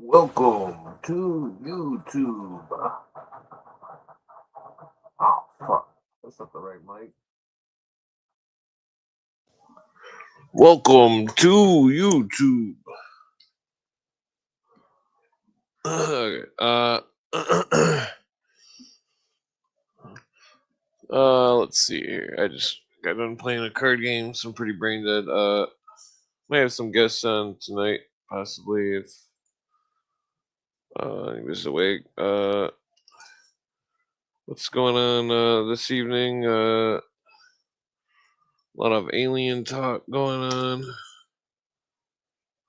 Welcome to YouTube. Oh, fuck. That's not the right mic. Welcome to YouTube. Okay. Let's see here. I just got done playing a card game, so I'm pretty brain dead. Might have some guests on tonight, possibly if anybody's awake. What's going on this evening? A lot of alien talk going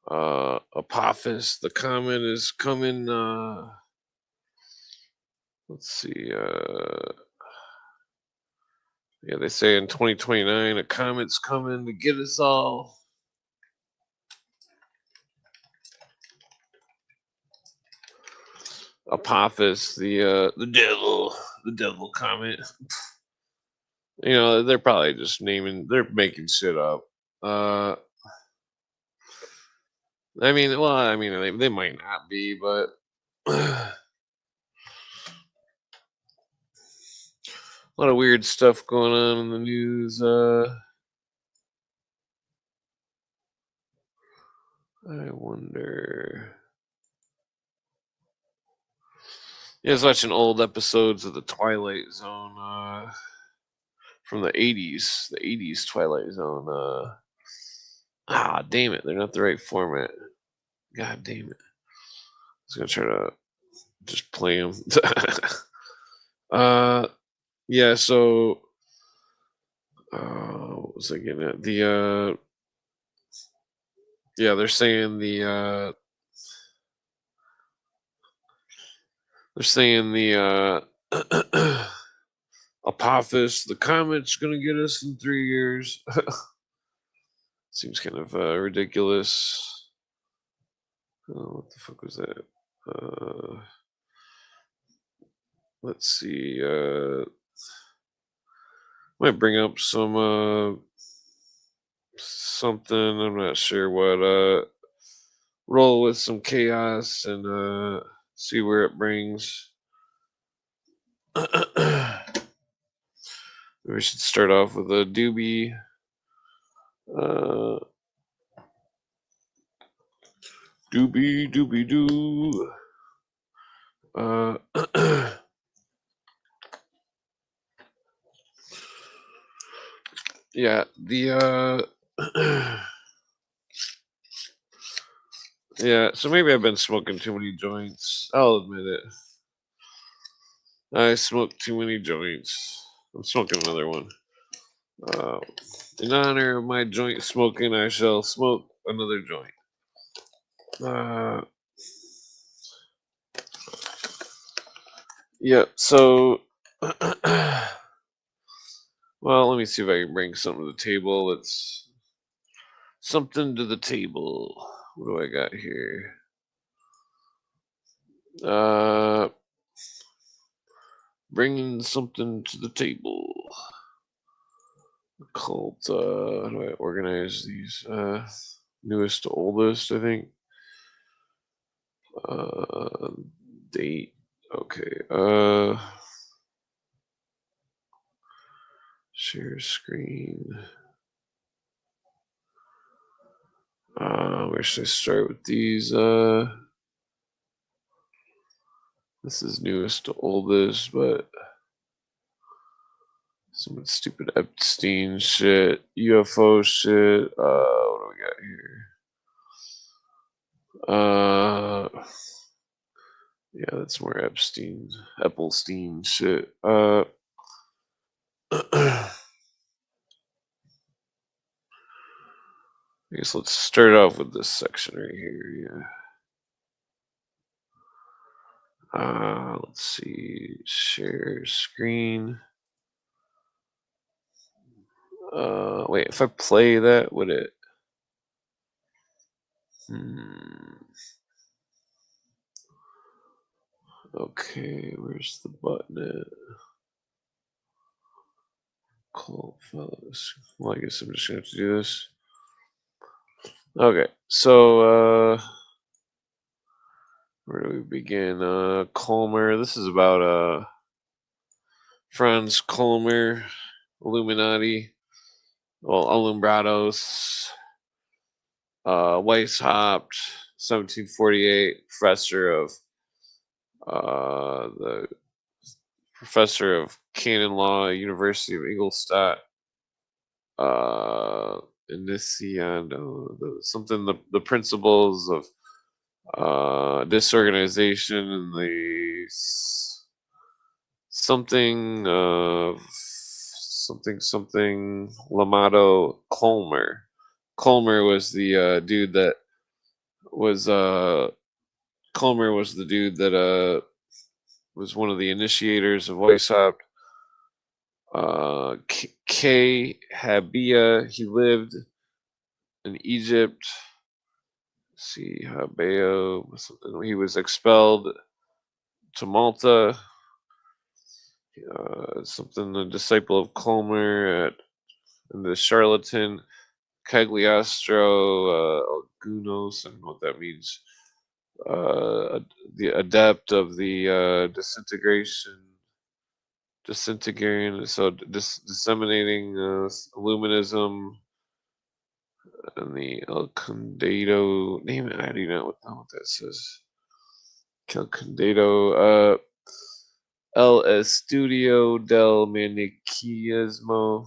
on. Apophis, the comet is coming. Let's see. Yeah, they say in 2029 a comet's coming to get us all. Apophis, the devil comet. You know, they're probably just they're making shit up. They might not be, but a lot of weird stuff going on in the news. I wonder. Yeah, I was watching old episodes of the Twilight Zone from the 80s. The 80s Twilight Zone. Damn it. They're not the right format. God damn it. I was going to try to just play them. Yeah, so. What was I getting at? Yeah, they're saying Apophis, the comet's gonna get us in 3 years. Seems kind of ridiculous. What the fuck was that? Let's see. Might bring up some something. I'm not sure what. Roll with some chaos and see where it brings. We should start off with a doobie. Doobie doobie doo. Yeah, yeah. So maybe I've been smoking too many joints. I'll admit it. I smoke too many joints. I'm smoking another one. In honor of my joint smoking, I shall smoke another joint. Yeah, so. Well, let me see if I can bring something to the table. That's something to the table. What do I got here? Bringing something to the table. Called, how do I organize these? Newest to oldest, I think. Date. Okay. Share screen. Where should I start with these? This is newest to oldest, but some stupid Epstein shit, UFO shit. What do we got here? Yeah, that's more Epstein shit. I guess let's start off with this section right here. Yeah. Let's see. Share screen. Wait. If I play that, would it? Okay. Where's the button at? Call fellows. Well, I guess I'm just gonna have to do this. Okay. So. begin? Colmer. This is about Franz Colmer, Illuminati, well, Alumbrados, Weishaupt, 1748, the professor of canon law, University of Ingolstadt. Initiando, something, the principles of disorganization and something Lamato Colmer. Colmer was the dude that was Colmer was the dude that was one of the initiators of Weishaupt. K. Habia, he lived in Egypt. See, Habeo, he was expelled to Malta. Something, a disciple of Colmer and the charlatan Cagliostro Algunos, I don't know what that means. The adept of the disintegrating, so disseminating Illuminism and the El Condado. Name it, I do not know what that says. El Condado. El Estudio del Maniqueísmo.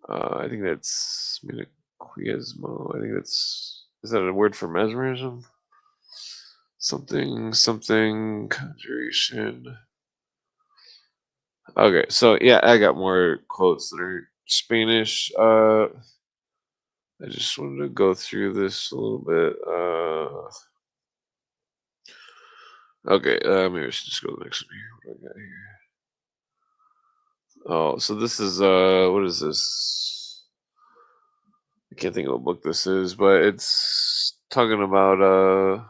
I think that's Maniqueísmo. I think that's, is that a word for mesmerism? Something conjuration. Okay, so yeah, I got more quotes that are Spanish. I just wanted to go through this a little bit. Okay, maybe I should just go to the next one here. What do I got here? Oh, so this is what is this? I can't think of what book this is, but it's talking about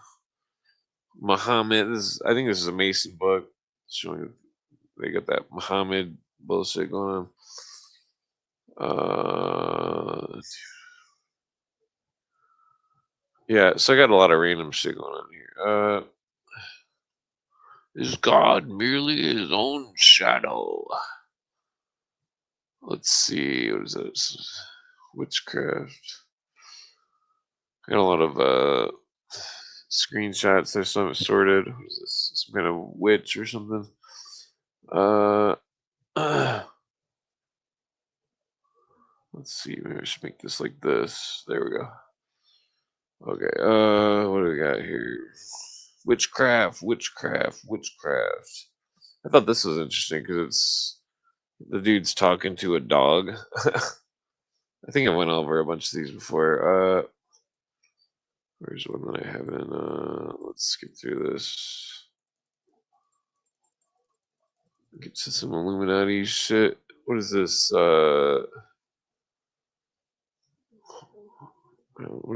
Muhammad. I think this is a Mason book showing they got that Muhammad bullshit going on. Yeah, so I got a lot of random shit going on here. Is God merely his own shadow? Let's see, what is this? Witchcraft. Got a lot of screenshots. There's some sorted. What is this? Some kind of witch or something? Uh, let's see. Maybe I should make this like this. There we go. Okay. What do we got here? Witchcraft. I thought this was interesting because it's the dude's talking to a dog. I think I went over a bunch of these before. Where's one that I haven't? Let's skip through this. Get to some Illuminati shit. What is this? What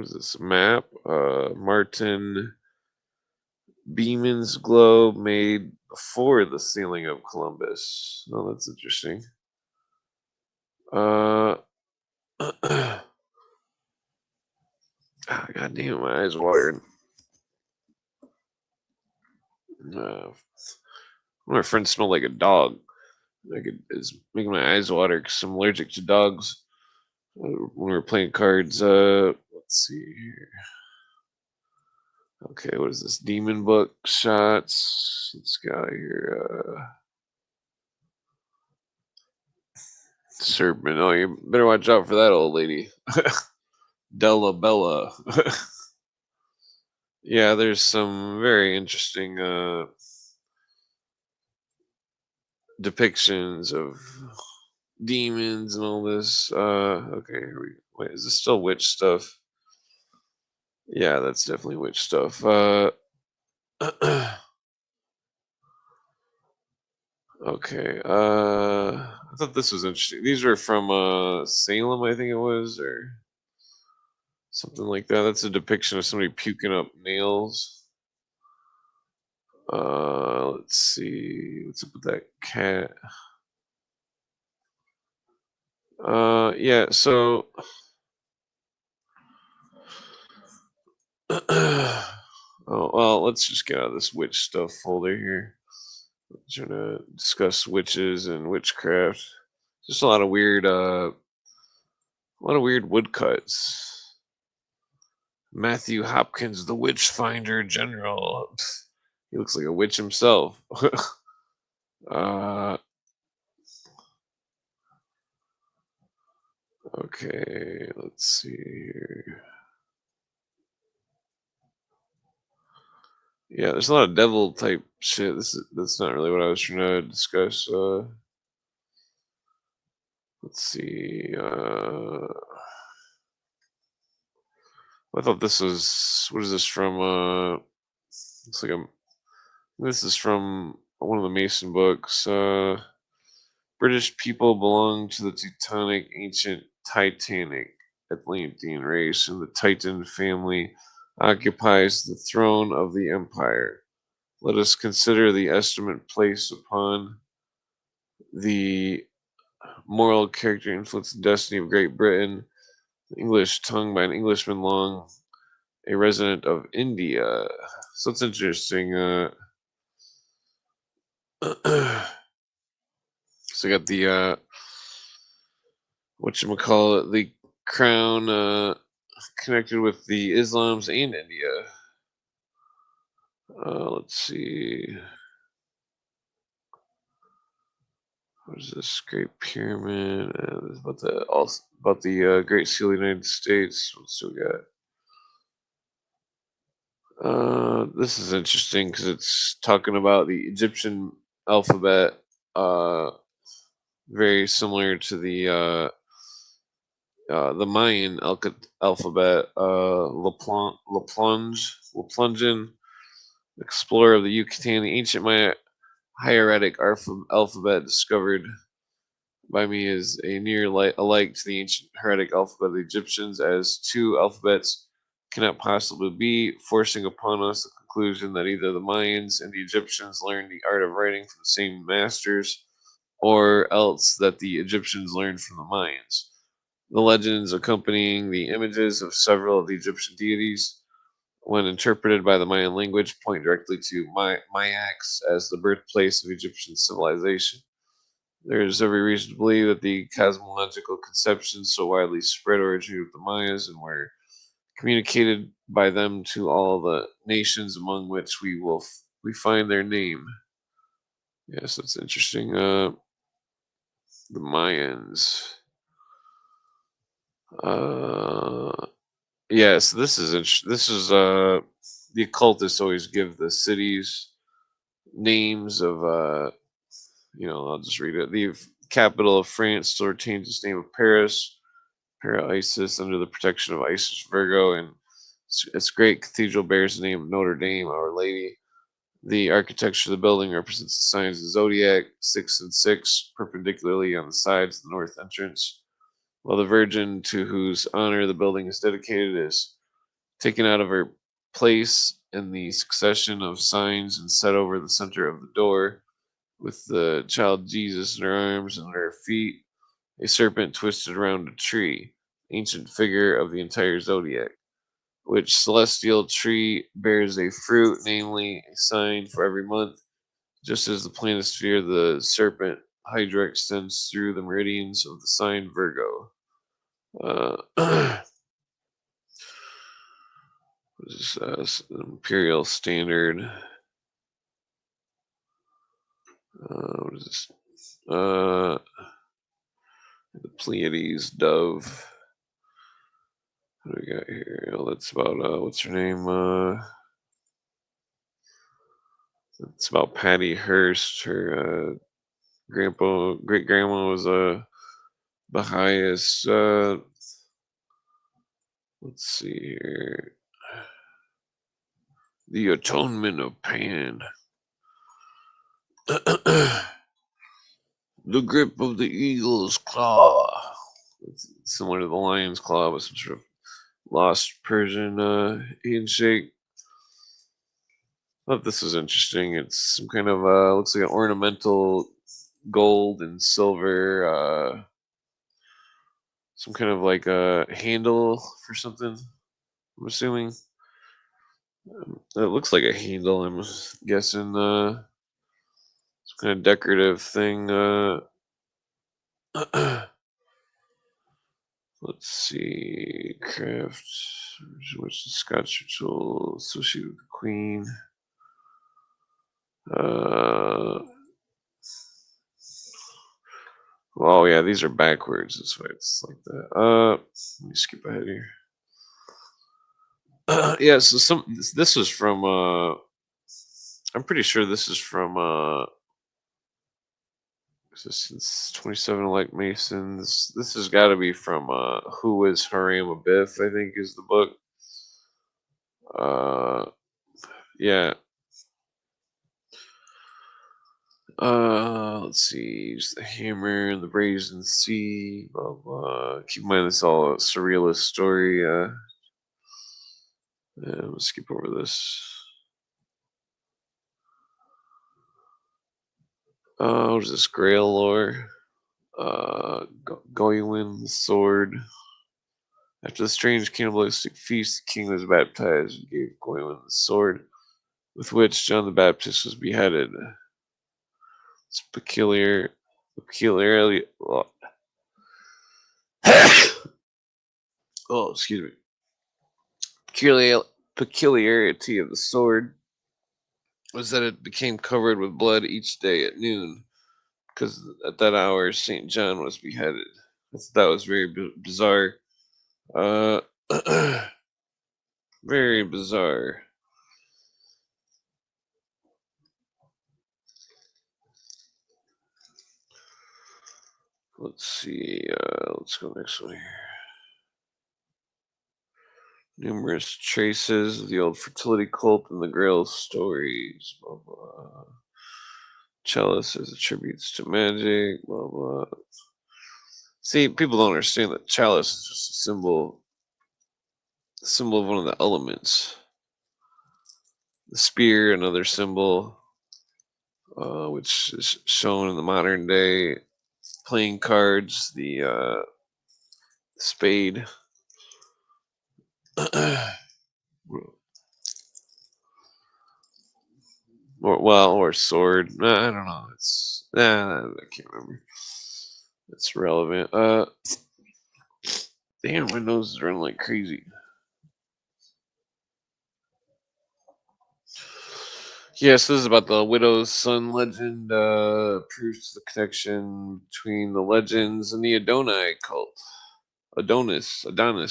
is this map? Martin Beeman's globe made before the sailing of Columbus. Oh, that's interesting. God damn, my eyes watering. My friend smelled like a dog. It's making my eyes water because I'm allergic to dogs. When we were playing cards, let's see here. Okay, what is this? Demon book shots. Let's go here. Serpent. Oh, you better watch out for that old lady. Della Bella. Yeah, there's some very interesting depictions of demons and all this. Okay, here we go. Wait, is this still witch stuff? Yeah, that's definitely witch stuff. Okay. I thought this was interesting. These were from Salem, I think it was, or something like that. That's a depiction of somebody puking up nails. Let's see. What's up with that cat? Yeah, so Oh well, let's just get out of this witch stuff folder here. Trying to discuss witches and witchcraft. Just a lot of weird woodcuts. Matthew Hopkins, the witch finder general. He looks like a witch himself. uh, okay, let's see here. Yeah, there's a lot of devil type shit. That's not really what I was trying to discuss. Let's see. I thought this was, what is this from? Looks like this is from one of the Mason books. British people belong to the Teutonic ancient Titanic Atlantean race, and the Titan family occupies the throne of the empire. Let us consider the estimate placed upon the moral character, influence, and destiny of Great Britain, the English tongue by an Englishman long a resident of India. So it's interesting. So you got the what you call it, the crown connected with the Islams and India. Let's see. What is this Great Pyramid? This is about the also about the Great Seal of the United States. What's we got? This is interesting because it's talking about the Egyptian alphabet, uh, very similar to the Mayan alphabet. Laplunge, explorer of the Yucatan, the ancient Maya hieratic alphabet discovered by me is a near alike to the ancient hieratic alphabet of the Egyptians, as two alphabets cannot possibly be, forcing upon us the conclusion that either the Mayans and the Egyptians learned the art of writing from the same masters, or else that the Egyptians learned from the Mayans. The legends accompanying the images of several of the Egyptian deities, when interpreted by the Mayan language, point directly to Mayax as the birthplace of Egyptian civilization. There is every reason to believe that the cosmological conceptions so widely spread originated with the Mayas and were communicated by them to all the nations among which we find their name. Yes, that's interesting. The Mayans. Uh, yes, this is this is the occultists always give the cities names of I'll just read it. The capital of France still retains its name of Paris, Para-Isis, under the protection of Isis Virgo, and its great cathedral bears the name of Notre Dame, Our Lady. The architecture of the building represents the signs of the zodiac, 6 and 6, perpendicularly on the sides of the north entrance, while the Virgin to whose honor the building is dedicated is taken out of her place in the succession of signs and set over the center of the door, with the child Jesus in her arms and her feet, a serpent twisted around a tree, ancient figure of the entire zodiac, which celestial tree bears a fruit, namely a sign for every month, just as the planisphere of the serpent Hydra extends through the meridians of the sign Virgo. Uh, this is imperial standard. What is this? The Pleiades dove. What do we got here? Oh, that's about what's her name? It's about Patty Hearst. Her great grandma was the highest. Let's see here. The Atonement of Pan. The grip of the eagle's claw. It's similar to the lion's claw, with some sort of lost Persian handshake. I thought this was interesting. It's some kind of looks like an ornamental gold and silver, some kind of like a handle for something. I'm assuming. It looks like a handle. I'm guessing. It's kind of decorative thing. Let's see. Craft. Which is Scotch ritual associated with the Queen. Oh yeah, these are backwards. That's why it's like that. Let me skip ahead here. Yeah, so this is from. I'm pretty sure this is from. Since 27 like Masons. This has got to be from. Who is Haram Abiff? I think is the book. Uh, yeah. Let's see. Use the hammer and the brazen sea. Blah blah. Keep in mind, it's all a surrealist story. Let's skip over this. What is this? Grail lore. Goywin sword. After the strange cannibalistic feast, the king was baptized and gave Goywin the sword with which John the Baptist was beheaded. It's peculiarly. Oh, excuse me. Peculiarity of the sword was that it became covered with blood each day at noon, because at that hour Saint John was beheaded. That was very bizarre. Uh, very bizarre. Let's see. Let's go next one here. Numerous traces of the old fertility cult and the Grail stories. Blah blah. Chalice as attributes to magic. Blah blah. See, people don't understand that chalice is just a symbol of one of the elements. The spear, another symbol, which is shown in the modern day playing cards. The spade. or sword. Nah, I don't know. I can't remember. It's relevant. Damn, my nose is running like crazy. Yes, this is about the widow's son legend. Proves the connection between the legends and the Adonai cult. Adonis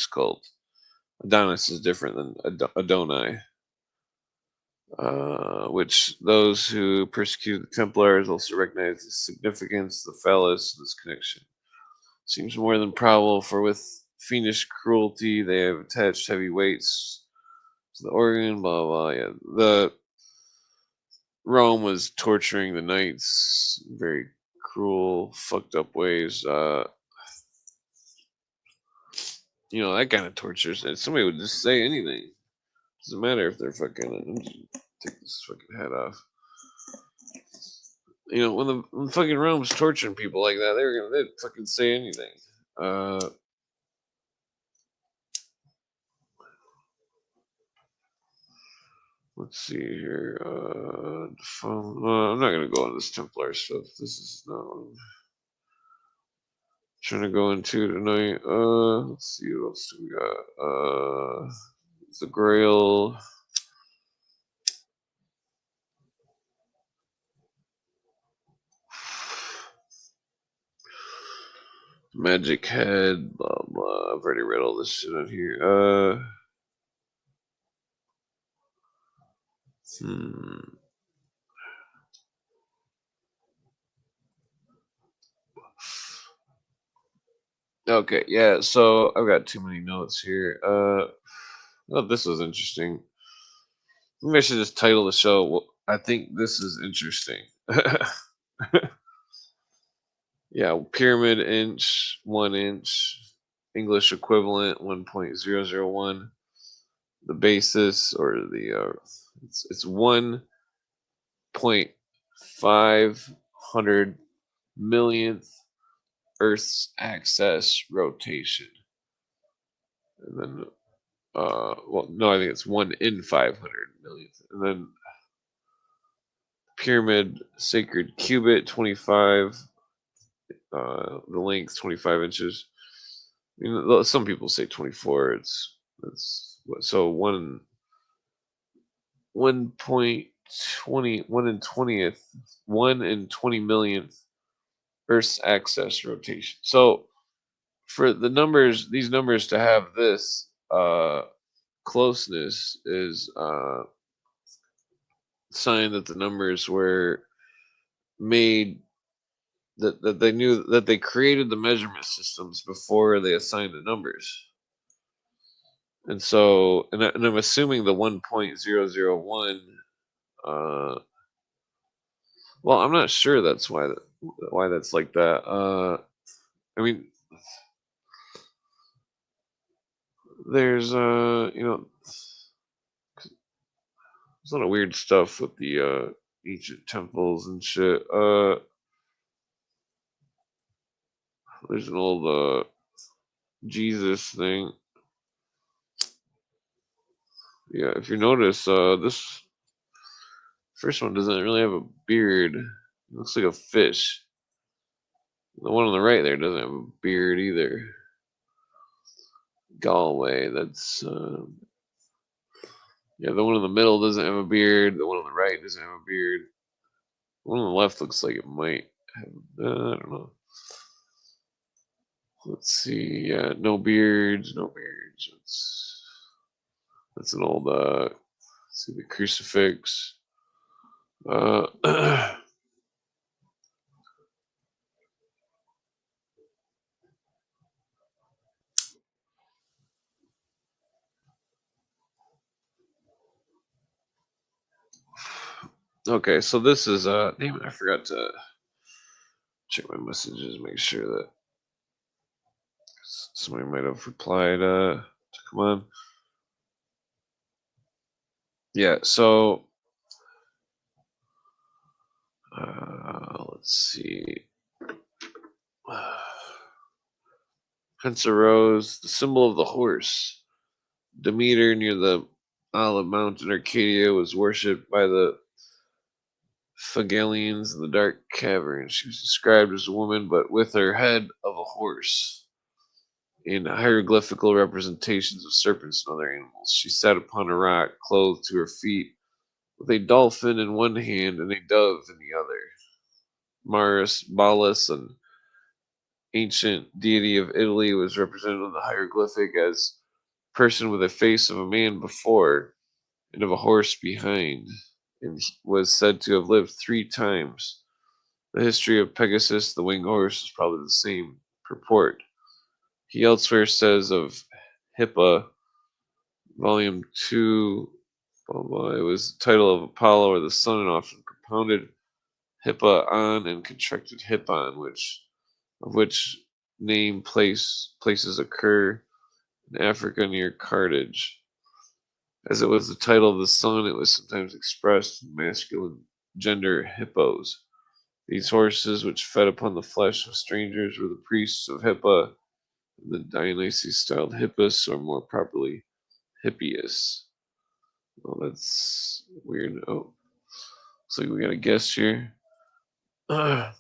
cult. Adonis is different than Adonai. Which those who persecute the Templars also recognize the significance of the phallus in this connection. Seems more than probable, for with fiendish cruelty they have attached heavy weights to the organ. Blah blah. Yeah, the Rome was torturing the knights in very cruel, fucked up ways. That kind of tortures. And somebody would just say anything. Doesn't matter if they're fucking. Take this fucking head off. When the fucking Rome was torturing people like that, they'd fucking say anything. Let's see here. I'm not gonna go on this Templar stuff. This is not what I'm trying to go into tonight. Let's see what else do we got. The Grail. Magic Head, blah blah. I've already read all this shit on here. Hmm. Okay, yeah. So I've got too many notes here. Oh, this was interesting. Maybe I should just title the show. Well, I think this is interesting. Yeah, pyramid inch, 1 inch, English equivalent 1.001. The basis or it's 1.500 millionth Earth's axis rotation, and then Well, no, I think it's 1 in 500 millionth. And then pyramid, sacred cubit, 25. The length, 25 inches. Some people say 24. So 1.20, 1 in 20 millionth Earth's axis rotation. So for these numbers to have this closeness is sign that the numbers were made, that they knew that they created the measurement systems before they assigned the numbers. And so, and I'm assuming the 1.001. Well, I'm not sure that's why that's like that. I mean, there's there's a lot of weird stuff with the ancient temples and shit. There's an old Jesus thing. Yeah, if you notice, this first one doesn't really have a beard. It looks like a fish. The one on the right there doesn't have a beard either. Galway, that's yeah, the one in the middle doesn't have a beard. The one on the right doesn't have a beard. The one on the left looks like it might have. I don't know. Let's see. Yeah, no beards, no beards. That's an old. Let's see the crucifix. Okay, so this is damn it, I forgot to check my messages, make sure that somebody might have replied to come on. Yeah, so let's see. Hence arose the symbol of the horse. Demeter near the Olive Mount in Arcadia was worshipped by the Phagalians in the dark cavern. She was described as a woman, but with her head of a horse. In hieroglyphical representations of serpents and other animals, she sat upon a rock, clothed to her feet, with a dolphin in one hand and a dove in the other. Mars, Balis, an ancient deity of Italy, was represented on the hieroglyphic as a person with a face of a man before and of a horse behind, and was said to have lived 3 times. The history of Pegasus, the winged horse, is probably the same purport. He elsewhere says of Hippa, Volume 2, blah, blah, it was the title of Apollo or the sun, and often propounded Hippa on and contracted Hippon, of which name places occur in Africa near Carthage. As it was the title of the sun, it was sometimes expressed in masculine gender hippos. These horses, which fed upon the flesh of strangers, were the priests of Hippa, and the Dionysus-styled Hippus, or more properly, Hippias. Well, that's weird. Oh, looks like we got a guest here. Hey,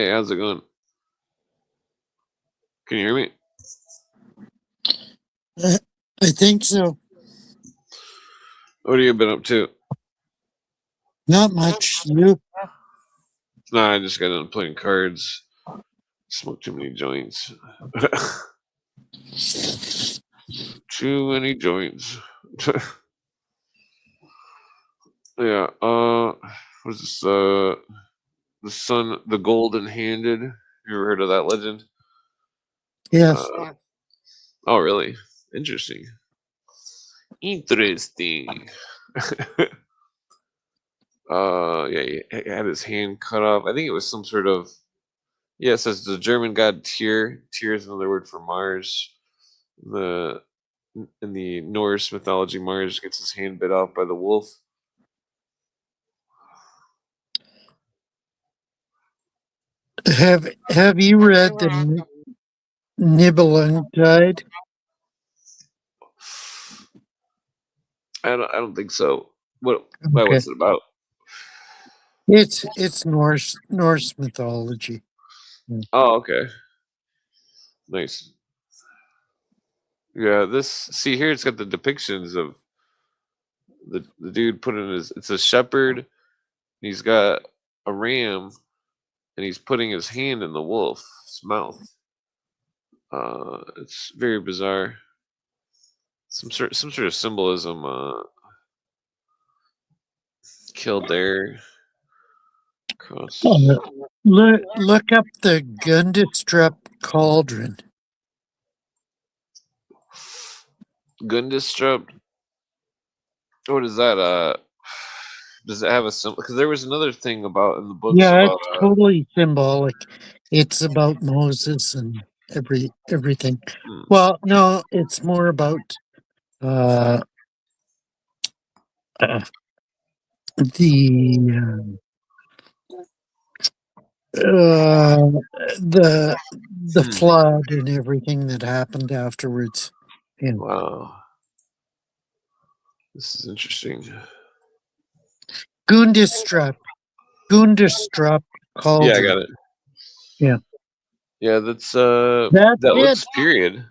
how's it going? Can you hear me? I think so. What have you been up to? Not much. You? Nah, I just got done playing cards. Smoked too many joints. Too many joints. Yeah, was this, the sun, the golden handed? You ever heard of that legend? Yes. Oh, really? Interesting. Interesting. Yeah, he had his hand cut off. I think it was some sort of. Yeah, it says the German god Tyr. Tyr is another word for Mars. In the Norse mythology, Mars gets his hand bit off by the wolf. Have you read the Nibelung Tide? I don't think so. Okay. What's it about? It's Norse mythology. Yeah. Oh, okay, nice. Yeah, this see here. It's got the depictions of the dude putting his. It's a shepherd. And he's got a ram, and he's putting his hand in the wolf's mouth. It's very bizarre. Some sort of symbolism. Killed there. Cross. Uh, look up the Gundestrup cauldron. Gundestrup. What is that? Does it have a symbol? Because there was another thing about in the books Yeah, about it's totally symbolic. It's about Moses and everything. hmm, Well, no, it's more about uh, uh the uh, the the hmm. flood and everything that happened afterwards. Yeah. Wow, this is interesting. Gundestrup, Gundestrup Yeah, I got cauldron. it. Yeah, Yeah, that's that's that it. looks period.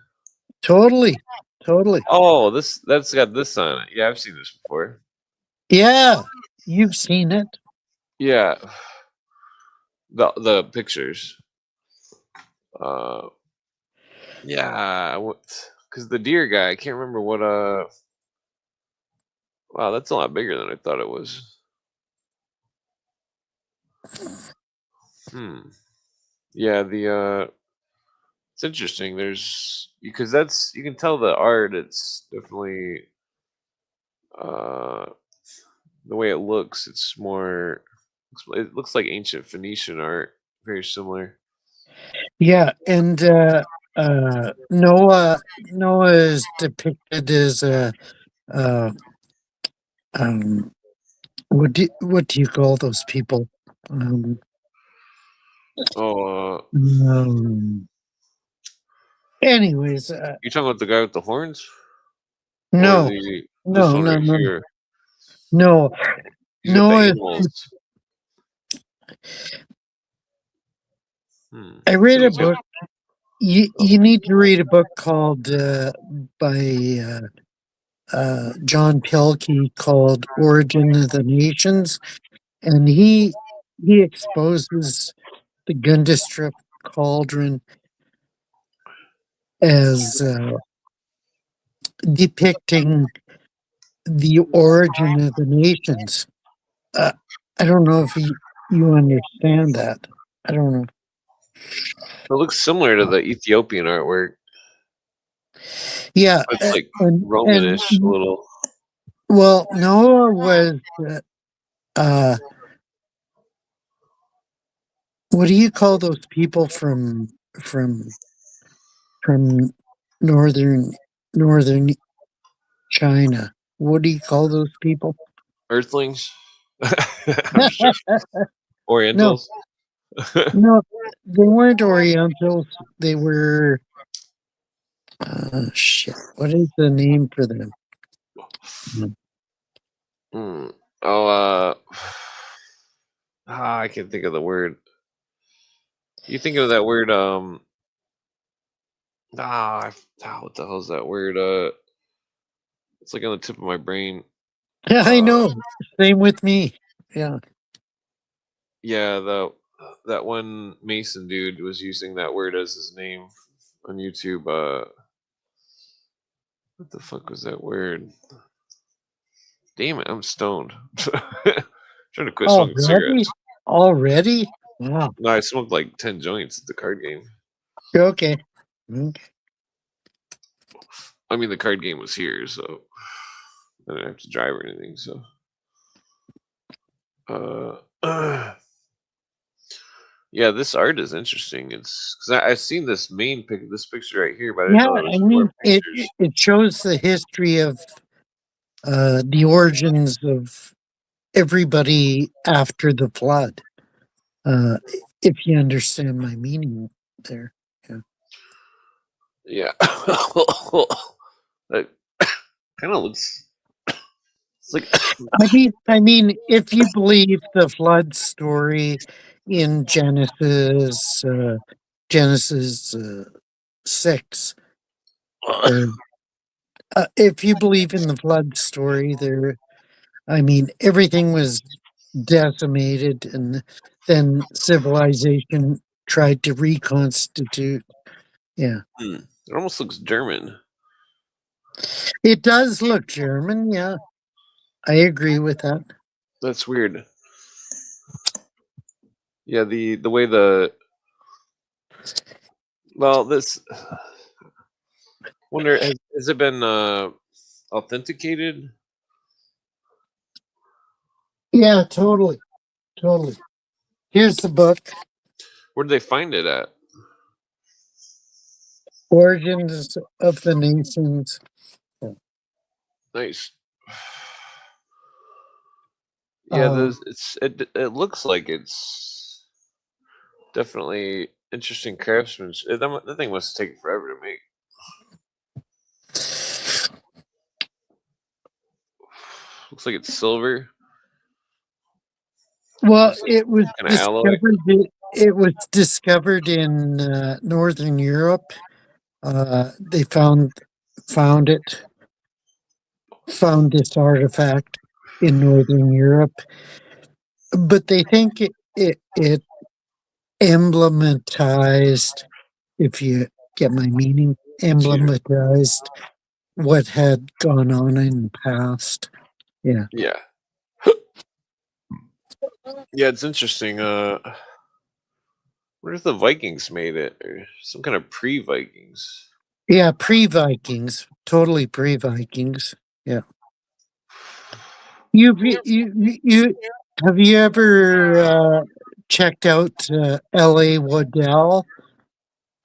Totally, totally. Oh, that's got this on it. Yeah, I've seen this before. Yeah, you've seen it. Yeah, the pictures. Uh, yeah, because the deer guy, I can't remember what. Wow, that's a lot bigger than I thought it was. Hmm. Yeah, it's interesting. There's because that's you can tell the art. It's definitely uh the way it looks. It's more. It looks like ancient Phoenician art. Very similar. Yeah, and Noah is depicted as a uh, um, what do you call those people? Um, Oh, um, anyways, you talking about the guy with the horns, or no, the this no, one no, right no, here? no. He's got the Noah. animals. Hmm. I So read a he's got. book. You need to read a book called by John Pelkey called "Origin of the Nations," and he exposes the Gundestrup cauldron as depicting the origin of the nations. Uh, I don't know if you understand that. I don't know. It looks similar to the Ethiopian artwork. Yeah, It's like and Romanish a little. well, Noah was uh, what do you call those people from from northern northern China? What do you call those people? Earthlings. I'm just joking. No, Orientals. no, they weren't Orientals. They were shit. What is the name for them? Hmm. Oh, I can't think of the word. You think of that word, what the hell's that word? It's like on the tip of my brain. Yeah, I Uh, know. Same with me. Yeah. yeah, that one Mason dude was using that word as his name on YouTube. What the fuck was that word? Damn it, I'm stoned. Trying to quit smoking Already? cigarettes. Already? Wow. No, I smoked like 10 joints at the card game. Okay. Okay. I mean, the card game was here, so I didn't have to drive or anything. So, yeah, this art is interesting. It's because I've seen this picture right here, but I didn't Yeah, know there I was more mean pictures. it shows the history of the origins of everybody after the flood. Uh, if you understand my meaning there. Yeah. Yeah, that kind of looks. It's like I mean, if you believe the flood story in Genesis 6, or if you believe in the flood story, I mean, everything was decimated, and then civilization tried to reconstitute. Yeah, hmm, it almost looks German. it does look German. Yeah, I agree with that. That's weird. Yeah, the way the well, this wonder has it been authenticated? Yeah, totally, totally. Here's the book, Where did they find it at? Origins of the Nations. Nice. Yeah, Uh, it looks like it's definitely interesting craftsmanship. That thing must take forever to make. Looks like it's silver. well, Looks like it was kind of alloy. discovered. It was discovered in Northern Europe. They found it found this artifact in Northern Europe, but they think it emblematized, if you get my meaning, Excuse me. emblematized what had gone on in the past. Yeah. Yeah, yeah, it's interesting. Where if the Vikings made it, or some kind of pre-Vikings? Yeah, pre-Vikings, totally pre-Vikings. Yeah. You have you ever checked out L.A. Waddell?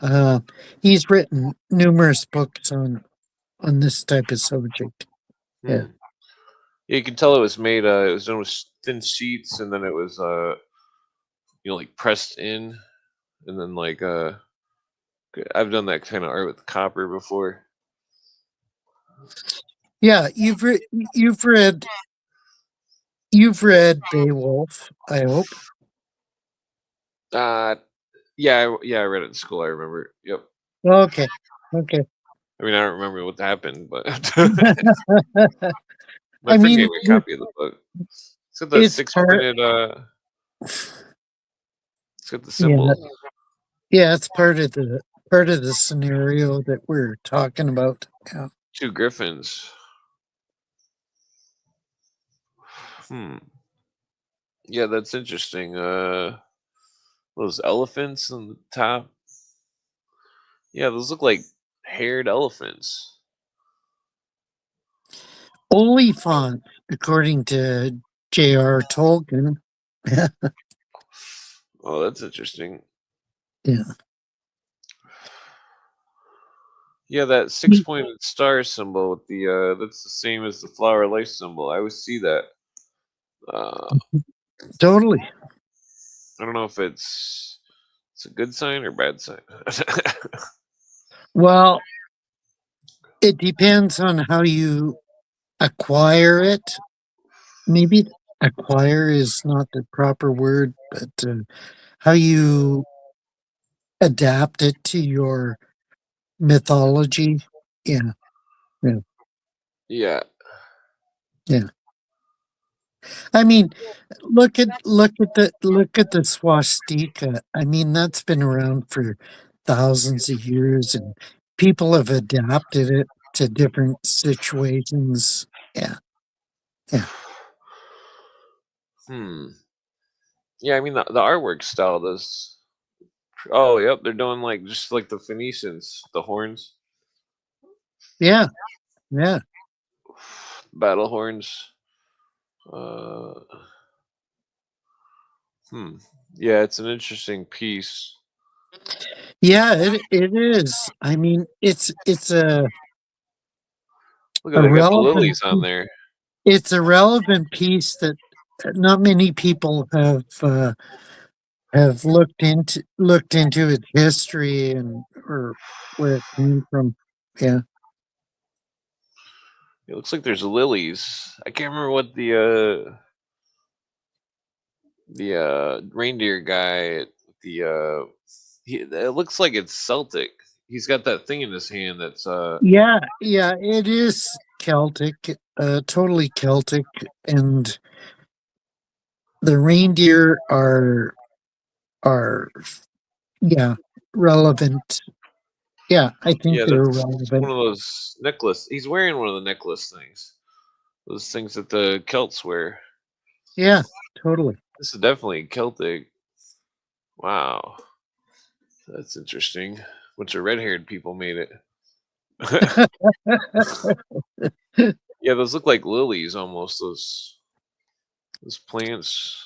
Uh, he's written numerous books on this type of subject. Yeah. Hmm. Yeah, you can tell it was made. It was done with thin sheets, and then it was like pressed in, and then like I've done that kind of art with copper before. Yeah, you've read Beowulf, I hope. Uh yeah, I read it in school. I remember. Yep. Okay. Okay. I mean, I don't remember what happened, but my I friend gave mean, me a copy of the book. It's got the it's six part pointed. It's got the yeah, symbol. yeah, it's part of the scenario that we're talking about. Yeah. Two griffins. Hmm. Yeah, that's interesting. Those elephants on the top. Yeah, those look like haired elephants. Oliphant, according to J.R. Tolkien. Yeah. Oh, that's interesting. Yeah. Yeah, that six-pointed star symbol with the that's the same as the flower life symbol. I always see that. Uh, Totally. I don't know if it's a good sign or bad sign. Well, it depends on how you acquire it. Maybe acquire is not the proper word, but how you adapt it to your mythology. Yeah. Yeah. Yeah. Yeah. I mean, look at the swastika. I mean, that's been around for thousands of years, and people have adapted it to different situations. Yeah, yeah, Hmm. Yeah, I mean the artwork style does. Oh, yep, they're doing like just like the Phoenicians, the horns, yeah, yeah, battle horns. Uh, hmm. Yeah, it's an interesting piece. yeah. It is. I mean, it's Look at a they got the relevant lilies on there. it's a relevant piece that not many people have looked into its history and or where it came from. Yeah. It looks like there's lilies. I can't remember what the reindeer guy the it looks like it's Celtic. He's got that thing in his hand that's Yeah, yeah, it is Celtic, totally Celtic, and the reindeer are yeah relevant. Yeah, I think yeah, they're that's one relevant. of those necklace. He's wearing one of the necklace things. Those things that the Celts wear. Yeah, totally. This is definitely Celtic. Wow, that's interesting. Bunch of red-haired people made it. Yeah, those look like lilies almost. Those plants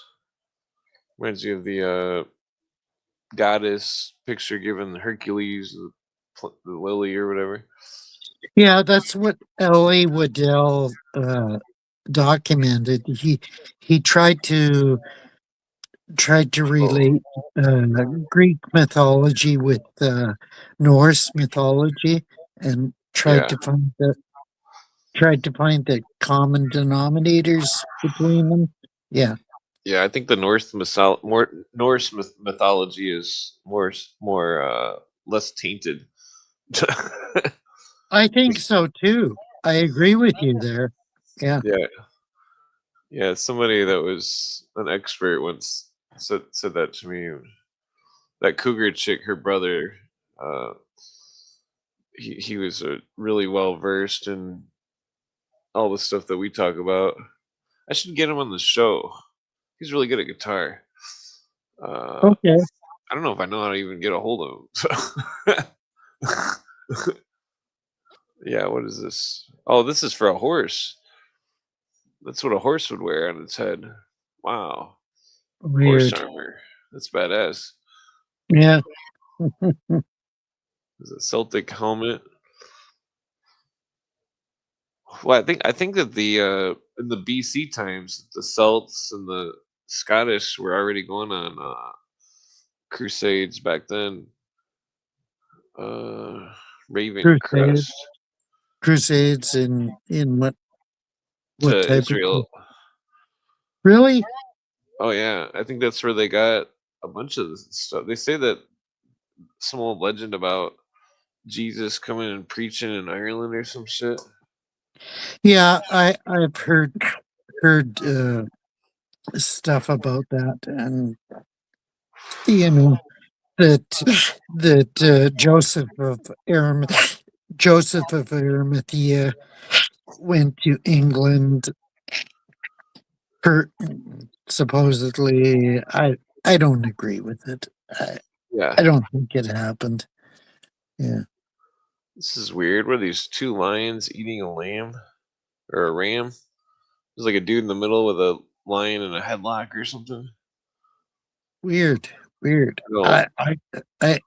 reminds you of the goddess picture given Hercules, the lily or whatever. Yeah, that's what L.A. Waddell documented. He tried to Oh, relate Greek mythology with Norse mythology, and yeah, tried to find the common denominators between them. Yeah, yeah. I think the Norse mythology is more less tainted. I think so too. I agree with you there. Yeah, Yeah, yeah. Somebody that was an expert once said that to me. That cougar chick, her brother, uh, he was really well versed in all the stuff that we talk about. I should get him on the show. He's really good at guitar. Uh, okay. I don't know if I know how to even get a hold of him. Yeah, what is this? Oh, this is for a horse. That's what a horse would wear on its head. Wow, horse Weird. armor. That's badass. Yeah. Is a Celtic helmet. Well, I think that the in the BC times, the Celts and the Scottish were already going on crusades back then. Uh, Raven Crusade, Crest crusades in what to type of Israel. really? Oh yeah, I think that's where they got a bunch of this stuff. They say that some old legend about Jesus coming and preaching in Ireland or some shit. Yeah, I've heard stuff about that, and you know that Joseph of Arimathea went to England for supposedly. I don't agree with it. Yeah, I don't think it happened. Yeah, this is weird. What are these two lions eating a lamb or a ram? There's like a dude in the middle with a lion in a headlock or something. weird, weird. No, I I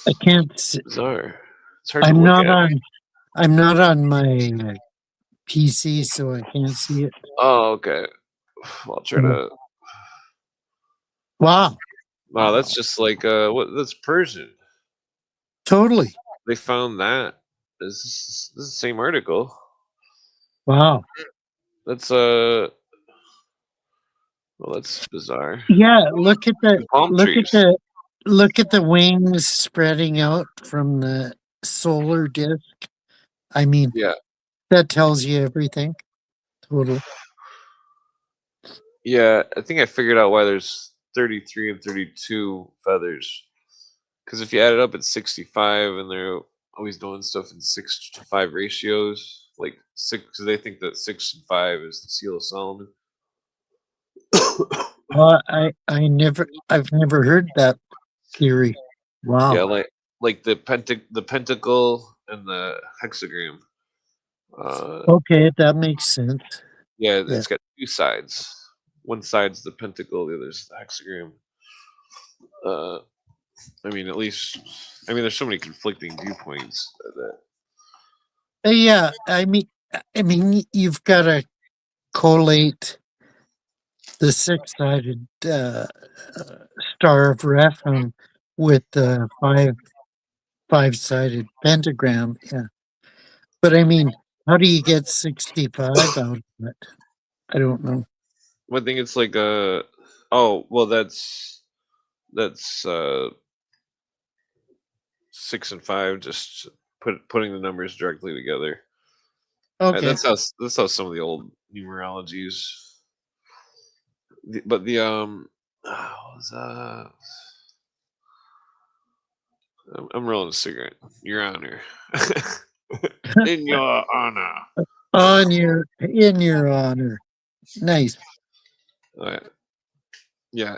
I can't. bizarre. It's hard to I'm look not at. on. I'm not on my PC, so I can't see it. Oh, okay. I'll try Yeah. to. Wow, Wow, that's just like what? That's Persian. totally. They found that. This is the same article. Wow. That's well, that's bizarre. Yeah, Two palm trees. look at the wings spreading out from the solar disk. I mean, Yeah, that tells you everything. Totally. yeah. I think I figured out why there's 33 and 32 feathers. Because if you add it up, it's 65, and they're always doing stuff in 6 to 5 ratios. Like six, because they think that 6 and 5 is the seal of Solomon. I've never heard that theory. Yeah, Wow. like the pentacle and the hexagram. Uh, Okay, that makes sense. yeah, Yeah. it's got two sides. One side's the pentacle, the other's the hexagram. Uh, I mean, at least, I mean, there's so many conflicting viewpoints that. Yeah, I mean, you've got to collate the six-sided Star of Rephaim with the five-sided pentagram. Yeah, but I mean, How do you get 65 out of it? I don't know. I think it's like a. Oh well, that's 6 and 5. Just putting the numbers directly together. Okay. That's how some of the old numerologies. But the what was I'm rolling a cigarette. Your Honor. In your honor. In your honor. Nice. Uh, yeah.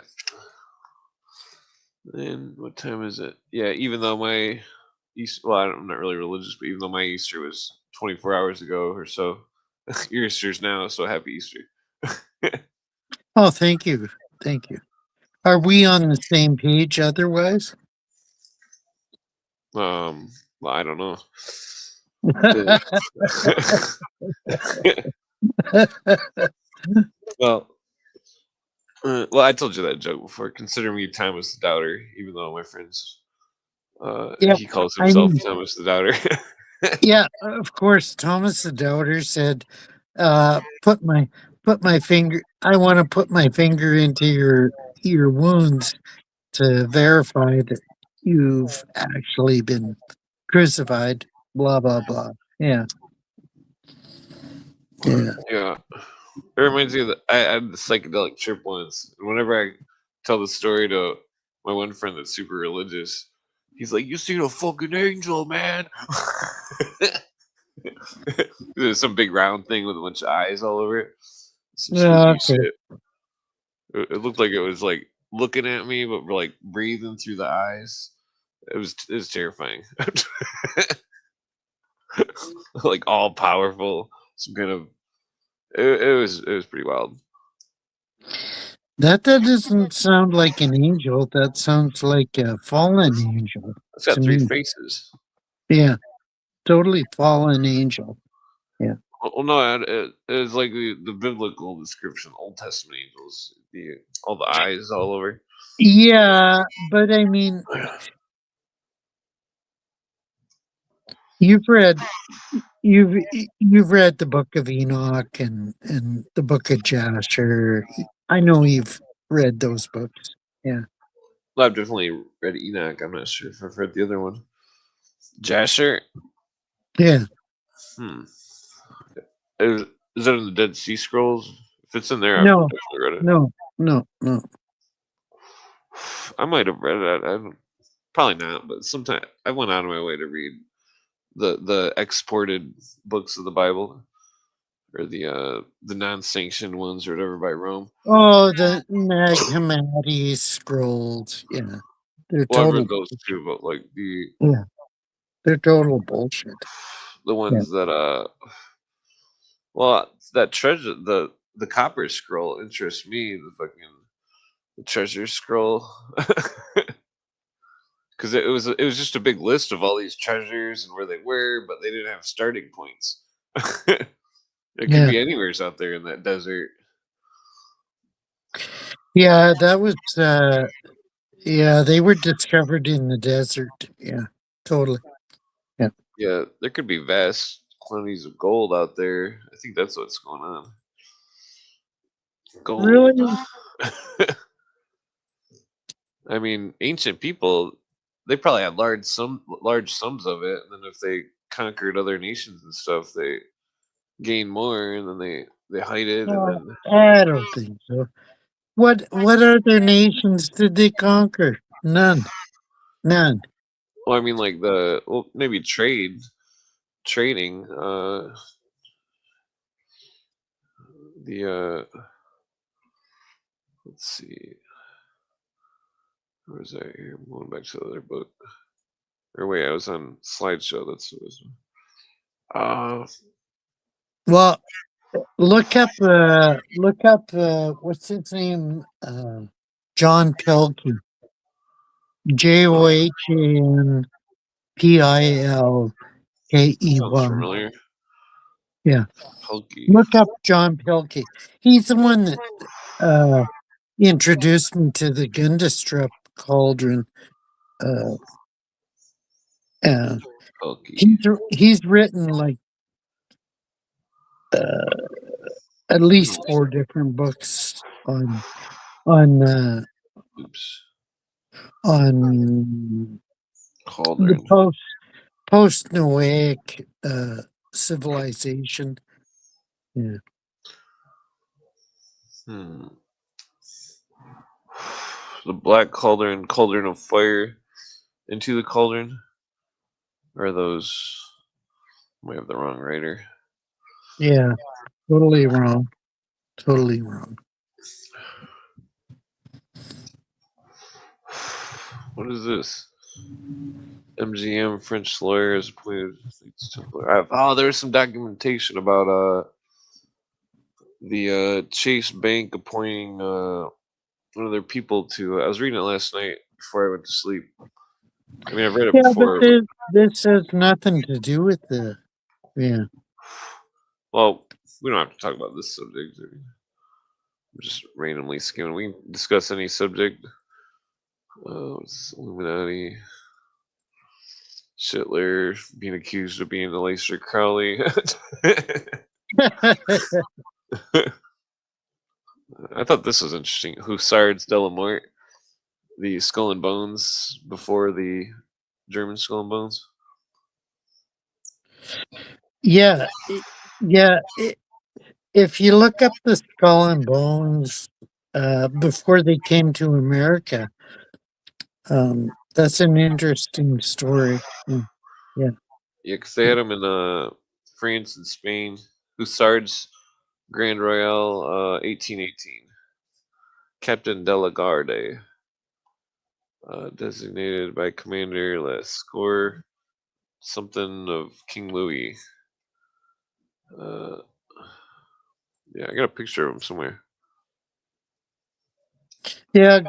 And what time is it? Yeah. Even though my Easter, well, I'm not really religious, but even though my Easter was 24 hours ago or so, your Easter's now. So happy Easter. Oh, thank you. Thank you. Are we on the same page otherwise? Well, I don't know. The- well, well, I told you that joke before. Consider me Thomas the Doubter, even though my friends, Yeah, he calls I himself mean, Thomas the Doubter. yeah, of course. Thomas the Doubter said, "Put my finger. I want to put my finger into your wounds to verify that you've actually been crucified." Blah blah blah. Yeah, yeah. Yeah, it reminds me of I had the psychedelic trip once, and whenever I tell the story to my one friend that's super religious, he's like, "You seen a fucking angel, man?" There's some big round thing with a bunch of eyes all over it. Some spooky Okay. shit. It looked like it was like looking at me, but like breathing through the eyes. It was terrifying. Like all powerful, some kind of. It was pretty wild. That doesn't sound like an angel. That sounds like a fallen angel It's to got three me. faces. Yeah, totally fallen angel. Yeah. Well, no, it's like the biblical description, Old Testament angels, all the eyes all over. Yeah, but I mean, you've read you've you've read the Book of Enoch and the Book of Jasher. I know you've read those books. Yeah. Well, I've definitely read Enoch. I'm not sure if I've read the other one. Jasher. Yeah. Hmm. Is, is that in the Dead Sea Scrolls? If it's in there, I've No. definitely read it. No. No. No. I might have read it. Probably not, but sometime I went out of my way to read the exported books of the Bible or the non-sanctioned ones or whatever by Rome. Oh, the Nag Hammadi scrolls. Yeah. They're Well, I've read total. those too, but like Yeah. They're total bullshit. the Yeah. ones that well, that treasure the copper scroll interests me. The treasure scroll. Because it was just a big list of all these treasures and where they were, but they didn't have starting points. It could Yeah. be anywhere's out there in that desert. Yeah. That was. Yeah. They were discovered in the desert. Yeah. Totally. Yeah. Yeah, there could be vast quantities of gold out there. I think that's what's going on. Gold. Really? I mean, ancient people, they probably had large sums of it, and then if they conquered other nations and stuff, they gain more, and then they hide it, and No, then I don't think so. What other nations did they conquer? None. None. well, I mean, like maybe trading. The let's see, where was I here? I'm going back to the other book. Or wait, I was on slideshow. That's what it was. Uh, Well, look up what's his name? John Pilkey. sounds JohnPilkey. familiar. Yeah. Pokey. Look up John Pilkey. He's the one that uh introduced me to the Gundestrup cauldron. Uh, uh Pokey. he's written like at least four different books on Oops. on the Cauldron. post Noahic civilization. Yeah, Hmm. The Black Cauldron, Cauldron of Fire, Into the Cauldron. Or are those? We have the wrong writer. yeah, totally wrong. Totally wrong. What is this? MGM French lawyer is appointed. Oh, there's some documentation about the Chase Bank appointing one of their people to. I was reading it last night before I went to sleep. I mean, I've read it Yeah, but before, but this has nothing to do with the. Yeah. well, we don't have to talk about this subject. I'm just randomly skimming. We can discuss any subject. Illuminati, Hitler being accused of being the Aleister Crowley. I thought this was interesting. Hussards de la Mort, the Skull and Bones before the German Skull and Bones. Yeah, yeah. If you look up the Skull and Bones before they came to America, that's an interesting story. Mm, yeah, Yeah, because they yeah, had them in France and Spain. Hussards Grand Royale 1818. Captain de la Garde, designated by Commander Lescour, something of King Louis. Uh, yeah, I got a picture of him somewhere. yeah.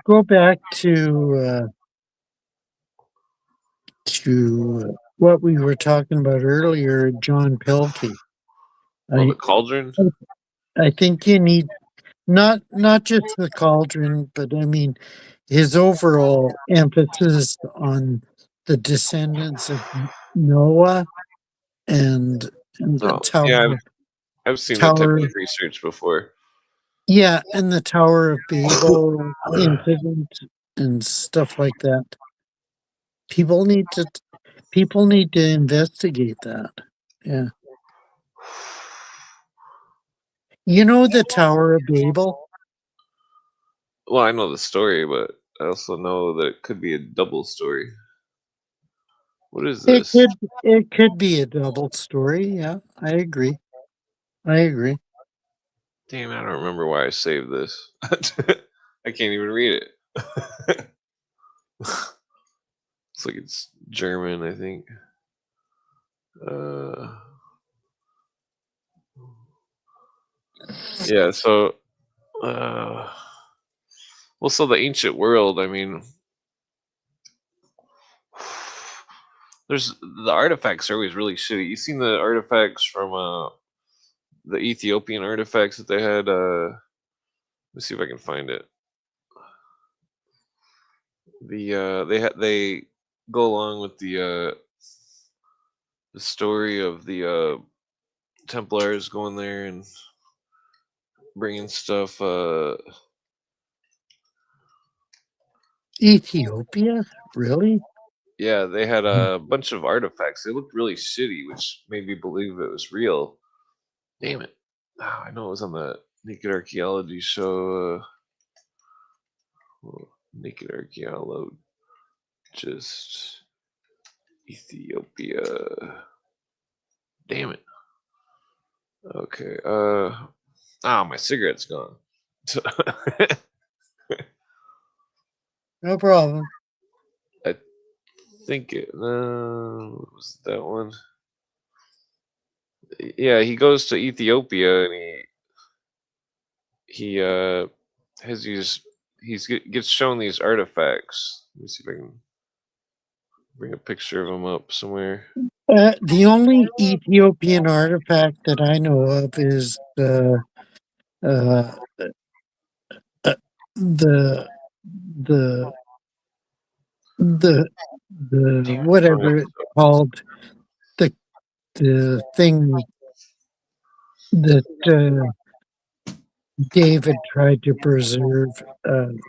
Go back to what we were talking about earlier, John Pilkey. Oh, the I Cauldron? I think you need not just the cauldron, but I mean his overall emphasis on the descendants of Noah and the Oh, yeah, I've seen that type tower of research before. yeah, and the Tower of Babel incident and stuff like that. People need to people need to investigate that. Yeah. You know the Tower of Babel? Well, I know the story, but I also know that it could be a double story. What is this? It could be a double story, yeah. I agree. I agree. Damn, I don't remember why I saved this. I can't even read it. It's like it's German, I think. Uh, yeah, so, uh, well, so the ancient world, I mean, there's the artifacts are always really shitty. You seen the artifacts from the Ethiopian artifacts that they had? Let's see if I can find it. They go along with the story of the Templars going there and bringing stuff. Ethiopia? Really? Yeah, they had a bunch of artifacts. They looked really shitty, which made me believe it was real. Damn it! Oh, I know it was on the Naked Archaeology show. Naked Archaeologist Ethiopia. Damn it. Okay. My cigarette's gone. No problem. I think it was that one. Yeah, he goes to Ethiopia and he has these gets shown these artifacts. Let me see if I can bring a picture of them up somewhere. The only Ethiopian artifact that I know of is uh, uh, the the the the Damn it, I don't have whatever it's called the thing. that David tried to preserve, and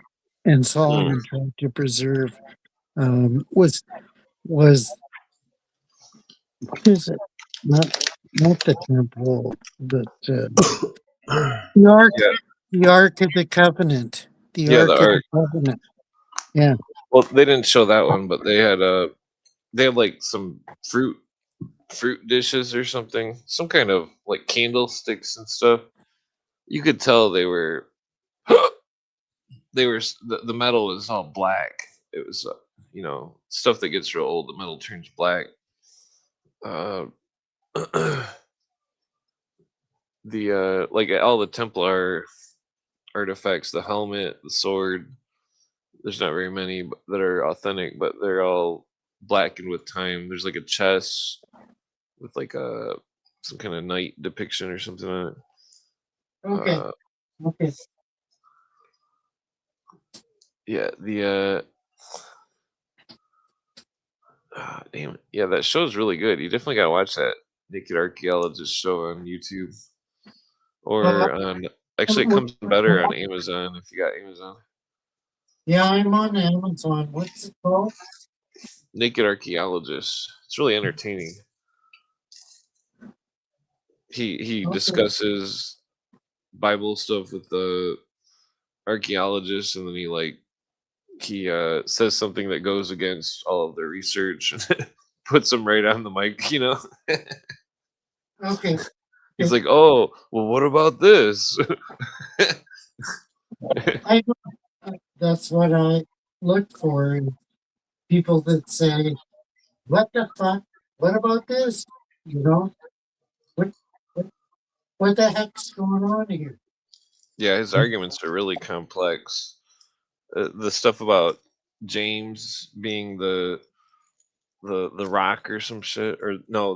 Mm. Solomon tried to preserve, was what is it? Not not the temple, but the ark, Yeah, the ark of the covenant, the yeah, the ark of the art. covenant. Yeah. Well, they didn't show that one, but they had like some fruit dishes or something, some kind of like candlesticks and stuff. You could tell the metal was all black. It was stuff that gets real old. The metal turns black. Uh, the like all the Templar artifacts, the helmet, the sword. There's not very many that are authentic, but they're all blackened with time. There's like a chest with like a some kind of knight depiction or something on it. Okay. Uh, Okay. yeah, the damn it, yeah, that show's really good. You definitely gotta watch that Naked Archaeologist show on YouTube Uh, or on. Actually, it I'm comes better on Amazon if you got Amazon. Yeah, I'm on Amazon. What's it called? Naked Archaeologist. It's really entertaining. He Okay. discusses Bible stuff with the archaeologist, and then he says something that goes against all of their research and puts them right on the mic. Okay. He's like, "Oh, well, what about this?" I That's what I look for in people that say, "What the fuck? What about this? You know, what what, what the heck's going on here?" Yeah, his arguments are really complex. The stuff about James being the rock or some shit, or no,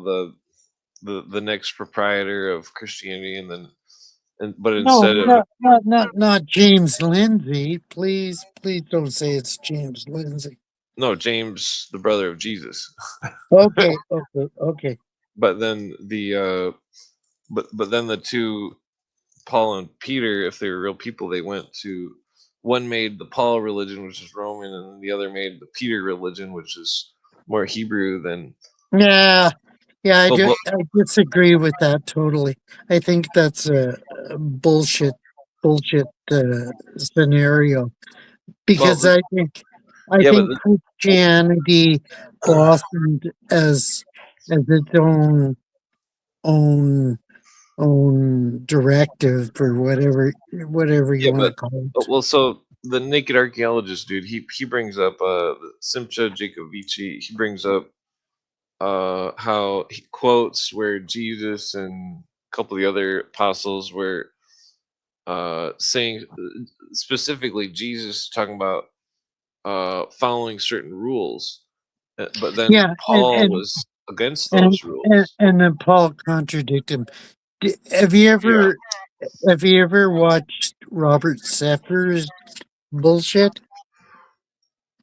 the next proprietor of Christianity, and then but No, instead of not James Lindsay. Please, please don't say it's James Lindsay. no, James, the brother of Jesus. Okay, okay, okay. But then but then the two, Paul and Peter, if they were real people, they went to one made the Paul religion, which is Roman, and the other made the Peter religion, which is more Hebrew than. Yeah, yeah. But, but I disagree with that totally. I think that's a bullshit scenario because well, I yeah, but think Christianity blossomed as its own directive or whatever you yeah, want to call it. well, so the naked archaeologist dude, he brings up Simcha Jacovici. He brings up how he quotes where Jesus and a couple of the other apostles were saying, specifically Jesus talking about following certain rules, but then Yeah, Paul was against and those rules. and then Paul contradicted him. Have you Yeah, ever watched Robert Seffer's bullshit?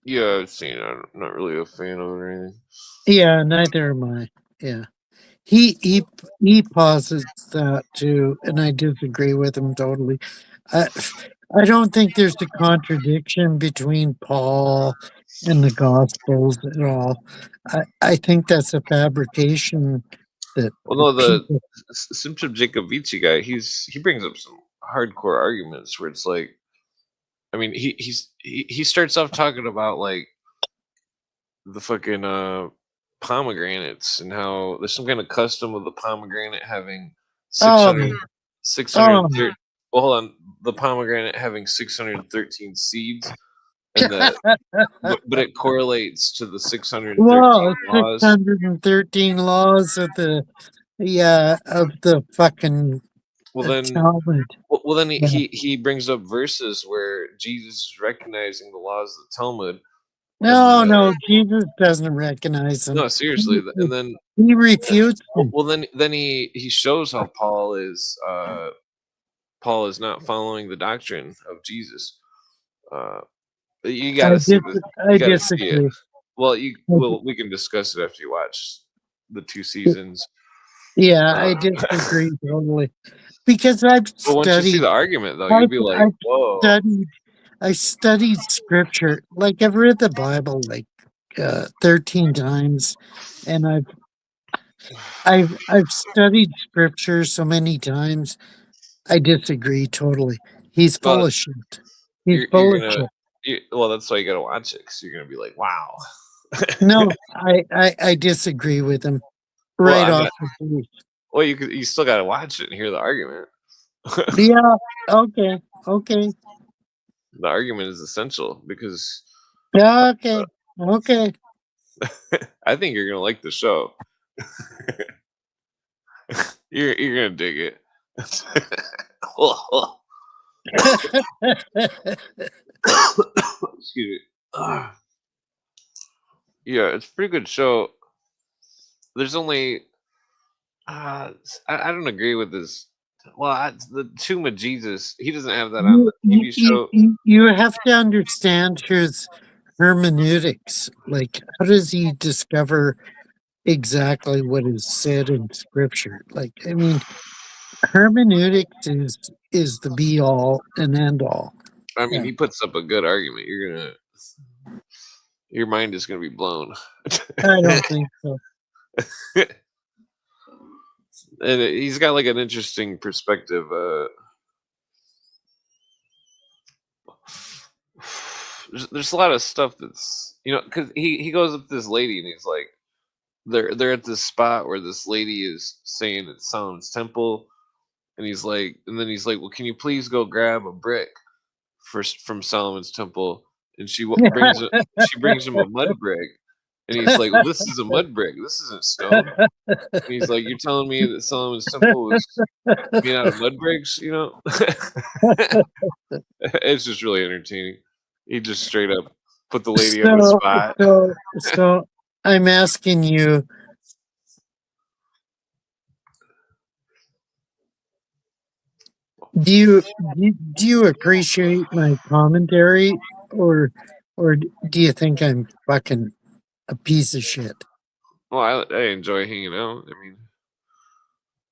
yeah, I've seen it. I'm not really a fan of it or anything. Yeah, neither am I. Yeah. He posits that too, and I disagree with him totally. I I don't think there's a contradiction between Paul and the Gospels at all. I think that's a fabrication that Well, no, the people. Simcha Jacovici guy, he brings up some hardcore arguments where it's like, I mean, he starts off talking about like the fucking pomegranates and how there's some kind of custom of the pomegranate having Oh, 600 630. oh. Well, hold on, the pomegranate having 613 seeds, and that but it correlates to the 613 Well, laws. 613 laws of the yeah of the fucking Well then Talmud. well then Yeah. he brings up verses where Jesus is recognizing the laws of the Talmud, and No, that no, Jesus doesn't recognize them. no, He, seriously, and then he refutes them. well then he shows how Paul is not following the doctrine of Jesus. Uh, you got to see this. I You got to see it. disagree. Well, we can discuss it after you watch the two seasons. Yeah, Uh, I disagree totally because I've but once you see studied. the argument, though, you'll I've be like, I've "Whoa!" studied. I studied scripture. Like I've read the Bible like 13 times, and I've studied scripture so many times. I disagree totally. He's full Well, of shit. He's you're full of gonna, shit. well, that's why you gotta watch it because you're gonna be like, "Wow." No, I disagree with him Well, right I'm off not. the bat. Well, you still gotta watch it and hear the argument. Yeah. Okay. Okay. The argument is essential because Yeah. Okay. Okay. I think you're gonna like the show. You're gonna dig it. Excuse me. Yeah, it's a pretty good show. There's only I don't agree with this. Well, the Tomb of Jesus, he doesn't have that on you, the you TV you show. you you have to understand his hermeneutics. Like, how does he discover exactly what is said in scripture? Like, I mean, hermeneutics is the be all and end all. I mean, Yeah, he puts up a good argument. Your mind is gonna be blown. I don't think so. And he's got like an interesting perspective. There's a lot of stuff that's because he goes up to this lady and he's like they're at this spot where this lady is saying it's Solomon's temple, and he's like, well, can you please go grab a brick from Solomon's temple, and she brings him a mud brick, and he's like, well, this is a mud brick, this isn't stone. And he's like, you're telling me that Solomon's temple was made out of mud bricks? It's just really entertaining. He just straight up put the lady on the so spot. so I'm asking you, do you appreciate my commentary, or do you think I'm fucking a piece of shit? Well, I enjoy hanging out. I mean,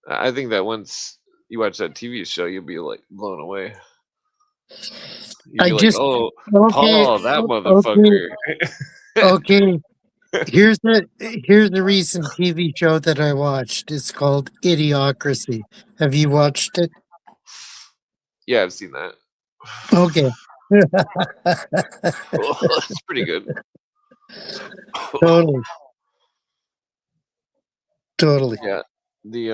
I think that once you watch that TV show, you'll be like blown away. You'll I be like, just "Oh, okay, Paul, that okay, motherfucker." okay. Here's the recent TV show that I watched. It's called Idiocracy. Have you watched it? Yeah, I've seen that. Okay. It's pretty good. Totally, totally. Yeah, the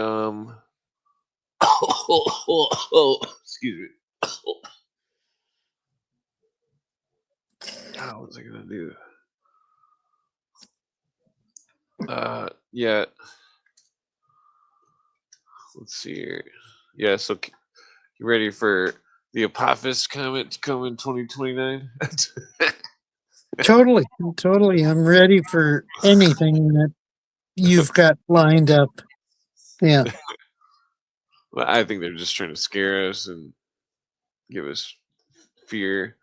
excuse me. What was I gonna do? Yeah. Let's see here. Yeah, so you ready for the Apophis comet to come in 2029? Totally, totally. I'm ready for anything that you've got lined up. Yeah, Well, I think they're just trying to scare us and give us fear.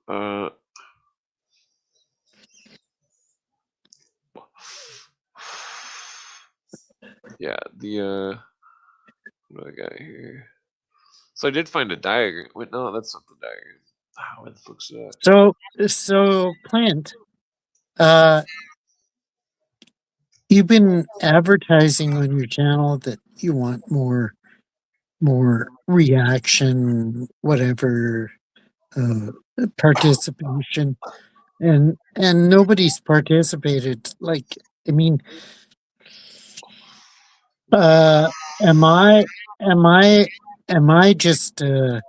Uh, yeah, what do I got here? So I did find a diagram. Wait, no, that's not the diagram. Where the fuck's that? so Clint, uh, you've been advertising on your channel that you want more reaction, whatever, uh, participation, and nobody's participated. Like, I mean, uh, am I am I am I just a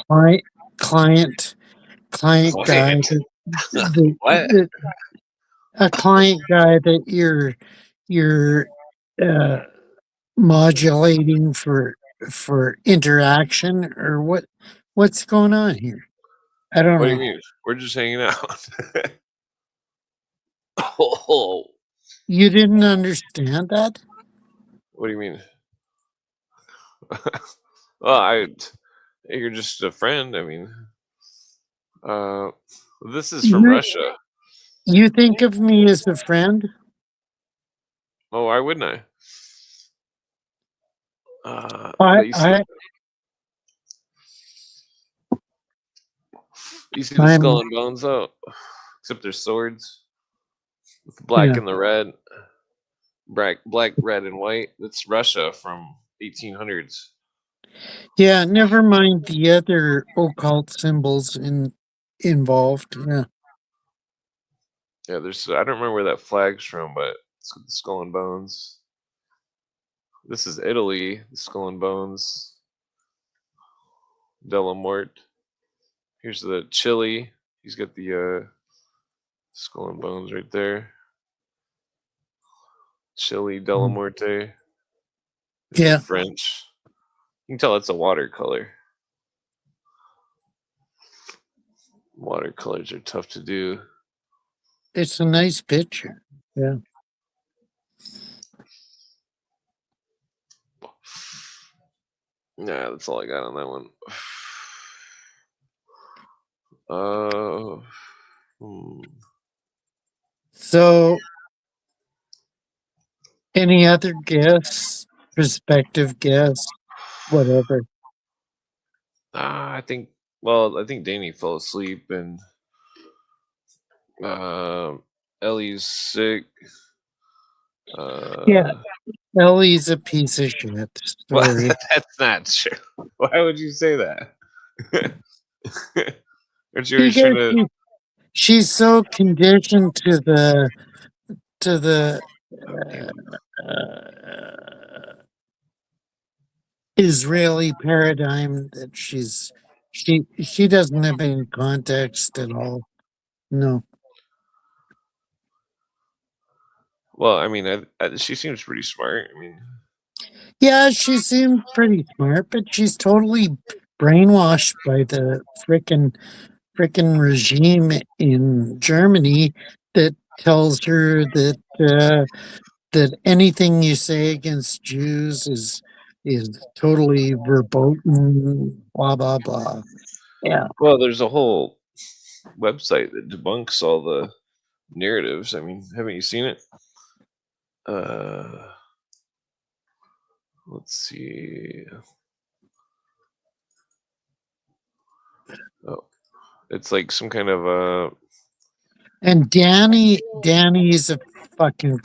client client guy Wait, what? that a client guy that you're uh, modulating for interaction, or what's going on here? I don't What do you know. mean? We're just hanging out. Oh, You didn't understand that? what do you mean? Well, you're just a friend. I mean, uh, this is from You Russia. you think of me as a friend? Oh, why wouldn't I? I, But I, you see the skull I'm, and bones though, except they're swords with the black yeah, and the red, black, red, and white. That's Russia from 1800s. yeah. Never mind the other occult symbols involved. Yeah, Yeah, there's. I don't remember where that flag's from, but it's the skull and bones. This is Italy. The skull and bones. Della Morte. Here's the Chile. He's got the skull and bones right there. Chile Della mm, Morte. There's the yeah. French. You can tell it's a watercolor. Watercolors are tough to do. It's a nice picture. Yeah. Yeah, that's all I got on that one. Uh, hmm. So, any other guess? Perspective guess? Whatever. I think. Well, I think Danny fell asleep and uh, Ellie's sick. Yeah, Uh, Ellie's a piece of shit. well, Sorry. that's not true. Why would you say that? Aren't you always trying Because to? she's so conditioned to the Oh, damn it. Israeli paradigm that she doesn't have any context at all. No. Well, I mean, she seems pretty smart. I mean, Yeah, she seemed pretty smart, but she's totally brainwashed by the frickin' regime in Germany that tells her that anything you say against Jews is totally verboten, blah blah blah. Yeah. well, there's a whole website that debunks all the narratives. I mean, haven't you seen it? Uh, let's see. Oh, it's like some kind of And Danny's a fucking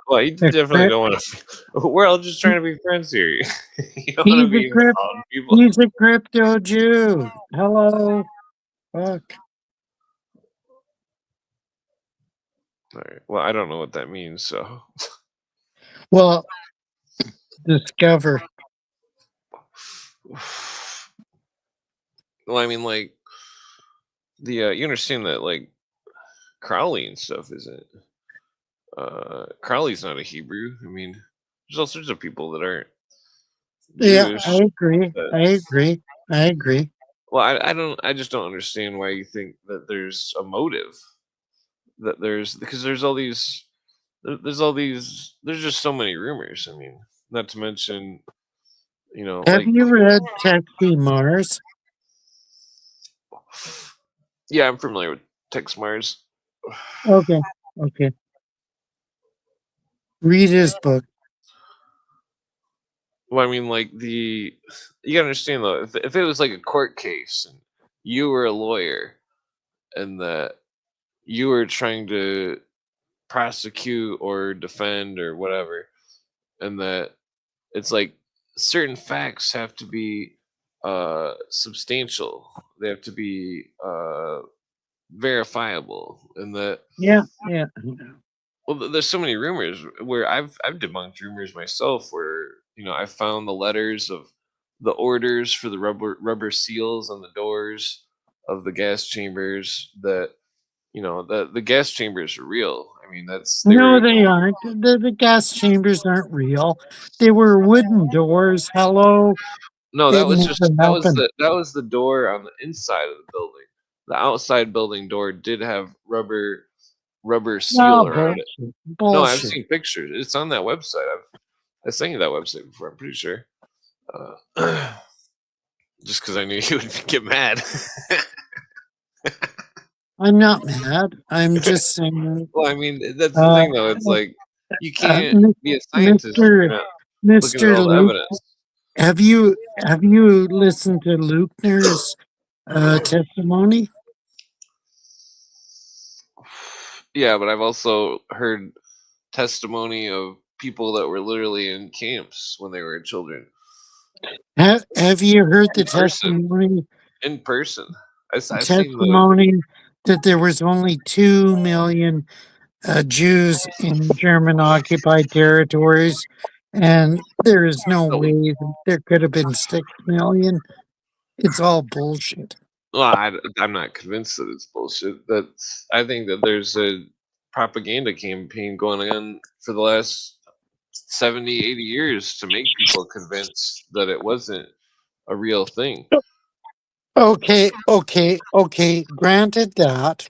well, you a definitely crypt, don't want to. We're all just trying to be friends here. You don't want to he's a be crypt, calling people. he's a crypto Jew. Hello. Fuck. All right. Well, I don't know what that means. So, Well, discover. well, I mean, like the you understand that like Crowley and stuff isn't. Crowley's not a Hebrew. I mean, there's all sorts of people that aren't Yeah, I Jewish. agree. That, I agree. I agree. well, I don't. I just don't understand why you think that there's a motive. That there's because there's all these. There's all these. There's just so many rumors. I mean, not to mention, Have like you read Taxi Mars? yeah, I'm familiar with Tex Mars. Okay. Okay. Read his book. Well, I mean, like you gotta understand though, if it was like a court case and you were a lawyer and that you were trying to prosecute or defend or whatever, and that it's like certain facts have to be substantial, they have to be verifiable, and that Yeah. Yeah. well, there's so many rumors where I've debunked rumors myself where I found the letters of the orders for the rubber seals on the doors of the gas chambers that the gas chambers are real. I mean they No, were they aren't. The gas chambers aren't real. They were wooden doors. Hello. no, It never happened. that was the door on the inside of the building. The outside building door did have rubber No, seal around it. bullshit. No, I've Bullshit. seen pictures. It's on that website. I sent you that website before. I'm pretty sure. Uh, just because I knew you would get mad. I'm not mad. I'm just saying. Well, I mean, that's the Uh, thing, though. It's like you uh, can't be a scientist if you're Mr. not looking at Mr. all the Luke, evidence. have you listened to Luchner's testimony? Yeah, but I've also heard testimony of people that were literally in camps when they were children, Have you heard the in person. testimony In person, I've seen the. testimony that there was only 2 million Jews in German occupied territories, and there is no way that there could have been 6 million? It's all bullshit. Well, I'm not convinced that it's bullshit. That's I think that there's a propaganda campaign going on for the last 70, 80 years to make people convinced that it wasn't a real thing. Okay. Granted that.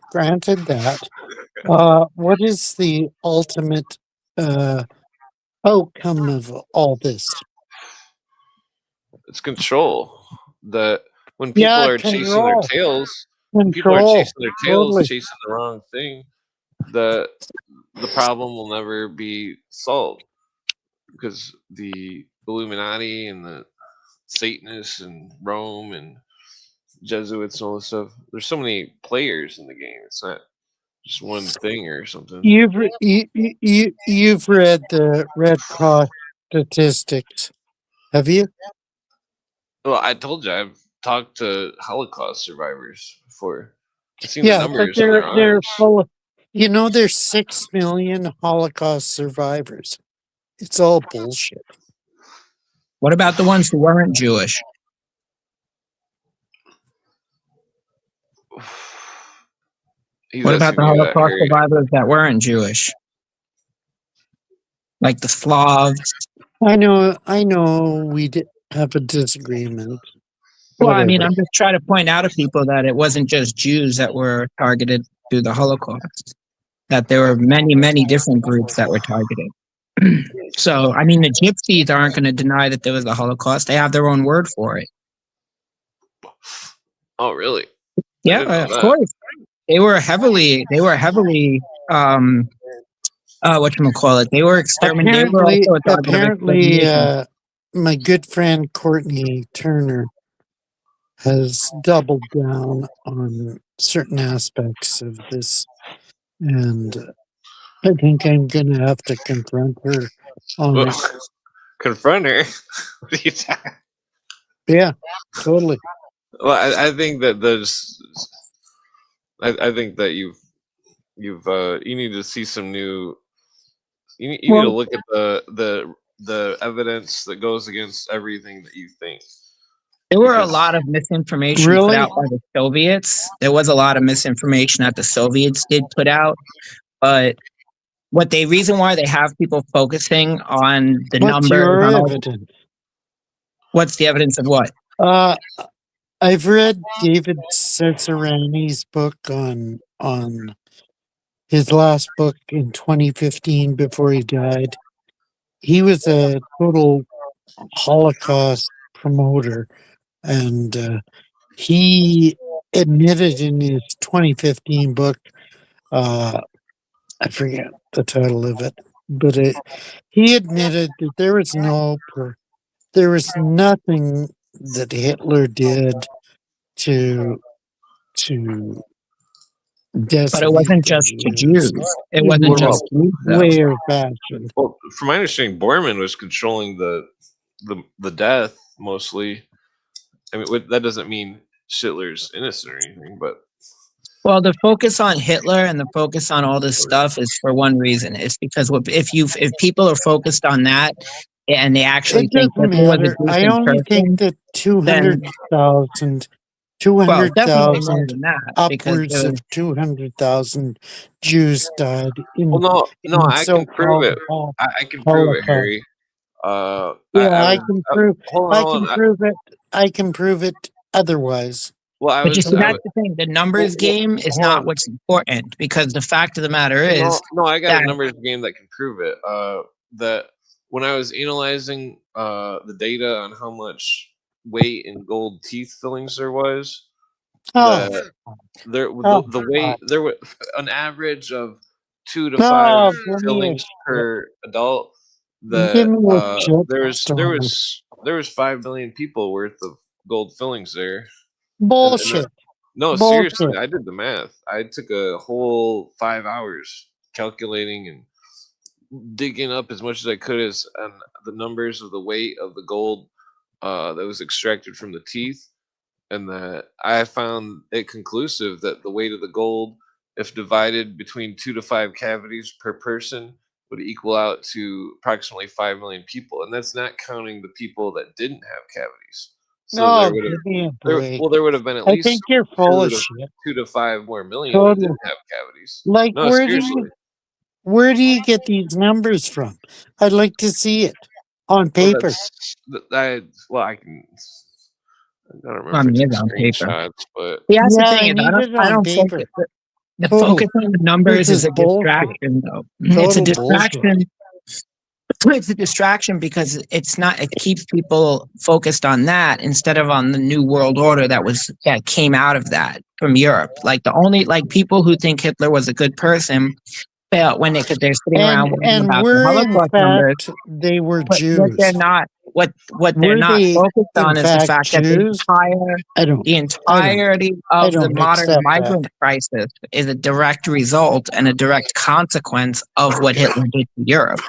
What is the ultimate uh, outcome of all this? It's control. That when people Yeah, are chasing their control. tails, when people are Control. chasing their tails, Totally. chasing the wrong thing, the the problem will never be solved because the Illuminati and the Satanists and Rome and Jesuits and all this stuff. There's so many players in the game. It's not just one thing or something. You've read the Red Cross statistics, have you? Well, I told you I've talked to Holocaust survivors before. I've seen the Yeah, but numbers on their they're arms. full of. There's 6 million Holocaust survivors. It's all bullshit. What about the ones who weren't Jewish? He's What about asking the you that, Holocaust Harry. survivors that weren't Jewish? Like the Slavs? I know. Have a disagreement. Well, I mean, Whatever. I'm just trying to point out to people that it wasn't just Jews that were targeted through the Holocaust, that there were many, many different groups that were targeted. So, I mean, the Gypsies aren't going to deny that there was a Holocaust. They have their own word for it. Oh, really? I Yeah, didn't know of that. course. They were heavily, whatchamacallit, they were exterminated. They were Apparently, also a target of apparently, extermination. my good friend Courtney Turner has doubled down on certain aspects of this, and I think I'm going to have to confront her on it. Well, confront her. What are you talking- Yeah, totally. well, I think that there's. I think that you need to see some new. You need to Well, look at the evidence that goes against everything that you think there were a because lot of misinformation put out Really? by the Soviets. There was a lot of misinformation that the Soviets did put out, but what they reason why they have people focusing on the What's numbers your on all evidence? what's the evidence of what? Uh, I've read David Cesarani's book on his last book in 2015 before he died. He was a total Holocaust promoter, and he admitted in his 2015 book, uh, I forget the title of it, but he admitted that there was nothing that Hitler did to to But it decimate wasn't the just to Jews Jews. It in wasn't well, any just no, Jews though. way or fashion. well, from my understanding, Bormann was controlling the death mostly. I mean, that doesn't mean Hitler's innocent or anything, but Well, the focus on Hitler and the focus on all this stuff is for one reason. It's because if people are focused on that and they actually It think doesn't Hitler was a matter. I decent only think person, that then 200,000, well, definitely more 200,000, than that because upwards of 200,000 Jews died well, no, in I can prove so-called it. I can prove it, Holocaust. Harry. Yeah, I I was can I, prove. I hold can on. prove it. I can prove it otherwise. Well, but you see, I that's was the thing. The numbers game is hold not on. what's important because the fact of the matter No, is no, I got a that, numbers game that can prove it. That when I was analyzing the data on how much weight and gold teeth fillings there was, Oh, the oh, the weight there was an average of 2 to 5 no, give me a fillings shit. per adult. Give The me a shit there was 5 million people worth of gold fillings there. And bullshit. no, seriously, Bullshit. I did the math. I took a whole 5 hours calculating and digging up as much as I could as on the numbers of the weight of the gold that was extracted from the teeth, and that I found it conclusive that the weight of the gold, if divided between 2 to 5 cavities per person, would equal out to approximately 5 million people, and that's not counting the people that didn't have cavities. So No, there would have give me a break. there would have been at I least think you're full two of to shit. 2 to 5 more million that Totally. didn't have cavities. Like, No, seriously. where do you get these numbers from? I'd like to see it on Well, paper. I can. I don't remember I if I mean, took it's on paper. screenshots, but See, that's the Yeah, thing I is, need it I on don't paper. focus. The Total. focus on the This numbers is is a bullshit. distraction, though. It's a Total bullshit. distraction. It's a distraction because it's not. It keeps people focused on that instead of on the new world order that came out of that from Europe. Like the only like people who think Hitler was a good person fail when because they're sitting around worrying And about the were in Holocaust numbers. fact they were What they're Jews. not what they're Were not they focused in on is the fact fact that Jews? the I don't entirety I of the don't modern accept that. migrant crisis is a direct result and a direct consequence of what Hitler did to Europe.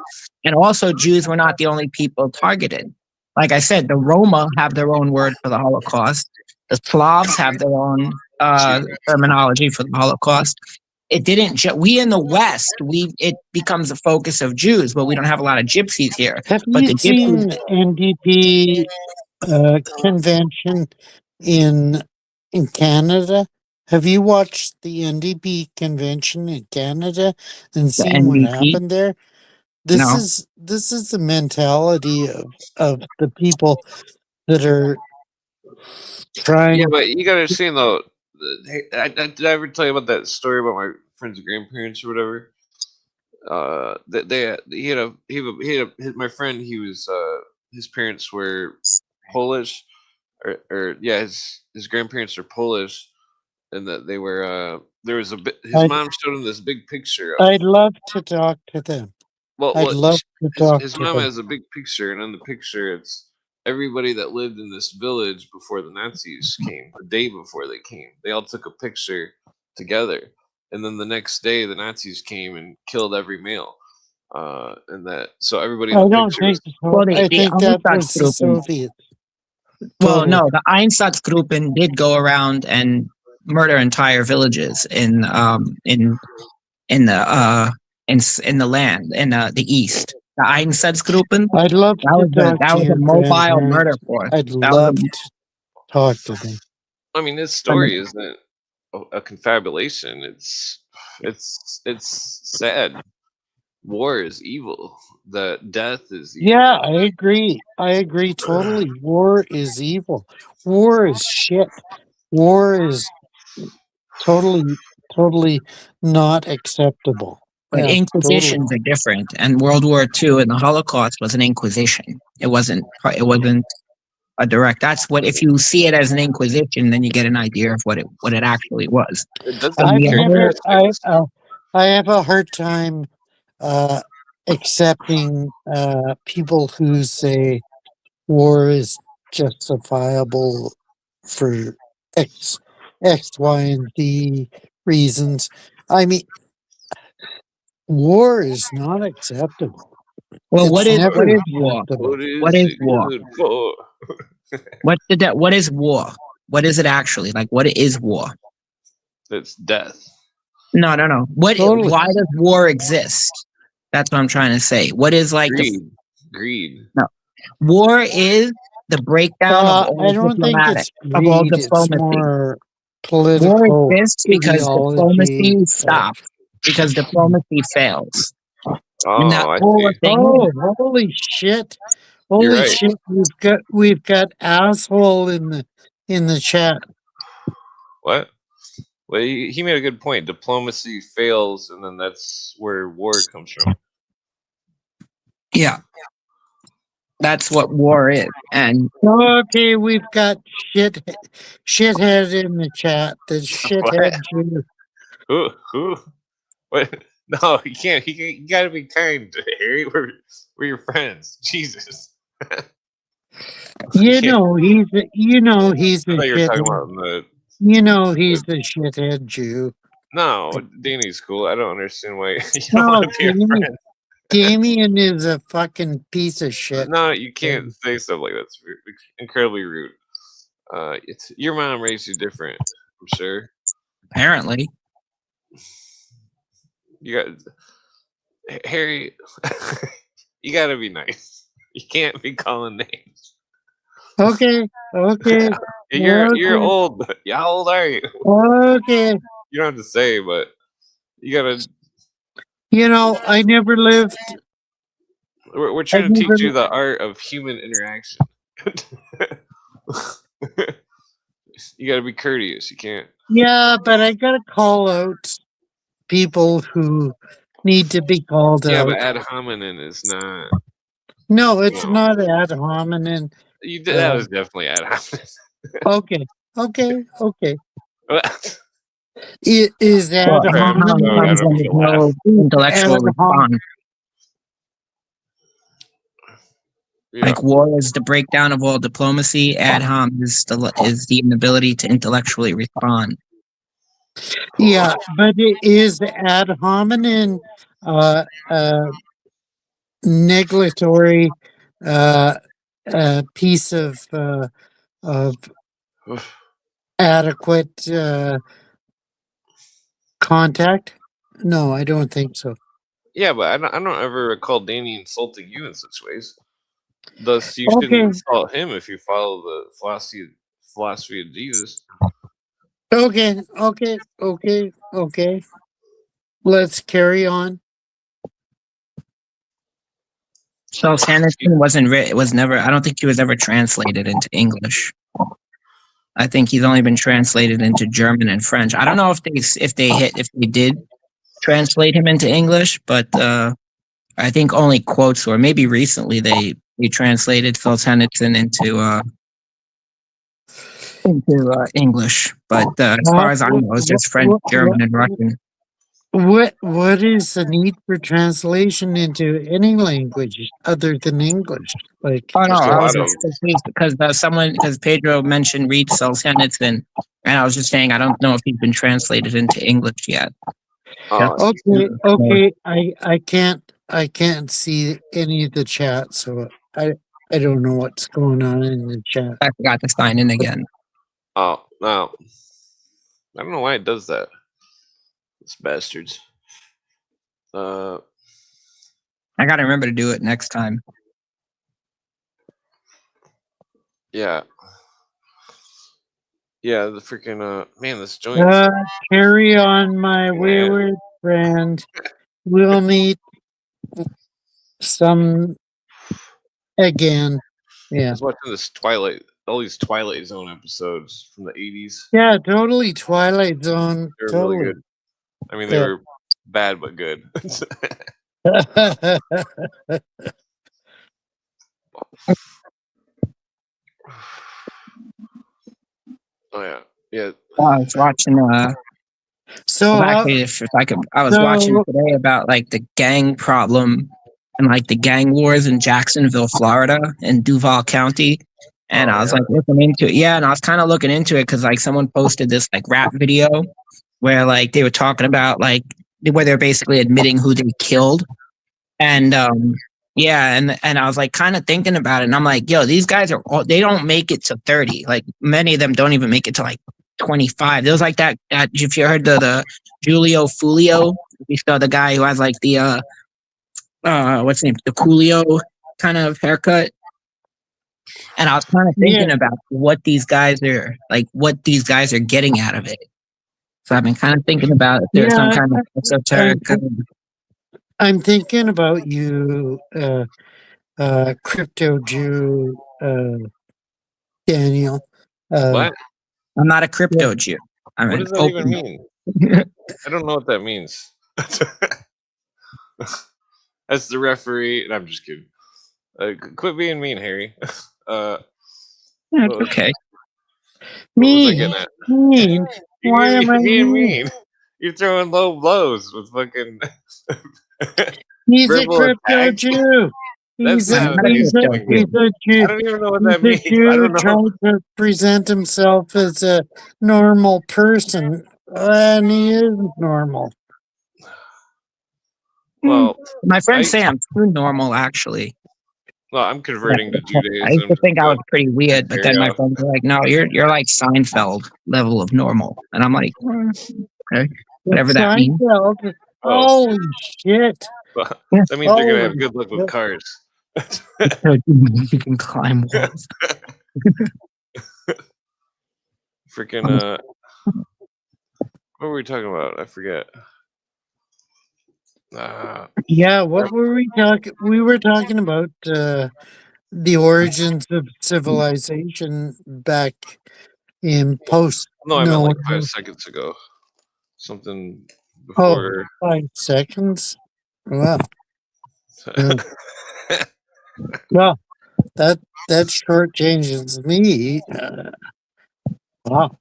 And also Jews were not the only people targeted. Like I said, the Roma have their own word for the Holocaust. The Slavs have their own terminology for the Holocaust. It didn't. We in the West, it becomes a focus of Jews, but we don't have a lot of gypsies here. Have But you the seen gypsies, NDP convention in Canada? Have you watched the NDP convention in Canada and the seen what NDP, happened there? This no, is the mentality of the people that are yeah, trying. but you gotta see though. Hey, did I ever tell you about that story about my friend's grandparents or whatever? He had my friend. His parents were Polish, or yeah, his grandparents are Polish, and that they were there was a bit. His I'd mom showed him this big picture of. I'd love to talk to them. I'd Well, love to talk his to mom them. has a big picture, and on the picture, it's everybody that lived in this village before the Nazis came. The day before they came, they all took a picture together, and then the next day, the Nazis came and killed every male. And that so everybody in I the don't picture was. think well, so. I the think that was the Einsatzgruppen. Soviets. Well, Totally. no, the Einsatzgruppen did go around and murder entire villages in the in the land in the east. The Einsatzgruppen I'd love to talk that to was a your mobile murder grandparents. force. I'd That was love to talk to them. I mean, this a story isn't a confabulation. It's sad. War is evil. The death is Yeah, evil. I agree. I agree totally. War is evil. War is shit. War is totally not acceptable. but Yeah, totally. inquisitions are different, and World War II and the Holocaust was an inquisition. It wasn't. It wasn't a direct. That's what if you see it as an inquisition, then you get an idea of what it actually was. It does And have I've the never. other, I have a hard time uh, accepting people who say war is justifiable for X, X, Y, and Z reasons. I mean, war is not acceptable. well, It's what never is war? acceptable. What What is is it war? good for? What is war? What is it actually? Like, what is war? It's death. No, no, no. Totally. Why does war exist? That's what I'm trying to say. What is like the Greed. Greed. no, war is the breakdown I don't think it's of all greed. It's diplomacy. more War political exists because ideology. diplomacy stops, because diplomacy fails. And that Oh, I whole see. thing, Oh, holy shit! You're Holy right. shit! We've got asshole in the chat. What? Well, he made a good point. Diplomacy fails, and then that's where war comes from. yeah. That's what war is. And Okay, we've got shithead in the chat. The shithead Jew. Who? What? No, you can't. You gotta be kind, Harry. We're your friends. Jesus. You can't- know he's a, you know he's I a thought you were talking shithead. about the. You know he's a shithead Jew. No, Danny's cool. I don't understand why you don't No, want to be a friend. Damien is a fucking piece of shit. No, you can't say stuff like that. It's incredibly rude. It's your mom raised you different. I'm sure. apparently, You got Harry. You gotta be nice. You can't be calling names. Okay, okay, You're okay, old. How old are you? okay. You don't have to say, but you gotta. You know, I never lived. We're I trying to never. teach you the art of human interaction. You gotta be courteous. You can't. Yeah, but I gotta call out people who need to be called Yeah, but out. ad hominem is not. No, You it's know, not ad hominem. you did that was definitely ad hominem. Okay, okay, okay. Well, Is ad well, sorry, I'm harm sorry. hominem? I comes don't when mean there's to laugh. no Ad intellectual hom. response. Yeah. Like war is the breakdown of all diplomacy. Ad hom is the inability to intellectually respond. Yeah, but it is ad hominem uh, negatory piece of adequate contact? No, I don't think so. Yeah, but I don't ever recall Danny insulting you in such ways. Thus, you shouldn't Okay, insult him if you follow the philosophy of Jesus. okay, okay, okay, okay. Let's carry on. So Sanderson wasn't it was never. I don't think he was ever translated into English. I think he's only been translated into German and French. I don't know if they did translate him into English, but I think only quotes, or maybe recently they translated Phil Henderson into English. But as far as I know, it's just French, German, and Russian. What is the need for translation into any language other than English? Like, Oh no, There's a I was lot of. just confused because because Pedro mentioned Reed Henderson, and I was just saying I don't know if he's been translated into English yet. okay, okay, I can't see any of the chat, so I don't know what's going on in the chat. I forgot to sign in again. Oh no, I don't know why it does that. It's bastards. I got to remember to do it next time. Yeah. Yeah, the freaking man, this joint. Carry on, my wayward friend. We'll meet some again. I Yeah. was watching this all these Twilight Zone episodes from the 80s. Yeah, totally Twilight Zone. They were really Totally. good. I mean, they Yeah. were bad but good. Oh yeah, yeah. I was watching. So, Actually, if I could, I was watching today about like the gang problem and like the gang wars in Jacksonville, Florida, and Duval County. And I was like looking into it. Yeah, and I was kind of looking into it because like someone posted this like rap video where like they were talking about like where they're basically admitting who they killed. And yeah, and I was like kind of thinking about it, and I'm like, yo, these guys they don't make it to 30. Like many of them don't even make it to like 25. There was like that if you heard the Julio Fulio, you saw the guy who has like the what's his name, the Coolio kind of haircut. And I was kind of thinking about what these guys are getting out of it. So I've been kind of thinking about if there's some kind of esoteric I'm thinking about you, crypto Jew, Daniel. What? I'm not a crypto Jew. I'm What an does that even open. mean? I don't know what that means. That's the referee, and I'm just kidding. Quit being mean, Harry. Uh, Yeah, what it's was, okay. what was I Mean, getting at? mean. Why am I Being mean? mean. You're throwing low blows with fucking He's a verbal crypto attacks. Jew. That's I'm not not a He's crypto a Jew. I Jew. don't even know what He's that a means. I Jew don't know. trying to present himself as a normal person, and he isn't normal. Hmm. Well, My friends I say I'm too normal, actually. I'm converting to I used to Judaism, think I was but pretty weird, but then carry my on. friends were like, "No, you're like Seinfeld level of normal," and I'm like, "Okay, whatever It's that means." Seinfeld. Oh, Holy shit. well, Yeah, that means you're gonna have Holy good luck with shit. cars. so you can climb walls. Freaking what were we talking about? I forget. Yeah, what were we talking? We were talking about the origins of civilization back in post No, I meant Noah. like 5 seconds ago. Something Oh, before. 5 seconds. Wow. Uh, well, that that shortchanges me. Wow.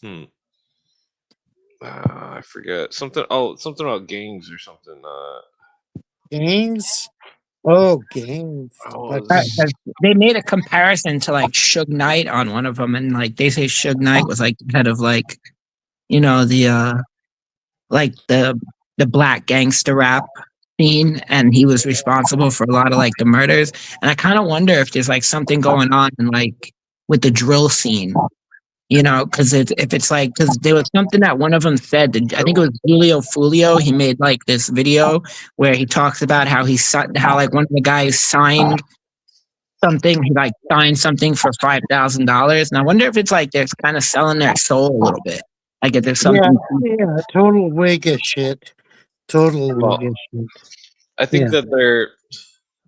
hmm. I forget something. Oh, something about gangs or something. Gangs. Oh, gangs. Oh, Fuck. was, They made a comparison to like Suge Knight on one of them, and like they say Suge Knight was like the head of like the like the black gangster rap scene, and he was responsible for a lot of like the murders. And I kind of wonder if there's like something going on like with the drill scene, because if it's like, because there was something that one of them said. I think it was Julio Fulio. He made like this video where he talks about how like one of the guys signed something. He like signed something for $5,000, and I wonder if it's like they're kind of selling their soul a little bit. Like if there's Yeah, something. yeah. Total wig of shit. Total well, wig of shit. I think Yeah. that they're.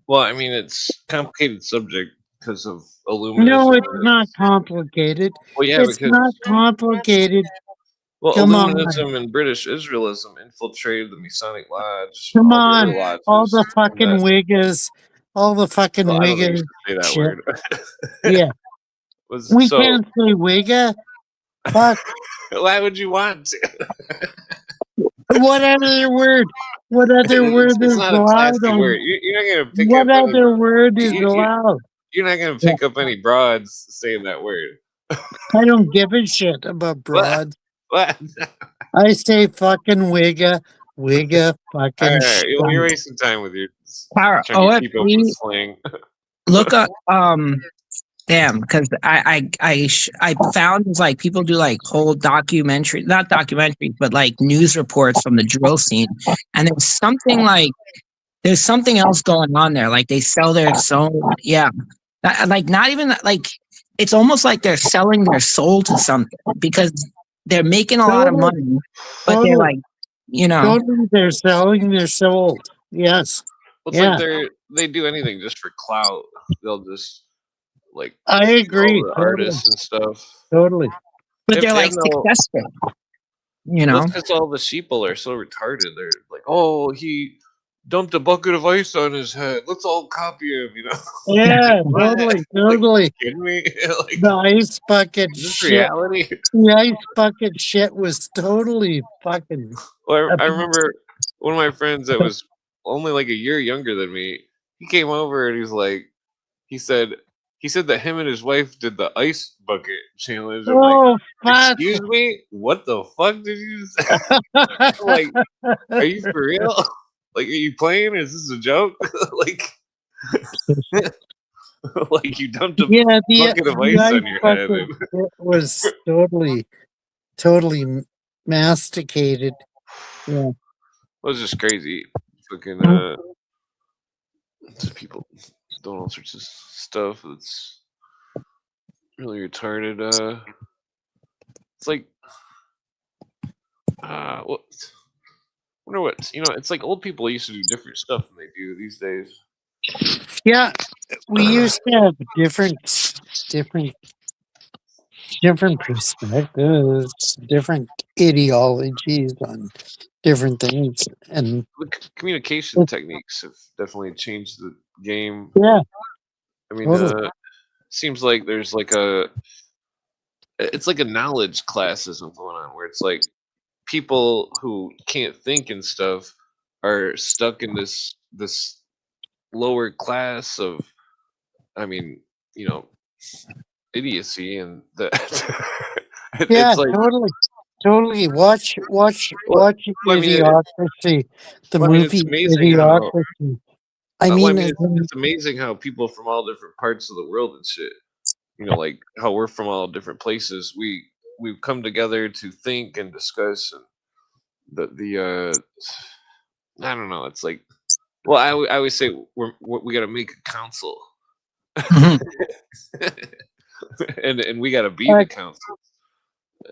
Well, I mean, it's a complicated subject because of No, Illuminism. it's not complicated. Well, yeah, It's because not complicated. Come on. Illuminism and British Israelism infiltrated the Masonic Lodge and Come all the on. other All lodges, the and that. fucking wiggers. All the fucking Well, I don't think you wiggers. should say that Shit. word. Yeah. Was We so. can't say wigger. Fuck. Why would you want to? What other word? What other word It's is not a allowed classy on? word. You're not gonna pick What up any. other word is You, allowed? you're not gonna Yeah. pick up any broads saying that word. I don't give a shit about What? broad. What? I say fucking wigger. Wigger All fucking right, shit. you're wasting time with your Para trying to keep up with OFC, slang. look up damn, because I found like people do like whole documentary, not documentaries, but like news reports from the drill scene, and there's something else going on there. Like they sell their soul, yeah, like not even like it's almost like they're selling their soul to something because they're making a lot of Totally. money, but they're Totally. like, you know, Totally. They're selling their soul. Yes. Well, it's like Yeah. they do anything just for clout. They'll just like I all agree. the Totally. artists and stuff. Totally. but They they're have like no. successful, you Well, know. it's because all the sheeple are so retarded. They're like, oh, he dumped a bucket of ice on his head. Let's all copy him. Like Yeah. what? Totally. Like, you Totally. kidding me? Like, The ice bucket is this shit. reality? The ice bucket shit was totally fucking. Well, I remember one of my friends that was only like a year younger than me. He came over and he's like, he said he said that him and his wife did the ice bucket challenge. I'm like, Oh, fuck. excuse me, what the fuck did you say? I'm like, are you for real? Like, are you playing? Is this a joke? Like, like you dumped a Yeah, bucket of the ice ice on your head. bucket shit was totally masticated. Yeah. It was just crazy. Fucking people doing all sorts of stuff that's really retarded. It's like what? Wonder what it's like old people used to do different stuff than they do these days. Yeah, we used to have different different perspectives, different ideologies on different things, and Communication techniques have definitely changed the game. yeah, I mean, totally. seems like there's like it's like a knowledge classism going on where it's like people who can't think and stuff are stuck in this lower class of, I mean, you know, idiocy, and that Yeah, it's like, totally. Watch well, I mean, Idiocracy, the it's movie amazing how, Idiocracy. I well, I mean, mean, it's amazing how people from all different parts of the world and shit, like how we're from all different places. We've come together to think and discuss, and I don't know. It's like, well, I always say we got to make a council, Mhm. and we got to be the council.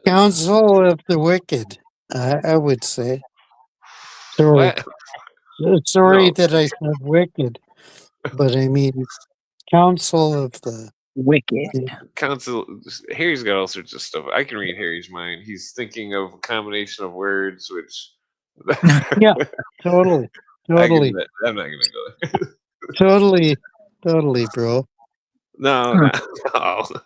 Council of the Wicked. I would say. Sorry, What? sorry No, that I said wicked, but I mean Council of the. Wicked. council. Harry's got all sorts of stuff. I can read Harry's mind. He's thinking of a combination of words, which Yeah, totally, I can. totally, I'm not gonna go there. totally, bro. No, Huh. no, no.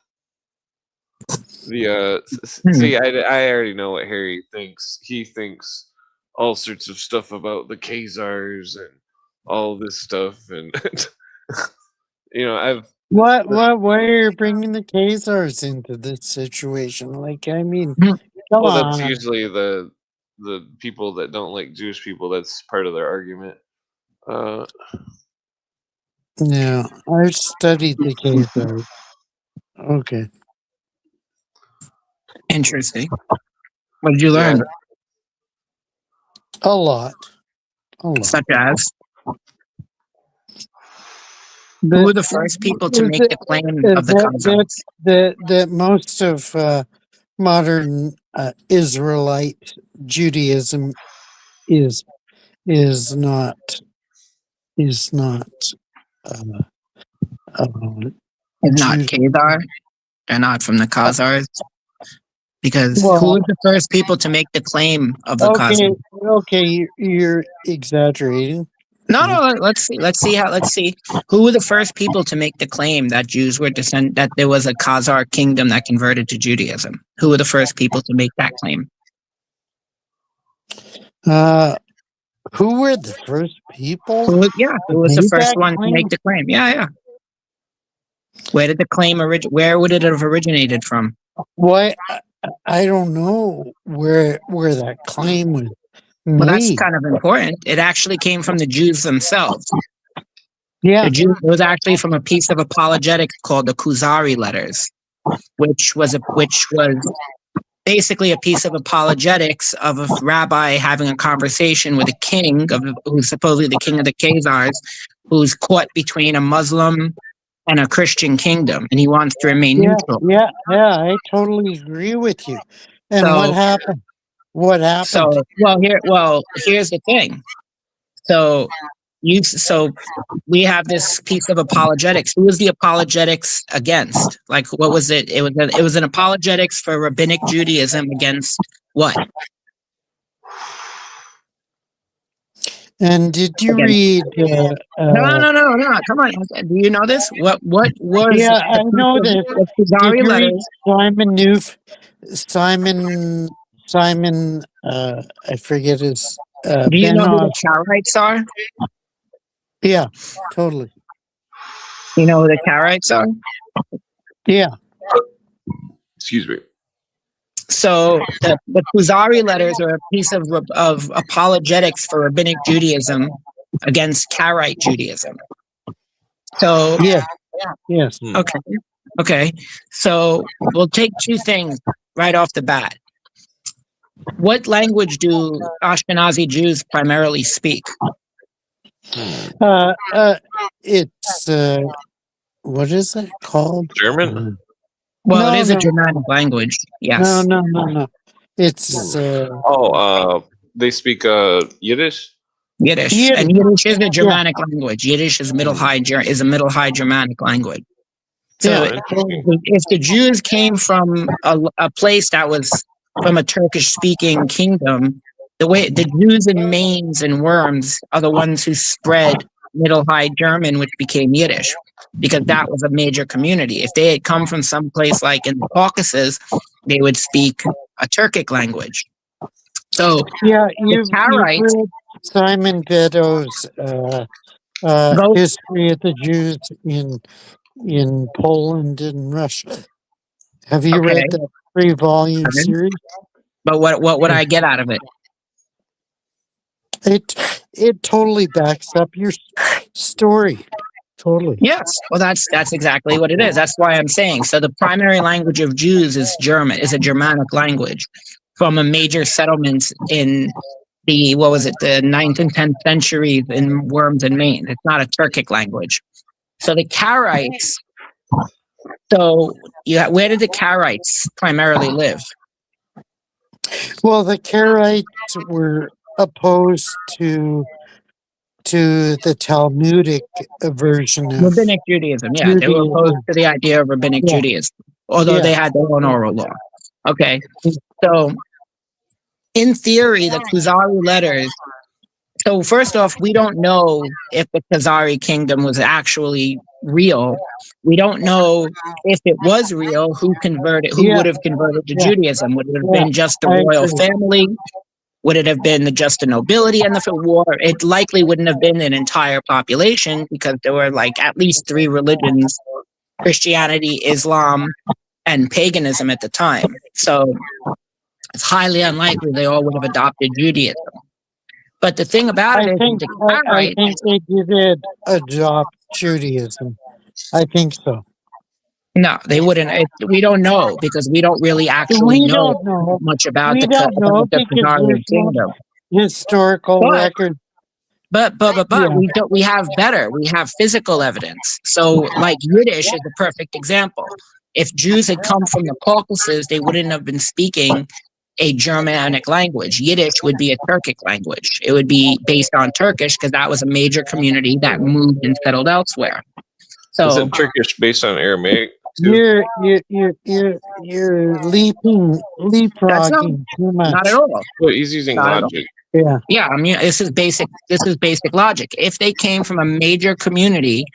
Hmm. See, I already know what Harry thinks. He thinks all sorts of stuff about the Khazars and all this stuff, and I've Why are you bringing the Khazars into this situation? Like, I mean, Hmm. come well, that's on. usually the people that don't like Jewish people. That's part of their argument. Uh, Yeah, I've studied the Khazars. Okay. Interesting. What did you yeah, learn? A lot. A lot. Such as who The, were the first people to make the claim of the Khazars? that most of modern Israelite Judaism is is not is not uh, uh, Is not Jew. Khazar. They're not from the Khazars. Because who Well, were the first people to make the claim of the okay, Khazars? you're exaggerating. No, Yeah. no. Let's see. Who were the first people to make the claim that Jews were that there was a Khazar kingdom that converted to Judaism? Who were the first people to make that claim? Uh, who were the first people Who to was the make first that one to make claim? the claim? Yeah. Where did the claim Where would it have originated from? Why? I don't know where that claim was Well, that's made. kind of important. It actually came from the Jews themselves. Yeah, It was actually from a piece of apologetics called the Kuzari Letters, which was basically a piece of apologetics of a rabbi having a conversation with a king who's supposedly the king of the Khazars, who's caught between a Muslim and a Christian kingdom, and he wants to remain neutral. yeah. I totally agree with you. And what So, happened? What happened? here's the thing. So we have this piece of apologetics. Who was the apologetics against? Like, what was it? It was an apologetics for rabbinic Judaism against what? And did you Against, read? no. Come on. Do you know this? What was Yeah, I know this. the Did Kuzari you read Letters? Simon Newf? Simon. I forget his. Do you know who the Benosh. Karaites are? Yeah, totally. You know who the Karaites are? Yeah, excuse me. So the Kuzari Letters are a piece of apologetics for rabbinic Judaism against Karaite Judaism. So yes. okay. So we'll take two things right off the bat. What language do Ashkenazi Jews primarily speak? It's what is it called? German. Well, it No, is a no, Germanic language. Yes. no. It's They speak Yiddish. Yiddish, Yiddish. and Yiddish is a Yeah, Germanic language. Yiddish is a middle high Germanic language. So, Oh, interesting. if the Jews came from a place that was from a Turkish-speaking kingdom, the Jews in Mainz and Worms are the ones who spread Middle High German, which became Yiddish, because that was a major community. If they had come from some place like in the Caucasus, they would speak a Turkic language. So Yeah, the you've Karaites read Simon Beddoes' go History of the Jews in Poland and Russia. Have you okay, read that 3-volume series? but what would I get out of it? It totally backs up your story. Totally. Yes, well, that's exactly what it is. That's why I'm saying. So the primary language of Jews is German, is a Germanic language from a major settlements in the what was it, the 9th and 10th centuries in Worms and Maine. It's not a Turkic language. So the Karaites. So where did the Karaites primarily live? Well, the Karaites were opposed to the Talmudic version of Rabbinic Judaism. Yeah, they were opposed Judaism. to the idea of rabbinic Yeah, Judaism, although they yeah. had their own oral law. Okay, so in theory, the Kuzari letters. So first off, we don't know if the Khazari kingdom was actually real. We don't know if it was real, who Yeah, would have converted to yeah, Judaism. Would it have yeah. been just the I royal agree. family? Would it have been just the nobility and the war? It likely wouldn't have been an entire population because there were like at least 3 religions: Christianity, Islam, and paganism at the time. So it's highly unlikely they all would have adopted Judaism. But the thing about it is the I Karaites, think they did adopt Judaism. I think so. no, they wouldn't. We don't know because we don't really actually We know don't know. much about We the don't know because Khazari there's no kingdom. historical But record. But Yeah. we don't. We have better. We have physical evidence. So, like Yiddish is a perfect example. If Jews had come from the Caucasus, they wouldn't have been speaking a Germanic language. Yiddish would be a Turkic language. It would be based on Turkish because that was a major community that moved and settled elsewhere. So, Isn't Turkish based on Aramaic too? You're that's leapfrogging too not at much. all. Well, he's using Not at all. logic. Yeah. Yeah, I mean, this is basic logic. If they came from a major community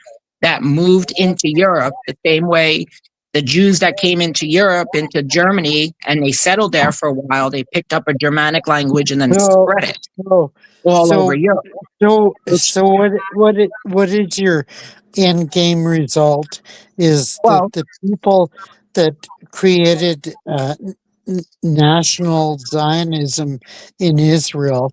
that moved into Europe the same way the Jews that came into Europe, into Germany, and they settled there for a while, they picked up a Germanic language and then So spread it so all over so Europe. what is your end game result? Is that Well, the people that created national Zionism in Israel,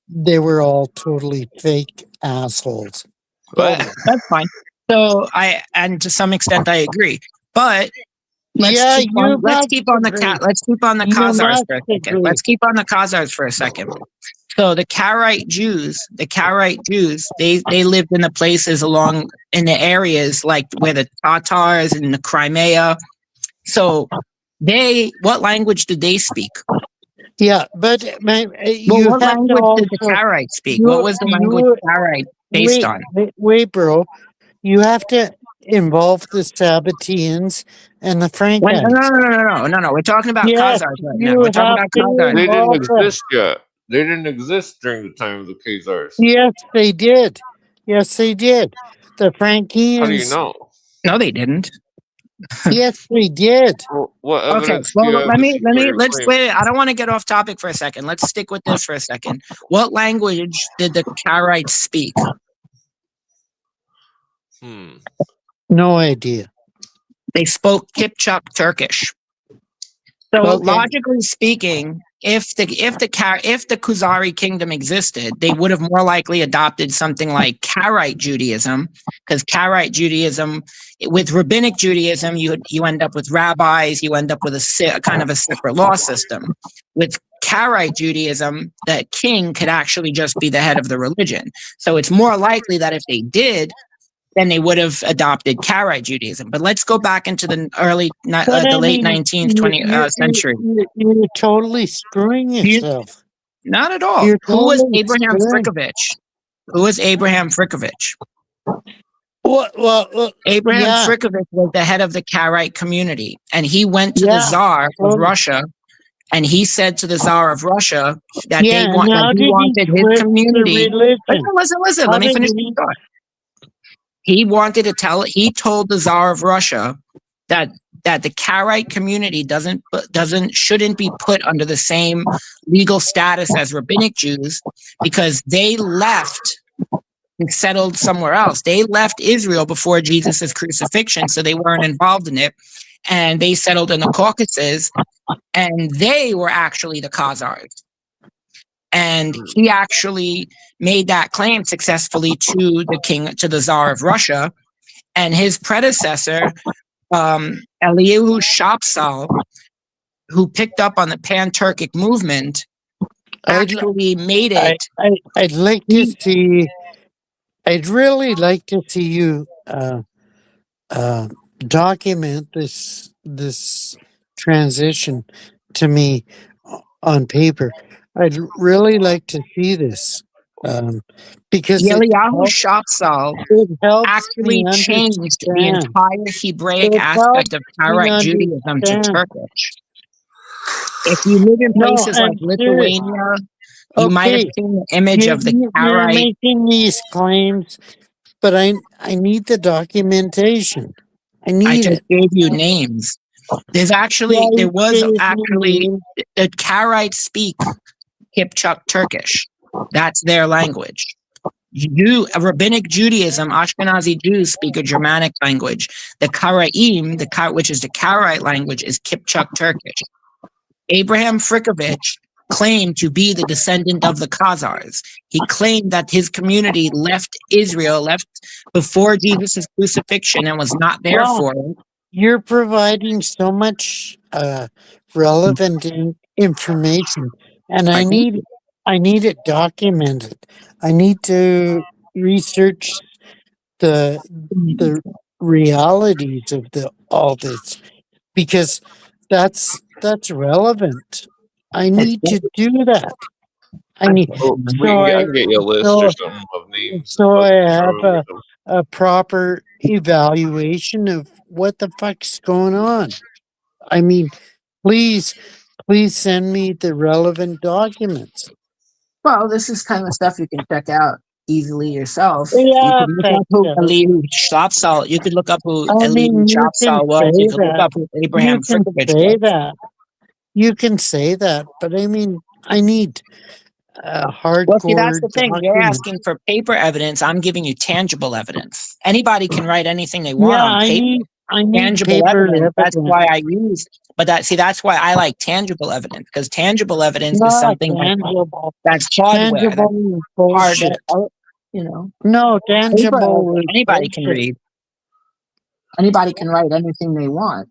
they were all totally fake assholes. What? Totally. that's fine. So and to some extent I agree. But let's Yeah, keep you must the agree. let's keep on the You Khazars must for a second. agree. Let's keep on the Khazars for a second. So the Karaite Jews, they lived in the places along in the areas like where the Tatars and the Crimea. So what language did they speak? Yeah, but Well, you what have to language did the also Karaites speak? What was the language Karaite based on? wait, bro. You have to involve the Sabbateans and the Frankites. No. We're talking about Yes, Khazars right now. you We're talking have about to Khazars. They didn't involve them. exist yet. They didn't exist during the time of the Khazars. Yes, they did. Yes, they did. The How do you Frankians. know? No, they didn't. Yes, they did. Well, what Okay, evidence do you well, have to support your let's claim? wait. I don't want to get off topic for a second. Let's stick with this for a second. What language did the Karaites speak? No idea. They spoke Kipchak Turkish. So Okay. logically speaking, if the Khuzari kingdom existed, they would have more likely adopted something like Karaite Judaism, because Karaite Judaism, with rabbinic Judaism, you end up with rabbis, you end up with a kind of a separate law system. With Karaite Judaism, the king could actually just be the head of the religion. So it's more likely that if they did, then they would have adopted Karaite Judaism. But let's go back into the late 19th, 20th century. You're totally screwing yourself. Not at all. You're Who was totally Abraham screwing. Frickovich? Who was Abraham Frickovich? Well, Abraham yeah, Frickovich was the head of the Karaite community, and he went to the yeah, Tsar of totally. Russia And he said to the Tsar of Russia that Yeah, that now he did he wanted his switch the community. religion? Listen. How Let me did finish the he? thought. He told the Tsar of Russia that the Karaite community shouldn't be put under the same legal status as rabbinic Jews because they left and settled somewhere else. They left Israel before Jesus' crucifixion, so they weren't involved in it. And they settled in the Caucasus, and they were actually the Khazars. And he actually made that claim successfully to the Tsar of Russia. And his predecessor, Eliyahu Shapsal, who picked up on the Pan-Turkic movement, actually made it. I'd like to see. I'd really like to see you document this transition to me on paper. I'd really like to see this because Eliyahu Shapsal it helps me actually changed the understand. entire Hebraic It helps aspect of me Karaite Judaism to understand. Turkish. If you live in No, places like I'm serious. Lithuania, you might have Okay, seen the image of the you're Karaite. making these claims, but I need the documentation. I I need just it. gave you names. There You was gave me actually, names. the Karaite speak Kipchak Turkish. That's their language. Rabbinic Judaism, Ashkenazi Jews speak a Germanic language. The Karaim, which is the Karaite language, is Kipchak Turkish. Abraham Frickovich claimed to be the descendant of the Khazars. He claimed that his community left before Jesus' crucifixion and was not there Well, for it. you're providing so much relevant information, and I think I need it documented. I need to research the the realities of all this because that's relevant. I need to do that. I need Oh, so I I can get you a list or so something of names so of I have them. a proper evaluation of what the fuck's going on. I mean, please, please send me the relevant documents. Well, this is kind of stuff you can check out easily yourself. You Yeah, could look up thanks, who Kevin. Elihu Shapsal. You could look up who I Elihu mean, you can Shapsal was. You say could look that. up who You Abraham can Frickovich say was. that. You can say that, but I mean, I need a Well, see, that's hardcore the thing. You're document. asking for paper evidence. I'm giving you tangible evidence. Anybody can write anything they want Yeah, on paper. I need Tangible paper evidence. That's evidence. why I use. That's why I like tangible evidence, because tangible evidence is Not something tangible. that's hardware. That's Tangible is hard. bullshit. You know, No, paper tangible is anybody can bullshit. read. Anybody can write anything they want.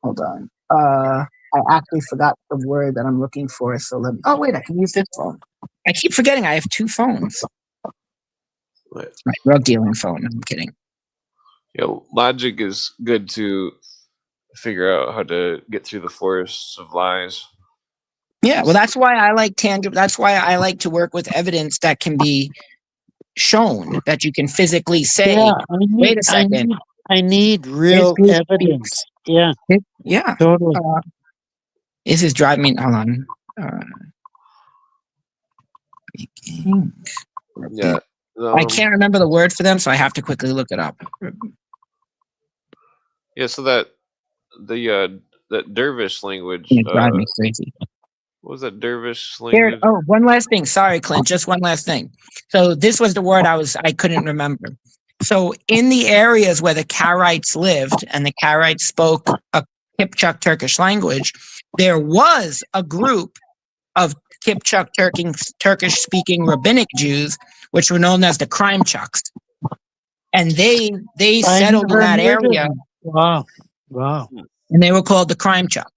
Hold on. I actually forgot the word that I'm looking for. So let me. Oh wait, I can use this phone. I keep forgetting I have two phones. Right. My drug dealing phone. I'm kidding. Yeah, logic is good to figure out how to get through the forests of lies. Yeah, well, that's why I like tangible. That's why I like to work with evidence that can be shown, that you can physically say, Yeah, wait a second, I need this real group speaks. evidence. Yeah, Yeah. totally. This is driving me. Hold on. Yeah. I can't remember the word for them, so I have to quickly look it up. Yeah, so that dervish language. It's driving me crazy. What was that dervish Here, language? oh, one last thing. Sorry, Clint. Just one last thing. So this was the word I couldn't remember. So in the areas where the Karaites lived and the Karaites spoke a Kipchak Turkish language, there was a group of Kipchak Turkish speaking rabbinic Jews, which were known as the Crime Chucks. And they I settled in never that heard of area, them. Wow, wow. and they were called the Crime Chucks.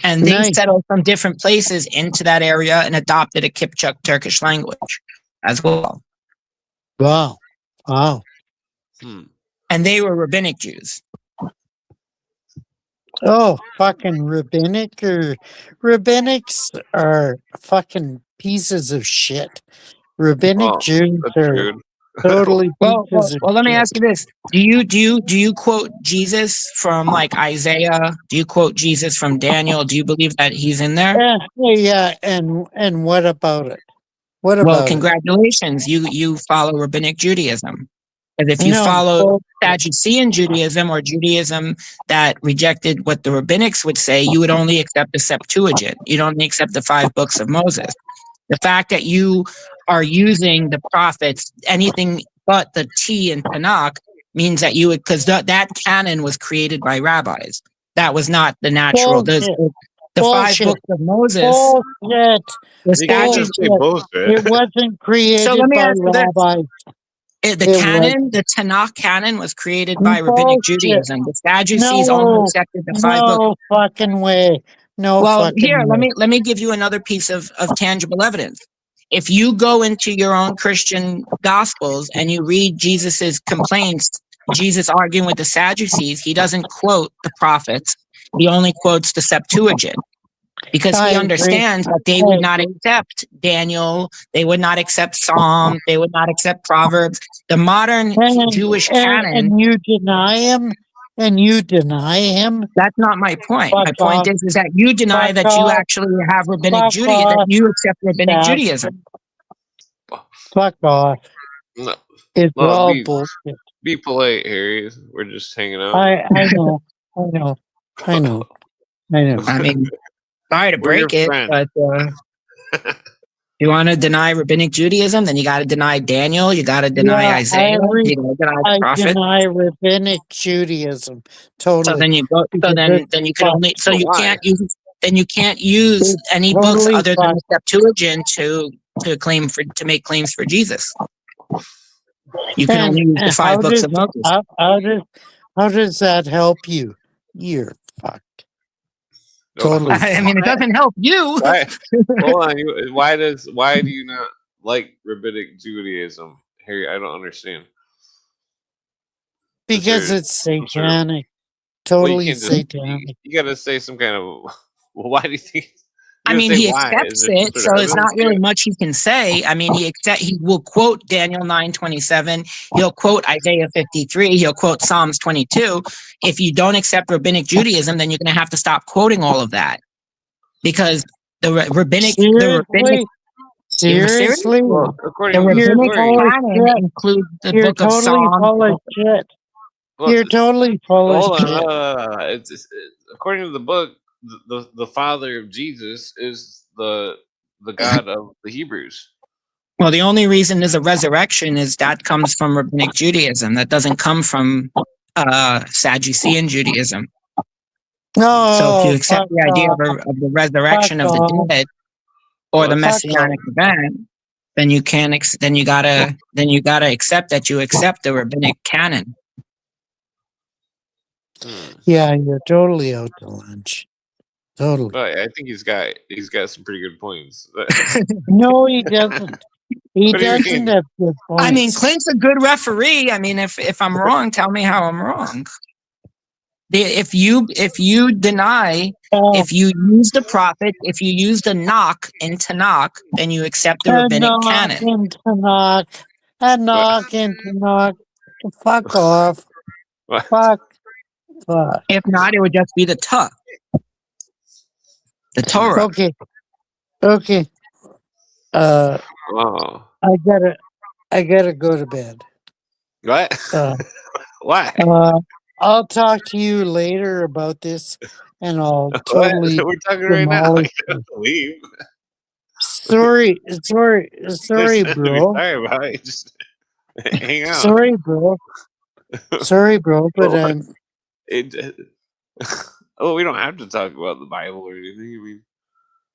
And they Nice. settled from different places into that area and adopted a Kipchak Turkish language as well. Wow, wow. And they were rabbinic Jews. Oh, fucking rabbinics are fucking pieces of shit. Rabbinic Jews That's are rude. Totally pieces of Let me shit. ask you this: do you quote Jesus from like Isaiah? Do you quote Jesus from Daniel? Do you believe that he's in there? Yeah, and what about it? What Well, about it? congratulations, you follow rabbinic Judaism. Because if you No, follow bullshit. Sadducean Judaism or Judaism that rejected what the rabbinics would say, you would only accept the Septuagint. You'd only accept the 5 books of Moses. The fact that you are using the prophets, anything but the T in Tanakh, means that you would, because that canon was created by rabbis. That was not the natural. Bullshit. The 5 Bullshit. books of Moses, Bullshit. the You can't just say Sadducees. Bullshit. bullshit. It wasn't So let created me by ask you this. rabbis. The It was canon, the Tanakh canon, was created by rabbinic bullshit. Judaism. The Sadducees only No, accepted the 5 books. no fucking way. No Well, fucking here, way. let me give you another piece of tangible evidence. If you go into your own Christian gospels and you read Jesus's complaints, Jesus arguing with the Sadducees, he doesn't quote the prophets. He only quotes the Septuagint because I he agree. understands that they I would not agree. accept Daniel, they would not accept Psalm, they would not accept Proverbs. The modern Jewish canon, And you deny him? And you deny him? that's not my point. Fuck My point off. is that you deny Fuck that you off. actually have rabbinic Fuck Judaism, that off. you accept rabbinic Bastard. Judaism. Fuck off. No, It's no, all bullshit. be polite, Harry. We're just hanging out. I know. I know. I know. I know. I mean, sorry to We're your break it, friend. but you want to deny rabbinic Judaism, then you got to deny Daniel, you got to deny Yeah, Isaiah, you got to deny the I prophet. deny rabbinic Judaism. Totally. So then you go. So Because then it's you can only. So But you why? can't use. Then you can't use it's any books totally other than the fucked. Septuagint to make claims for Jesus. You can only use the And 5 books of Moses. how does that help you? You're fucked. Totally. I mean, it doesn't help you. Why? Hold on. Why do you not like rabbinic Judaism, Harry? I don't understand. Because there it's some sort of- satanic. Well, you Totally can't just. satanic. You got to say some kind of. Well, why do you think? I You gotta mean, say he why. accepts Is there some it, sort so of it's not evidence to really it? much he can say. I mean, he will quote Daniel 9:27. He'll quote Isaiah 53. He'll quote Psalms 22. If you don't accept rabbinic Judaism, then you're going to have to stop quoting all of that because the rabbinic. You're serious? Seriously? Well, according The to the You're rabbinic full story. of canon shit. includes the You're book of totally Psalms. full of shit. Well, You're totally full of hold on. shit. According to the book, the father of Jesus is the God of the Hebrews. Well, the only reason there's a resurrection is that comes from rabbinic Judaism. That doesn't come from Sadducean Judaism. So if you No, accept fuck the idea off. of the resurrection Fuck of the off. dead or the What? Fuck off. messianic event, then you can't. Then you gotta accept that you accept the rabbinic canon. Yeah, you're totally out to lunch. Totally. But I think he's got some pretty good points. No, he doesn't. He What do you doesn't mean? have good points. I mean, Clint's a good referee. I mean, if I'm wrong, tell me how I'm wrong. If you deny, if you use the prophet, if you use the knock in Tanakh, then you accept the rabbinic canon. And knock into knock. Fuck off. What? Fuck. If not, it would just be the Torah. Okay. Oh. I gotta go to bed. What? Why? I'll talk to you later about this, and I'll What? totally We're talking right now. You demolish don't have to leave. Sorry, There's nothing to be bro. sorry about it. Just hang out. Sorry, bro. But Well, we don't have to talk about the Bible or anything. I mean,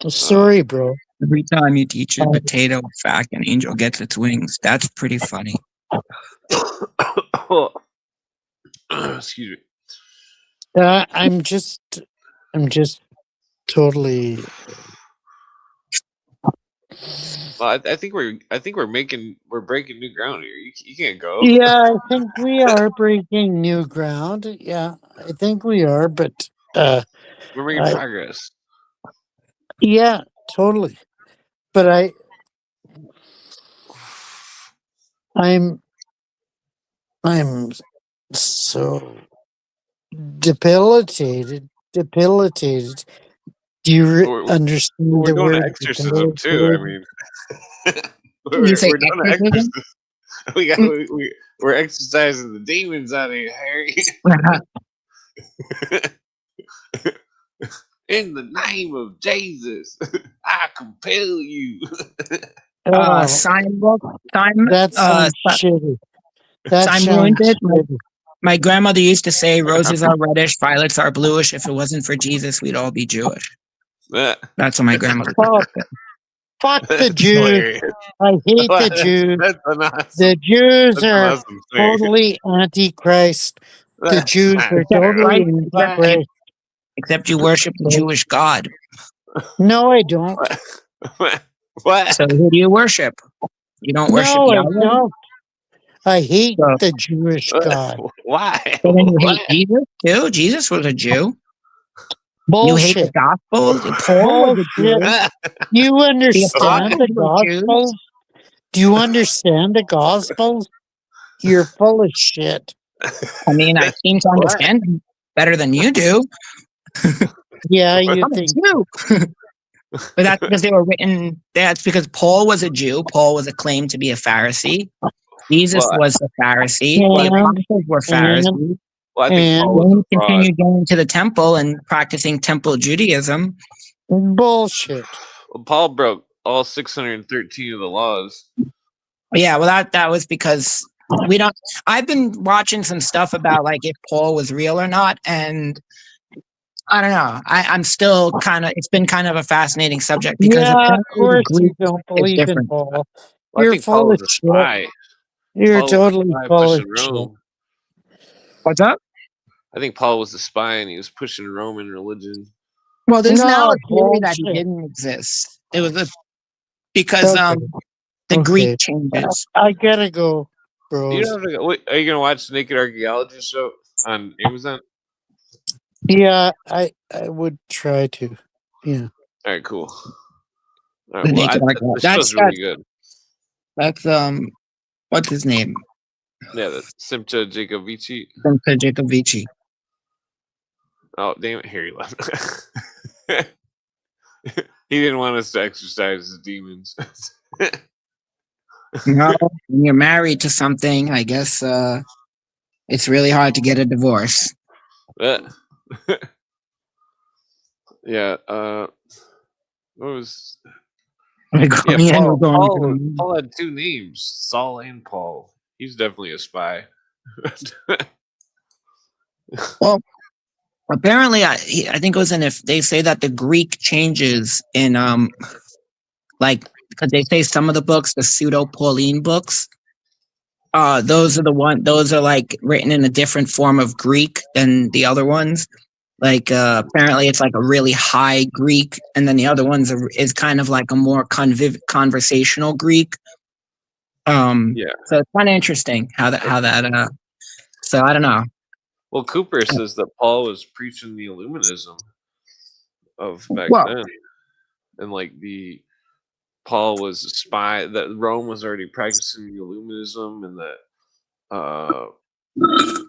sorry, bro. Every time you teach a potato fact, an angel gets its wings. That's pretty funny. excuse me. I'm just totally. Well, I think we're breaking new ground here. You can't go. Yeah, I think we are breaking new ground. Yeah, I think we are, but We're making progress. yeah, totally. But I'm I'm so debilitated. Debilitated. Do you We're, understand we're the doing an word exorcism too. I debilitated? mean, You say we're doing an exorcism? exorcism. We're exercising the demons out of here, Harry. In the name of Jesus, I compel you. Oh, Sign book, that sounds shitty. That sign sounds wounded. shitty. My grandmother used to say, "Roses are reddish, violets are bluish. If it wasn't for Jesus, we'd all be Jewish." That's what my grandmother Fuck, said. fuck the That's Jews. hilarious. I hate the Jews. That's an awesome. The Jews That's an are awesome thing. totally antichrist. The That's Jews not are Except totally Christ, true. antichrist. except you worship the Jewish God. No, I don't. What? So who do you worship? You don't worship No, I Yahweh. don't. I hate So, the Jewish God. Why? so then you What? hate Jesus too. Jesus was a Jew. You hate the Bullshit. gospel. Paul was a Bullshit. Jew. You The understand apostles the were Jews. Gospels? Do you understand the Gospels? You're full of shit. I mean, I seem to What? understand them better than you do. Yeah, you I'm a think. Jew. But that's because they were written. That's because Paul was a Jew. Paul was acclaimed to be a Pharisee. Jesus Well, was a Pharisee. The And, apostles were and, Pharisees. well, I think Paul and was a James fraud. continued going to the temple and practicing temple Judaism. bullshit. Well, Paul broke all 613 of the laws. Yeah, well, that was because we don't. I've been watching some stuff about like if Paul was real or not, and I don't know. I'm still kind of. It's been kind of a fascinating subject because Yeah, of apparently the course you Greek don't is believe in different. Paul. Well, I You're think Paul full of was a shit. spy. You're Paul was a totally spy full of pushing shit. Rome. What's up? I think Paul was a spy and he was pushing Roman religion. Well, there's now No, a theory that he bullshit. didn't exist. It was because Okay, the Greek okay. changes. I gotta go, You bros. don't have to go. Wait, are you gonna watch the Naked Archaeologist show on Amazon? Yeah, I would try to. Yeah. All right, cool. All right, The well, naked archaeologist. the show's really good. That's what's his name? Yeah, the Simcha Jacovici. Simcha Jacovici. Oh, damn it, here he left. He didn't want us to exercise his demons. No, when you're married to something, I guess it's really hard to get a divorce. Yeah, what was Yeah, we're going to Paul had two names, Saul and Paul. He's definitely a spy. well, apparently, I think it was in if they say that the Greek changes in like because they say some of the books, the pseudo Pauline books, those are like written in a different form of Greek than the other ones. Like apparently it's like a really high Greek, and then the other ones is kind of like a more conversational Greek. Yeah. So it's kind of interesting how that so I don't know. Well, Cooper says that Paul was preaching the Illuminism of back Well, then, and like Paul was a spy. That Rome was already practicing the Illuminism, and that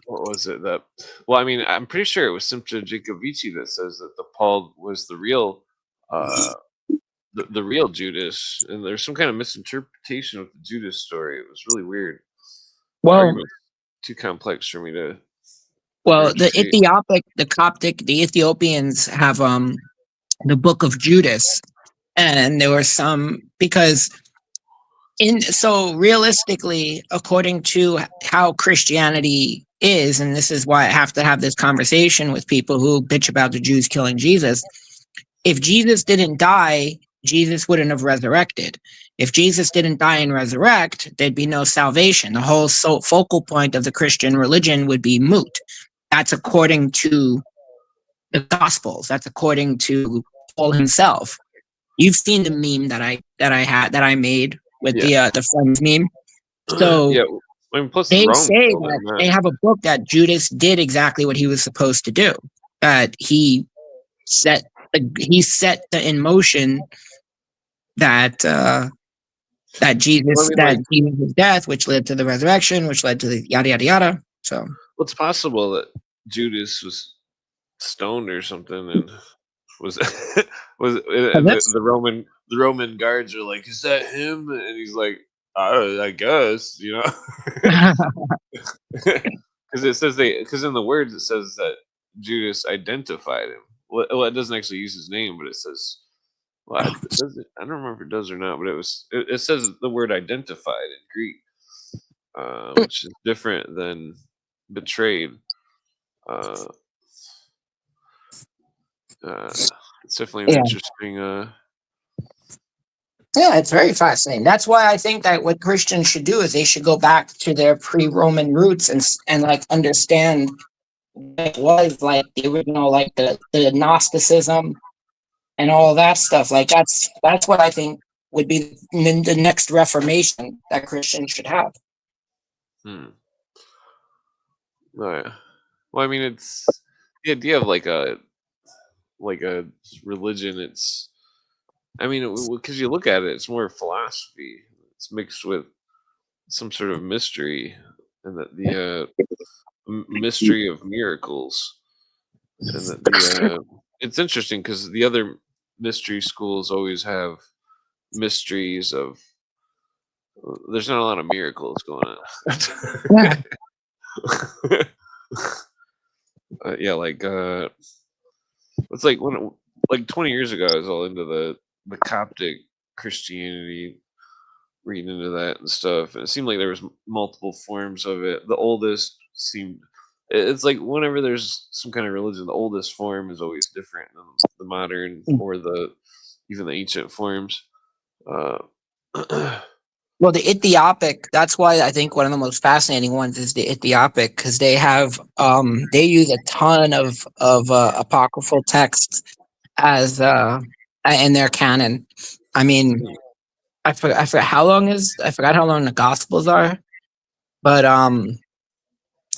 what was it that? Well, I mean, I'm pretty sure it was Simcha Jacovici that says that the Paul was the real, the real Judas, and there's some kind of misinterpretation of the Judas story. It was really weird. The well, argument's too complex for me to well. appreciate. The Coptic, the Ethiopians have the Book of Judas, and there were some because so realistically, according to how Christianity is, and this is why I have to have this conversation with people who bitch about the Jews killing Jesus. If Jesus didn't die, Jesus wouldn't have resurrected. If Jesus didn't die and resurrect, there'd be no salvation. The whole focal point of the Christian religion would be moot. That's according to the Gospels. That's according to Paul himself. You've seen the meme that I made with the Friends meme. So Yeah, I mean, plus they Rome say killed that him. they have a book that Judas did exactly what he was supposed to do. That he set the in motion that that Jesus, Well, I mean, that like, Jesus' death, which led to the resurrection, which led to the yada yada yada. So it's possible that Judas was stoned or something, and was and that's the Roman guards are like, "Is that him?" And he's like, I guess, you know." Because it says because in the words it says that Judas identified him. Well, it doesn't actually use his name, but it says, well, does it? I don't remember if it does or not, but it says the word identified in Greek, which is different than betrayed. Uh, it's definitely an yeah. interesting. Yeah, it's very fascinating. That's why I think that what Christians should do is they should go back to their pre-Roman roots and like understand what it was like the original, like the Gnosticism and all that stuff. Like that's what I think would be the next Reformation that Christians should have. Hmm. Oh, yeah. Well, I mean, it's the idea of like a religion. It's, I mean, because you look at it, it's more philosophy. It's mixed with some sort of mystery, and that the mystery of miracles, and that the it's interesting because the other mystery schools always have mysteries of. There's not a lot of miracles going Yeah, on. Yeah, like it's like when like 20 years ago, I was all into the Coptic Christianity, reading into that and stuff, and it seemed like there was multiple forms of it. The oldest seemed, it's like whenever there's some kind of religion, the oldest form is always different than the modern or the even the ancient forms. Uh, well, the Ethiopic. That's why I think one of the most fascinating ones is the Ethiopic because they have they use a ton of apocryphal texts as in their canon. I mean, I forgot how long is I forgot how long the Gospels are, but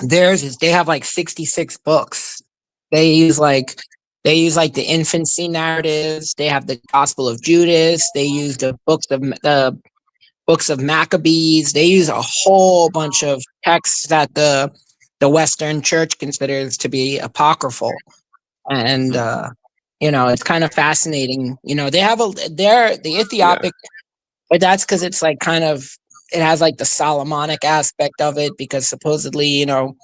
theirs is they have like 66 books. They use like they use like the infancy narratives. They have the Gospel of Judas. They use the books of Maccabees. They use a whole bunch of texts that the Western Church considers to be apocryphal, and you know it's kind of fascinating. You know they have the yeah, Ethiopic, but that's because it's like kind of it has like the Solomonic aspect of it because supposedly you know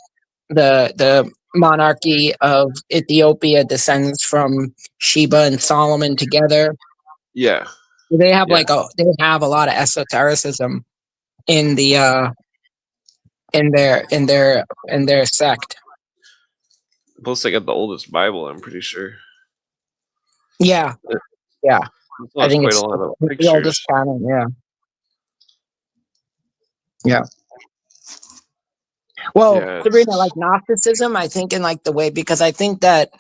the monarchy of Ethiopia descends from Sheba and Solomon together. yeah, They have yeah. they have a lot of esotericism in the in their sect. Plus, they got the oldest Bible. I'm pretty sure. Yeah, yeah. It I has think quite a it's lot of the oldest pictures. canon. Yeah, yeah. Well, Yeah, Sabrina, like it's Gnosticism, I think in like the way because I think that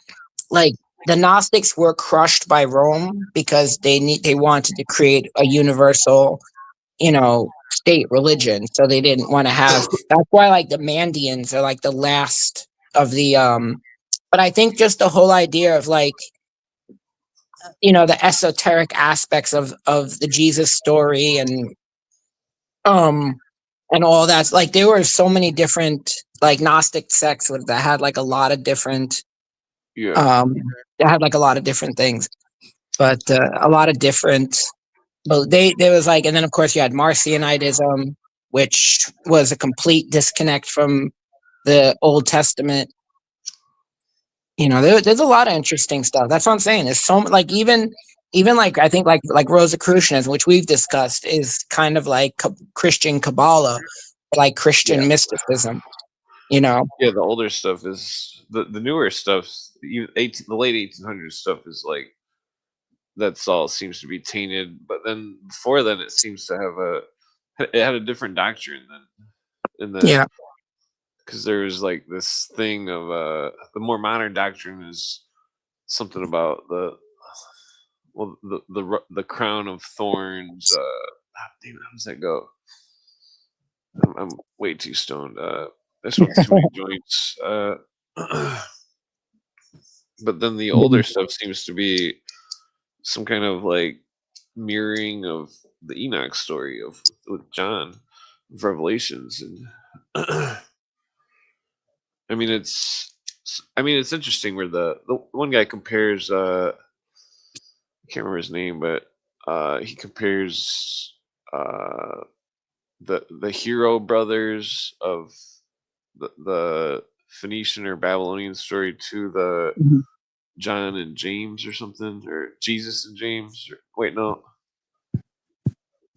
like the Gnostics were crushed by Rome because they wanted to create a universal, you know, state religion. So they didn't want to have that's why like the Mandeans are like the last of the but I think just the whole idea of like, you know, the esoteric aspects of the Jesus story um and all that. Like there were so many different like Gnostic sects that had like a lot of different yeah, um that had like a lot of different things. But a lot of different but they there was like and then of course you had Marcionism, which was a complete disconnect from the Old Testament. You know, there's a lot of interesting stuff. That's what I'm saying. There's so like even like I think like Rosicrucianism, which we've discussed, is kind of like Christian Kabbalah, like yeah, Christian mysticism. You know, yeah. The older stuff is the newer stuff. The late 1800s stuff is like that's all seems to be tainted. But then before then, it seems to have it had a different doctrine than in that yeah, because there's like this thing of the more modern doctrine is something about the crown of thorns. Damn it, how does that go? I'm way too stoned. I smoked too many joints. But then the older stuff seems to be some kind of like mirroring of the Enoch story with John, of Revelations, and I mean it's interesting where the one guy compares I can't remember his name, but he compares uh, the hero brothers of the Phoenician or Babylonian story to the Mhm. John and James or something, or Jesus and James. Or, wait, no,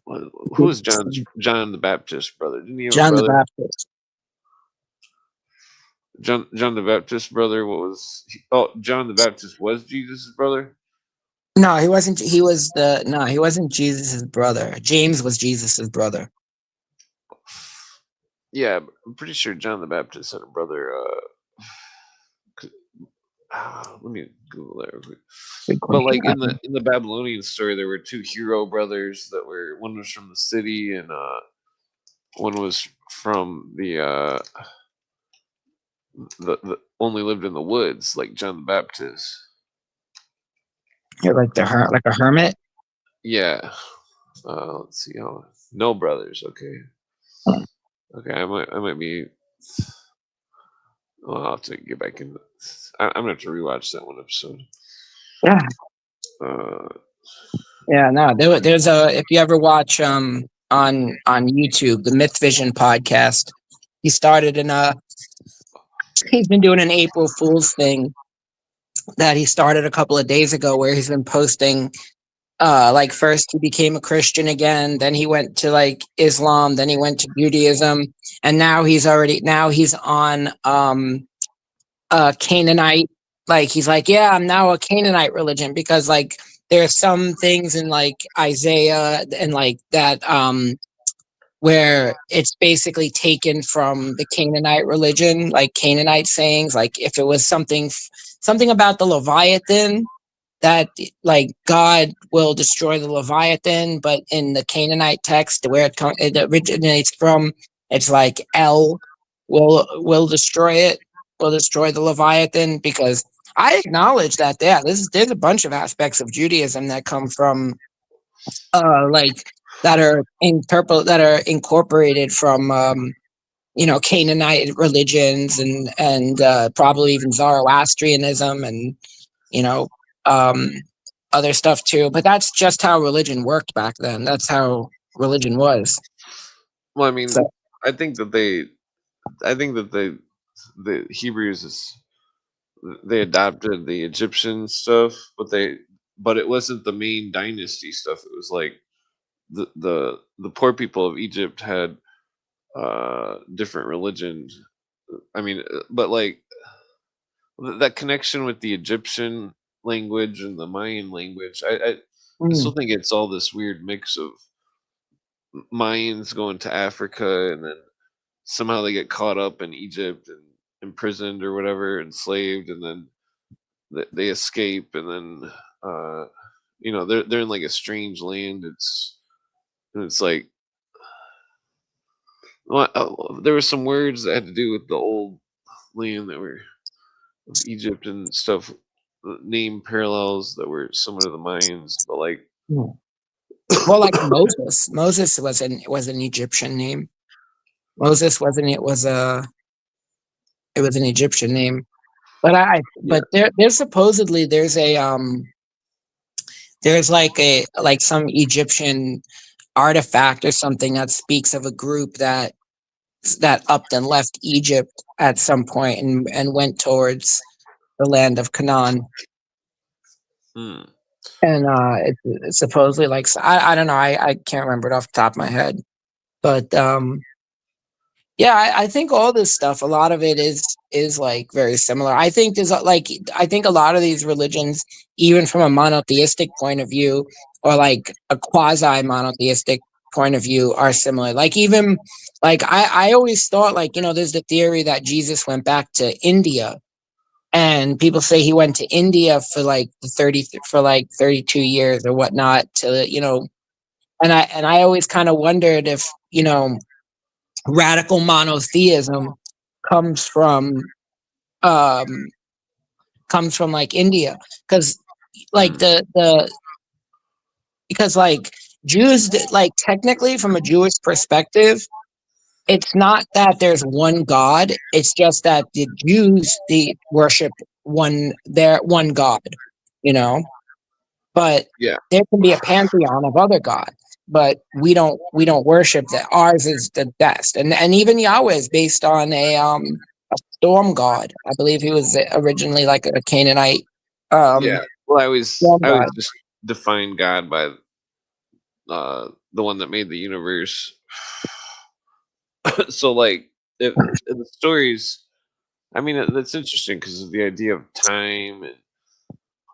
who was John the Baptist brother? Didn't he have a John the brother? Baptist. John the Baptist brother. What was? Oh, John the Baptist was Jesus' brother. No, he wasn't. He wasn't Jesus's brother. James was Jesus's brother. Yeah, I'm pretty sure John the Baptist had a brother. Let me Google that real quick. Good But question. like in the Babylonian story, there were two hero brothers that were one was from the city and one was from the only lived in the woods, like John the Baptist. You're like like a hermit. Yeah. Let's see. Oh, no brothers. Okay. Okay. I might be. Well, I'll have to get back in. I'm gonna have to rewatch that one episode. Yeah, Uh, yeah. No, there's a if you ever watch on YouTube the Myth Vision podcast, he started he's been doing an April Fool's thing that he started a couple of days ago where he's been posting like first he became a Christian again, then he went to like Islam, then he went to Judaism, and now he's on Canaanite. Like he's like, yeah, I'm now a Canaanite religion because like there's some things in like Isaiah and like that where it's basically taken from the Canaanite religion, like Canaanite sayings, like if it was something about the Leviathan that like God will destroy the Leviathan, but in the Canaanite text where it originates from, it's like El will destroy it, will destroy the Leviathan because I acknowledge that there's a bunch of aspects of Judaism that come from like that are incorporated from Canaanite religions and probably even Zoroastrianism and you know, um, other stuff too. But that's just how religion worked back then. That's how religion was. well, I mean, So, I think that they, I think that the Hebrews they adopted the Egyptian stuff, but it wasn't the main dynasty stuff. It was like the poor people of Egypt had different religions. I mean, but like that connection with the Egyptian language and the Mayan language, I still mm, think it's all this weird mix of Mayans going to Africa and then somehow they get caught up in Egypt and imprisoned or whatever, enslaved, and then they escape, and then they're in like a strange land. It's like there were some words that had to do with the old land that were of Egypt and stuff, name parallels that were similar to the Mayans, but like mm. Well, like Moses. Moses was an Egyptian name. Moses wasn't. It was an Egyptian name. yeah, But there's supposedly there's like some Egyptian artifact or something that speaks of a group that upped and left Egypt at some point and went towards the land of Canaan. hmm. And it's supposedly like I don't know, I can't remember it off the top of my head. But yeah, I think all this stuff, a lot of it is like very similar. I think I think a lot of these religions, even from a monotheistic point of view, or like a quasi monotheistic point of view, are similar. Like even like I always thought like, there's the theory that Jesus went back to India. And people say he went to India for like 32 years or whatnot and I always kind of wondered if, radical monotheism comes from um comes from like India because like Hmm. the because like Jews, like technically from a Jewish perspective, it's not that there's one God. It's just that the Jews they worship their one God, you know. But Yeah, there can be a pantheon of other gods, but we don't worship that. Ours is the best, and even Yahweh is based on a storm god. I believe he was originally like a Canaanite yeah. Well, storm I always god. just define God by the one that made the universe. So like, if in the stories, I mean, that's interesting because of the idea of time and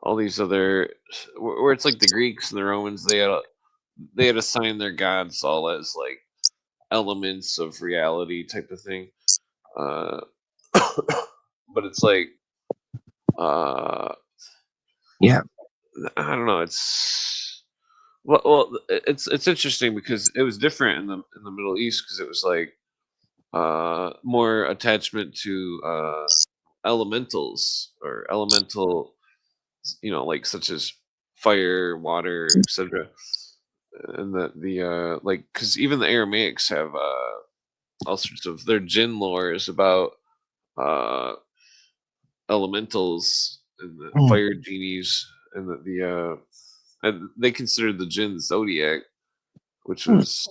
all these other, where it's like the Greeks and the Romans, they had assigned their gods all as like elements of reality type of thing. Uh, but it's like, uh, Yeah. I don't know. It's interesting because it was different in the Middle East because it was like more attachment to elementals or elemental, like such as fire, water, etc. And the like, because even the Aramaics have all sorts of their jinn lore is about uh elementals and the Mm. fire genies and and they considered the jinn zodiac, which Mm. was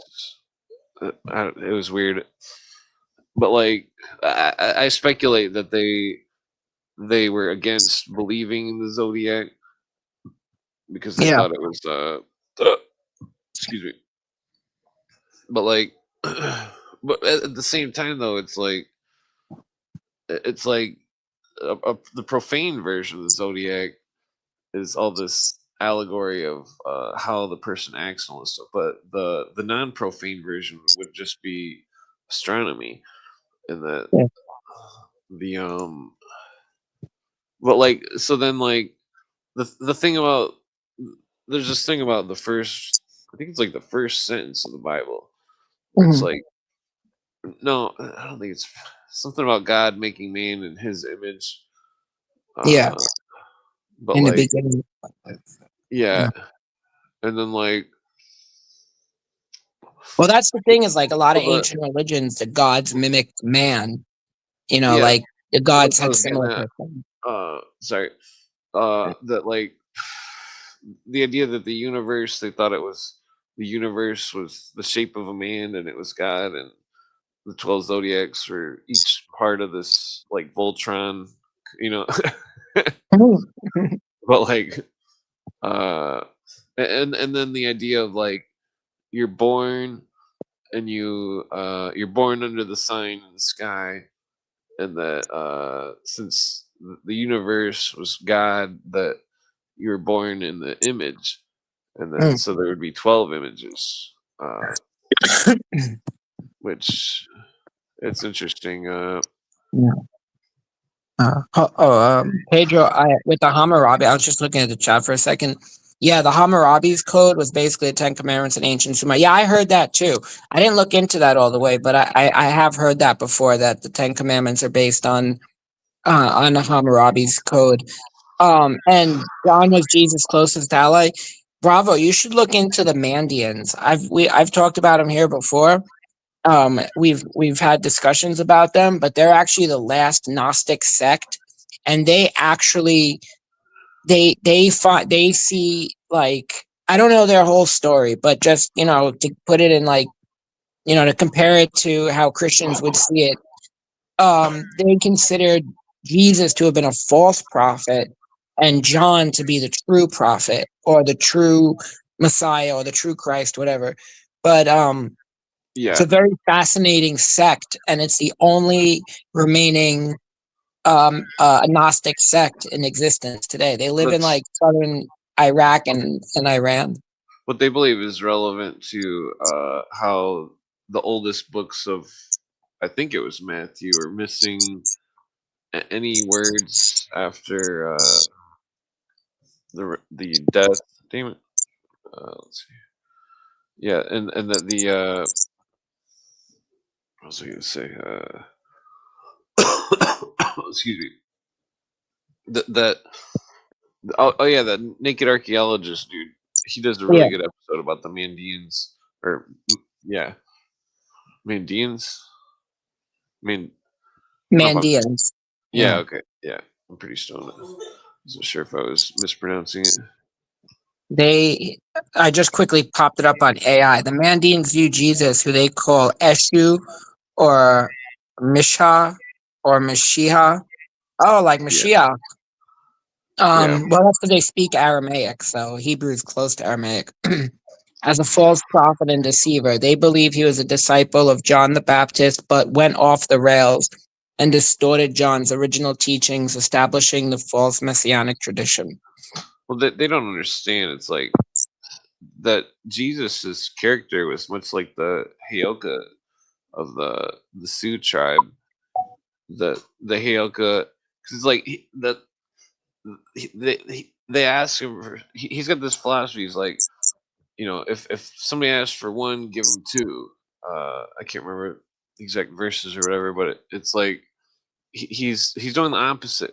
it was weird, but like I speculate that they were against believing in the zodiac because they Yeah. thought it was excuse me, but like but at the same time though it's like the profane version of the zodiac is all this allegory of how the person acts and all this stuff, but the non-profane version would just be astronomy, and that Yeah. the but like, so then like the thing about, there's this thing about the first, I think it's like the first sentence of the Bible where it's Mhm. like, no, I don't think it's something about God making man in his image, Yeah. uh but In the like, beginning. yeah, Yeah. and then like, Well, that's the thing is like a lot of well, ancient religions, the gods mimicked man. You know, yeah, like the well, that's gods what I had was getting similar at. personalities. Sorry, that like the idea that the universe, they thought it was, the universe was the shape of a man and it was God, and the 12 zodiacs were each part of this like Voltron, you know. But like, uh and then the idea of like, you're born and you're born under the sign in the sky, and that since the universe was God, that you were born in the image, and that Mm. so there would be 12 images, which it's interesting. Yeah. Pedro, with the Hammurabi, I was just looking at the chat for a second. Yeah, the Hammurabi's code was basically the Ten Commandments in ancient Sumer. Yeah, I heard that too. I didn't look into that all the way, but I have heard that before that the Ten Commandments are based on the Hammurabi's code. And John was Jesus' closest ally. Bravo, you should look into the Mandeans. I've talked about them here before. We've had discussions about them, but they're actually the last Gnostic sect, and they actually they see like I don't know their whole story, but just to put it in like to compare it to how Christians would see it, they considered Jesus to have been a false prophet and John to be the true prophet or the true Messiah or the true Christ, whatever. But it's Yeah, a very fascinating sect, and it's the only remaining Gnostic sect in existence today. They live in that's like southern Iraq and Iran. what they believe is relevant to how the oldest books of, I think it was Matthew, are missing any words after the death. Damn it. Let's see. Yeah, and that the what was I gonna say? Excuse me. That oh yeah, that naked archaeologist dude. he does a Yeah, really good episode about the Mandeans, or yeah, Mandeans. Man, I don't know if I'm. Mandians. Yeah, Yeah. okay, yeah, I'm pretty stoned. Wasn't sure if I was mispronouncing it. They, I just quickly popped it up on AI. The Mandeans view Jesus, who they call Eshu or Misha or Mashiach. Oh, like Yeah, Mashiach. yeah. Well, that's because they speak Aramaic, so Hebrew is close to Aramaic. As a false prophet and deceiver, they believe he was a disciple of John the Baptist, but went off the rails and distorted John's original teachings, establishing the false messianic tradition. Well, they don't understand. It's like that Jesus's character was much like the Heyoka of the Sioux tribe. The Heyoka, because it's like that they ask him for, he's got this philosophy. He's like, if somebody asks for one, give them two. I can't remember the exact verses or whatever, but it's like he's doing the opposite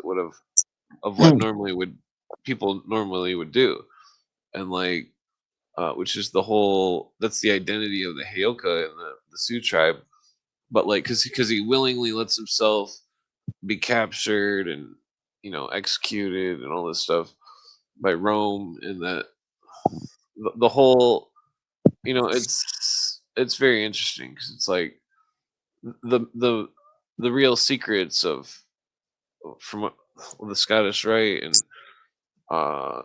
of what Mm, normally would people normally would do, and like which is the whole that's the identity of the Heyoka and the Sioux tribe. But like, because he willingly lets himself be captured and executed and all this stuff by Rome, and that the whole it's very interesting because it's like the the the real secrets of from the Scottish Rite and uh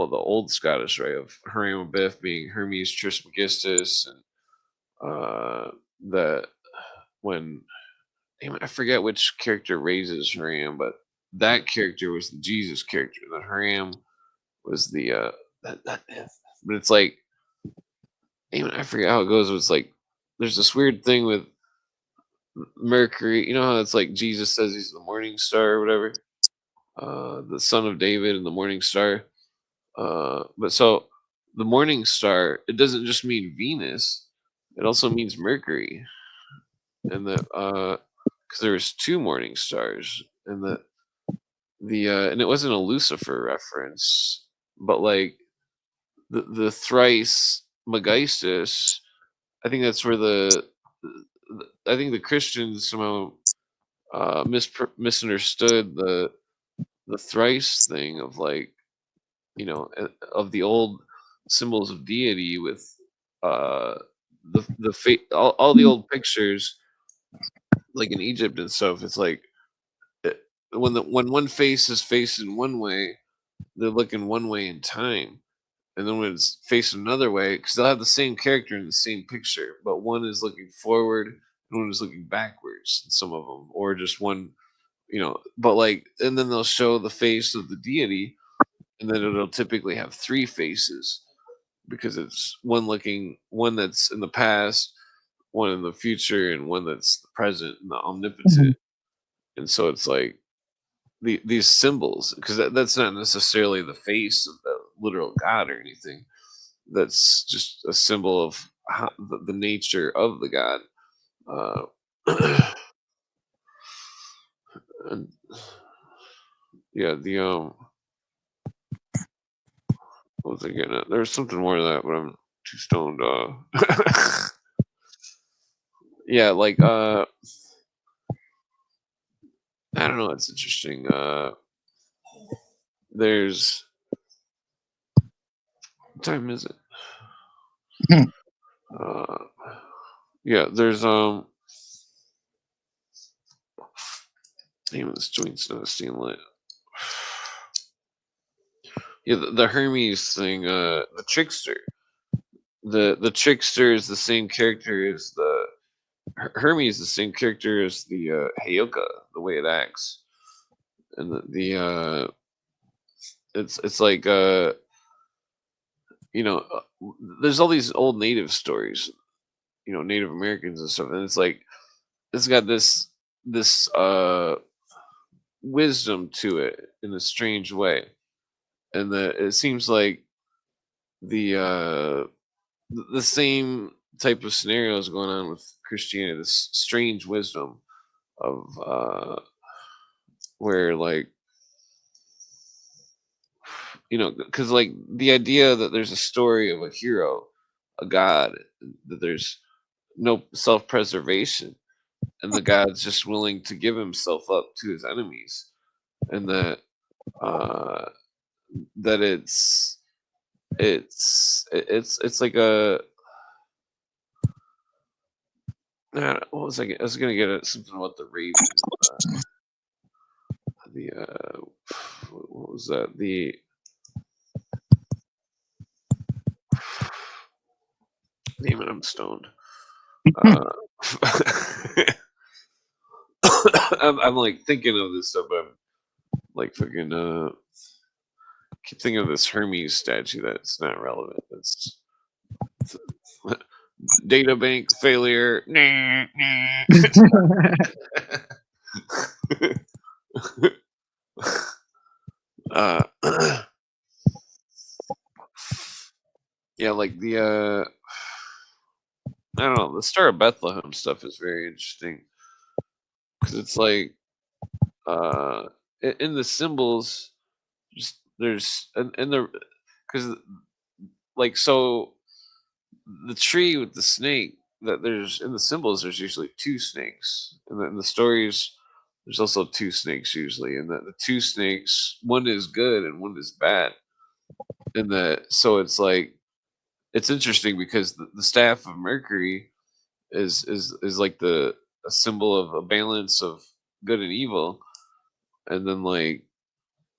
the old Scottish Rite of Hiram Biff being Hermes Trismegistus, and that when damn it, I forget which character raises Hiram, but that character was the Jesus character. The Hiram was the that but it's like damn it, I forget how it goes. It's like there's this weird thing with Mercury. You know how it's like Jesus says he's the morning star or whatever, the son of David and the morning star. But so the morning star, it doesn't just mean Venus; it also means Mercury, and that because there's two morning stars, and and it wasn't a Lucifer reference, but like the thrice Megistus. I think that's where I think the Christians somehow misunderstood the thrice thing of like of the old symbols of deity with uh all the old pictures like in Egypt and stuff. It's like it, when one face is facing one way, they're looking one way in time, and then when it's facing another way, because they'll have the same character in the same picture, but one is looking forward and one is looking backwards. Some of them, or just one, but like, and then they'll show the face of the deity, and then it'll typically have three faces because it's one that's in the past, one in the future, and one that's the present and the mhm, omnipotent. And so it's like these symbols, because that's not necessarily the face of the literal God or anything. That's just a symbol of the nature of the God. And yeah, the what was I getting at? There's something more to that, but I'm too stoned. Yeah, like I don't know. It's interesting. There's what time is it? mhm. Uh, yeah, there's damn, this joint's not staying lit. Yeah, the Hermes thing. The trickster. The trickster is the same character as the Hermes. Is the same character as the Heyoka. The way it acts, and it's like there's all these old native stories, Native Americans and stuff, and it's like it's got this wisdom to it in a strange way, and it seems like the the same type of scenarios going on with Christianity. This strange wisdom of where like because like the idea that there's a story of a hero, a god, that there's no self-preservation, and the god's just willing to give himself up to his enemies, and uh, that it's like a what was I was gonna get at something about the Raven, the what was that, the damn it, I'm stoned. Uh, I'm like thinking of this stuff, but I'm like fucking keep thinking of this Hermes statue that's not relevant. That's data bank failure. Nah, nah. Yeah, like the I don't know, the Star of Bethlehem stuff is very interesting because it's like in the symbols, just there's and the because like so the tree with the snake, that there's in the symbols there's usually two snakes, and in the stories there's also two snakes usually, and that the two snakes, one is good and one is bad, and that so it's like it's interesting because the staff of Mercury is like the a symbol of a balance of good and evil, and then like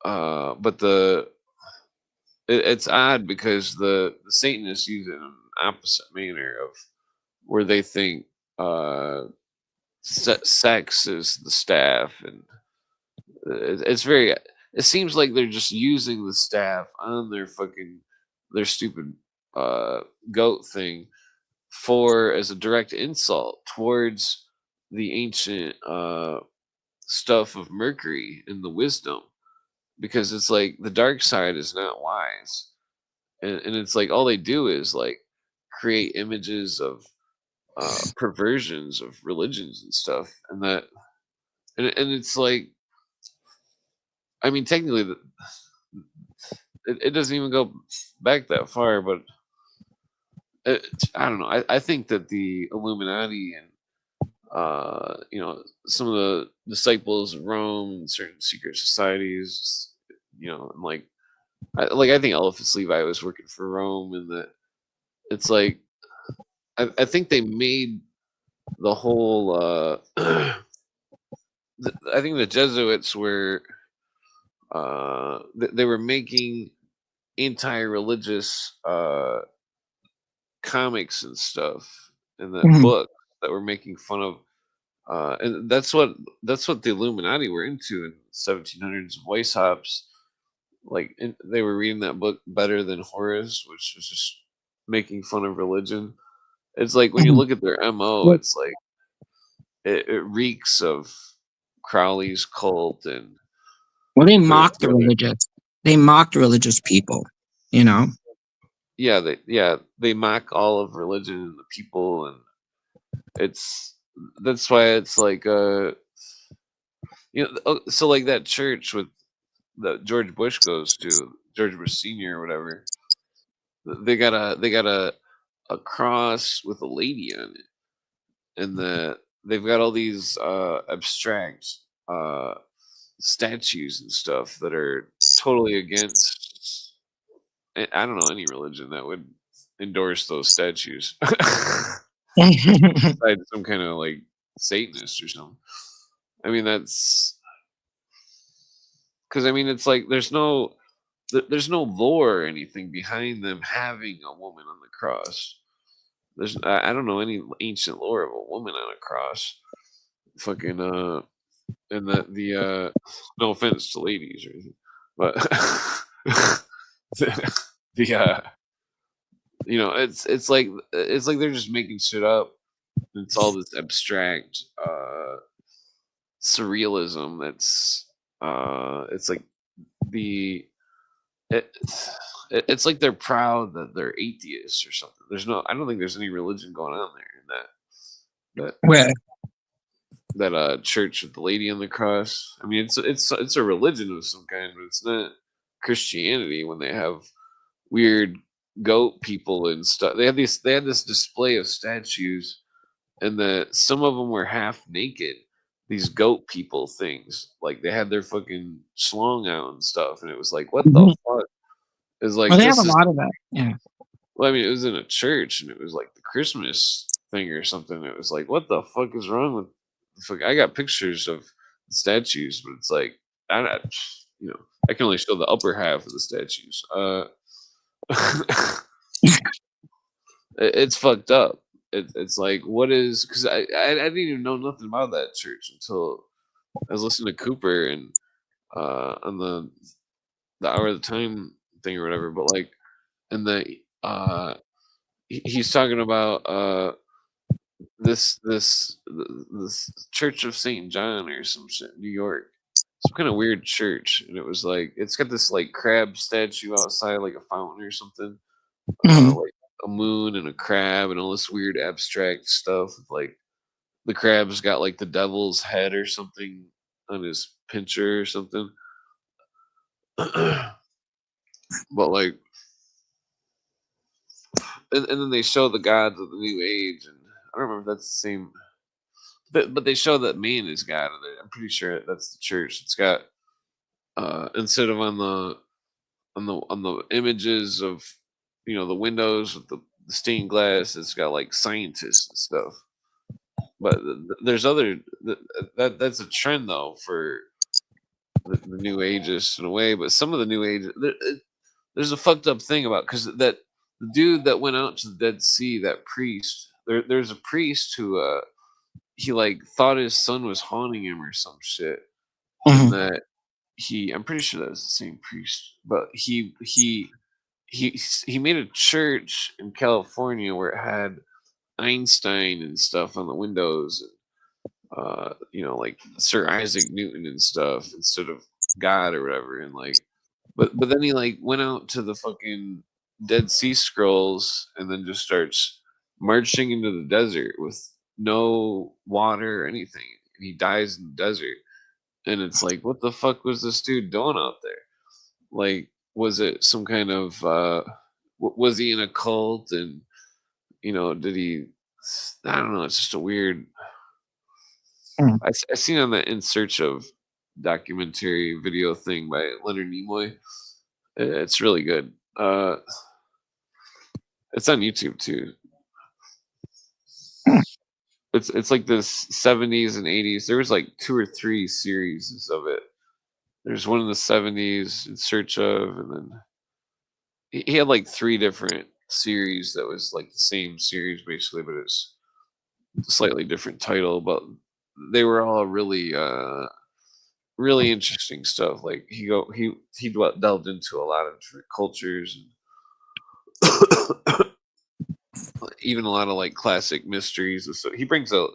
but it's odd because the Satanists use it in an opposite manner of where they think uh sex is the staff, and it's very, it seems like they're just using the staff on their fucking their stupid uh goat thing for as a direct insult towards the ancient stuff of Mercury and the wisdom, because it's like the dark side is not wise, and it's like all they do is like create images of perversions of religions and stuff, and that and it's like, I mean technically it doesn't even go back that far, but I don't know. I think that the Illuminati and some of the disciples of Rome and certain secret societies, and like I think Eliphas Levi was working for Rome, and that it's like I think they made the whole. I think the Jesuits were they were making anti-religious comics and stuff in that Mhm. book that were making fun of, and that's what the Illuminati were into in 1700s. Weishaupt's like they were reading that book better than Horace, which was just making fun of religion. It's like when you Mhm. look at their mo, Well, it's like it reeks of Crowley's cult and well, they their mocked the brother. religious. They mocked religious people. You know. They mock all of religion and the people, and it's that's why it's like so like that church with that George Bush goes to, George Bush Senior or whatever. They got a cross with a lady on it, and they've got all these abstract uh statues and stuff that are totally against, I don't know, any religion that would endorse those statues. Besides some kind of like Satanist or something. I mean, that's because I mean it's like there's no lore or anything behind them having a woman on the cross. I don't know any ancient lore of a woman on a cross. Fucking and the no offense to ladies or anything, but the it's like they're just making shit up. It's all this abstract surrealism that's it's like the it, it's like they're proud that they're atheists or something. I don't think there's any religion going on there in that Where church with the lady on the cross. I mean, it's a religion of some kind, but it's not. Christianity when they have weird goat people and stuff. They had this display of statues, and some of them were half naked. These goat people things, like they had their fucking schlong out and stuff, and it was like, what the Mhm. fuck? It's Well, like they have a this is. lot of that. Yeah. Well, I mean, it was in a church, and it was like the Christmas thing or something. It was like, what the fuck is wrong with the fuck? I got pictures of the statues, but it's like, I can only show the upper half of the statues. It's fucked up. It's like, what is? Because I didn't even know nothing about that church until I was listening to Cooper and on the Hour of the Time thing or whatever. But like, and he's talking about this Church of Saint John or some shit, New York, some kind of weird church, and it was like it's got this like crab statue outside, like a fountain or something, Mhm. like a moon and a crab and all this weird abstract stuff. Like the crab's got like the devil's head or something on his pincher or something. But like, and then they show the gods of the New Age, and I don't remember if that's the same. But they show that man is God. I'm pretty sure that's the church. It's got instead of on the images of the windows with the stained glass, it's got like scientists and stuff. But there's that's a trend though for the New Ages in a way. But some of the New Age there's a fucked up thing about because that the dude that went out to the Dead Sea, that priest. There's a priest who he like thought his son was haunting him or some shit, and Mhm. that I'm pretty sure that was the same priest, but he made a church in California where it had Einstein and stuff on the windows, and like Sir Isaac Newton and stuff instead of God or whatever, and like, but then he like went out to the fucking Dead Sea Scrolls and then just starts marching into the desert with no water or anything, and he dies in the desert. And it's like, what the fuck was this dude doing out there? Like, was it some kind of was he in a cult? And did he? I don't know. It's just a weird. Mhm. I seen on that In Search of documentary video thing by Leonard Nimoy. It's really good. It's on YouTube too. Hmm. It's like this 70s and 80s. There was like 2 or 3 series of it. There's one in the 70s, In Search of, and then he had like 3 different series that was like the same series basically, but it's a slightly different title. But they were all really interesting stuff. Like he delved into a lot of different cultures, and even a lot of like classic mysteries. So he brings out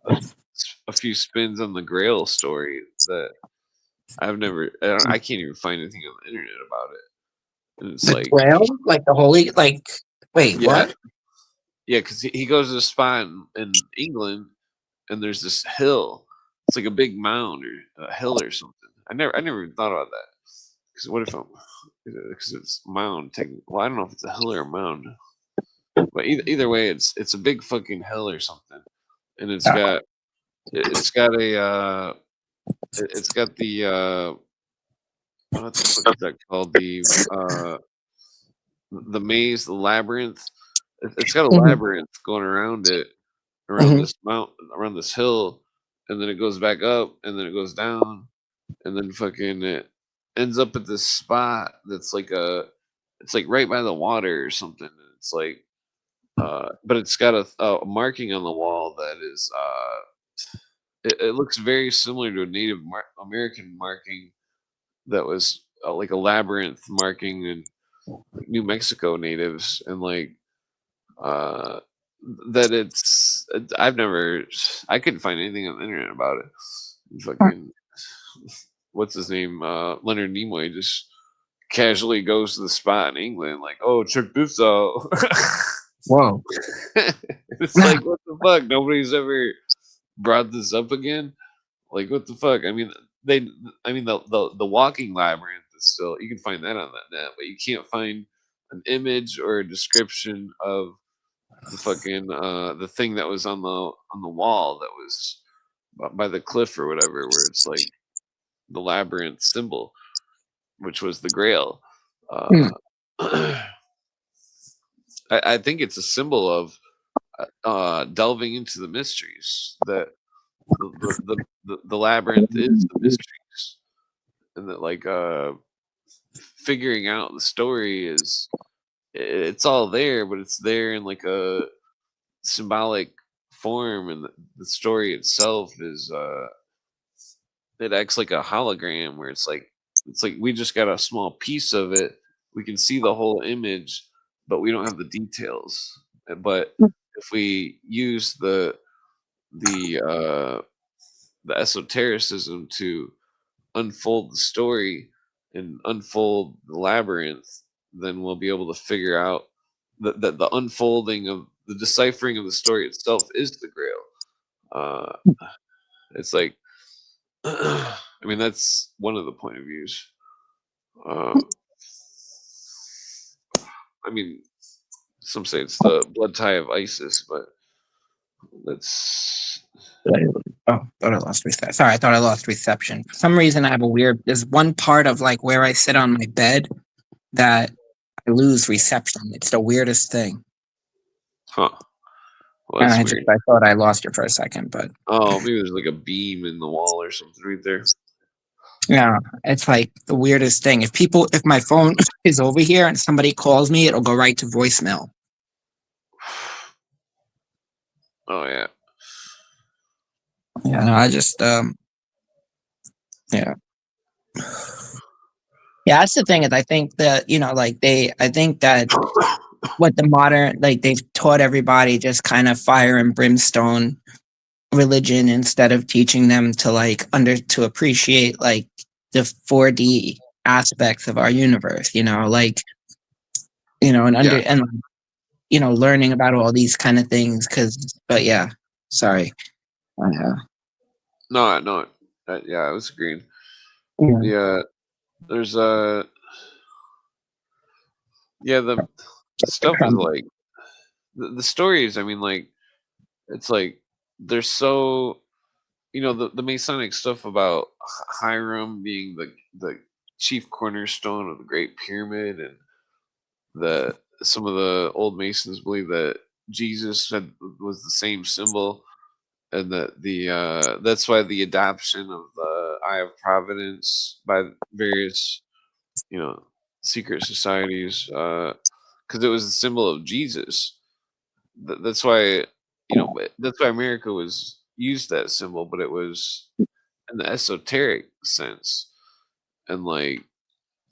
a, a few spins on the Grail story that I can't even find anything on the internet about it. And it's The like, Grail, like the holy, like wait, yeah, what? yeah, because he goes to a spot in England, and there's this hill. It's like a big mound or a hill or something. I never even thought about that. Because what if I'm? Because it's mound. Well, I don't know if it's a hill or a mound, but either way, it's a big fucking hill or something, and it's got it's got the what the fuck is that called, the maze, the labyrinth. It's got a Mhm. labyrinth going around it, around Mhm. this mountain, around this hill, and then it goes back up, and then it goes down, and then fucking it ends up at this spot that's like it's like right by the water or something. And it's like, but it's got a marking on the wall that is, it looks very similar to a Native American marking that was like a labyrinth marking in like New Mexico natives, and like uh that I couldn't find anything on the internet about it. Fucking what's his name, Leonard Nimoy just casually goes to the spot in England like, oh, check this out. Whoa. It's like, what the fuck, nobody's ever brought this up again. Like, what the fuck? I mean, the walking labyrinth is still you can find that on that net, but you can't find an image or a description of the fucking the thing that was on the wall that was by the cliff or whatever, where it's like the labyrinth symbol, which was the Grail. Hmm. I, I think it's a symbol of delving into the mysteries, that the labyrinth is the mysteries, and that like figuring out the story is it's all there, but it's there in like a symbolic form, and the story itself is it acts like a hologram, where it's like we just got a small piece of it. We can see the whole image, but we don't have the details. But if we use the the esotericism to unfold the story and unfold the labyrinth, then we'll be able to figure out that the unfolding of the deciphering of the story itself is the Grail. Uh, it's like, I mean, that's one of the point of views. Uh, I mean, some say it's the blood tie of ISIS, but that's Oh, thought I lost reception. Sorry, I thought I lost reception. For some reason, I have a weird. There's one part of like where I sit on my bed that I lose reception. It's the weirdest thing. huh. Well, And that's weird. I thought I lost you for a second, but Oh, maybe there's like a beam in the wall or something right there. yeah, it's like the weirdest thing. If my phone is over here and somebody calls me, it'll go right to voicemail. Oh yeah. Yeah, no, I just yeah. Yeah, that's the thing is I think that, I think that what the modern, like they've taught everybody just kind of fire and brimstone religion instead of teaching them to to appreciate like the 4D aspects of our universe, and Yeah. learning about all these kind of things. But yeah, sorry. Uh, No, no. Yeah, I was agreeing. yeah. Yeah, there's yeah, the stuff is like the stories. I mean, like it's like they're so the Masonic stuff about Hiram being the chief cornerstone of the Great Pyramid, and the some of the old Masons believe that Jesus was the same symbol, and that the that's why the adoption of the Eye of Providence by various you know secret societies, because it was the symbol of Jesus. That's why that's why America was used that symbol, but it was in the esoteric sense, and like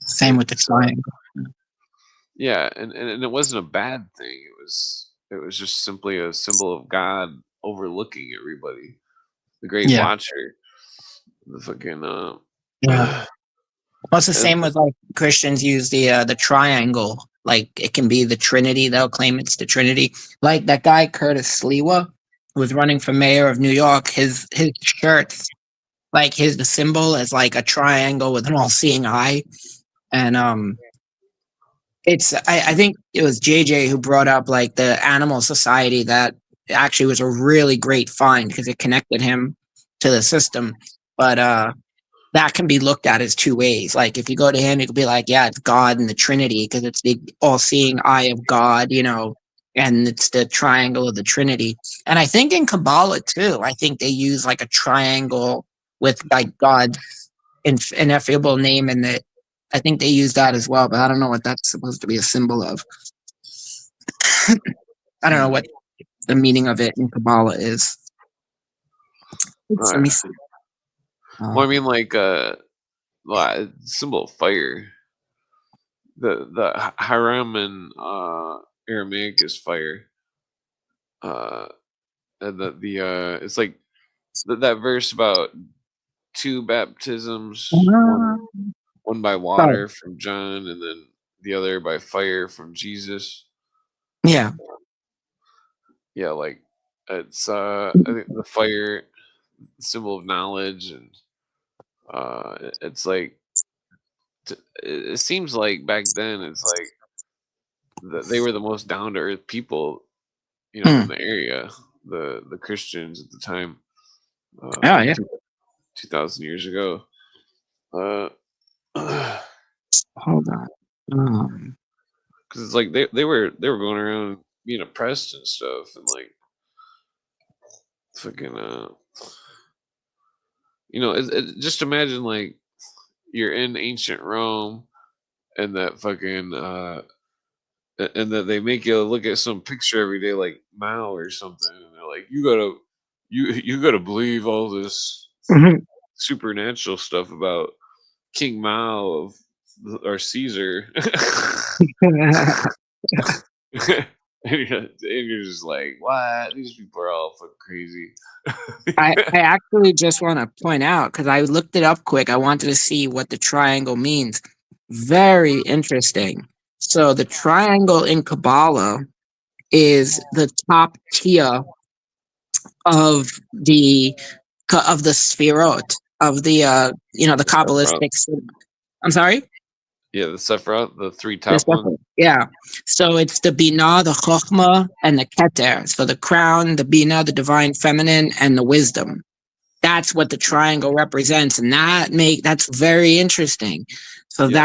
Same with the it's triangle. yeah, and it wasn't a bad thing. It was just simply a symbol of God overlooking everybody, the Great Yeah. Watcher, the fucking Yeah. Well, it's the and same with like Christians use the triangle. Like it can be the Trinity. They'll claim it's the Trinity. Like that guy Curtis Sliwa, who was running for mayor of New York. His shirts, like his the symbol is like a triangle with an all-seeing eye. And I think it was JJ who brought up like the Animal Society that actually was a really great find because it connected him to the system. But that can be looked at as two ways. Like if you go to him, you could be like, yeah, it's God and the Trinity because it's the all-seeing eye of God, and it's the triangle of the Trinity. And I think in Kabbalah too, I think they use like a triangle with like God's ineffable name in it. I think they use that as well, but I don't know what that's supposed to be a symbol of. I don't know what the meaning of it in Kabbalah is. Let me see. well, I mean, like well, symbol of fire. The Hiram in Aramaic is fire. Uh, and the it's like that verse about two baptisms, one by Sorry. water from John, and then the other by fire from Jesus. Yeah. Yeah, like it's I think the fire symbol of knowledge, and it's like it seems like back then it's like they were the most down to earth people, Hmm. in the area. The Christians at the time, Oh yeah. 2,000 years ago. Uh, Hold on. because it's like they were going around being oppressed and stuff, and like fucking just imagine like you're in ancient Rome, and that fucking and that they make you look at some picture every day like Mao or something, and they're like, you gotta believe all this Mhm. supernatural stuff about King Mao or Caesar. And you're just like, what? These people are all fucking crazy. I actually just want to point out because I looked it up quick. I wanted to see what the triangle means. Very interesting. So the triangle in Kabbalah is the top tier of the of the Sphirot of the the The Sephiroth. Kabbalistic. I'm sorry. Yeah, the Sephiroth, the three This top ones. yeah. So it's the Binah, the Chokhmah, and the Keter. So the crown, the Binah, the divine feminine, and the wisdom. That's what the triangle represents, and that's very interesting. So Yeah,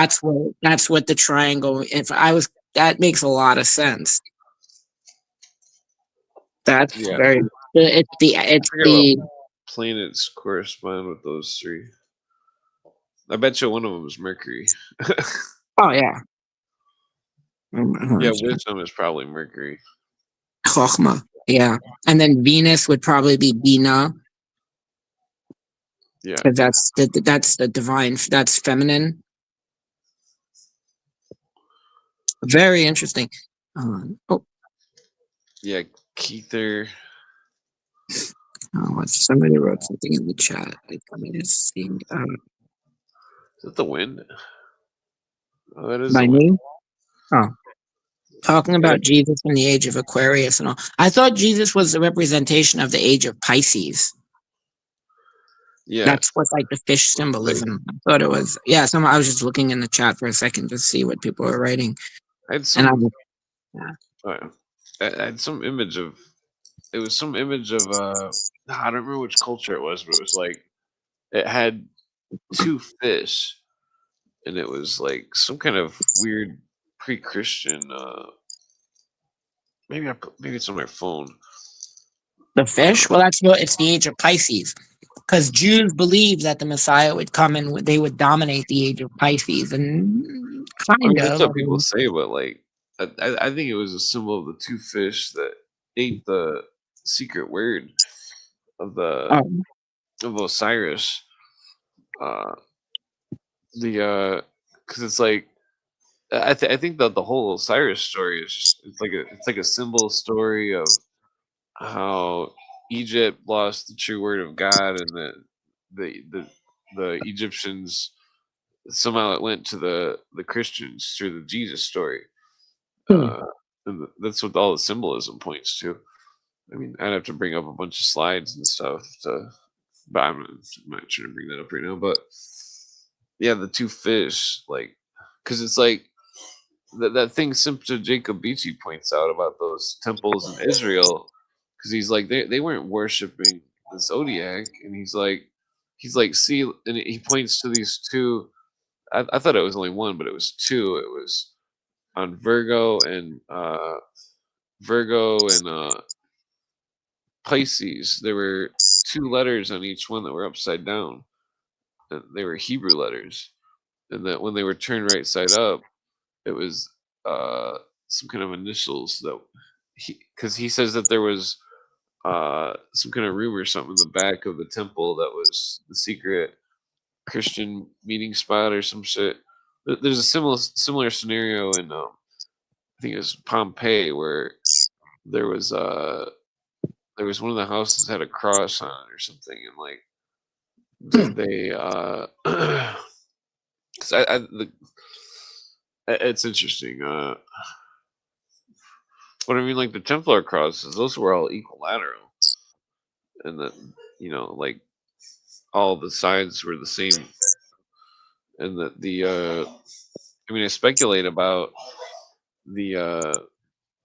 that's what the triangle. If I was, that makes a lot of sense. That's yeah. very. It's I forget what the planets correspond with those three. I bet you one of them is Mercury. oh yeah. Yeah, wisdom is probably Mercury. Chokhmah, yeah, and then Venus would probably be Bina Yeah, because that's the divine. That's feminine. Very interesting. Oh, yeah. Keither. somebody wrote something in the chat. Let me just see. Is that the wind? Oh, that is My the wind. name. Oh, talking Yeah, about Jesus in the age of Aquarius and all. I thought Jesus was the representation of the age of Pisces. yeah. That's what like the fish Like, symbolism. I thought it was. Yeah, I was just looking in the chat for a second to see what people were writing, I had and I some. was yeah. Uh, I had some image of. It was some image of. I don't remember which culture it was, but it was like it had two fish, and it was like some kind of weird pre-Christian. Maybe it's on my phone. The fish. Well, that's what it's the age of Pisces. Because Jews believed that the Messiah would come and they would dominate the age of Pisces, and I kind mean, that's of. I what people mean, say, but like, I think it was a symbol of the two fish that ate the secret word of the um, of Osiris. Uh, the because it's like I think that the whole Osiris story is just it's like a symbol story of how Egypt lost the true word of God, and the the the Egyptians somehow it went to the Christians through the Jesus story. hmm. Uh, and that's what all the symbolism points to. I mean, I'd have to bring up a bunch of slides and stuff but I'm not trying to bring that up right now. But yeah, the two fish, like, because it's like that thing Simpson Jacob Beachy points out about those temples in Israel, because he's like they weren't worshiping the zodiac, and he's like see, and he points to these two. I thought it was only one, but it was two. It was on Virgo and Pisces. There were two letters on each one that were upside down, and they were Hebrew letters. And that when they were turned right side up, it was some kind of initials that because he says that there was some kind of rumor, something in the back of the temple that was the secret Christian meeting spot or some shit. There's a similar scenario in I think it was Pompeii where there was uh there was one of the houses had a cross on it or something, and like Hmm. they 'cause it's interesting. But I mean, like the Templar crosses, those were all equilateral, and then like all the sides were the same. and that I mean, I speculate about the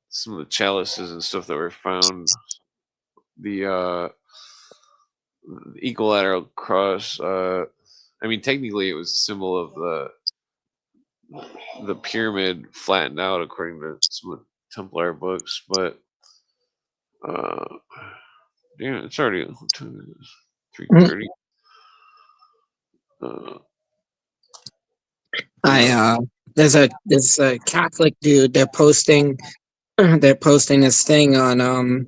some of the chalices and stuff that were found. The equilateral cross. I mean, technically, it was a symbol of the pyramid flattened out, according to some of the Templar books. But damn, it's already 3:30. There's a Catholic dude. They're posting this thing on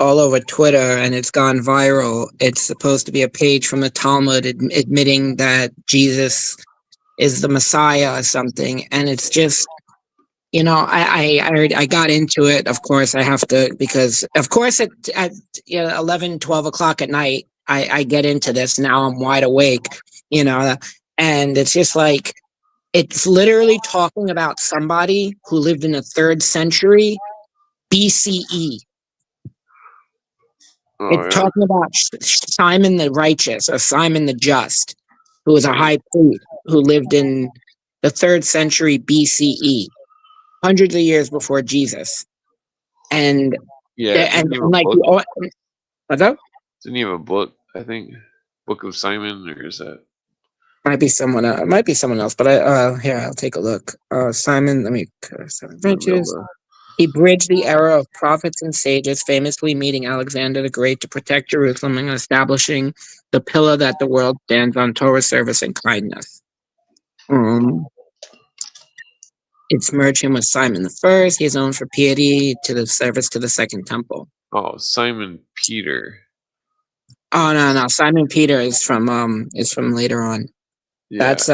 all over Twitter, and it's gone viral. It's supposed to be a page from the Talmud admitting that Jesus is the Messiah or something, and it's just, I got into it. Of course, I have to, because of course at 11, 12 o'clock at night, I get into this. Now I'm wide awake, and it's just like, it's literally talking about somebody who lived in the 3rd century BCE. It's talking about Simon the Righteous or Simon the Just, who was a high priest who lived in the 3rd century BCE, hundreds of years before Jesus. And like, what's up? Didn't you have a book? I think Book of Simon, or is that? Might be someone else. It might be someone else, but here, I'll take a look. Simon, let me Adventures. He bridged the era of prophets and sages, famously meeting Alexander the Great to protect Jerusalem and establishing the pillar that the world stands on: Torah, service, and kindness. It's merged him with Simon the First. He is known for piety to the service to the Second Temple. Oh, Simon Peter. Oh no, Simon Peter is from later on. Yeah, That's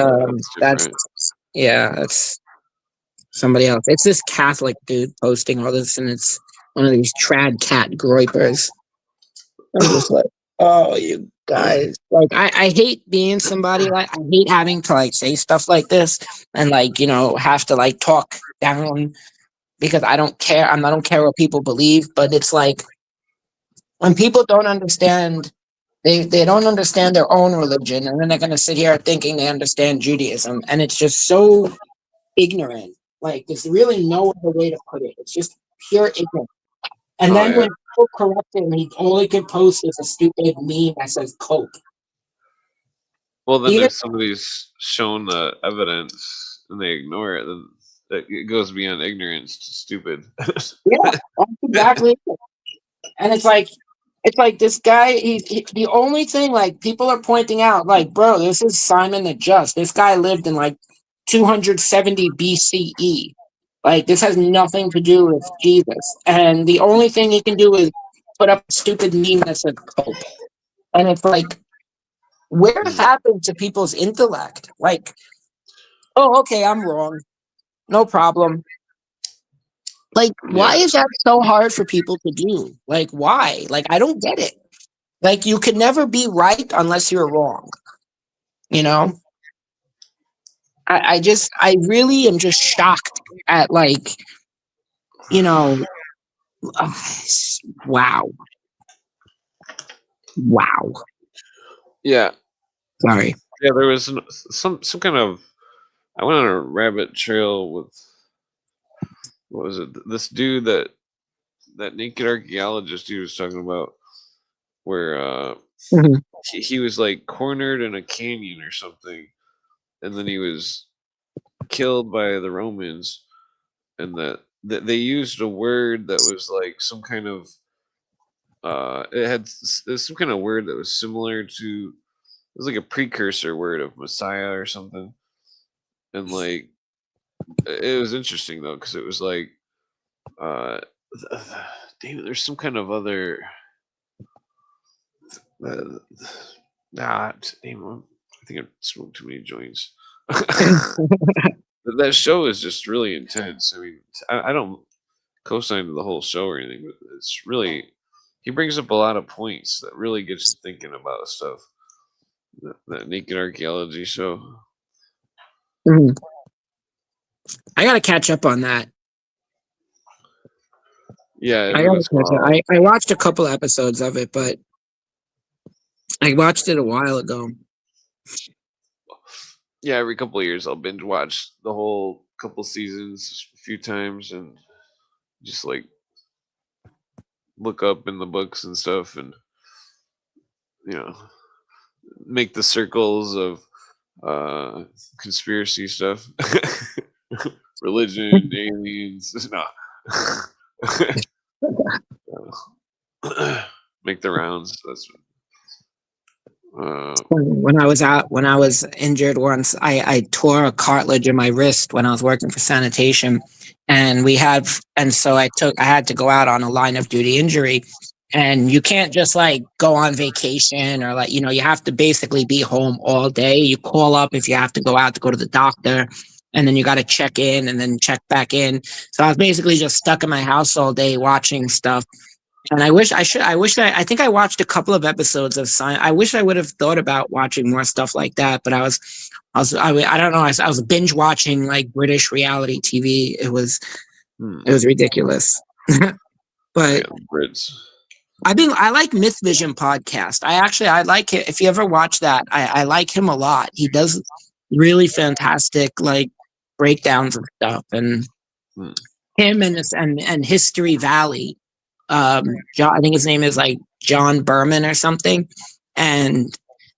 somebody else. It's this Catholic dude posting all this, and it's one of these trad cat groypers. I'm just like, oh, you guys. Like, I hate being somebody, like, I hate having to, like, say stuff like this and, like, have to, like, talk down, because I don't care. I don't care what people believe, but it's like, when people don't understand, they don't understand their own religion, and then they're going to sit here thinking they understand Judaism, and it's just so ignorant. Like, there's really no other way to put it. It's just pure ignorance. And then when people correct him, all he could post is a stupid meme that says "cope." Well, then if somebody's shown the evidence and they ignore it, then it goes beyond ignorance to stupid. Yeah, that's exactly it. And it's like this guy. He the only thing, like, people are pointing out, like, bro, this is Simon the Just. This guy lived in like 270 BCE. Like, this has nothing to do with Jesus. And the only thing he can do is put up a stupid meme that says "cope." And it's like, where happened to people's intellect? Like, oh, okay, I'm wrong. No problem. Like, why is that so hard for people to do? Like, why? Like, I don't get it. Like, you could never be right unless you're wrong. I really am just shocked at, like, wow. Yeah. Sorry. Yeah, there was some kind of. I went on a rabbit trail with. What was it? This dude that naked archaeologist he was talking about, where he was like cornered in a canyon or something, and then he was killed by the Romans, and that they used a word that was like some kind of there's some kind of word that was similar to, it was like a precursor word of Messiah or something, and like it was interesting though, because it was like damn it, there's some kind of other damn, I think I smoked too many joints. That show is just really intense. I mean, I don't co-sign to the whole show or anything, but it's really, he brings up a lot of points that really gets you thinking about stuff. That naked archaeology show. I gotta catch up on that. Yeah, I watched a couple episodes of it, but I watched it a while ago. Yeah, every couple of years I'll binge watch the whole couple seasons a few times and just like look up in the books and stuff and you know make the circles of uh conspiracy stuff. Religion, aliens, no. Make the rounds. That's When I was injured once, I tore a cartilage in my wrist when I was working for sanitation, and so I had to go out on a line of duty injury, and you can't just like go on vacation or like you have to basically be home all day. You call up if you have to go out to go to the doctor, and then you got to check in and then check back in. So I was basically just stuck in my house all day watching stuff. And I think I watched a couple of episodes of Science. I wish I would have thought about watching more stuff like that, but I don't know. I was binge watching like British reality TV. It was ridiculous. But yeah, Brits. I like Myth Vision podcast. I like it. If you ever watch that, I like him a lot. He does really fantastic like breakdowns of stuff, and Hmm. him and History Valley. John, I think his name is like John Berman or something, and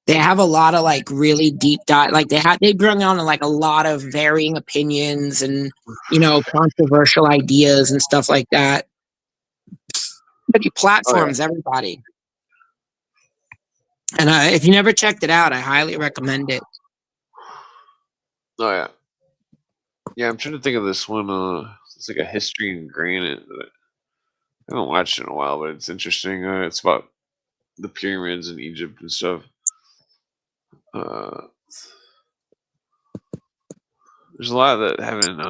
they have a lot of like really deep dive. Like they bring on like a lot of varying opinions and controversial ideas and stuff like that. But he Oh yeah. platforms everybody, and if you never checked it out, I highly recommend it. Oh yeah. Yeah, I'm trying to think of this one. It's like a history in granite. That I haven't watched it in a while, but it's interesting. It's about the pyramids in Egypt and stuff. Uh, there's a lot that haven't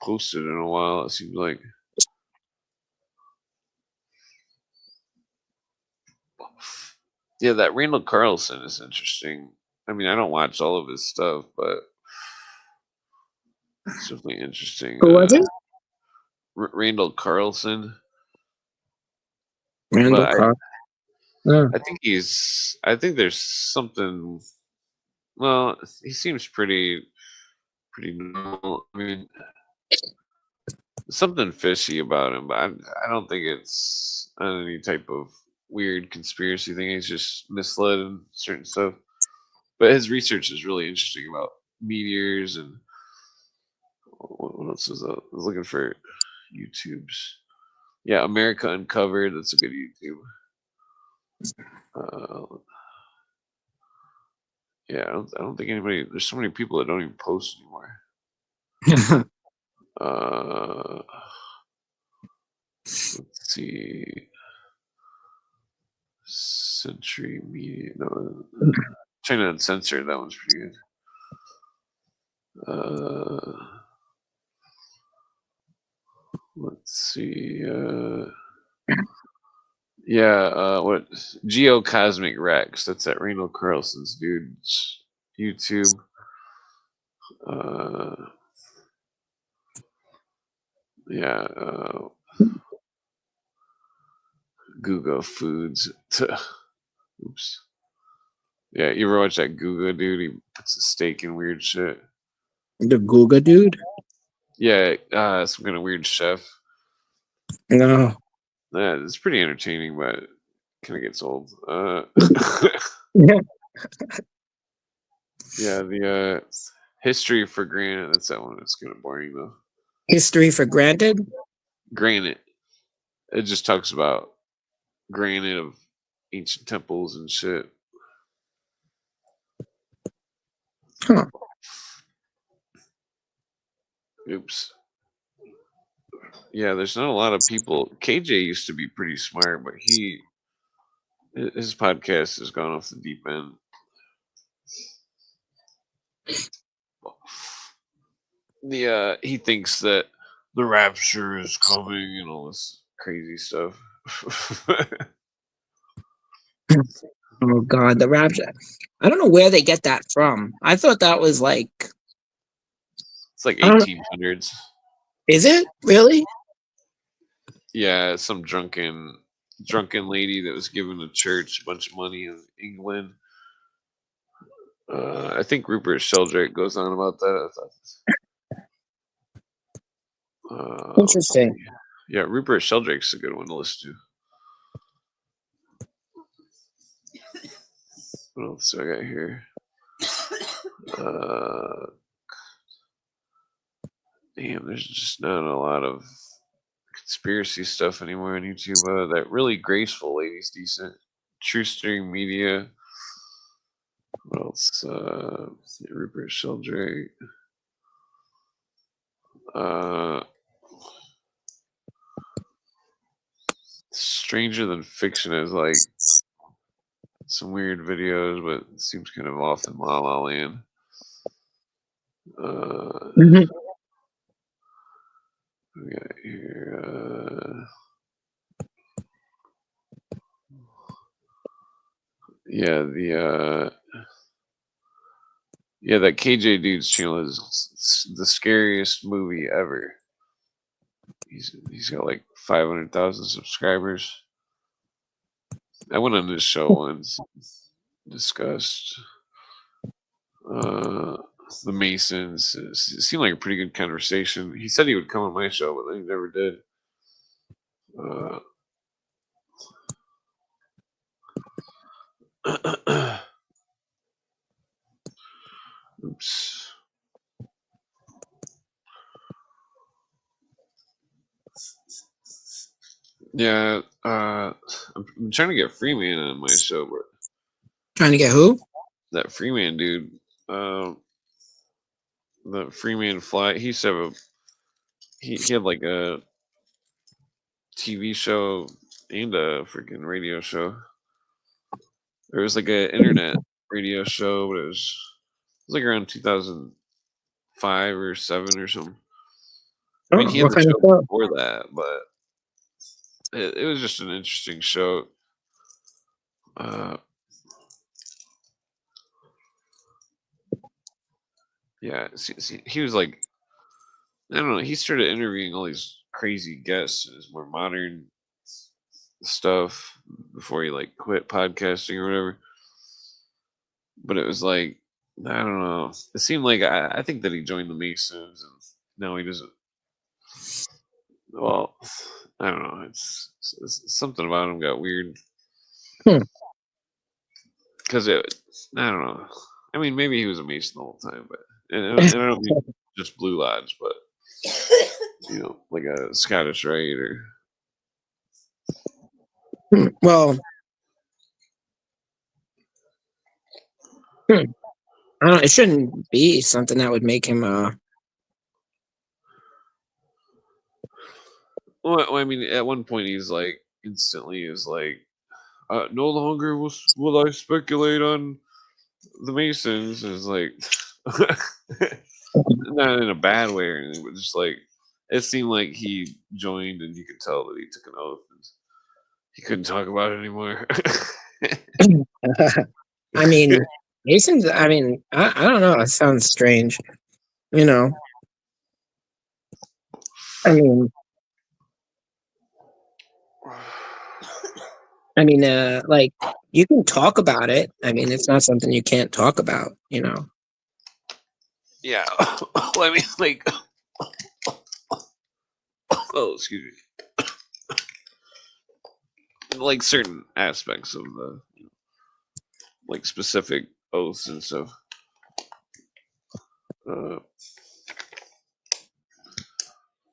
posted in a while. It seems like. Yeah, that Randall Carlson is interesting. I mean, I don't watch all of his stuff, but it's definitely interesting. Who was it? Randall Carlson, Randall but Carr. Yeah. I think there's something. Well, he seems pretty normal. I mean, something fishy about him, but I don't think it's any type of weird conspiracy thing. He's just misled in certain stuff. But his research is really interesting about meteors and what else was I was looking for YouTube's. Yeah, America Uncovered. That's a good YouTube. Uh, yeah, I don't think anybody. There's so many people that don't even post anymore. Let's see. Century Media. No, China Uncensored. That one's pretty good. Let's see. Yeah. What? Geocosmic Rex. That's at Randall Carlson's dude's YouTube. Yeah. Google Foods. Oops. Yeah, you ever watch that Google dude? He puts a steak in weird shit. The Googa dude? Yeah, some kind of weird chef. No. Yeah, it's pretty entertaining, but kind of gets old. Yeah. Yeah, the History for Granite. That's that one. It's kind of boring though. History for Granted? Granite. It just talks about granite of ancient temples and shit. Huh. Oops. Yeah, there's not a lot of people. KJ used to be pretty smart, but his podcast has gone off the deep end. He thinks that the rapture is coming and all this crazy stuff. Oh God, the rapture. I don't know where they get that from. I thought that was like, It's like I don't know. 1800s. Is it really? Yeah, some drunken lady that was giving the church a bunch of money in England. I think Rupert Sheldrake goes on about that. Let's see. Interesting. Yeah, Rupert Sheldrake's a good one to listen to. What else do I got here? Damn, there's just not a lot of conspiracy stuff anymore on YouTube. That really graceful lady's decent. True Steering Media. What else? Rupert Sheldrake. Stranger Than Fiction is like some weird videos, but it seems kind of off in La La Land. Mhm. We got here. Yeah, that KJ dude's channel is the scariest movie ever. He's got like 500,000 subscribers. I went on this show once, discussed the Masons. It seemed like a pretty good conversation. He said he would come on my show, but then he never did. Oops. Yeah, I'm trying to get Freeman on my show, but Trying to get who? that Freeman dude, the Freeman Fly, he used to have he had like a TV show and a freaking radio show. There was like an internet radio show, but it was like around 2005 or 7 or something. I mean, Oh, he had what the kind of show show? before that, but it was just an interesting show. Yeah, see, he was like, I don't know. He started interviewing all these crazy guests and his more modern stuff before he like quit podcasting or whatever. But it was like, I don't know. It seemed like I think that he joined the Masons and now he doesn't. Well, I don't know. It's something about him got weird Hmm. because I don't know. I mean, maybe he was a Mason the whole time, but and I don't mean just Blue Lodge, but like a Scottish Rite or. Well, I don't. It shouldn't be something that would make him. Well, I mean, at one point he's like instantly is like, no longer will I speculate on the Masons. Is like, not in a bad way or anything, but just like it seemed like he joined and you could tell that he took an oath and he couldn't talk about it anymore. I mean, Masons. I mean, I don't know. It sounds strange. You know. I mean, like you can talk about it. I mean, it's not something you can't talk about. Yeah. Well, I mean, like, oh, excuse me. Like certain aspects of the like specific oaths and stuff.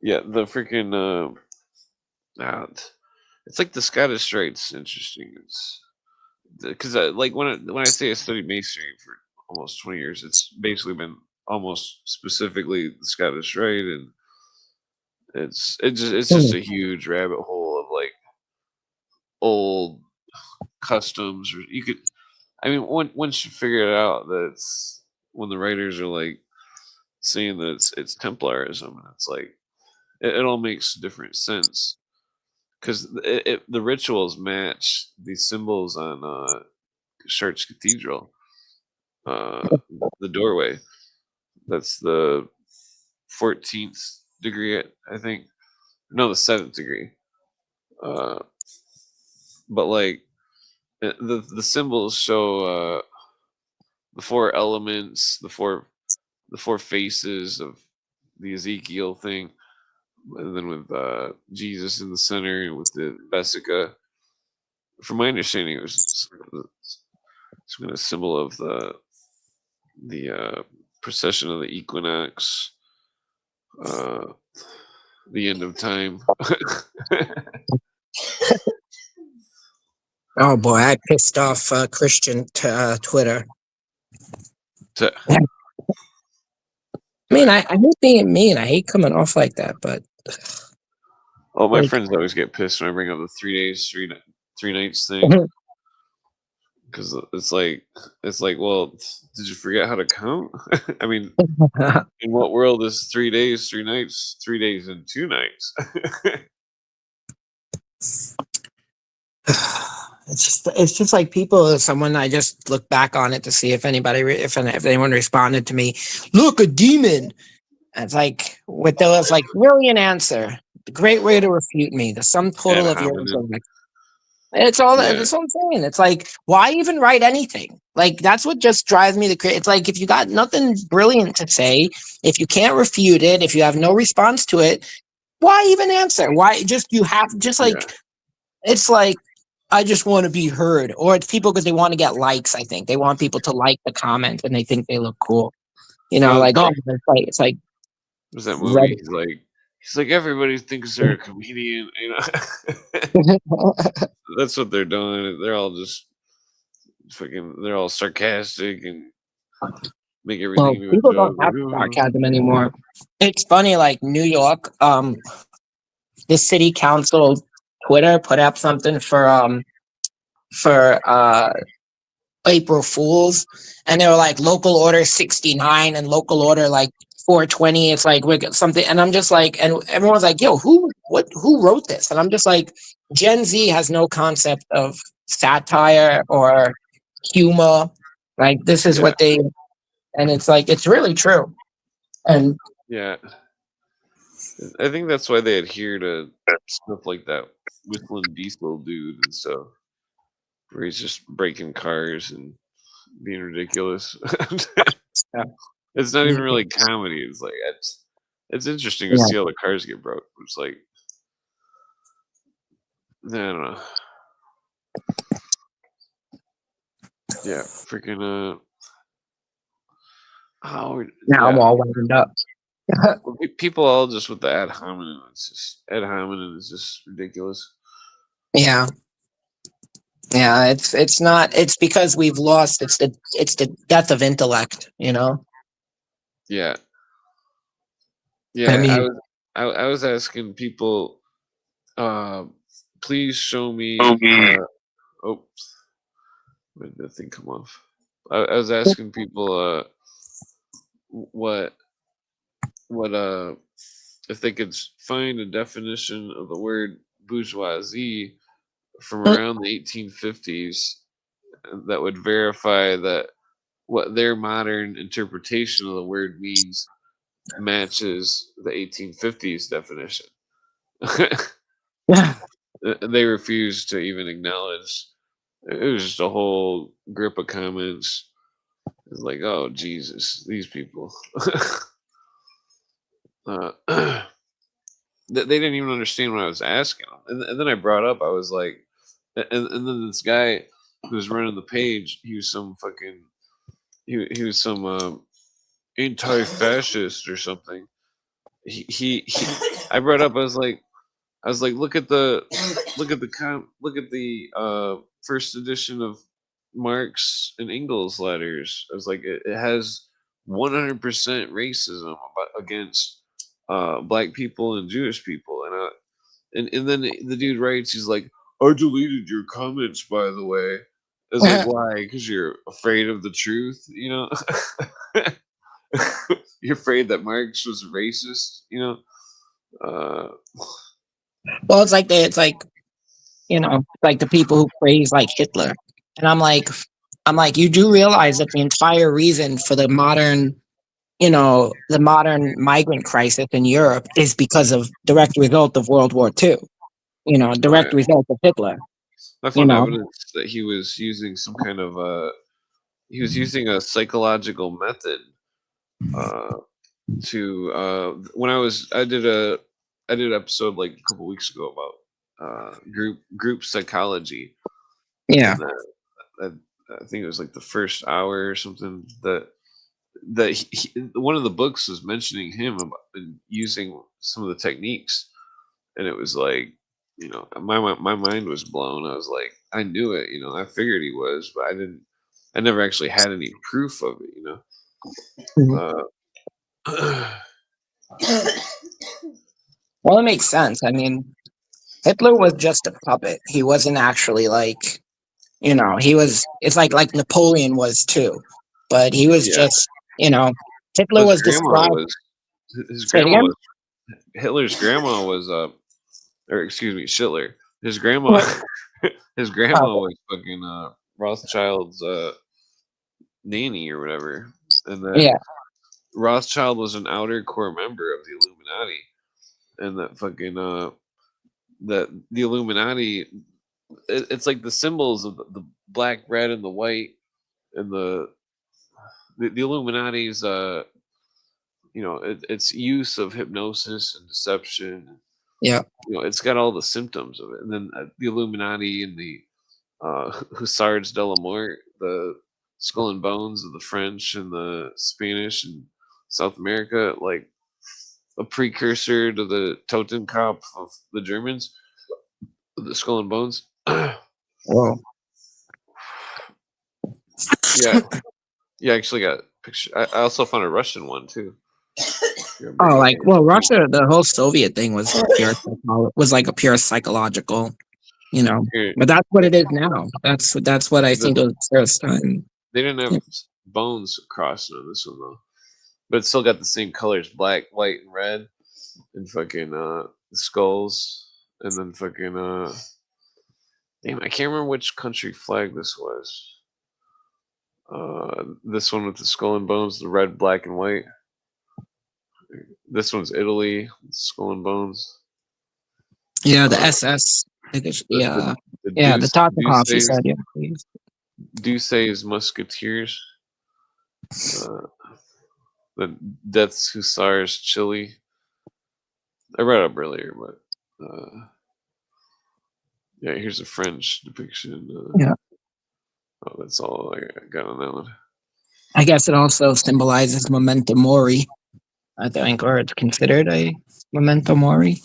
Yeah, the freaking it's like the Scottish Rite's interesting. It's because like when I say I studied masonry for almost 20 years, it's basically been almost specifically the Scottish Rite, and it's just a huge rabbit hole of like old customs. Or you could, I mean, once you figure it out, that's when the writers are like saying that it's Templarism, and it's like it all makes different sense because the rituals match these symbols on Chartres Cathedral, the doorway. That's the 14th degree, I think. No, the 7th degree. But like the symbols show four elements, the four faces of the Ezekiel thing, and then with Jesus in the center and with the Vesica. From my understanding, it was some kind of symbol of the procession of the equinox, uh, the end of time. Oh boy, I pissed off Christian Twitter. I mean, I hate being mean. I hate coming off like that, but Oh, my like, friends always get pissed when I bring up the 3 days, 3 nights thing, because it's like, well, did you forget how to count? I mean, in what world is 3 days, 3 nights, 3 days and 2 nights? it's just like people. Someone I just look back on it to see if anybody, if anyone responded to me. Look, a demon. And it's like with those, like brilliant answer. The great way to refute me. The sum Ad total of your hominem. intellect. It's all Yeah, that's what I'm saying. It's like, why even write anything? Like that's what just drives me to crazy. It's like if you got nothing brilliant to say, if you can't refute it, if you have no response to it, why even answer? Why just you have just yeah, like it's like I just want to be heard, or it's people because they want to get likes. I think they want people to like the comment and they think they look cool. You know, well, like oh, it's like was that movie? Reddit. He's like everybody thinks they're a comedian. You know, that's what they're doing. They're all just fucking. They're all sarcastic and make everything Well, into a people don't joke. have sarcasm anymore. It's funny, like New York, the city council Twitter put up something for April Fools, and they were like local order 69 and local order like 420. It's like we're something, and I'm just like, and everyone's like, "Yo, who wrote this?" And I'm just like, Gen Z has no concept of satire or humor. Like this is Yeah, what they, and it's like it's really true. And yeah. I think that's why they adhere to stuff like that whistling diesel dude and stuff, where he's just breaking cars and being ridiculous. yeah, It's not even really comedy. It's like it's interesting to yeah. see how the cars get broke. It's like I don't know. Yeah, freaking oh Now I'm yeah. all wound up. People all just with the ad hominem. It's just ad hominem is just ridiculous. Yeah, yeah. It's not. It's because we've lost. It's the death of intellect. You know. Yeah, I yeah. mean, I was asking people, uh, please show me. Oh, where did that thing come off? I was asking people, what what if they could find a definition of the word bourgeoisie from around the 1850s that would verify that what their modern interpretation of the word means matches the 1850s definition. They refused to even acknowledge. It was just a whole grip of comments. It's like, oh Jesus, these people. uh, they didn't even understand what I was asking them. And then I brought up, I was like, and then this guy who was running the page, he was some fucking, he was some anti-fascist or something. He I brought up, I was like, look at the first edition of Marx and Engels letters. I was like, it has 100% racism against black people and Jewish people, and then the dude writes, he's like, I deleted your comments, by the way. I was like, why? Because you're afraid of the truth, you know? You're afraid that Marx was racist, you know? well, it's like you know, like the people who praise like Hitler, and I'm like, you do realize that the entire reason for the modern, you know, the modern migrant crisis in Europe is because of direct result of World War II. You know, Oh, yeah. direct result of Hitler. I You found know, evidence that he was using some kind of he was using a psychological method uh, to when I did an episode like a couple weeks ago about group psychology, Yeah. and that I think it was like the first hour or something that one of the books was mentioning him about using some of the techniques, and it was like, my mind was blown. I was like, I knew it, I figured he was, but I never actually had any proof of it. Mhm. uh, Well, it makes sense. I mean, Hitler was just a puppet. He wasn't actually like, he was. It's like Napoleon was too, but he was yeah, just, you know, Hitler his was grandma described. was his Say it grandma again. was Hitler's grandma was or excuse me, Schiller. His grandma What? his Oh, grandma was fucking Rothschild's nanny or whatever, and that yeah, Rothschild was an outer core member of the Illuminati, and that fucking that the Illuminati, it's like the symbols of the black, red, and the white, and the Illuminati's its use of hypnosis and deception. yeah, It's got all the symptoms of it, and then the Illuminati and the Hussards de la Mort, the skull and bones of the French and the Spanish and South America, like a precursor to the Totenkopf of the Germans, the skull and bones. well, Yeah, yeah, I actually got a picture. I also found a Russian one too. Here, I'll bring oh, it up like, on the well, screen. Russia, the whole Soviet thing was was like a pure psychological, Here, but that's what it is now. That's what I the, think of the first time. they didn't have bones crossing on this one though, but it's still got the same colors: black, white, and red, and fucking the skulls, and then fucking damn, I can't remember which country flag this was. This one with the skull and bones, the red, black, and white. This one's Italy, skull and bones. Yeah, the Uh, SS. I guess, the yeah, the yeah, the Tartakovs. You Deuces said, yeah, please. Deuces Musketeers. Uh, the Death's Hussars Chile. I read up earlier, but yeah, here's a French depiction. Yeah, Oh, that's all I got on that one. I guess it also symbolizes memento mori. I think, or it's considered a memento mori.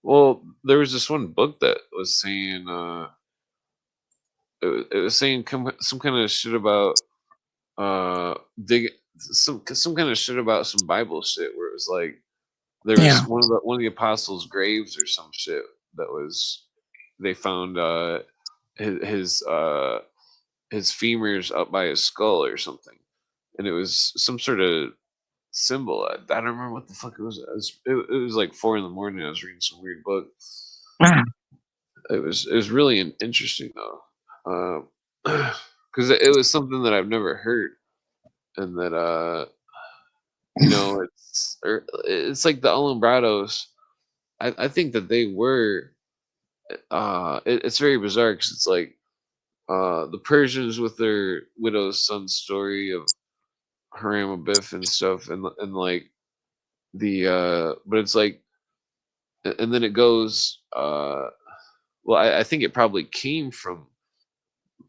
Well, there was this one book that was saying it was saying some kind of shit about dig some kind of shit about some Bible shit where it was like there was Yeah, one of the apostles' graves or some shit that was they found his his uh his femurs up by his skull or something, and it was some sort of symbol. I don't remember what the fuck it was. It was like 4 in the morning. I was reading some weird book. ah, It was really interesting though, because it was something that I've never heard, and that it's like the Alumbrados. I think that they were. It's very bizarre because it's like the Persians with their widow's son story of Haram Abiff and stuff, and like but it's like, and then it goes. Well, I think it probably came from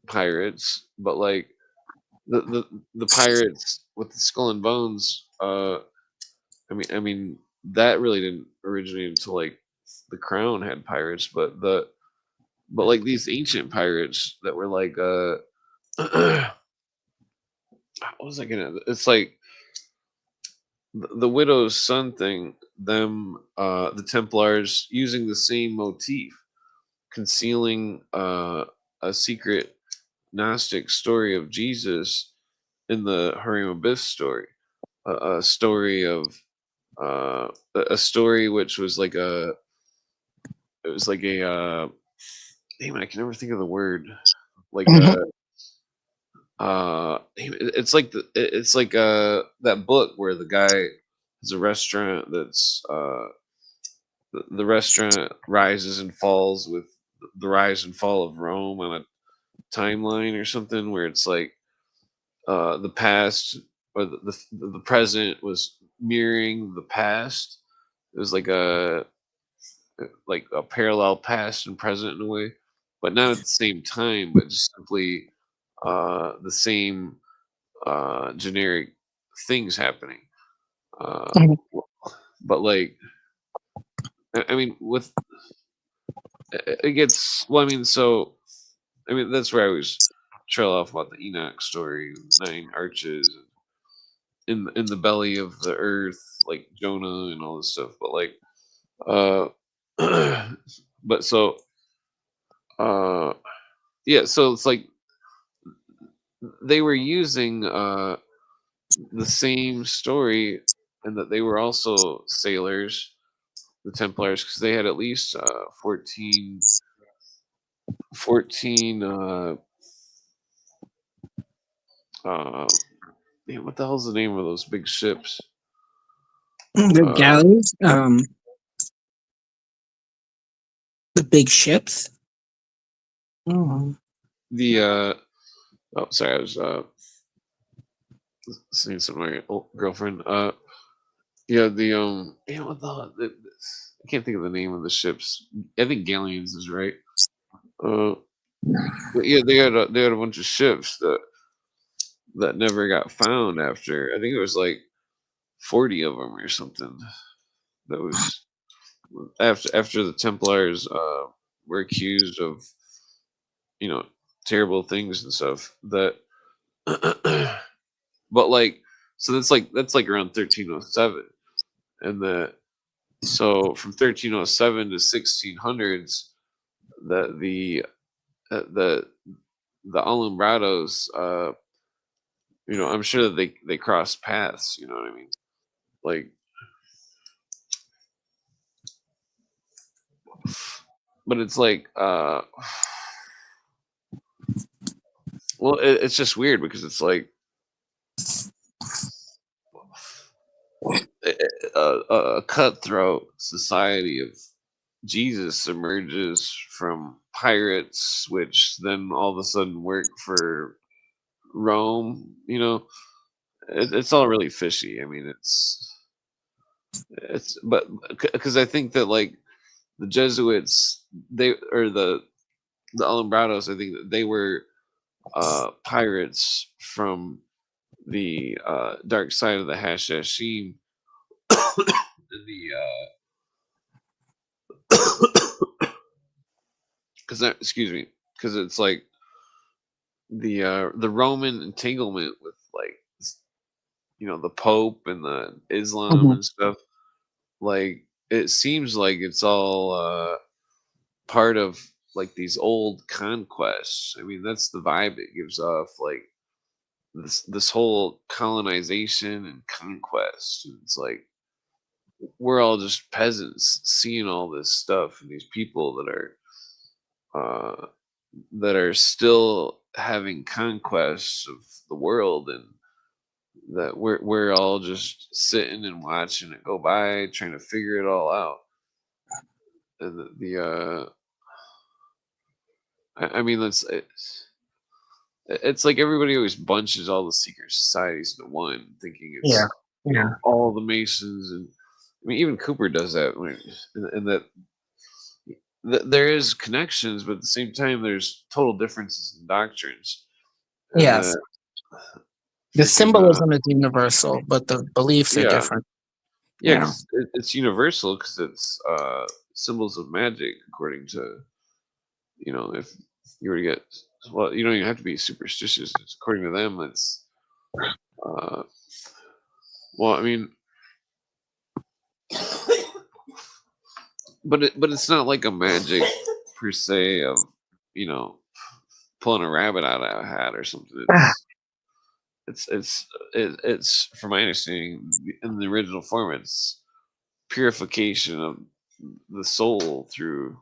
pirates, but like the pirates with the skull and bones. I mean that really didn't originate until like the crown had pirates, but like these ancient pirates that were like what was I gonna? It's like the widow's son thing. Them the Templars using the same motif, concealing a secret Gnostic story of Jesus in the Harim Abyss story, a story of a story which was like it was like a damn it, I can never think of the word, like mhm, it's like it's like that book where the guy has a restaurant that's the restaurant rises and falls with the rise and fall of Rome on timeline or something where it's like the past or the present was mirroring the past. It was like a parallel past and present in a way, but not at the same time, but just simply the same generic things happening. Uh, Mhm. but like, I mean, with it gets well. I mean, so I mean that's where I was trail off about the Enoch story, 9 arches in the belly of the earth, like Jonah and all this stuff. But like, uh, but so uh, yeah, so it's like they were using the same story, and that they were also sailors, the Templars, because they had at least 14 uh damn, what the hell's the name of those big ships? The uh galleys, the big ships. Oh. the oh, sorry, I was seeing something with my old girlfriend. Yeah, the damn, what I can't think of the name of the ships. I think galleons is right. uh but yeah, they had a bunch of ships that never got found after. I think it was like 40 of them or something. That was after the Templars were accused of, you know, terrible things and stuff. That, but like, so that's like around 1307, and so from 1307 to 1600s, that the Alumbrados, I'm sure that they crossed paths. You know what I mean? Like, but it's like, well, it's just weird because it's like a cutthroat society of Jesus emerges from pirates, which then all of a sudden work for Rome. It's all really fishy. I mean, but because I think that like the Jesuits, they or the Alumbrados, I think that they were pirates from the dark side of the Hashashim, and because excuse me, because it's like the Roman entanglement with like the Pope and the Islam Mhm. and stuff. Like it seems like it's all part of like these old conquests. I mean, that's the vibe it gives off. Like this whole colonization and conquest. And it's like we're all just peasants seeing all this stuff, and these people uh, that are still having conquests of the world, and that we're all just sitting and watching it go by, trying to figure it all out. And I mean, it's like everybody always bunches all the secret societies into one, thinking Yeah, it's yeah, all the Masons. And I mean, even Cooper does that, and there is connections, but at the same time, there's total differences in doctrines. And yes. The freaking symbolism is universal, but the beliefs are yeah, different. yeah, Yeah, because it's universal because it's symbols of magic, according to, if you were to get, well, you don't even have to be superstitious. It's according to them. It's uh, well, I mean, but it's not like a magic per se of, you know pulling a rabbit out of a hat or something. It's from my understanding, in the original form, it's purification of the soul through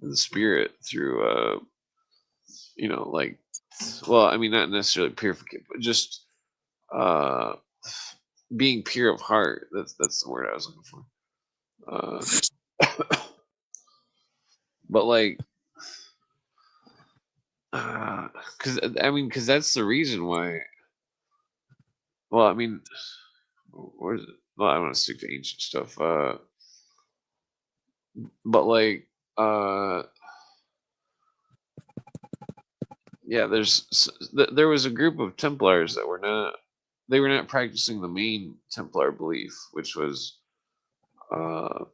the spirit through like, well, I mean, not necessarily purification, but just uh being pure of heart. That's the word I was looking for. uh but like, because that's the reason why. Well, I mean, where's it? Well, I want to stick to ancient stuff. But like, uh, yeah, there was a group of Templars that were not. They were not practicing the main Templar belief, which was uh,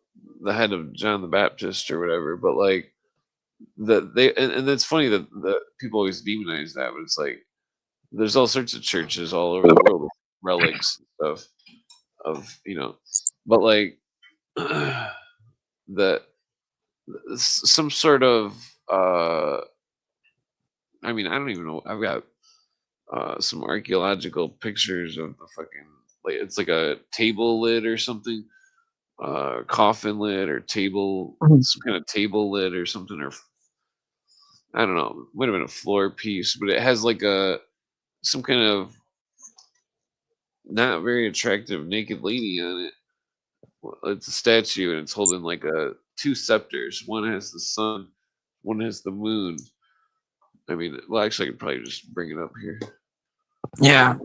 the head of John the Baptist or whatever. But like, and it's funny that people always demonize that, but it's like there's all sorts of churches all over the world with relics and stuff of but like that some sort of I mean, I don't even know. I've got some archaeological pictures of the fucking, like, it's like a table lid or something, coffin lid or table, Mhm. some kind of table lid or something, or I don't know, might have been a floor piece, but it has like a some kind of not very attractive naked lady on it. Well, it's a statue and it's holding like a two scepters. One has the sun, one has the moon. I mean, well, actually, I could probably just bring it up here. Yeah,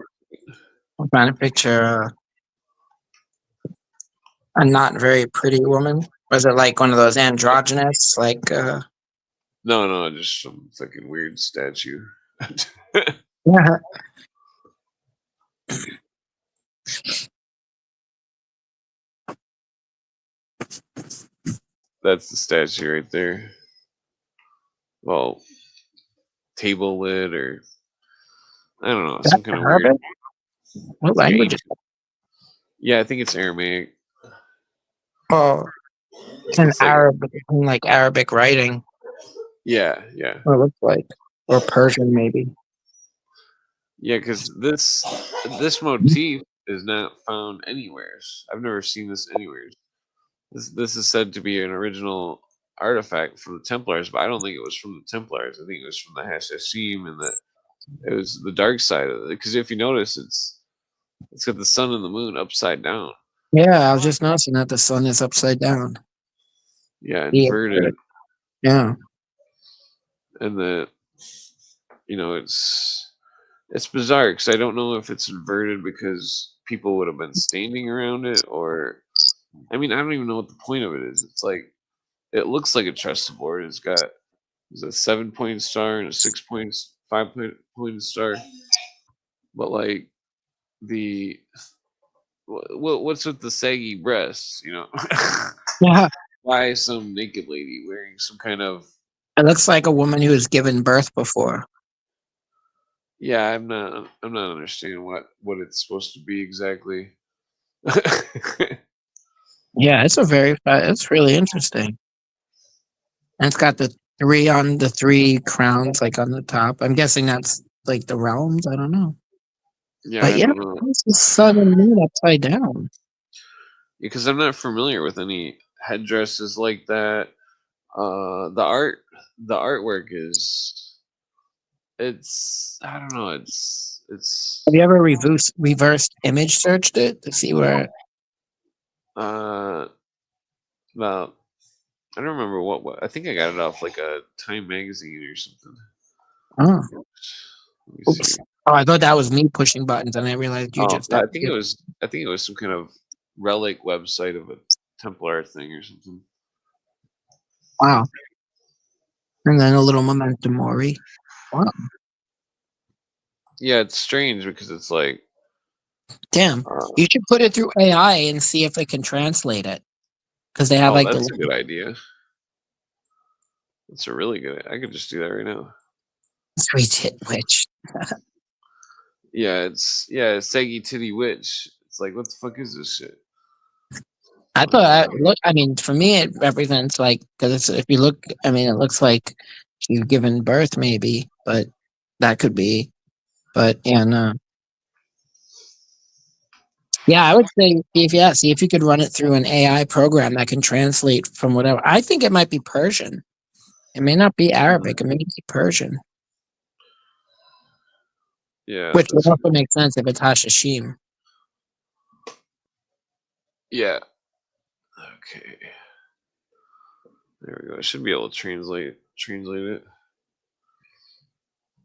I'm trying to picture a not very pretty woman. Was it like one of those androgynous, like? No, no, just some fucking weird statue. Yeah. That's the statue right there. Well, table lid or I don't know, some That's kind of weird. Arabic. What It's like language is ancient. Yeah, I think it's Aramaic. Oh, it's an It's like Arab, like Arabic writing. yeah, yeah, What it looks like, or Persian maybe. yeah. Because this motif is not found anywhere. I've never seen this anywhere. This is said to be an original artifact from the Templars, but I don't think it was from the Templars. I think it was from the Hashashim, and that it was the dark side of it. Because if you notice, it's got the sun and the moon upside down. Yeah, I was just noticing that the sun is upside down. Yeah, Yeah, inverted, yeah, and it's bizarre because I don't know if it's inverted because people would have been standing around it, or I mean, I don't even know what the point of it is. It's like it looks like a chessboard. It's got there's a 7 point star and a 6 point, 5 point star, but like the what's with the saggy breasts? yeah. Why some naked lady wearing some kind of It looks like a woman who has given birth before. yeah? I'm not understanding what it's supposed to be exactly. Yeah, it's really interesting. And it's got the three crowns like on the top. I'm guessing that's like the realms. I don't know. Yeah, But I yeah, don't know it's the sun and moon upside down. because I'm not familiar with any headdresses like that. The artwork is it's I don't know Have you ever reversed image searched it to see where? uh well, I don't remember what I think I got it off like a Time magazine or something. Oh, Let me see. oops. Oh, I thought that was me pushing buttons, and I realized you Oh, just no, had I think it was some kind of relic website of a Templar thing or something. wow. And then a little memento mori. Wow, Yeah, it's strange because it's like damn. uh, You should put it through AI and see if it can translate it because they have oh, like the that's a good idea. That's a really good. I could just do that right now. three tit witch. Yeah, it's Saggy Titty Witch. It's like what the fuck is this shit? I thought, Uh, I mean, for me, it represents like, because if you look, I mean, it looks like she's given birth, maybe, but that could be. But, yeah, no. Yeah, I would say, see if you could run it through an AI program that can translate from whatever. I think it might be Persian. It may not be Arabic, it may be Persian, yeah, which would also make sense if it's Hashashim. yeah. Okay, there we go. I should be able to translate it.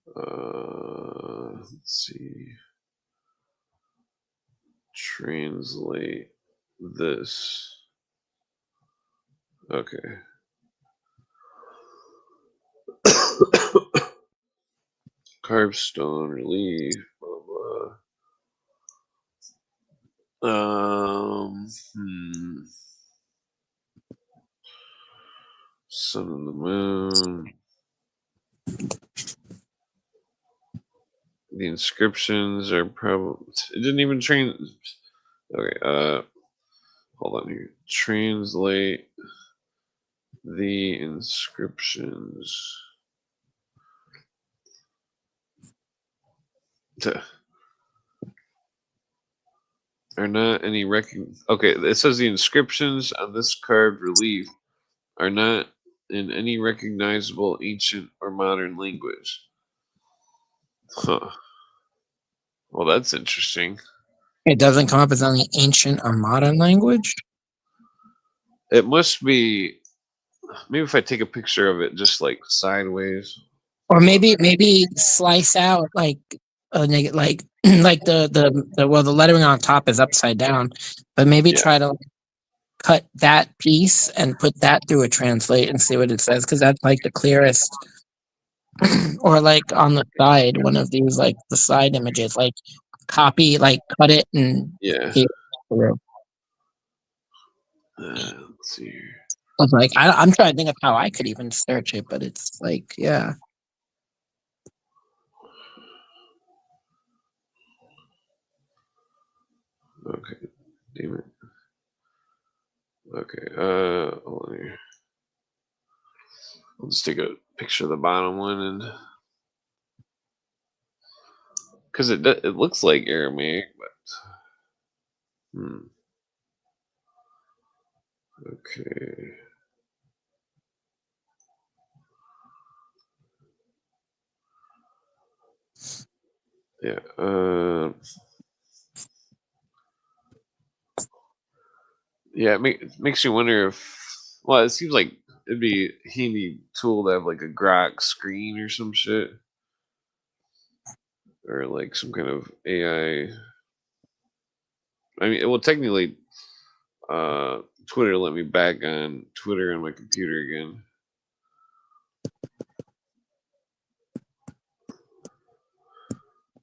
Let's see. Translate this. Okay. Carved stone relief. Blah blah. Sun and the moon. The inscriptions are probably. It didn't even train. Okay. Hold on here. Translate the inscriptions. Are not any Okay, it says the inscriptions on this carved relief are not in any recognizable ancient or modern language. Huh. Well, that's interesting. It doesn't come up as any ancient or modern language. It must be. Maybe if I take a picture of it just like sideways. Or maybe slice out like a negative, like like the lettering on top is upside down, but maybe Yeah. try to cut that piece and put that through a translate and see what it says, because that's like the clearest. Or like on the side, one of these like the side images, like copy, like cut it and Yeah. paste it through. Let's see here. I was like, I'm trying to think of how I could even search it, but it's like, yeah. Okay. Damn it. Okay. Hold on here. I'll just take a picture of the bottom one and because it looks like Aramaic, but okay. Yeah. Yeah. It makes you wonder if. Well, it seems like it'd be a handy tool to have like a grok screen or some shit, or like some kind of AI. I mean, well, technically, Twitter let me back on Twitter on my computer again.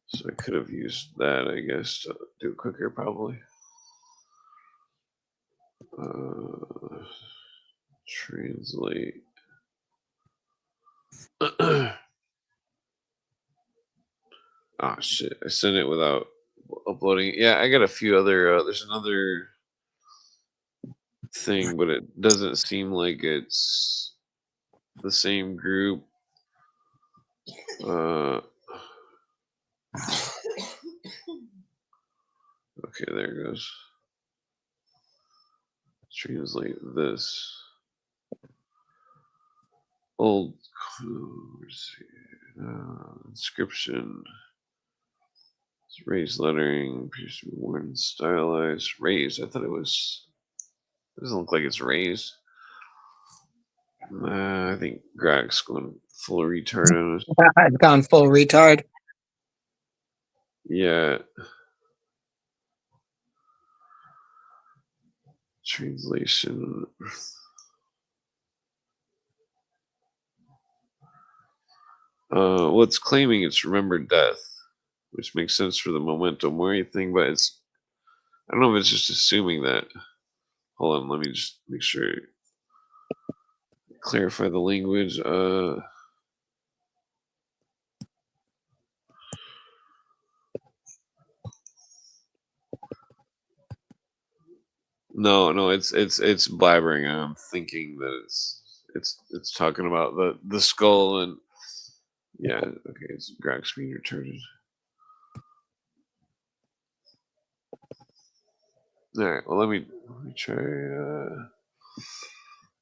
So I could have used that, I guess, to do it quicker, probably. Translate. Oh shit! I sent it without uploading. Yeah, I got a few other. There's another thing, but it doesn't seem like it's the same group. Okay, there it goes. Translate this. Old inscription. It's raised lettering appears to be worn and stylized. Raised. I thought it was. It doesn't look like it's raised. I think Greg's going full retard on us. I've gone full retard. Yeah. Translation. Well, it's claiming it's remembered death, which makes sense for the memento mori thing, but it's. I don't know if it's just assuming that. Hold on, let me just make sure. Clarify the language. No, it's blabbering. I'm thinking that it's talking about the skull and yeah. Okay, it's graph screen retarded. All right. Well, let me try.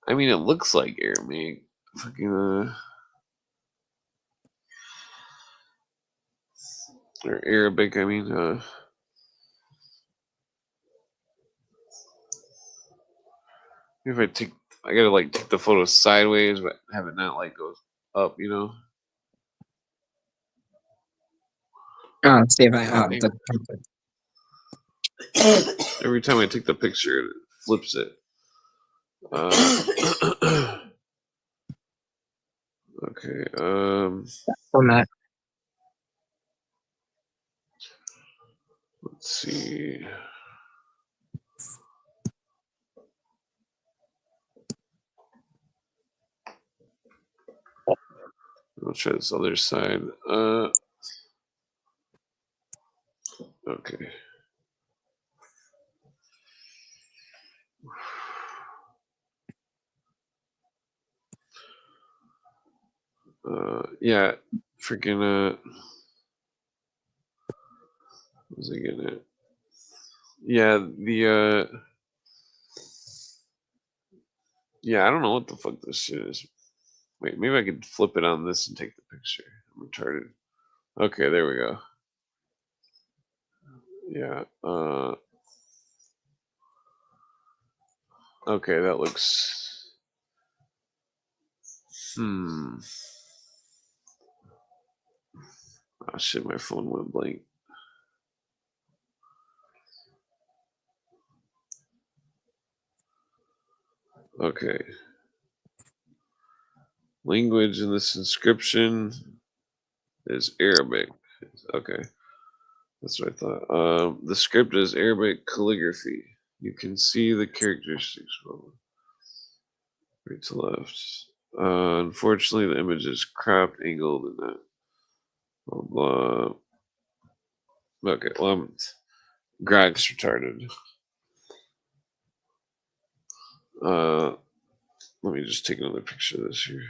I mean, it looks like Aramaic. Fucking or Arabic. I mean, if I gotta like take the photo sideways, but have it not like go up, you know. Oh, let's see if I. Oh, Dang. Every time I take the picture, it flips it. Okay. Format. Let's see. I'll try this other side. Okay. Yeah, freaking. What was I getting at? Yeah, yeah, I don't know what the fuck this shit is. Wait, maybe I could flip it on this and take the picture. I'm retarded. Okay, there we go. Yeah. Okay, that looks. Hmm. Oh shit, my phone went blank. Okay. Language in this inscription is Arabic. Okay, that's what I thought. The script is Arabic calligraphy. You can see the characteristics from right to left. Unfortunately, the image is cropped, angled, and that. Blah, blah. Okay, well, Greg's retarded. Let me just take another picture of this here.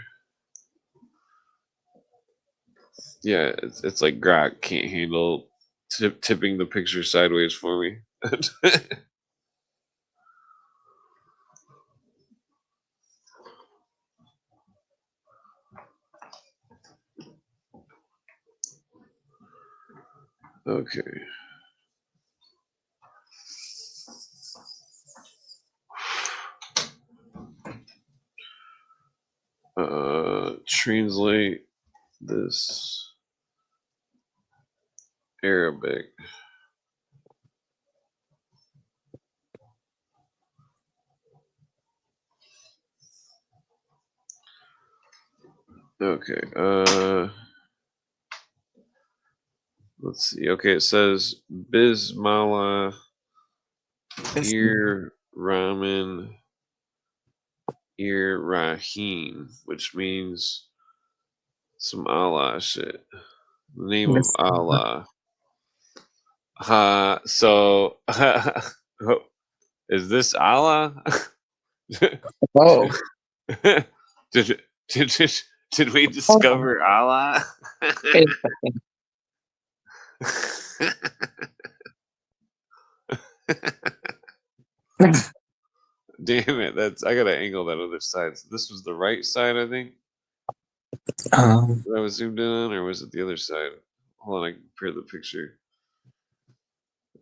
Yeah, it's like Grok can't handle tipping the picture sideways for me. Okay. Translate this Arabic. Okay. Let's see. Okay, it says Bismillah Rahman Rahim, which means some Allah shit. The name of Allah. So is this Allah? Oh, did, did, did we discover Allah? interesting. Damn it! I gotta angle that other side. So this was the right side, I think. That I was zoomed in on, or was it the other side? Hold on, I can compare the picture.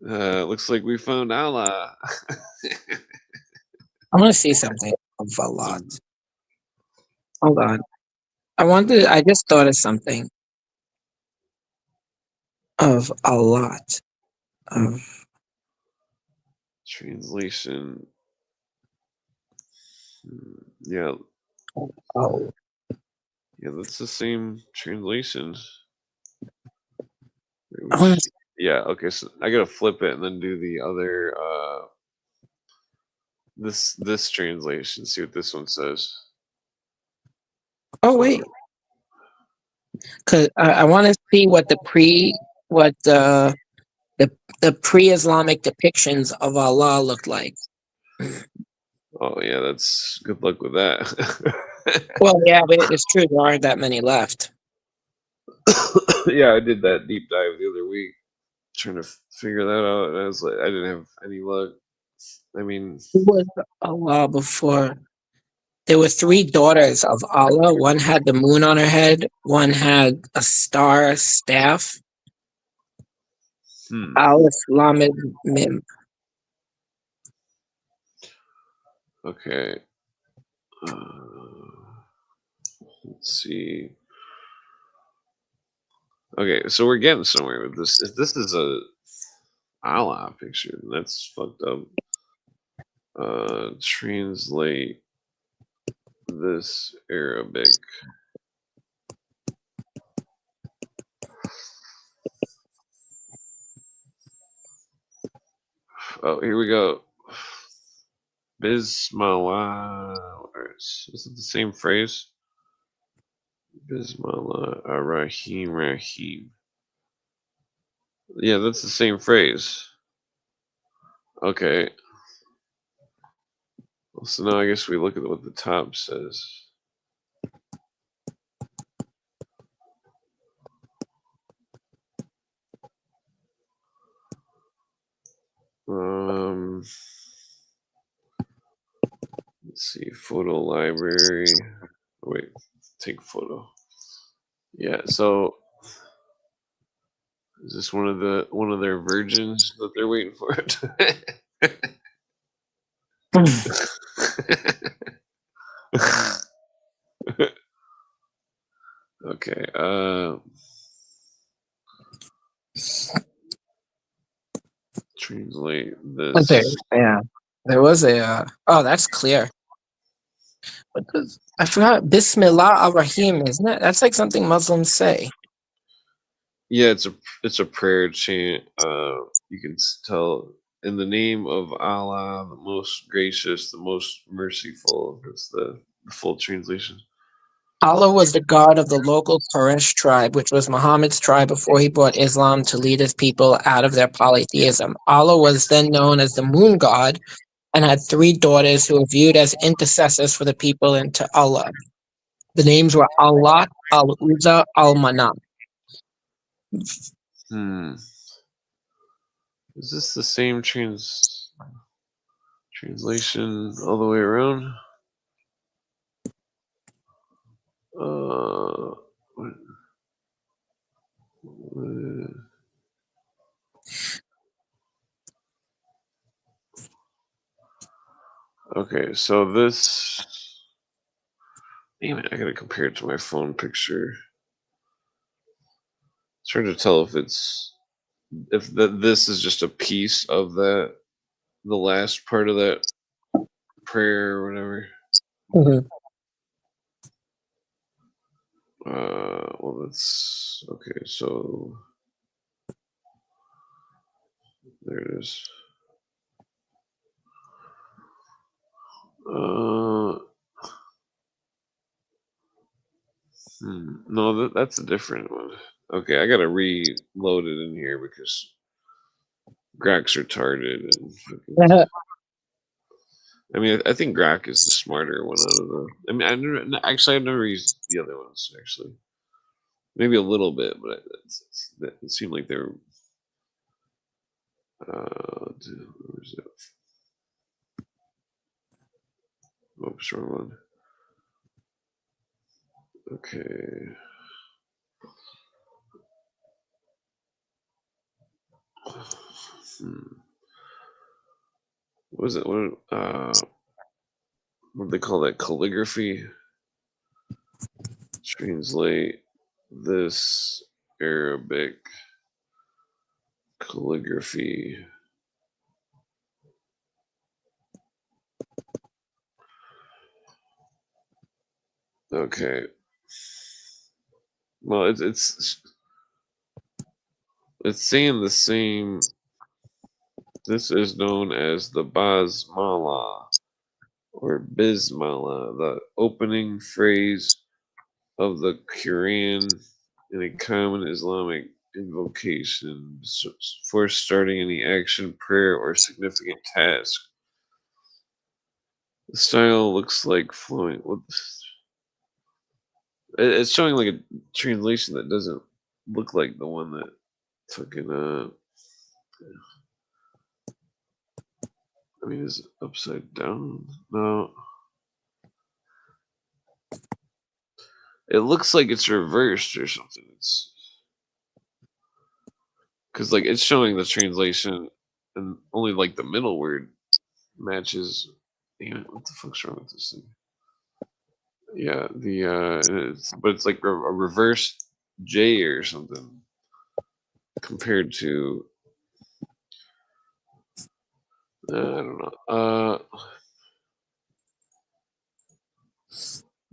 Looks like we found Allah. I want to see something of a lot. Hold on. I just thought of something of a lot of. Translation. Yeah, Oh, yeah, that's the same translation. I want to. Yeah, okay, so I gotta flip it and then do the other this translation, see what this one says. Oh wait, because I want to see what the pre-Islamic depictions of Allah looked like. Oh yeah, that's good luck with that. Well, yeah, but it's true. There aren't that many left. Yeah, I did that deep dive the other week trying to figure that out, and I was like, I didn't have any luck. I mean, Who was Allah before? There were three daughters of Allah. One had the moon on her head. One had a star staff. Al-Islamid Mim. Okay. Let's see. Okay, so we're getting somewhere with this. If this is a Allah picture, then that's fucked up. Translate this Arabic. Oh, here we go. Bismillah. Is it the same phrase? Bismillah ar-Rahim Rahim. Yeah, that's the same phrase. Okay. Well, so now I guess we look at what the top says. Let's see, photo library. Wait, take photo. Yeah, so is this one of their virgins that they're waiting for it? Okay. Translate this. Yeah, there was a. Oh, that's clear. I forgot. Bismillah ar-Rahim, isn't it? That's like something Muslims say. Yeah, it's a prayer chant. You can tell in the name of Allah, the most gracious, the most merciful. That's the full translation. Allah was the god of the local Quraysh tribe, which was Muhammad's tribe before he brought Islam to lead his people out of their polytheism. Allah was then known as the moon god and had 3 daughters who were viewed as intercessors for the people and to Allah. The names were Allah, Al-Uzza, Al-Manam. Is this the same translation all the way around? Okay, so this. Damn it! I gotta compare it to my phone picture. It's hard to tell if this is just a piece of the last part of that prayer or whatever. Mm-hmm. Well, that's okay. So there it is. No, that's a different one. Okay, I gotta reload it in here because Grak's retarded and I mean, I think Grak is the smarter one out of the. I mean, I've never used the other ones actually. Maybe a little bit, but it seemed like they were. Where is it? Oops, wrong one. Okay. What was it? What do they call that? Calligraphy. Translate this Arabic calligraphy. Okay. Well, it's saying the same. This is known as the basmala or bismillah, the opening phrase of the Quran in a common Islamic invocation for starting any action, prayer, or significant task. The style looks like flowing. It's showing like a translation that doesn't look like the one that fucking I mean, is it upside down? No. It looks like it's reversed or something. It's because like it's showing the translation and only like the middle word matches. Damn it! What the fuck's wrong with this thing? Yeah, but it's like a reverse J or something. compared to I don't know.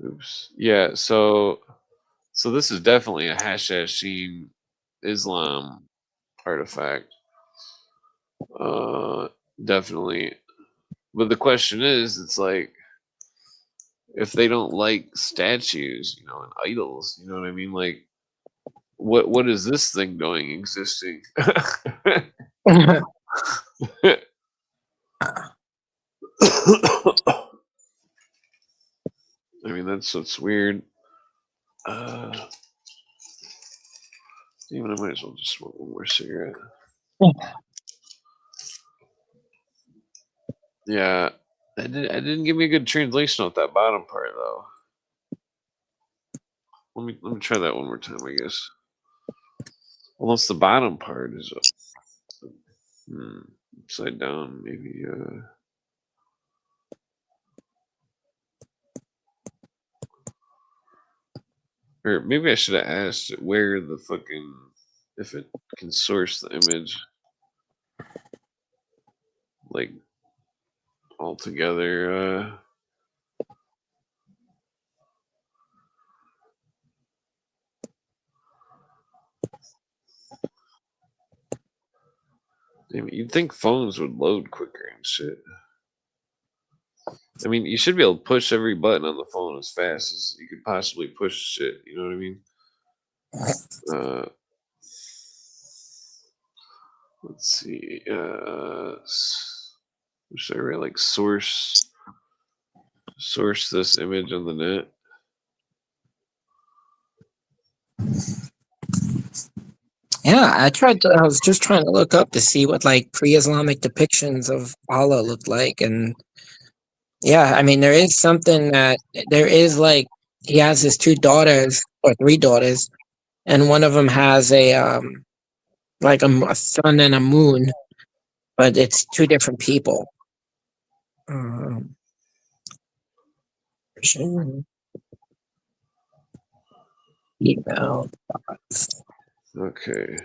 Oops. Yeah. So this is definitely a Hashashin Islam artifact. Definitely. But the question is, it's like, if they don't like statues, you know, and idols, you know what I mean? Like, what is this thing doing existing? I mean, that's weird. Even I might as well just smoke one more cigarette. Yeah, I didn't give me a good translation of that bottom part though. Let me try that one more time, I guess. Unless the bottom part is upside down, maybe. Or maybe I should have asked it where the fucking, if it can source the image, like, altogether. Damn it, you'd think phones would load quicker and shit. I mean, you should be able to push every button on the phone as fast as you could possibly push shit. You know what I mean? Let's see. Should I write like source this image on the net? Yeah, I was just trying to look up to see what like pre-Islamic depictions of Allah looked like, and yeah, I mean there is something that there is like he has his two daughters or three daughters, and one of them has a like a sun and a moon, but it's two different people. Email. Okay.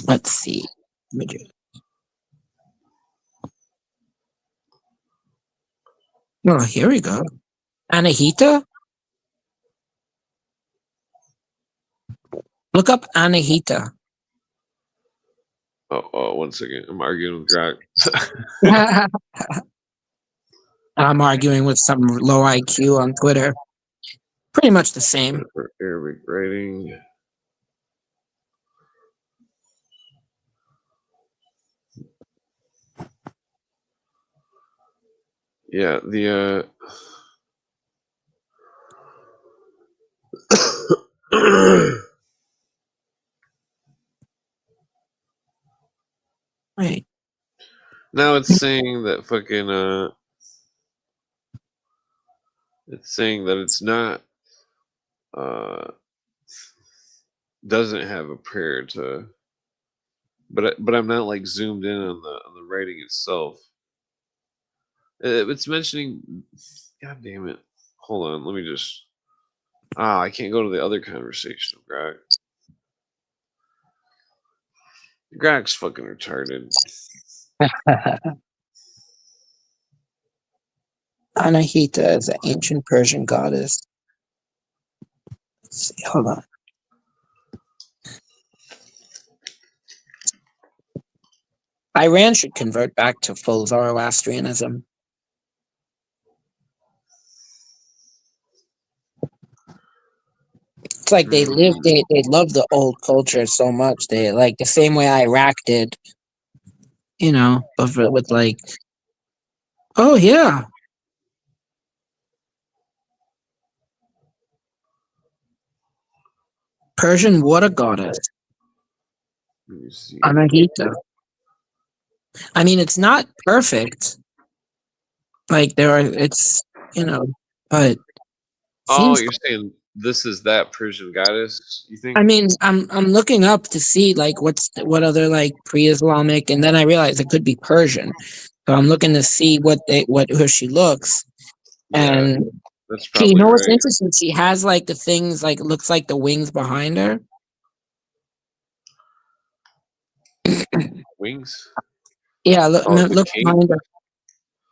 Let's see. Images. Oh, here we go. Anahita? Look up Anahita. Oh, 1 second. I'm arguing with Grok. I'm arguing with some low IQ on Twitter. Pretty much the same. For Arabic writing. Yeah, the Wait. now it's saying that fucking it's saying that it's not doesn't have a prayer to, but I'm not like zoomed in on the writing itself. It's mentioning, god damn it, hold on, let me just, I can't go to the other conversation of Grok. Grok's fucking retarded. Anahita is an ancient Persian goddess. Let's see, hold on. Iran should convert back to full Zoroastrianism. It's like they love the old culture so much. They like the same way Iraq did, you know, but with like, oh yeah, Persian water goddess, Let me see. Anahita. I mean, it's not perfect. Like it's you know, but Oh, seems. you're saying this is that Persian goddess, you think? I mean, I'm looking up to see like what other like pre-Islamic, and then I realize it could be Persian. So I'm looking to see what how she looks, Yeah, and That's Hey, you probably know what's right. interesting? She has like the things like looks like the wings behind her. Wings? Yeah, look, Oh, no, the look cape? behind her.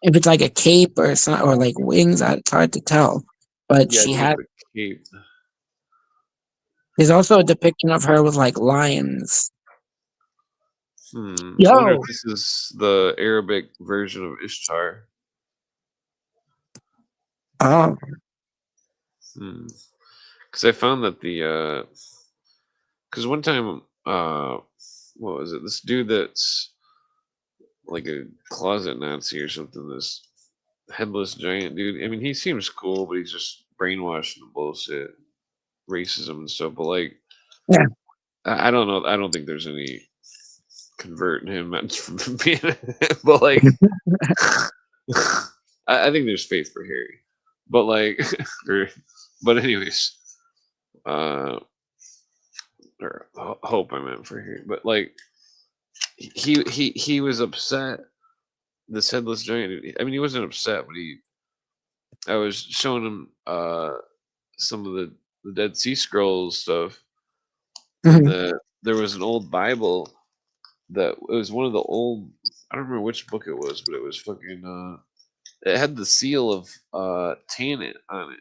If it's like a cape or something, or like wings, it's hard to tell. But Yeah, I she think has. it's a cape. There's also a depiction of her with like lions. I wonder if Yo, this is the Arabic version of Ishtar. oh, Because I found that because one time, what was it? This dude that's like a closet Nazi or something. This headless giant dude. I mean, he seems cool, but he's just brainwashed and bullshit, racism and stuff. But like, yeah. I don't know. I don't think there's any converting him from being, but like, I think there's faith for Harry, but like, or, but anyways, uh, or hope I meant for Harry, but like, he was upset. This headless giant. I mean, he wasn't upset, but I was showing him some of the Dead Sea Scrolls stuff, and Mhm, there was an old Bible that it was one of the old. I don't remember which book it was, but it was fucking. It had the seal of Tanit on it,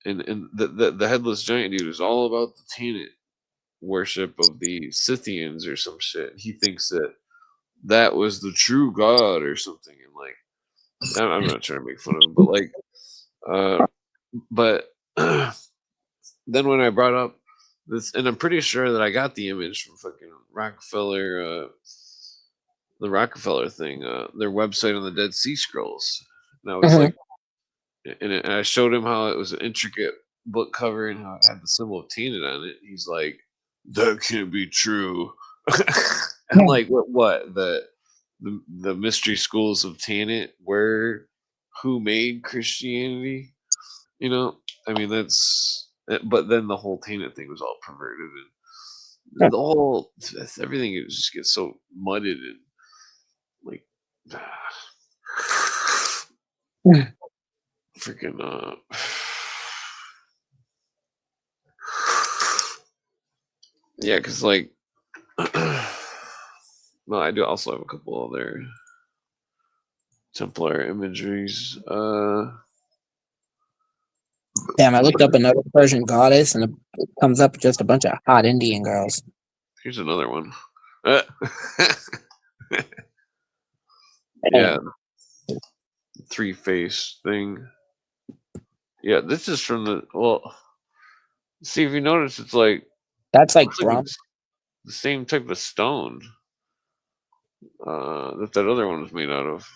and the headless giant dude is all about the Tanit worship of the Scythians or some shit. He thinks that that was the true God or something, and like I'm not trying to make fun of him, but like, uh, but then when I brought up this, and I'm pretty sure that I got the image from fucking Rockefeller, the Rockefeller thing, their website on the Dead Sea Scrolls, and I was mhm. like, and I showed him how it was an intricate book cover and how it had the symbol of Tanit on it. He's like, that can't be true. I'm Yeah. like, what the mystery schools of Tanit were who made Christianity? You know, I mean that's. But then the whole Tanit thing was all perverted, and the whole everything it just gets so mudded and like Yeah. freaking yeah, because like well, I do also have a couple other Templar imageries. Damn, I looked up another Persian goddess, and it comes up just a bunch of hot Indian girls. Here's another one. Uh, yeah, Damn, three face thing. Yeah, this is from the well. See if you notice, it's like that's like looks like Brahma. it's the same type of stone that other one was made out of.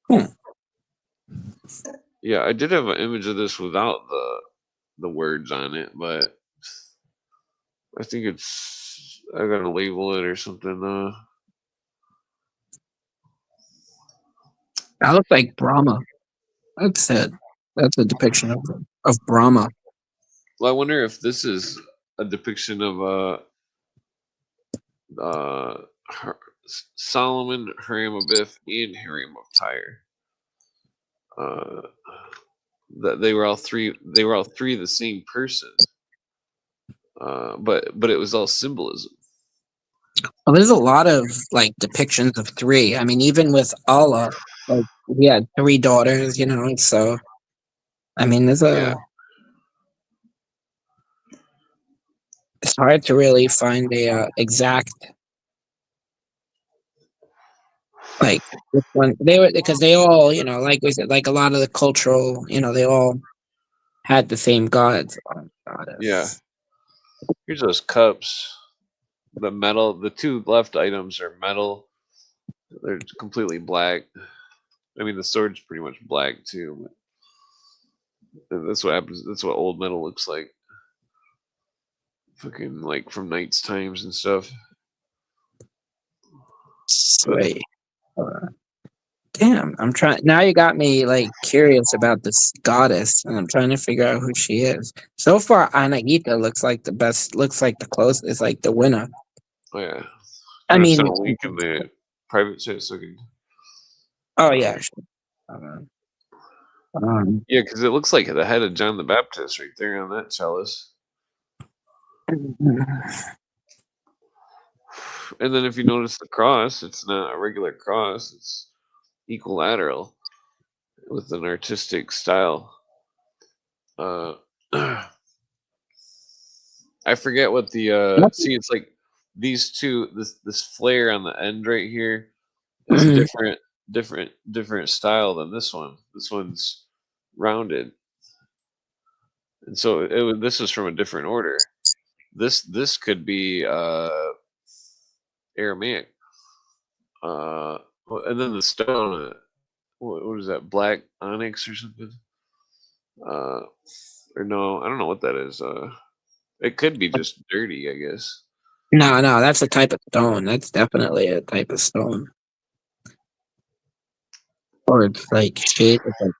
Hmm. Yeah, I did have an image of this without the words on it, but I think it's I gotta label it or something. That looks like Brahma. That's it. That's a depiction of Brahma. Well, I wonder if this is a depiction of uh, Solomon, Hiram of Bith, and Hiram of Tyre. Uh, that they were all three. They were all three the same person. But it was all symbolism. Well, there's a lot of like depictions of three. I mean, even with Allah, like he had three daughters. You know, so I mean, there's Yeah, a. It's hard to really find a exact like which one they were because they all like we said like a lot of the cultural they all had the same gods yeah. goddess. Here's those cups. The metal. The two left items are metal. They're completely black. I mean, the sword's pretty much black too. But that's what happens. That's what old metal looks like. Fucking like from knights times and stuff. But Wait, damn! I'm trying now. You got me like curious about this goddess, and I'm trying to figure out who she is. So far, Anahita looks like the best. Looks like the closest, like the winner. oh yeah, I I'm gonna send mean, a link in the private chat so you can. oh Uh, yeah. Sure. Yeah, because it looks like the head of John the Baptist right there on that chalice. And then if you notice the cross, it's not a regular cross; it's equilateral with an artistic style. I forget what the see. It's like these two. This flare on the end right here is different style than this one. This one's rounded, and so this is from a different order. This could be Aramaic. And then the stone. What is that? Black onyx or something? Or no, I don't know what that is. It could be just dirty, I guess. No, that's a type of stone. That's definitely a type of stone. Or it's like shaped. It's like,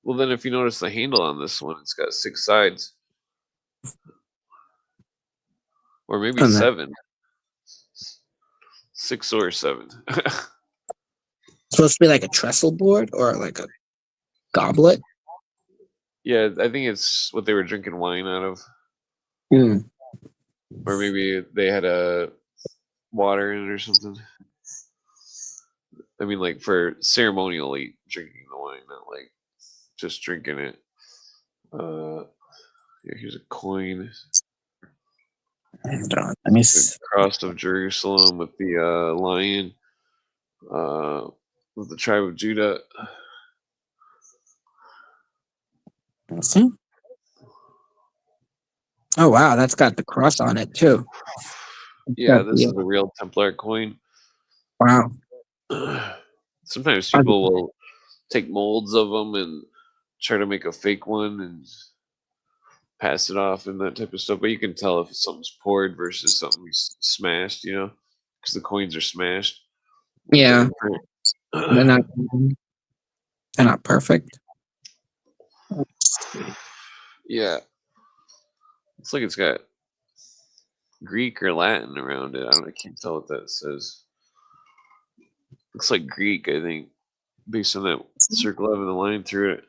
Well, then if you notice the handle on this one, it's got 6 sides, or maybe on that. 7, 6 or 7. Supposed to be like a trestle board or like a goblet. Yeah, I think it's what they were drinking wine out of, Mm. or maybe they had a water in it or something. I mean, like for ceremonially drinking the wine, not like just drinking it. Yeah, here's a coin. Hold on, let me The cross of Jerusalem with the lion, with the tribe of Judah. see. Oh wow, that's got the cross on it too. Yeah, this is a real Templar coin. Wow. Sometimes people will take molds of them and try to make a fake one and pass it off and that type of stuff. But you can tell if something's poured versus something smashed, because the coins are smashed. Yeah, they're not. They're not perfect. Yeah, it's like it's got Greek or Latin around it. I can't tell what that says. Looks like Greek, I think, based on that circle having the line through it.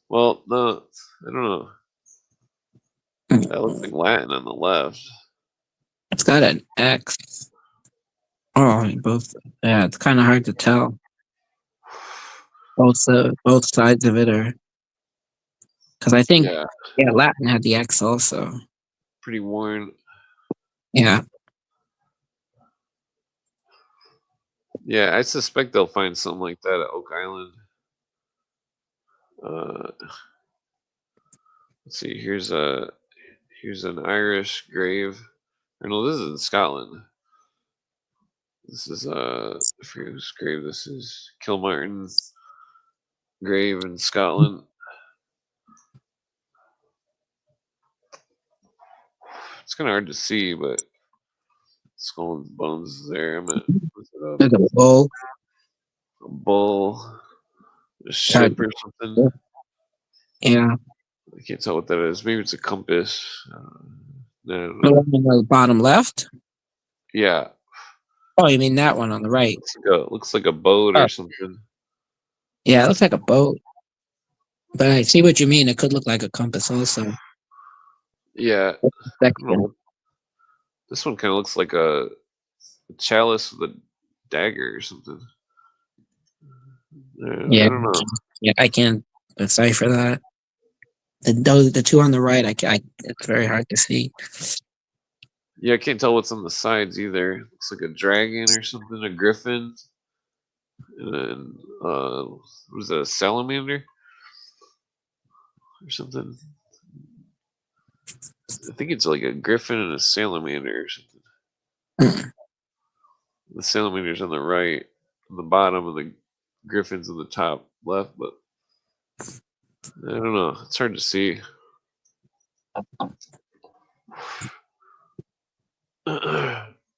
Well, no, I don't know. That looks like Latin on the left. It's got an X. Oh, both. Yeah, it's kind of hard to tell. Both sides of it are, because I think Latin had the X also. Pretty worn. Yeah. Yeah, I suspect they'll find something like that at Oak Island. Let's see. Here's an Irish grave. Or no, this is in Scotland. This is I forget whose grave this is. Kilmartin grave in Scotland. It's kind of hard to see, but skull and bones is there. I'm gonna look it up. There's a bull. A bull, a ship or something. Yeah. I can't tell what that is. Maybe it's a compass. No, The one on the bottom left. Yeah. Oh, you mean that one on the right? Looks like a boat or something. Yeah, it looks like a boat. But I see what you mean. It could look like a compass also. Yeah. This one kind of looks like a chalice with a dagger or something. Yeah. I don't know. Yeah, I can't decipher that. The two on the right, it's very hard to see. Yeah, I can't tell what's on the sides either. Looks like a dragon or something, a griffin, and then what is that, a salamander or something? I think it's like a griffin and a salamander or something. The salamander's on the right, on the bottom, and the griffin's on the top left, but I don't know. It's hard to see. Some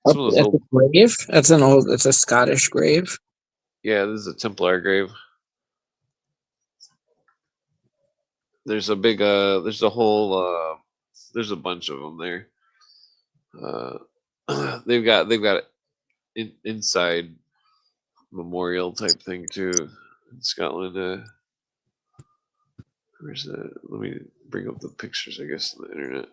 of those That's a grave. It's a Scottish grave. Yeah, this is a Templar grave. There's a big there's a whole there's a bunch of them there. They've got inside memorial type thing too. in Scotland. Where's that? Let me bring up the pictures, I guess, on the internet.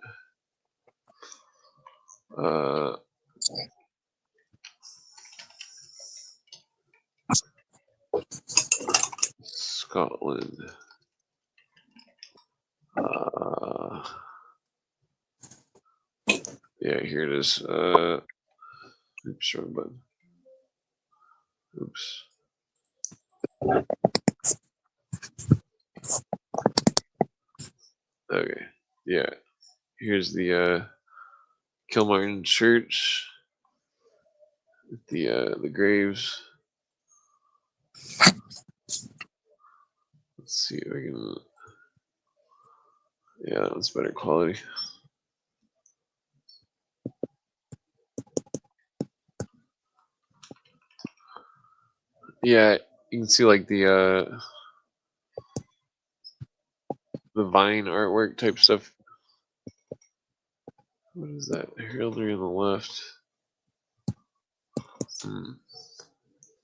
Scotland. Yeah, here it is. Oops, wrong button. Oops. Okay. Yeah. Here's the Kilmartin Church. The graves. Let's see if I can. Yeah, that one's better quality. Yeah, you can see like the vine artwork type stuff. What is that? Heraldry on the left.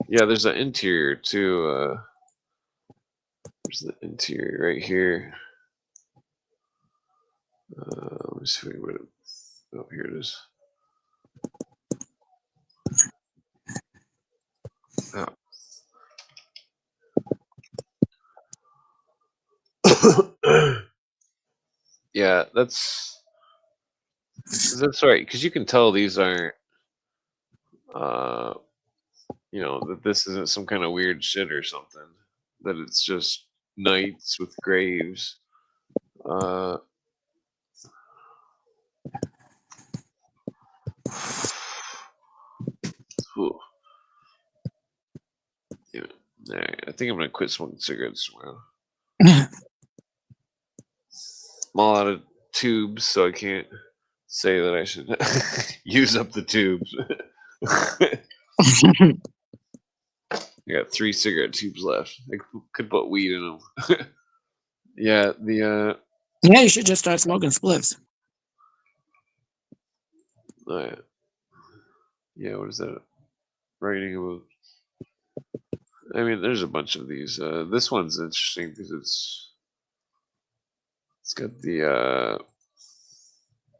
Yeah, there's an interior too. There's the interior right here. Let me see what. Oh, here it is. Oh. Yeah, that's right, because you can tell these aren't, that this isn't some kind of weird shit or something. That it's just knights with graves. Ooh. Yeah, I think I'm gonna quit smoking cigarettes tomorrow. I'm all out of tubes, so I can't say that I should use up the tubes. I got 3 cigarette tubes left. I could put weed in them. Yeah, Yeah, you should just start smoking spliffs. Yeah, what is that writing about? I mean, there's a bunch of these. This one's interesting because it's got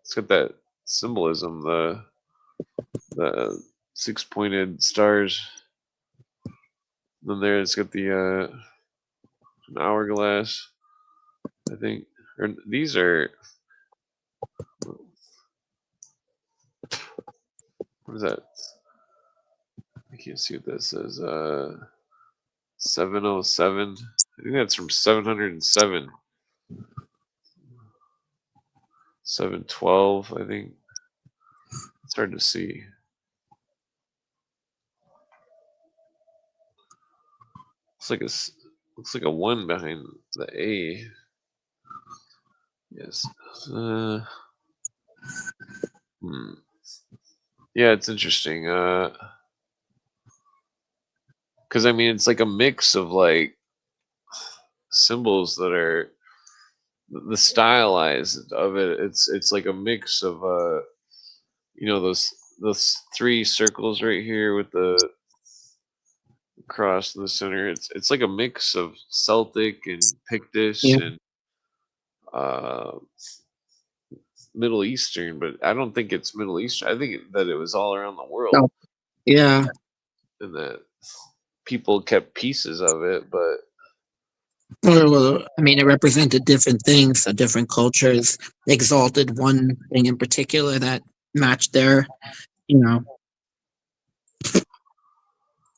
it's got that symbolism, the 6-pointed stars. Then there, it's got the an hourglass, I think. Or these are, what is that? I can't see what that says. 707. I think that's from 707. 712, I think. It's hard to see. Looks like a 1 behind the A. Yes. Yeah, it's interesting. Because I mean, it's like a mix of like symbols that are the stylized of it. It's like a mix of those 3 circles right here with the cross in the center. It's like a mix of Celtic and Pictish Yeah. and Middle Eastern, but I don't think it's Middle Eastern. I think that it was all around the world. Oh, yeah. And that people kept pieces of it, but Well, I mean, it represented different things, so different cultures exalted one thing in particular that matched their, you know,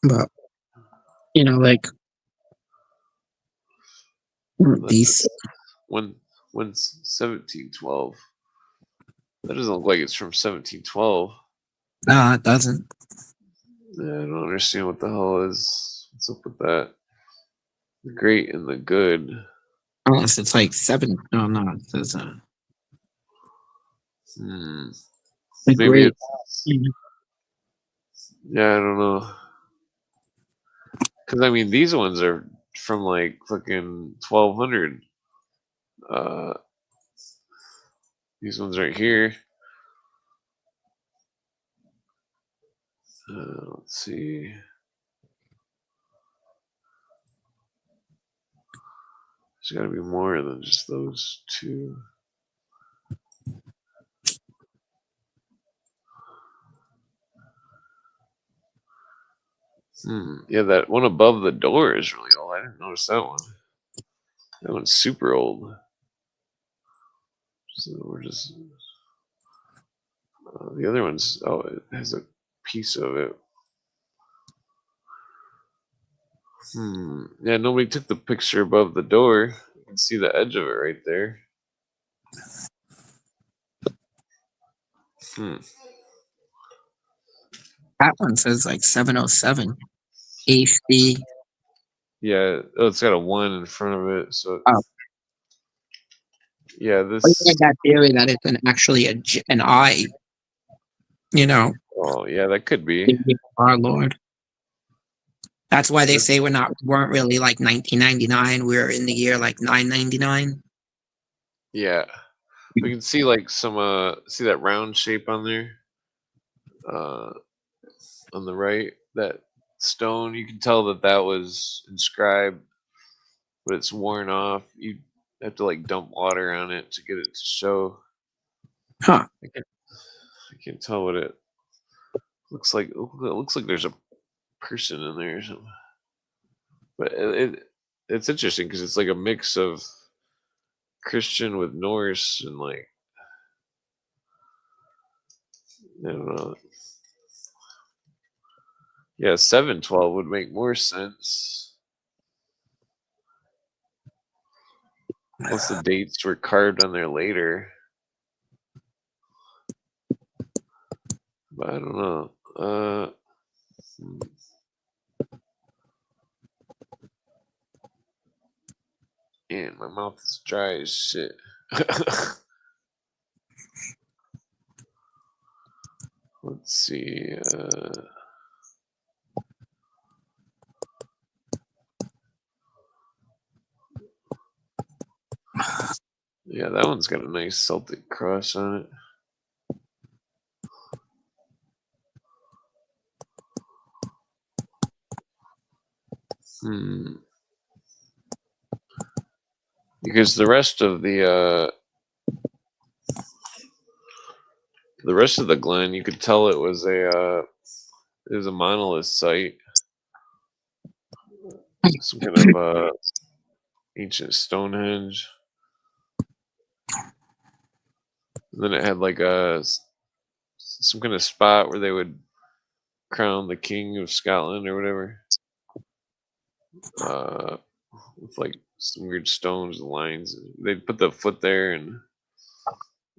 but like these. when 1712. That doesn't look like it's from 1712. No, it doesn't. I don't understand what the hell is. What's up with that? The great and the good. Unless it's like 7. No, no, it says The Maybe it's. Yeah, I don't know. Because I mean, these ones are from like fucking 1200. These ones right here. Let's see. There's got to be more than just those two. Yeah, that one above the door is really old. I didn't notice that one. That one's super old. So we're just the other one's it has a piece of it. Yeah, nobody took the picture above the door. You can see the edge of it right there. That one says like 707 HD. Yeah, it's got a 1 in front of it. So Oh, yeah, I this. had that theory that it's actually an eye. You know, Oh yeah, that could be. our Lord. That's why they say weren't really like 1999. We were in the year like 999. Yeah, we can see like some see that round shape on there, on the right. That stone, you can tell that that was inscribed, but it's worn off. You have to like dump water on it to get it to show. Huh. I can't tell what it looks like. It looks like there's a person in there or something. But it's interesting because it's like a mix of Christian with Norse and like I don't know. Yeah, 712 would make more sense. Unless the dates were carved on there later. But I don't know. Man, my mouth is dry as shit. Let's see. Yeah, that one's got a nice Celtic cross on it. Because the rest of the Glen, you could tell it was a monolith site, some kind of ancient Stonehenge. And then it had like some kind of spot where they would crown the king of Scotland or whatever. With like some weird stones and lines. They'd put the foot there, and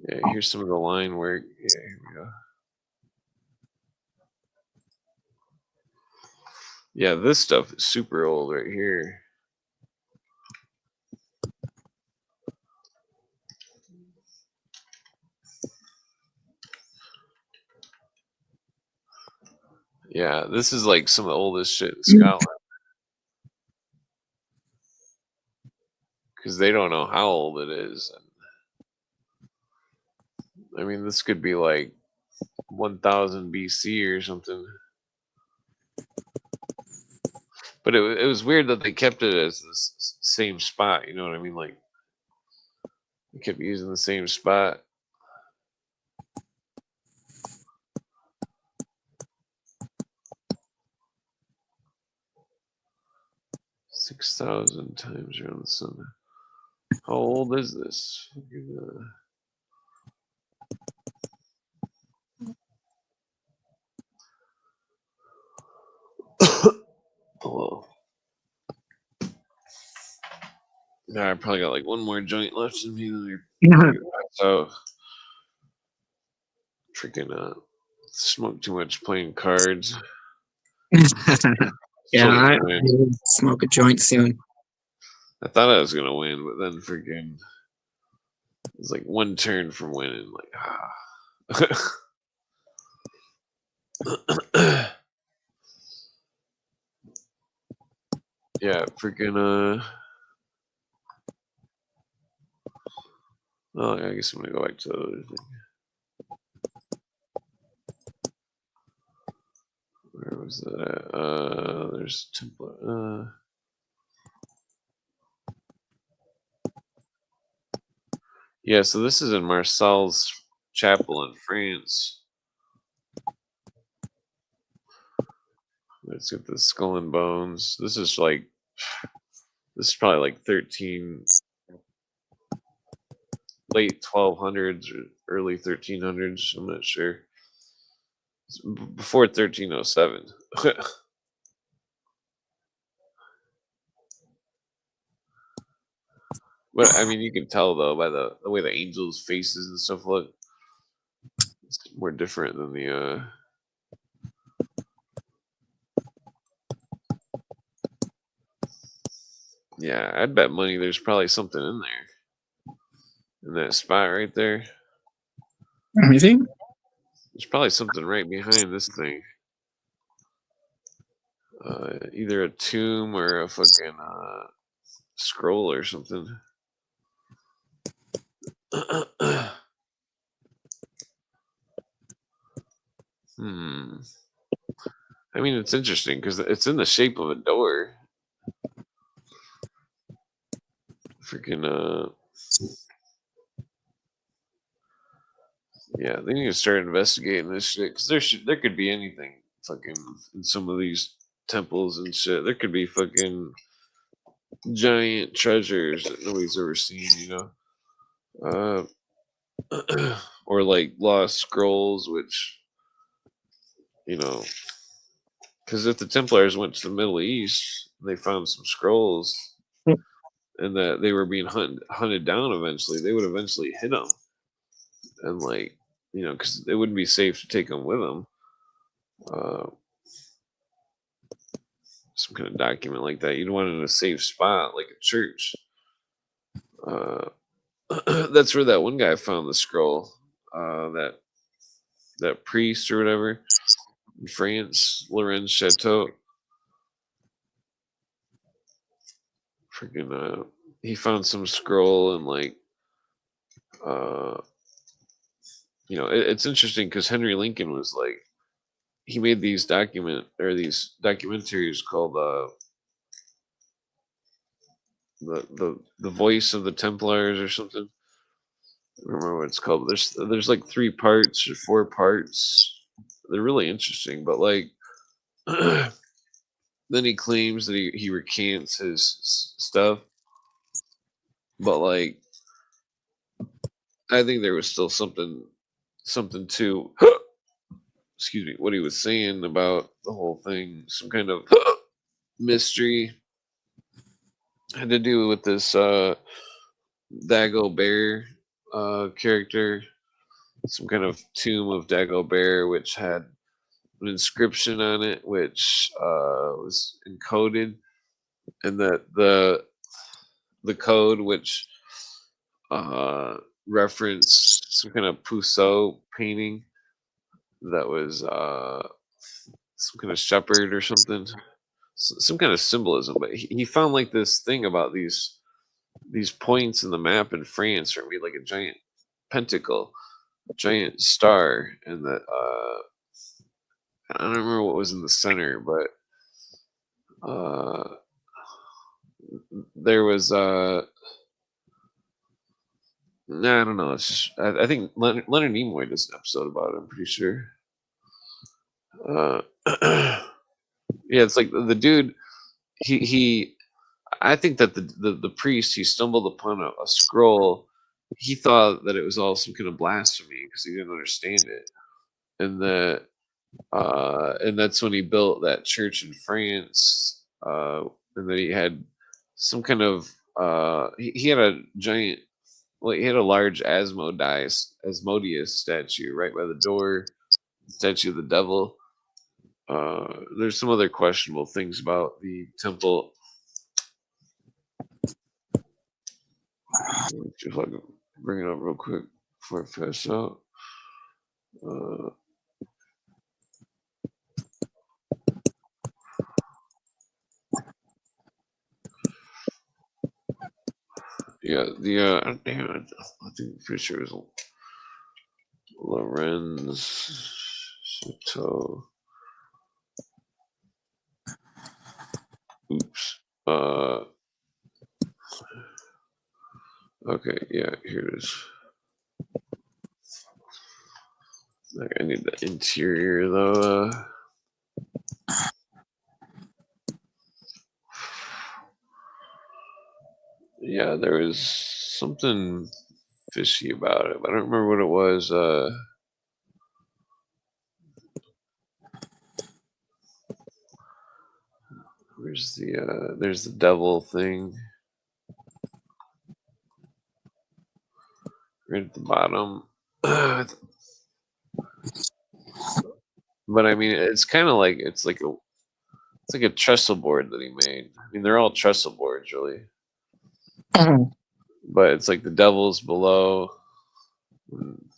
yeah, here's some of the line work. Yeah, here we go. Yeah, this stuff is super old right here. Yeah, this is like some of the oldest shit in Scotland. Because they don't know how old it is. I mean, this could be like 1000 BC or something. But it was weird that they kept it as the same spot. You know what I mean? Like, they kept using the same spot. $6,000 times around the sun. How old is this? Oh, now I probably got like one more joint left in me. So freaking smoke too much playing cards. Yeah, I Win. will smoke a joint soon. I thought I was gonna win, but then freaking it was like one turn from winning. Like yeah, freaking oh, I guess I'm gonna go back to the other thing. Where was that at? There's Templar. Yeah, so this is in Marcel's chapel in France. Let's get the skull and bones. This is probably like 13, late 1200s or early 1300s. I'm not sure. It's before 1307. But I mean, you can tell though by the way the angels' faces and stuff look. It's more different than the. Yeah, I'd bet money there's probably something in there in that spot right there. You think? There's probably something right behind this thing. Either a tomb or a fucking scroll or something. Hmm. I mean, it's interesting because it's in the shape of a door. Freaking yeah, they need to start investigating this shit because there could be anything fucking in some of these temples and shit. There could be fucking giant treasures that nobody's ever seen, you know, or like lost scrolls, which you know, because if the Templars went to the Middle East, they found some scrolls, and that they were being hunted down eventually, they would eventually hit them, and like you know, because it wouldn't be safe to take them with them. Uh, some kind of document like that, you'd want it in a safe spot, like a church. Uh, that's where that one guy found the scroll. That priest or whatever in France, Lorenz Chateau. Freaking, he found some scroll and like, uh, you know, it's interesting because Henry Lincoln was like, he made these documentaries called the voice of the Templars or something. I don't remember what it's called. But there's like 3 parts or 4 parts. They're really interesting, but like then he claims that he recants his stuff, but like I think there was still something to excuse me what he was saying about the whole thing. Some kind of mystery had to do with this Dagobert character. Some kind of tomb of Dagobert, which had an inscription on it, which was encoded, and that the code, which uh, referenced some kind of Pousseau painting that was some kind of shepherd or something, some kind of symbolism. But he found like this thing about these points in the map in France are made like a giant pentacle, giant star, and that I don't remember what was in the center, but uh, there was nah, I don't know. It's just I think Leonard Nimoy does an episode about it. I'm pretty sure. Uh, yeah, it's like the dude. He. I think that the priest he stumbled upon a scroll. He thought that it was all some kind of blasphemy because he didn't understand it, and that and that's when he built that church in France. And that he had some kind of he had a giant, well, he had a large Asmodeus statue right by the door, statue of the devil. There's some other questionable things about the temple. Let me see if I can bring it up real quick before I pass out. Uh, yeah, damn it, I think I'm pretty sure it was Lorenz Chateau. Oops. Okay, yeah, here it is. I need the interior though. Yeah, there was something fishy about it, but I don't remember what it was. Where's the there's the devil thing right at the bottom. But I mean, it's kind of like it's like a trestle board that he made. I mean, they're all trestle boards, really. Mhm. But it's like the devil's below, and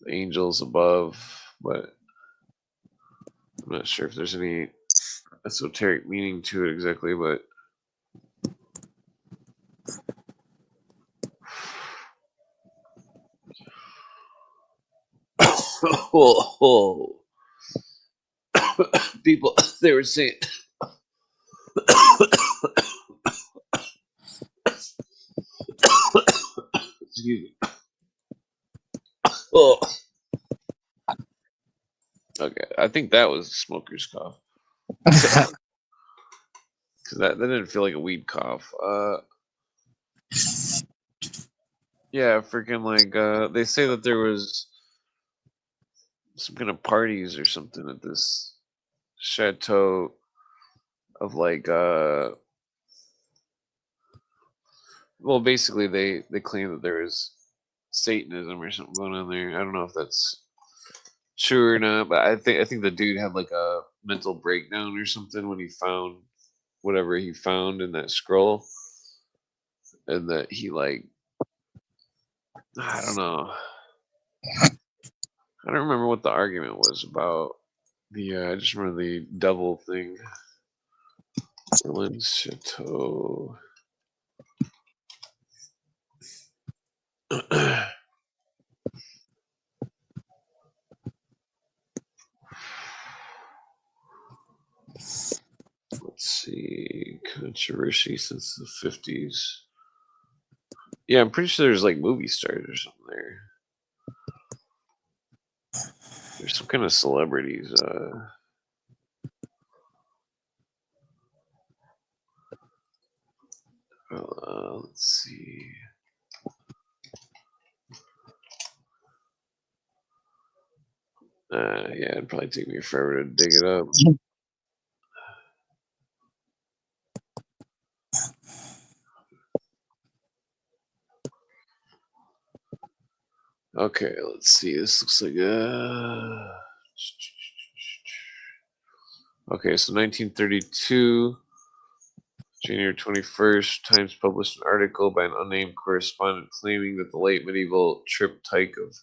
the angels above. But I'm not sure if there's any esoteric meaning to it exactly. But oh, people, they were saying. Excuse me. Oh. Okay, I think that was a smoker's cough. Because that didn't feel like a weed cough. Yeah, freaking like they say that there was some kind of parties or something at this chateau of like well, basically they claim that there was Satanism or something going on there. I don't know if that's true or not, but I think the dude had like a mental breakdown or something when he found whatever he found in that scroll, and that he like I don't know. I don't remember what the argument was about. I just remember the devil thing. Berlin Chateau. Let's see. Controversy since the 50s. Yeah, I'm pretty sure there's like movie stars or something there. There's some kind of celebrities. Let's see. Yeah, it'd probably take me forever to dig it up. Okay, let's see. This looks like okay, so 1932, January 21st, Times published an article by an unnamed correspondent claiming that the late medieval triptych of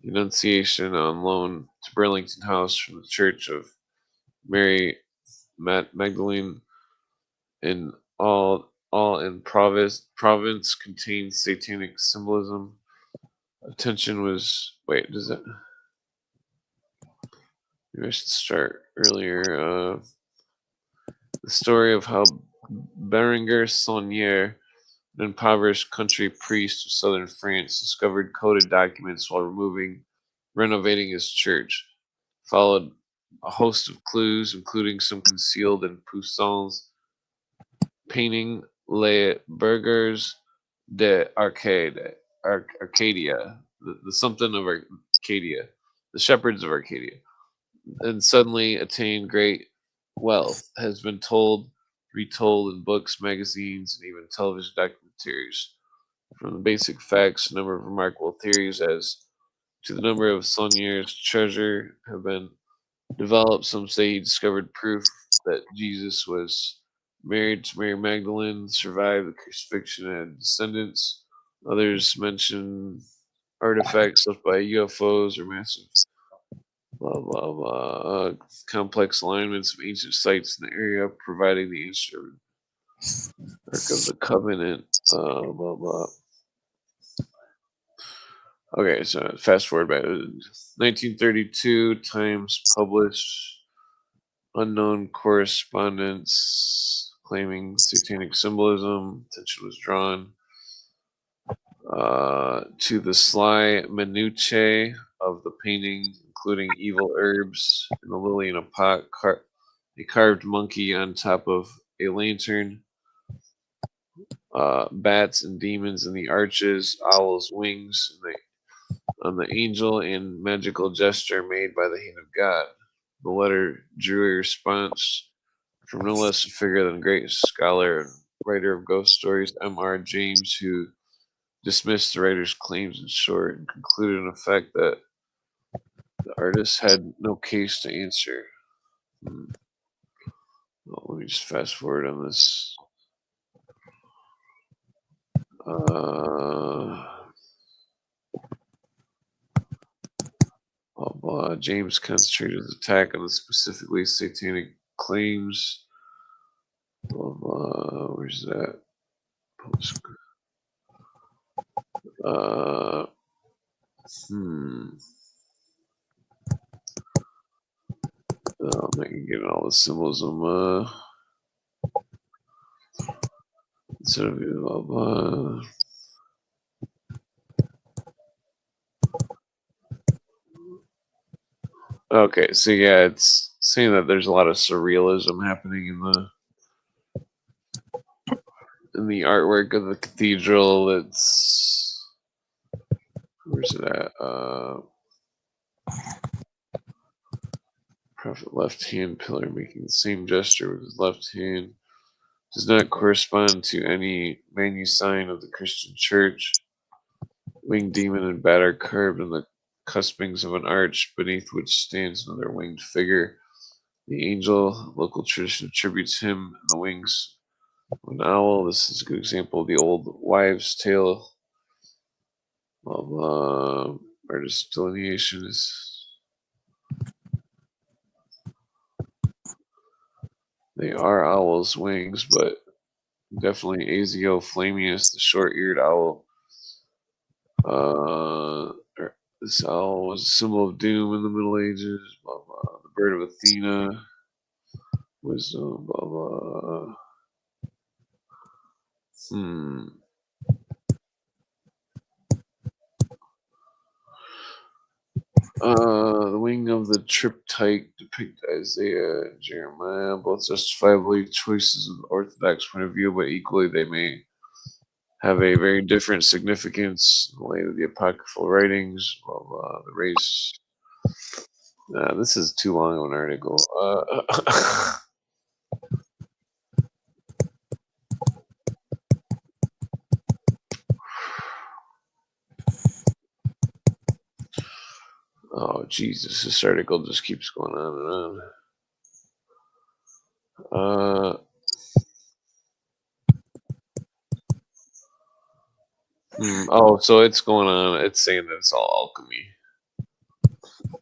the Annunciation on loan to Burlington House from the Church of Mary Magdalene in all in province contains satanic symbolism. Attention was does that maybe I should start earlier. The story of how Berenger Saunier, an impoverished country priest of southern France, discovered coded documents while renovating his church, followed a host of clues, including some concealed in Poussin's painting Les Burgers de Arcadia, the something of Arcadia, the shepherds of Arcadia, and suddenly attained great wealth, has been retold in books, magazines, and even television documentaries. From the basic facts, a number of remarkable theories as to the number of Saunier's treasure have been developed. Some say he discovered proof that Jesus was married to Mary Magdalene, survived the crucifixion, and had descendants. Others mention artifacts left by UFOs or massive blah blah blah complex alignments of ancient sites in the area, providing the ancient Ark of the Covenant. Blah blah. Okay, so fast forward back. 1932, Times published unknown correspondence claiming satanic symbolism. Attention was drawn. To the sly minutiae of the painting, including evil herbs and a lily in a pot, a carved monkey on top of a lantern, bats and demons in the arches, owls' wings on the angel, and magical gesture made by the hand of God. The letter drew a response from no less a figure than great scholar and writer of ghost stories, M.R. James, who dismissed the writer's claims in short and concluded in effect that the artist had no case to answer. Well, let me just fast forward on this. James concentrated his attack on the specifically satanic claims. Where's that? I'm not getting all the symbolism. Instead of okay, so yeah, it's saying that there's a lot of surrealism happening in the artwork of the cathedral. Where's it at? Prophet left hand pillar making the same gesture with his left hand does not correspond to any menu sign of the Christian church. Winged demon and bat are carved in the cuspings of an arch beneath which stands another winged figure. The angel, local tradition attributes him and the wings of an owl. This is a good example of the old wives' tale of artist delineation is. They are owls' wings, but definitely Asio Flamius, the short-eared owl. This owl was a symbol of doom in the Middle Ages. Blah, blah. The bird of Athena. Wisdom. Blah, blah. The wing of the triptych depict Isaiah and Jeremiah, both justifiably choices of the Orthodox point of view, but equally they may have a very different significance in the light of the apocryphal writings of the race. This is too long of an article. Oh, Jesus, this article just keeps going on and on. Oh, so it's going on. It's saying that it's all alchemy.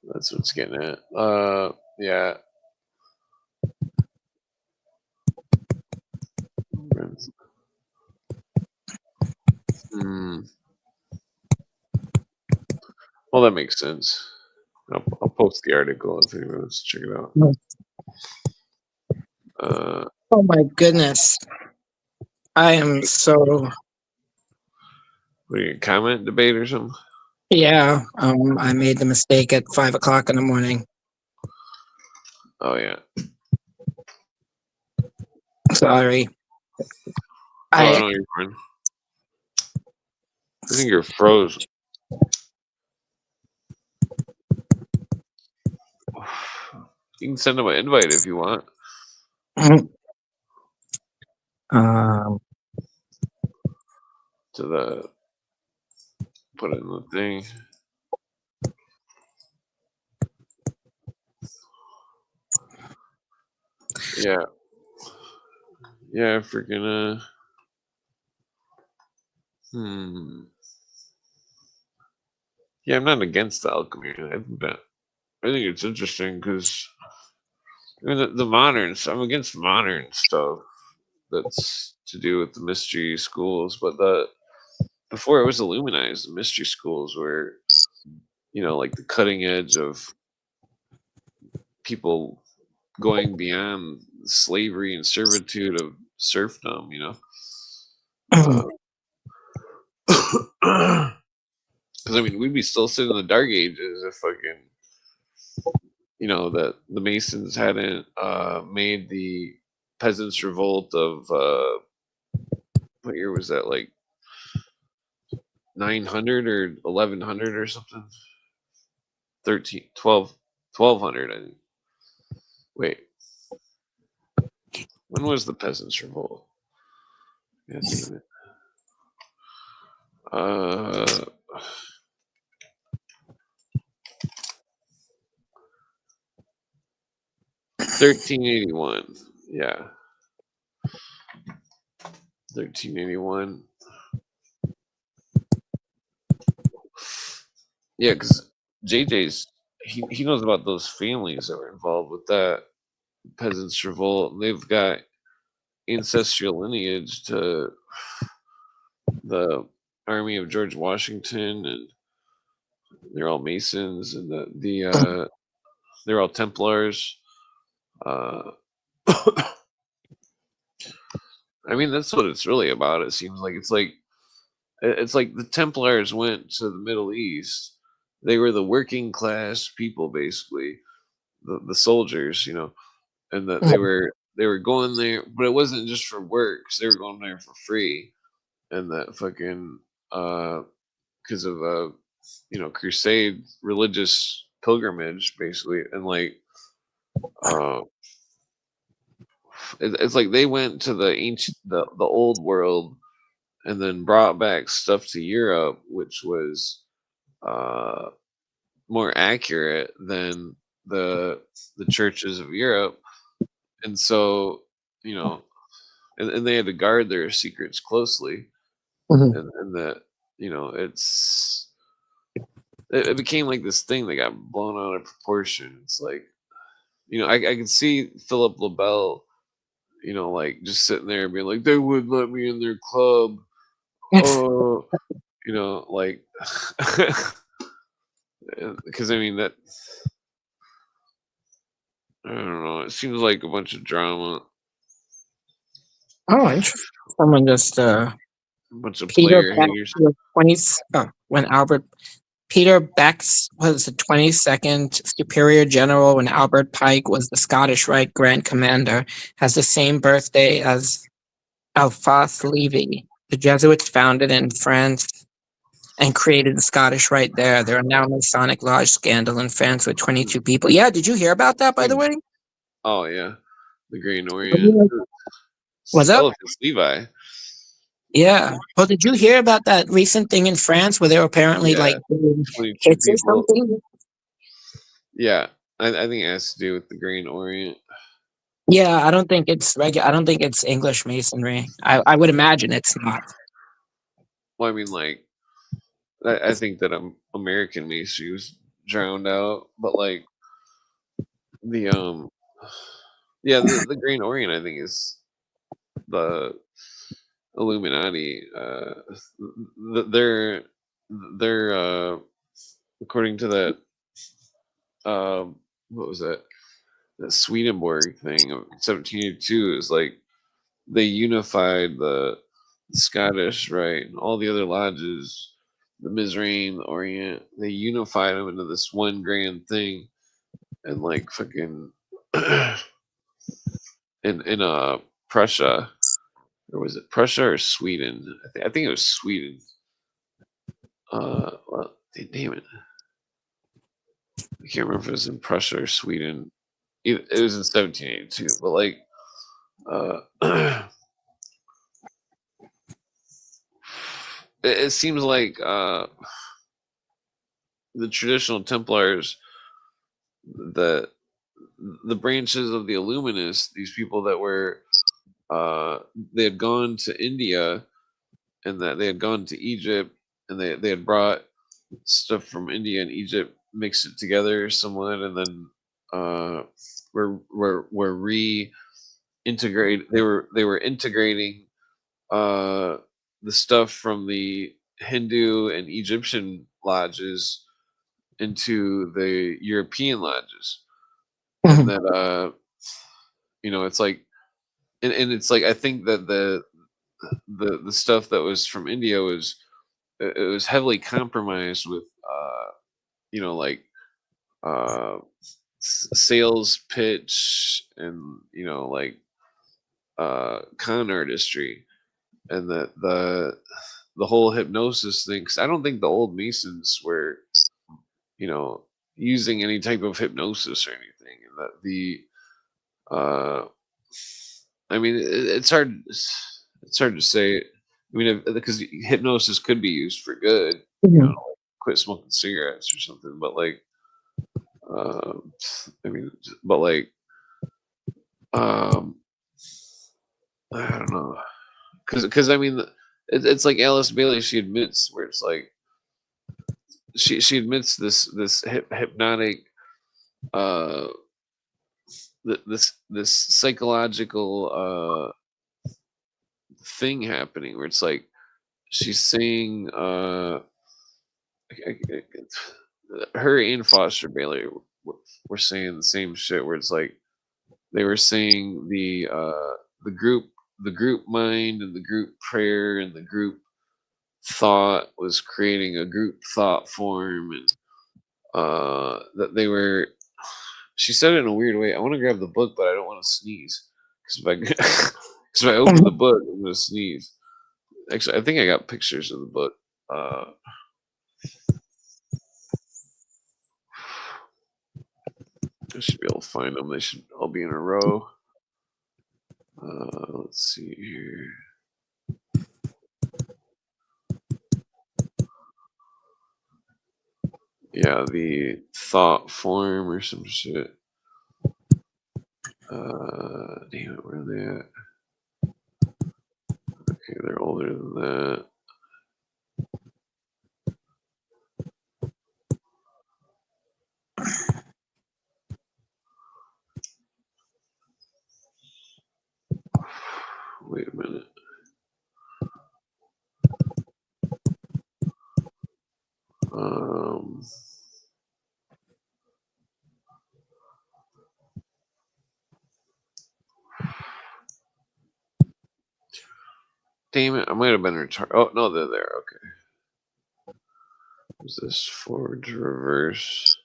That's what it's getting at. Yeah. Well, that makes sense. I'll post the article if anyone wants to check it out. Oh my goodness. I am so. What are you, comment debate or something? Yeah, I made the mistake at 5 o'clock in the morning. Oh yeah. Sorry. No, you're fine. I think you're froze. You can send them an invite if you want. To put it in the thing. Yeah. Yeah, freaking Yeah, I'm not against the alchemy. I think it's interesting because the moderns. I'm against modern stuff that's to do with the mystery schools, but before it was Illuminized, the mystery schools were, like the cutting edge of people going beyond slavery and servitude of serfdom. Because I mean, we'd be still sitting in the Dark Ages if fucking, that the Masons hadn't made the Peasants' Revolt of what year was that? Like 900 or 1100 or something. 13, 12, 1200. I think. Wait, when was the Peasants' Revolt? Yeah, damn it. 1381. Yeah, 1381. Yeah, because JJ's he knows about those families that were involved with that Peasants' Revolt. They've got ancestral lineage to the army of George Washington, and they're all Masons, and they're all Templars. Uh, I mean, that's what it's really about. It seems like it's like the Templars went to the Middle East. They were the working class people, basically, the soldiers, and that they were going there, but it wasn't just for work. 'Cause they were going there for free, and that fucking because of crusade religious pilgrimage, basically, and like uh, it's like they went to the ancient the old world and then brought back stuff to Europe, which was uh, more accurate than the churches of Europe, and so you know, and they had to guard their secrets closely, Mhm. and that it became like this thing that got blown out of proportion. It's like I could see Philip LaBelle, like just sitting there being like, they wouldn't let me in their club. Oh, like because I mean that I don't know. It seems like a bunch of drama, Oh, interesting. Someone just a bunch of Peter player Beck haters. was 20 when Albert Peter Beck's was the 22nd Superior General when Albert Pike was the Scottish Rite Grand Commander, has the same birthday as Alphonse Levy. The Jesuits founded in France and created the Scottish Rite there. There are now Masonic Lodge scandal in France with 22 people. Yeah, did you hear about that, by the way? Oh yeah, the Green Orient. What's up? Eliphas Levi. Yeah. Well, did you hear about that recent thing in France where they were apparently Yeah, like doing 22 hits or people. something? Yeah, I think it has to do with the Green Orient. Yeah, I don't think it's regular. I don't think it's English masonry. I would imagine it's not. Well, I mean, like, I think that American masonry was drowned out, but like the yeah, the Green Orient, I think, is the Illuminati. They're according to that what was that Swedenborg thing of 1782 is like they unified the Scottish, right, and all the other lodges, the Mizraim, the Orient. They unified them into this one grand thing, and like fucking in Prussia, or was it Prussia or Sweden? I think it was Sweden. Well, damn it, I can't remember if it was in Prussia or Sweden. It was in 1782, but like, uh, it seems like the traditional Templars, the the branches of the Illuminists, these people that were they had gone to India and that they had gone to Egypt and they had brought stuff from India and Egypt, mixed it together somewhat, and then were reintegrate. They were integrating uh, the stuff from the Hindu and Egyptian lodges into the European lodges, and Mhm. that it's like, and it's like I think that the stuff that was from India was it was heavily compromised with you know, like uh sales pitch and, you know, like con artistry, and the whole hypnosis thing. 'Cause I don't think the old Masons were, you know, using any type of hypnosis or anything, and that the uh I mean, it's hard to say. I mean, because hypnosis could be used for good, you know, Mhm. like quit smoking cigarettes or something. But like, I mean, but like, um, I don't know, because I mean, it's like Alice Bailey. She admits where it's like she admits this hypnotic uh this psychological thing happening where it's like she's saying her and Foster Bailey were saying the same shit where it's like they were saying the group mind and the group prayer and the group thought was creating a group thought form, and that they were, she said it in a weird way. I want to grab the book but I don't want to sneeze because if I because if I open the book I'm gonna sneeze. Actually, I think I got pictures of the book. uh I should be able to find them. They should all be in a row. Let's see here. Yeah, the thought form or some shit. Damn it, where are they at? Okay, they're older than that. Wait a minute. Um, Damn it, I might have been retarded. Oh no, they're there. Okay. Is this forward to reverse?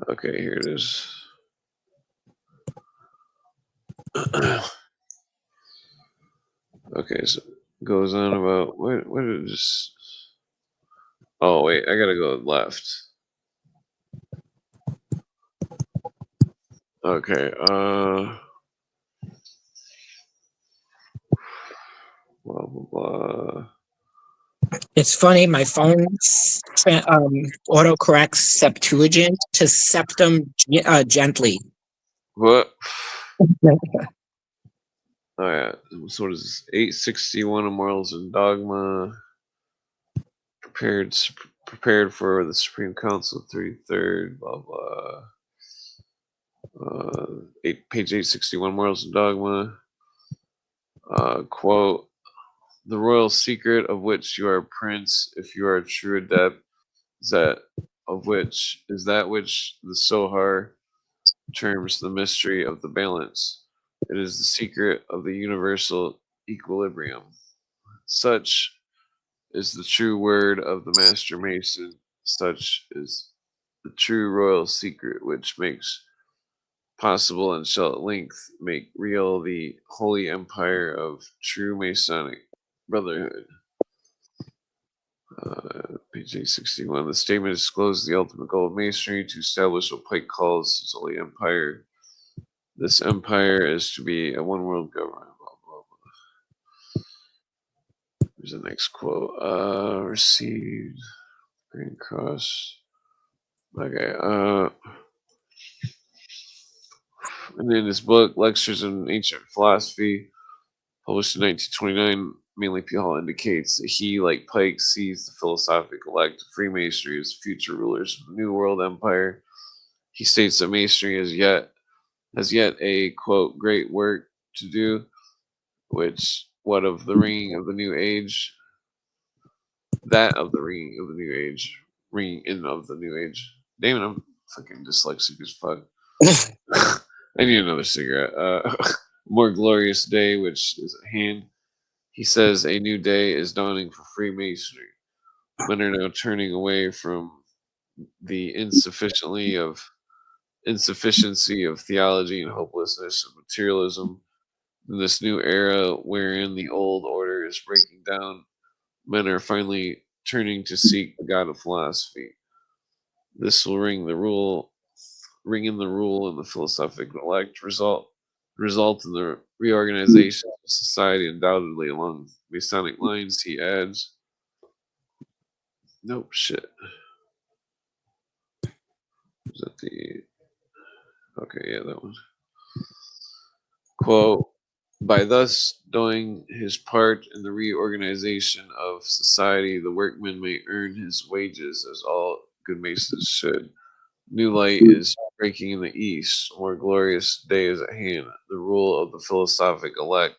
Okay, here it is. Okay, so it goes on about what did it just? Oh wait, I gotta go left. Okay. Blah blah blah. It's funny. My phone autocorrects Septuagint to septum gently. What? Oh yeah. So what is this? 861 Immortals and Dogma. Prepared for the Supreme Council 33rd. Blah blah. Page 861 Morals and Dogma. Quote: the royal secret of which you are a prince, if you are a true adept, is that which the Sohar terms the mystery of the balance. It is the secret of the universal equilibrium. Such is the true word of the Master Mason. Such is the true royal secret which makes possible and shall at length make real the holy empire of true Masonic brotherhood. Page 861. The statement discloses the ultimate goal of Masonry to establish what Pike calls his holy empire. This empire is to be a one world government. Blah, blah, blah. Here's the next quote. Received Green Cross. Okay. And in his book, Lectures on Ancient Philosophy, published in 1929, mainly Hall indicates that he, like Pike, sees the philosophic elect of Freemasonry as future rulers of the New World Empire. He states that Masonry has yet a quote great work to do, which what of the ringing of the new age, that of the ringing of the new age, ringing in of the new age. Damn it, I'm fucking dyslexic as fuck. I need another cigarette. More glorious day, which is at hand. He says a new day is dawning for Freemasonry. Men are now turning away from the insufficiency of theology and hopelessness of materialism. In this new era wherein the old order is breaking down, men are finally turning to seek the God of philosophy. This will ring in the rule and the philosophic elect result in the reorganization of society undoubtedly along Masonic lines, he adds. Nope, shit. Is that the okay, yeah, that one. Quote, by thus doing his part in the reorganization of society, the workman may earn his wages as all good masons should. New light is breaking in the east. A more glorious day is at hand. The rule of the philosophic elect,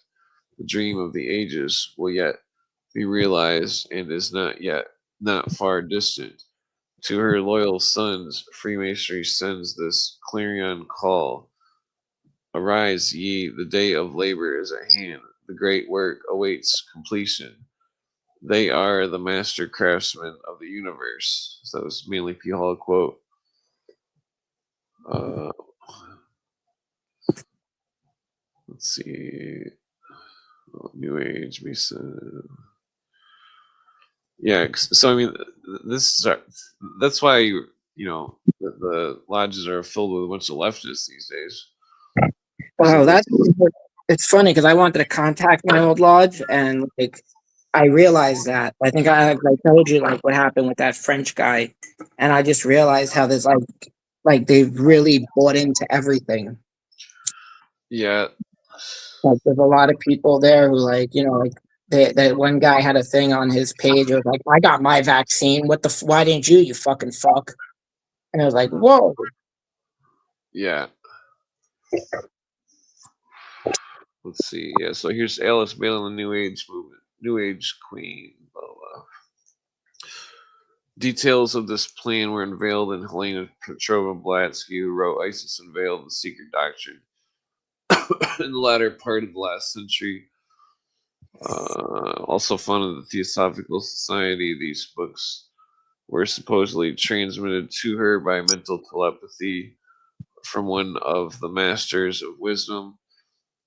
the dream of the ages, will yet be realized and is not far distant. To her loyal sons, Freemasonry sends this clarion call. Arise, ye, the day of labor is at hand. The great work awaits completion. They are the master craftsmen of the universe. So that was mainly P. Hall quote. Uh, let's see. New Age, Mason. Yeah, so I mean, this is that's why the lodges are filled with a bunch of leftists these days. So Wow, this, that's it's funny because I wanted to contact my old lodge and like I realized that. I think I told you like what happened with that French guy, and I just realized how there's like they've really bought into everything. yeah, Like there's a lot of people there who like like that one guy had a thing on his page. It was like, I got my vaccine. Why didn't you? You fucking fuck. And I was like, whoa. yeah. Let's see. Yeah, so here's Alice Bailey and the New Age movement, New Age Queen. Blah, blah. Details of this plan were unveiled in Helena Petrovna Blavatsky, who wrote Isis Unveiled, the Secret Doctrine, in the latter part of the last century. Also founded the Theosophical Society. These books were supposedly transmitted to her by mental telepathy from one of the masters of wisdom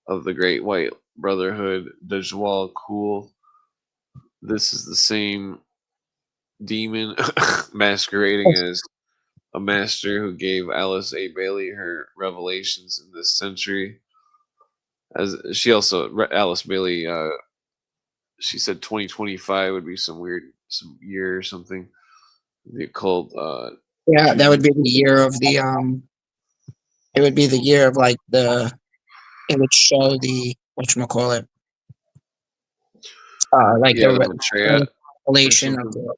of the Great White Brotherhood, Dajwal Kul. This is the same demon masquerading as a master who gave Alice A. Bailey her revelations in this century. As she also, Alice Bailey, she said 2025 would be some year or something. The occult. Yeah, that would be the year of the it would be the year of like it would show the whatchamacallit, like Yeah, the Maitreya or revelation of something. the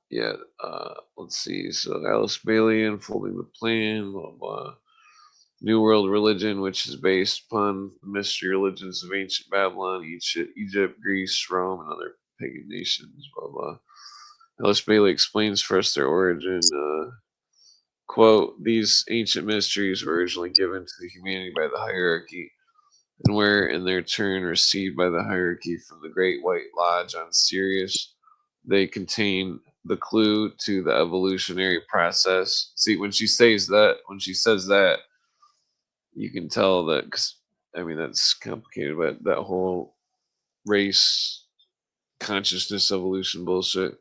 Yeah, let's see. So Alice Bailey unfolding the plan, blah blah. New World religion, which is based upon the mystery religions of ancient Babylon, Egypt, Greece, Rome, and other pagan nations, blah blah. Alice Bailey explains first their origin. Quote, these ancient mysteries were originally given to humanity by the hierarchy and were in their turn received by the hierarchy from the Great White Lodge on Sirius. They contain the clue to the evolutionary process. See, when she says that, you can tell that. 'Cause, I mean, that's complicated, but that whole race consciousness evolution bullshit,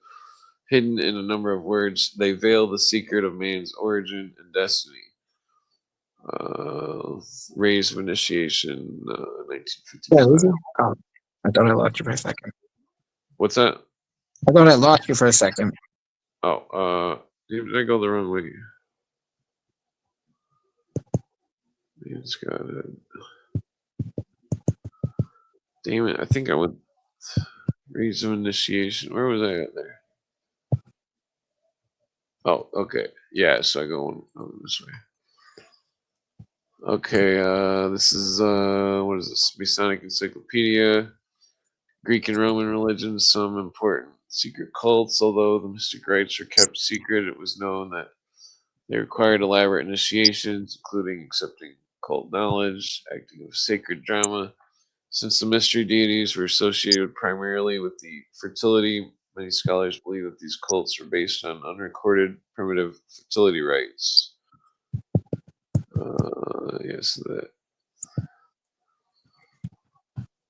hidden in a number of words, they veil the secret of man's origin and destiny. Uh, Rays of Initiation, yeah, who's 1955. it? Oh, I thought I lost you for a second. What's that? I thought I lost you for a second. Oh, did I go the wrong way? Man's got it. Damn it! I think I went Rays of Initiation. Where was I at there? Oh, okay. Yeah, so I go this way. Okay, this is what is this? Masonic Encyclopedia. Greek and Roman religions, some important secret cults. Although the mystic rites were kept secret, it was known that they required elaborate initiations, including accepting occult knowledge, acting of sacred drama. Since the mystery deities were associated primarily with the fertility, many scholars believe that these cults are based on unrecorded primitive fertility rites. Yes, that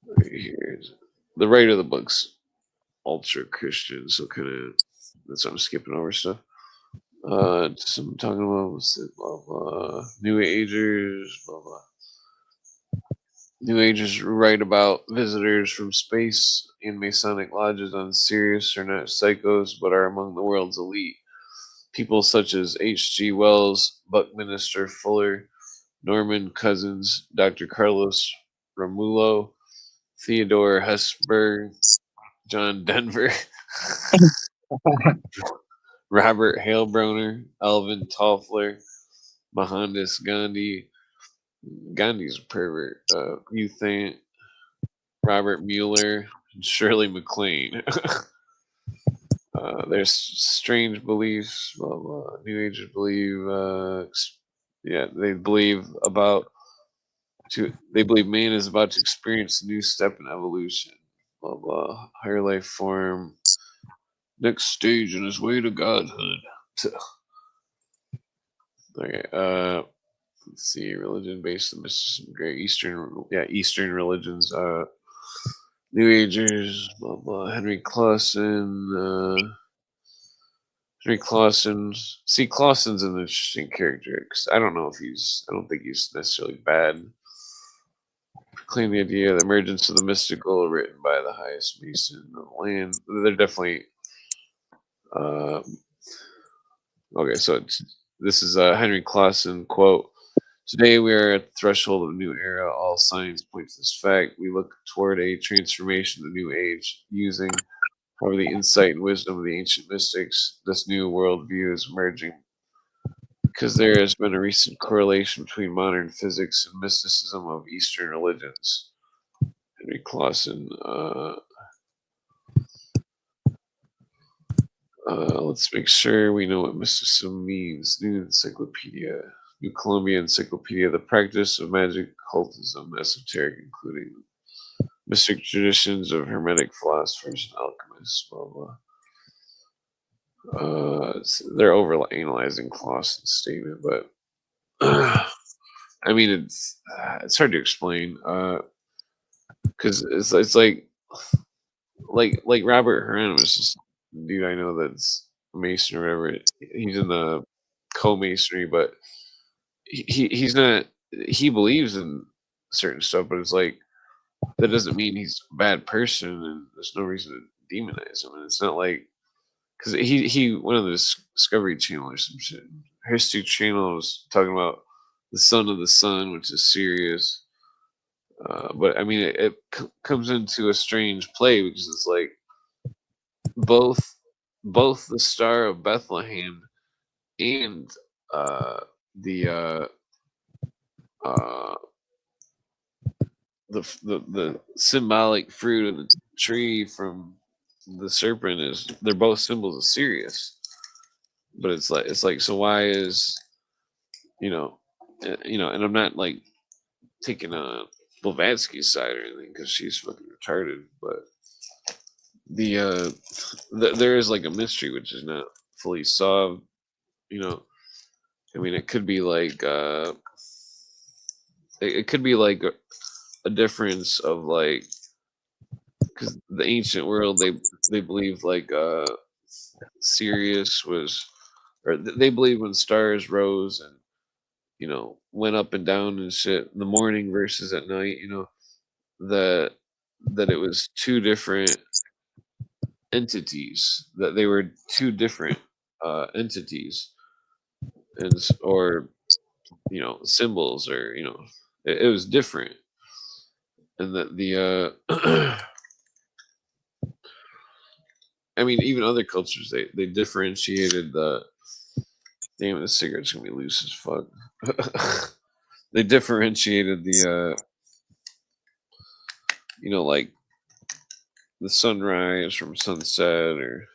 right here is the writer of the book's ultra Christian, so kind of that's why I'm skipping over stuff. Some talking about what's it, blah blah. New Agers, blah blah. New Agers write about visitors from space and Masonic lodges on Sirius are not psychos, but are among the world's elite. People such as H.G. Wells, Buckminster Fuller, Norman Cousins, Dr. Carlos Romulo, Theodore Hesburgh, John Denver, Robert Halebroner, Alvin Toffler, Mohandas Gandhi. Gandhi's a pervert. Euthane, Robert Mueller, and Shirley MacLaine. There's strange beliefs. Blah, blah. New Agers believe. They believe They believe man is about to experience a new step in evolution. Blah blah. Higher life form. Next stage in his way to godhood. Okay. Let's see. Religion based on mysticism. Great Eastern religions. New Agers. Blah blah. Henry Clausen. Henry Clausen. See, Clausen's an interesting character because I don't think he's necessarily bad. Proclaim the idea of the emergence of the mystical, written by the highest Mason of the land. They're definitely. Okay, so this is Henry Clausen quote. Today we are at the threshold of a new era. All signs point to this fact. We look toward a transformation of the new age, using, however, the insight and wisdom of the ancient mystics. This new worldview is emerging because there has been a recent correlation between modern physics and mysticism of Eastern religions. Henry Clausen. Let's make sure we know what mysticism means. New Columbia Encyclopedia, the practice of magic, occultism, esoteric, including mystic traditions of hermetic philosophers and alchemists, blah blah. They're over analyzing Clausen's statement, but I mean it's hard to explain because it's like Robert Hieronymus, this dude I know that's a Mason or whatever. He's in the co-masonry, but he's not. He believes in certain stuff, but it's like that doesn't mean he's a bad person, and there's no reason to demonize him. And it's not like because he went on the Discovery Channel or some shit. History Channel was talking about the son of the sun, which is Sirius. But I mean, it comes into a strange play because it's like both the Star of Bethlehem and the the symbolic fruit of the tree from the serpent is they're both symbols of Sirius. But it's like so why is and I'm not like taking Blavatsky's side or anything because she's fucking retarded, but there is like a mystery which is not fully solved. I mean, it could be like it could be like a difference of like because the ancient world they believe like Sirius was or they believe when stars rose and went up and down and shit in the morning versus at night. That it was two different entities, that they were two different entities, and or symbols, or it was different, and that the I mean, even other cultures they differentiated the damn the cigarette's gonna be loose as fuck. They differentiated the like the sunrise from sunset, or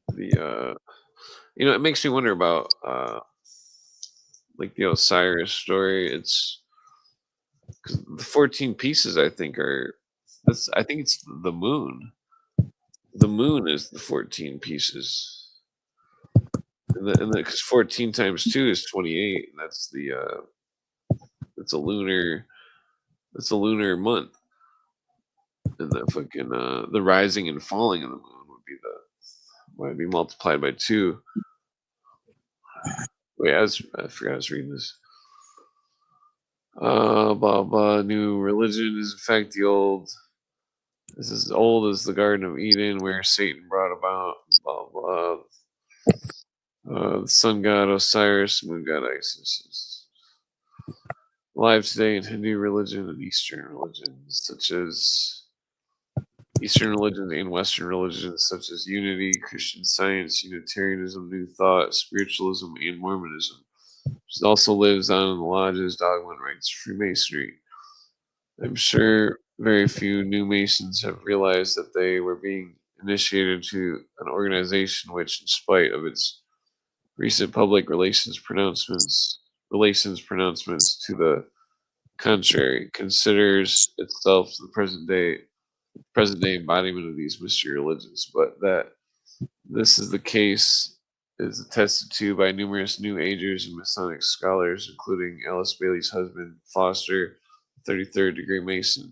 the it makes me wonder about like the Osiris story. It's because the 14 pieces I think are that's I think it's the moon. The moon is the 14 pieces, and because 14 times 2 is 28, and that's a lunar month, and the fucking the rising and falling of the moon would be multiplied by 2. Wait, I forgot I was reading this. Blah blah. New religion is in fact the old. This is as old as the Garden of Eden, where Satan brought about blah blah. The sun god Osiris, moon god Isis is alive today in Hindu religion and Eastern religions, such as Eastern religions and Western religions, such as Unity, Christian Science, Unitarianism, New Thought, Spiritualism, and Mormonism. It also lives on in the lodges, dogma, and rites of Freemasonry. I'm sure very few new Masons have realized that they were being initiated to an organization which, in spite of its recent public relations pronouncements to the contrary, considers itself the present day embodiment of these mystery religions, but that this is the case is attested to by numerous New Agers and Masonic scholars, including Alice Bailey's husband, Foster, 33rd degree Mason.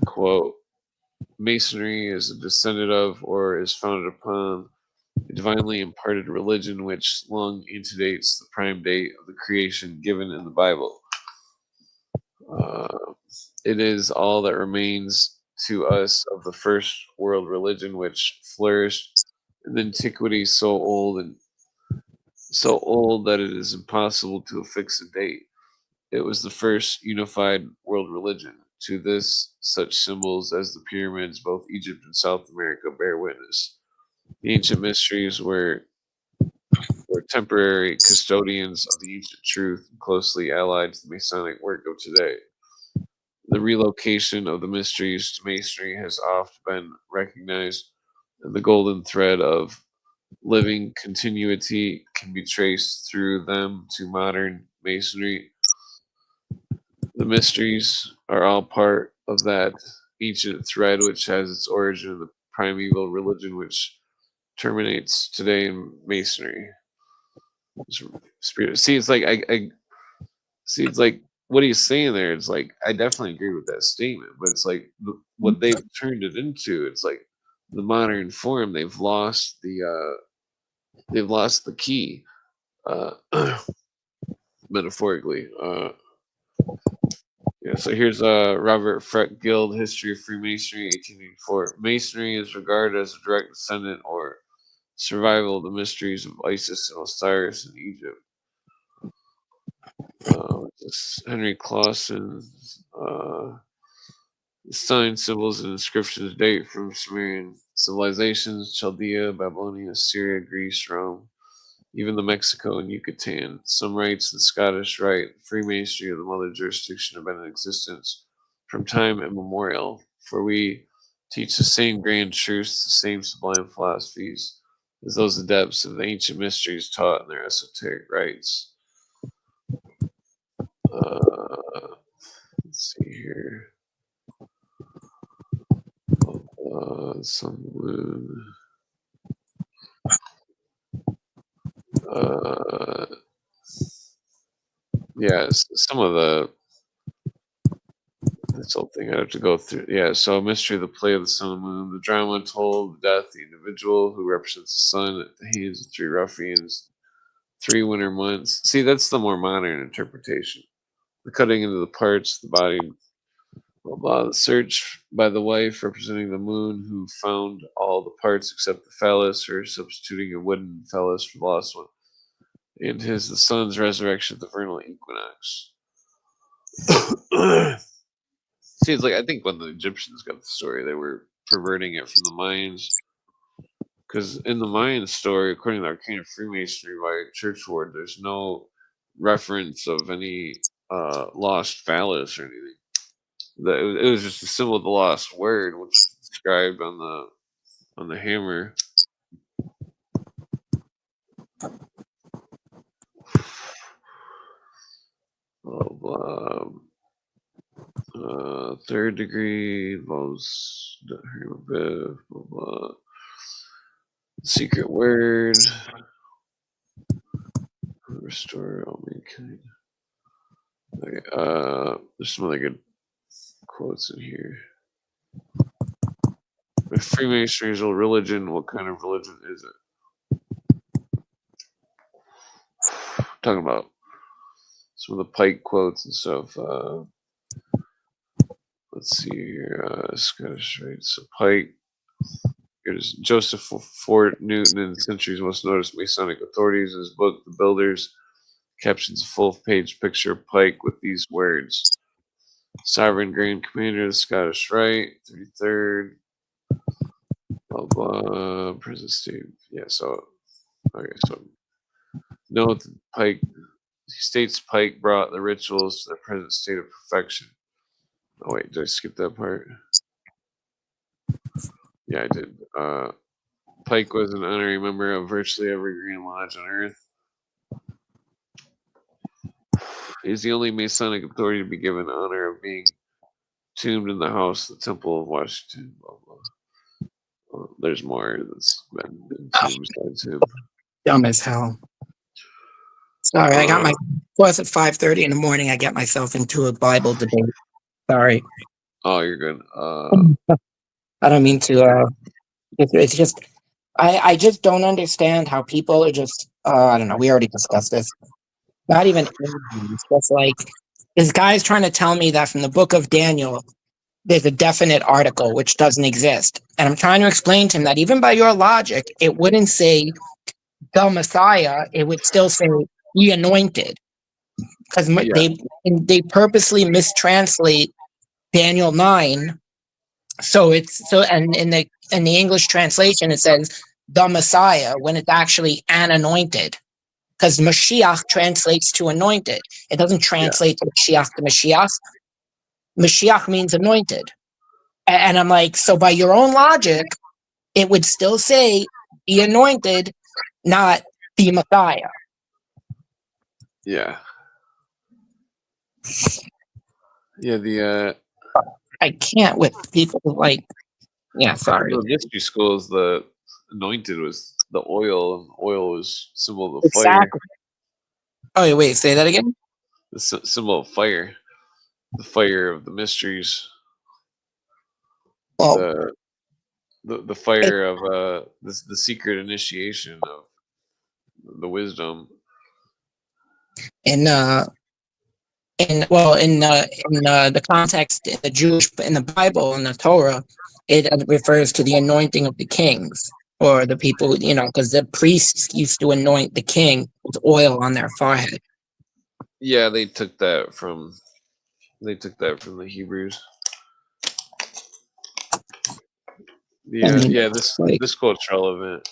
Quote, Masonry is a descendant of or is founded upon a divinely imparted religion which long antedates the prime date of the creation given in the Bible. It is all that remains to us of the first world religion which flourished in antiquity so old that it is impossible to affix a date. It was the first unified world religion. To this, such symbols as the pyramids, both Egypt and South America, bear witness. The ancient mysteries were temporary custodians of the ancient truth, closely allied to the Masonic work of today. The relocation of the mysteries to Masonry has oft been recognized, and the golden thread of living continuity can be traced through them to modern Masonry. The mysteries are all part of that ancient thread which has its origin in the primeval religion which terminates today in Masonry. Spirit. See, it's like I see. It's like what he's saying there. It's like I definitely agree with that statement, but it's like what they've turned it into. It's like the modern form. They've lost the key, uh, metaphorically. Yeah. So here's Robert Freck Guild History of Freemasonry, 1884. Masonry is regarded as a direct descendant or survival of the mysteries of Isis and Osiris in Egypt. Henry Clausen's sign symbols and inscriptions date from Sumerian civilizations, Chaldea, Babylonia, Syria, Greece, Rome, even the Mexico and Yucatan. Some rites, the Scottish Rite, Freemasonry, or the mother jurisdiction have been in existence from time immemorial, for we teach the same grand truths, the same sublime philosophies as those adepts of the ancient mysteries taught in their esoteric rites. Let's see here. Sun, moon. Yeah, some of this whole thing I have to go through. Yeah, so mystery of the play of the sun and moon, the drama told, the death, the individual who represents the sun at the hands of 3 ruffians, 3 winter months. See, that's the more modern interpretation. The cutting into the parts, the body, blah blah. The search by the wife representing the moon, who found all the parts except the phallus, or substituting a wooden phallus for the lost one. And the sun's resurrection at the vernal equinox. See, it's like I think when the Egyptians got the story, they were perverting it from the Mayans. Because in the Mayan story, according to the Arcane of Freemasonry by Churchward, there's no reference of any lost phallus or anything. It was just a symbol of the lost word, which is described on the hammer. Blah, blah. Third degree involves blah, blah. Secret word. Restore all mankind. Okay, there's some other good quotes in here. If Freemasonry is a religion, what kind of religion is it? Talking about some of the Pike quotes and stuff. Let's see here. Scottish Rite. So Pike. Here's Joseph Fort Newton and the century's most noticed Masonic authorities. In his book, The Builders, captions a full-page picture of Pike with these words: Sovereign Grand Commander of the Scottish Rite, 33rd, blah blah, present state. Yeah, so okay, so note that Pike states Pike brought the rituals to the present state of perfection. Oh wait, did I skip that part? Yeah, I did. Pike was an honorary member of virtually every Grand Lodge on Earth. He is the only Masonic authority to be given the honor of being tombed in the house, the Temple of Washington. Blah, blah. Well, there's more that's been entombed besides him. Dumb as hell. Sorry, I got my was at 5:30 in the morning. I get myself into a Bible debate. Sorry. Oh, you're good. I don't mean to. It's just I just don't understand how people are just. I don't know. We already discussed this. Not even angry. It's just like this guy's trying to tell me that from the book of Daniel, there's a definite article which doesn't exist, and I'm trying to explain to him that even by your logic, it wouldn't say the Messiah. It would still say the anointed, because Yeah. they purposely mistranslate Daniel 9. So and in the English translation it says the Messiah when it's actually an anointed, because Mashiach translates to anointed. It doesn't translate to Mashiach to Mashiach. Mashiach means anointed. And I'm like, so by your own logic, it would still say the anointed, not the Messiah. Yeah. Yeah, I can't with people like, yeah, sorry. the mystery schools, the anointed was the oil, and oil was symbol of the fire. Exactly. Oh, wait, say that again? The symbol of fire. The fire of the mysteries. Well, The fire of the secret initiation of the wisdom. in the context in the Bible in the Torah, it refers to the anointing of the kings or the people, because the priests used to anoint the king with oil on their forehead. Yeah, they took that from the Hebrews. This quote's relevant.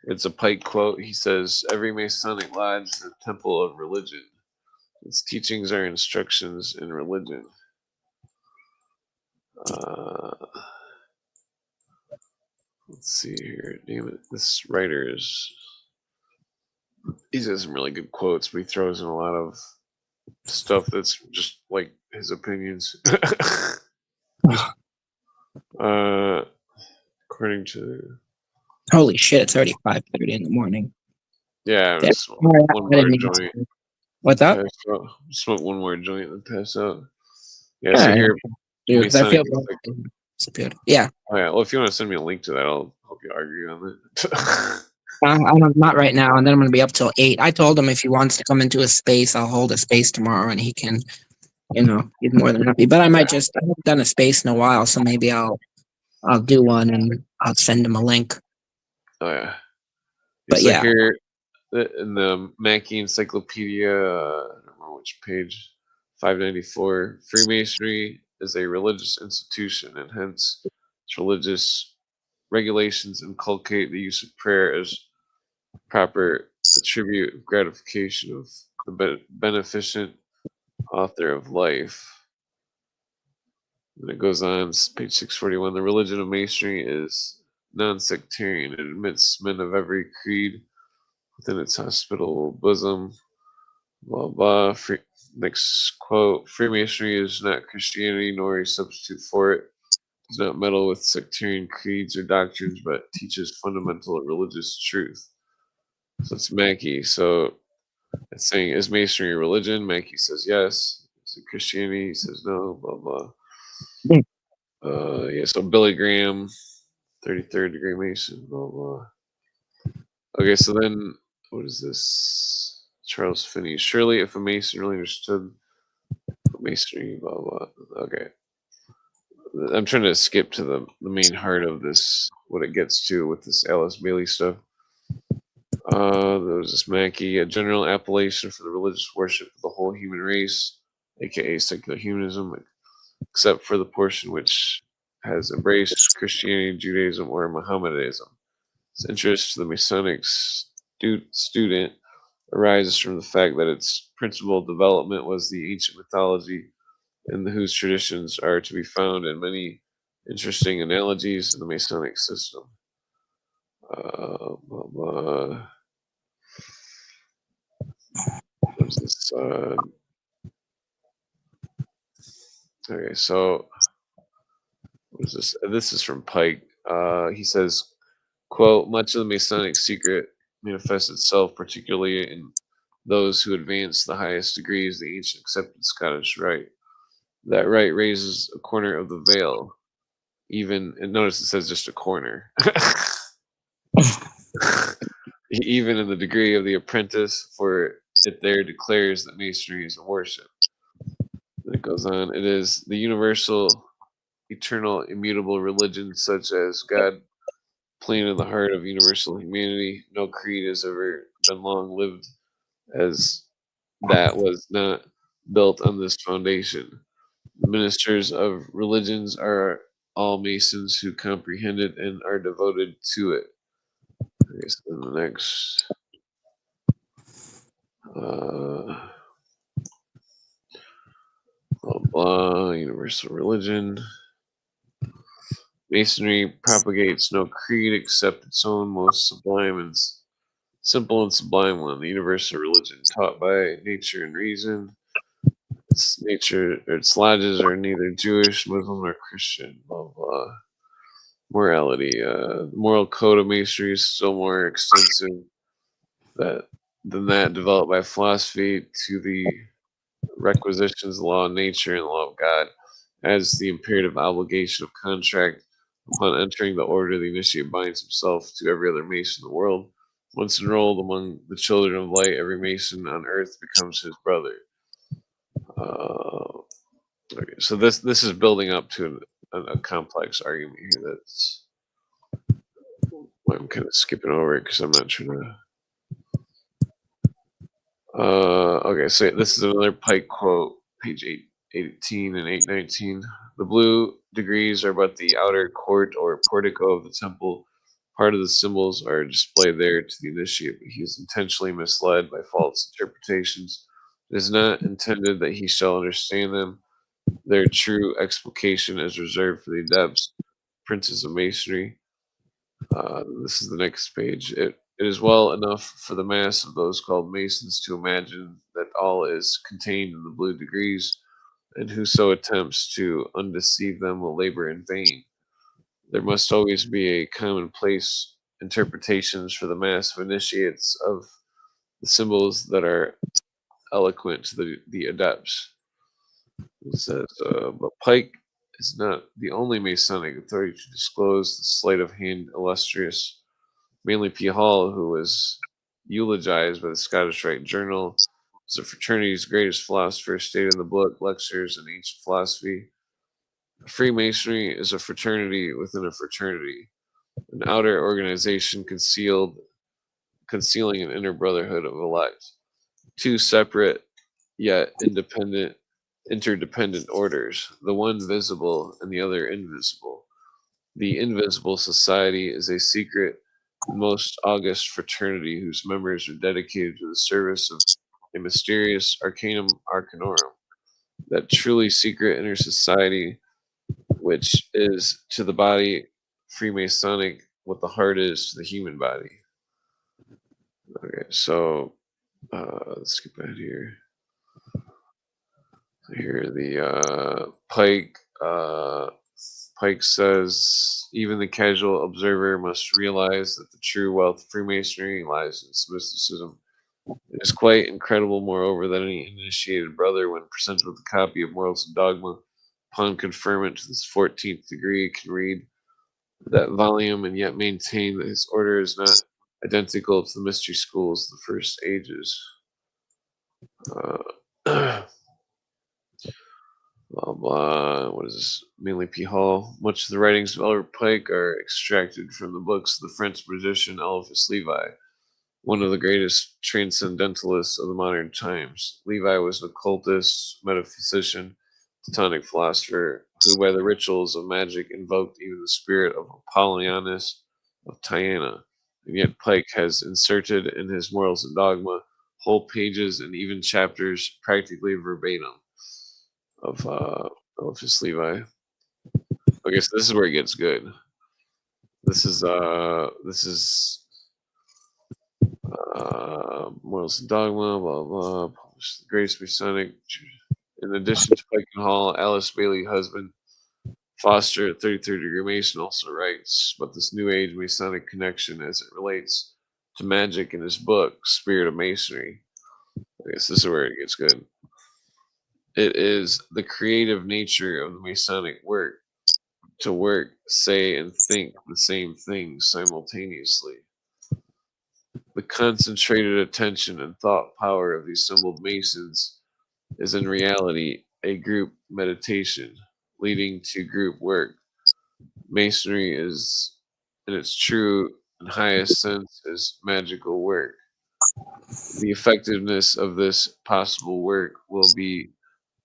It's a Pike quote. He says, "Every Masonic lodge is a temple of religion. Its teachings are instructions in religion." Let's see here. Damn it, this writer he says some really good quotes, but he throws in a lot of stuff that's just like his opinions. According to Holy shit! It's already 5:30 in the morning. yeah, one more joint. What's up? Smoke one more joint and pass out. Yeah, so here, dude, I feel good. Yeah. Oh yeah. Well, if you want to send me a link to that, I'll help you argue on it. I'm not right now, and then I'm going to be up till 8. I told him if he wants to come into a space, I'll hold a space tomorrow, and he can, he's more than happy. But I might I haven't done a space in a while, so maybe I'll do one and I'll send him a link. Oh yeah. But yeah. Here in the Mackey Encyclopedia, I don't remember which page, 594. Freemasonry is a religious institution, and hence its religious regulations inculcate the use of prayer as proper attribute gratification of the beneficent author of life. And it goes on, page 641. The religion of Masonry is non-sectarian. It admits men of every creed within its hospitable bosom. Blah blah. Next quote: Freemasonry is not Christianity nor a substitute for it. Does not meddle with sectarian creeds or doctrines, but teaches fundamental religious truth. So it's Mackey. So it's saying, is Masonry a religion? Mackey says yes. Is it Christianity? He says no. Blah blah. Yeah. So Billy Graham, 33rd degree Mason. Blah blah. Okay. So then, what is this? Charles Finney. Surely, if a Mason really understood Masonry, blah blah. Okay. I'm trying to skip to the main heart of this, what it gets to with this Alice Bailey stuff. There was this Mackey, a general appellation for the religious worship of the whole human race, aka secular humanism, except for the portion which has embraced Christianity, Judaism, or Mohammedanism. Its interest to the Masonic student arises from the fact that its principal development was the ancient mythology, in whose traditions are to be found in many interesting analogies in the Masonic system. Blah, blah. What's this? Okay, so what is this? This is from Pike. He says, quote, much of the Masonic secret manifests itself particularly in those who advance the highest degrees of the ancient accepted Scottish rite. That rite raises a corner of the veil, even, and notice it says just a corner. Even in the degree of the apprentice, for it there declares that Masonry is a worship. Then it goes on, it is the universal, eternal, immutable religion, such as God planted in the heart of universal humanity. No creed has ever been long lived as that was not built on this foundation. The ministers of religions are all Masons who comprehend it and are devoted to it. Okay, so the next. Blah blah. Universal religion. Masonry propagates no creed except its own most sublime and simple and sublime one, the universal religion taught by nature and reason. Its lodges are neither Jewish, Muslim, nor Christian. Blah blah. Morality. The moral code of Masonry is still more extensive than that developed by philosophy to the requisitions, the law of nature, and the law of God, as the imperative obligation of contract. Upon entering the order, the initiate binds himself to every other Mason in the world. Once enrolled among the children of light, every Mason on earth becomes his brother. Okay, so this is building up to a complex argument here. That's why I'm kind of skipping over it because I'm not trying to. Okay, so this is another Pike quote, page 818 and 819. The blue degrees are but the outer court or portico of the temple. Part of the symbols are displayed there to the initiate, but he is intentionally misled by false interpretations. It is not intended that he shall understand them. Their true explication is reserved for the adepts, princes of masonry. This is the next page. It is well enough for the mass of those called Masons to imagine that all is contained in the blue degrees, and whoso attempts to undeceive them will labor in vain. There must always be a commonplace interpretations for the mass of initiates of the symbols that are eloquent to the adepts. It says, but Pike is not the only Masonic authority to disclose the sleight of hand illustrious mainly P. Hall, who was eulogized by the Scottish Rite Journal as the fraternity's greatest philosopher, stated in the book Lectures in Ancient Philosophy. Freemasonry is a fraternity within a fraternity, an outer organization concealing an inner brotherhood of elect. Two separate yet interdependent orders, the one visible and the other invisible. The invisible society is a secret and most august fraternity whose members are dedicated to the service of a mysterious arcanum arcanorum, that truly secret inner society which is to the body Freemasonic what the heart is to the human body. Okay, so Let's skip ahead here. Here, the Pike. Pike says even the casual observer must realize that the true wealth of Freemasonry lies in its mysticism. It is quite incredible, moreover, that any initiated brother, when presented with a copy of Morals and Dogma, upon conferment to this 14th degree, can read that volume and yet maintain that his order is not identical to the mystery schools of the first ages. Uh, blah blah. What is this? Mainly P. Hall. Much of the writings of Albert Pike are extracted from the books of the French magician Eliphas Levi, one of the greatest transcendentalists of the modern times. Levi was an occultist, metaphysician, Platonic philosopher, who by the rituals of magic invoked even the spirit of Apollonius of Tyana. And yet Pike has inserted in his Morals and Dogma whole pages and even chapters practically verbatim of Eliphas Levi. Okay, so this is where it gets good. This is Morals and Dogma, blah blah. Published the Grace Masonic. In addition to Pike and Hall, Alice Bailey husband Foster at 33rd Degree Mason also writes about this New Age Masonic connection as it relates to magic in his book Spirit of Masonry. I guess this is where it gets good. It is the creative nature of the Masonic work to work, say, and think the same things simultaneously. The concentrated attention and thought power of the assembled Masons is in reality a group meditation leading to group work. Masonry is, in its true and highest sense, is magical work. The effectiveness of this possible work will be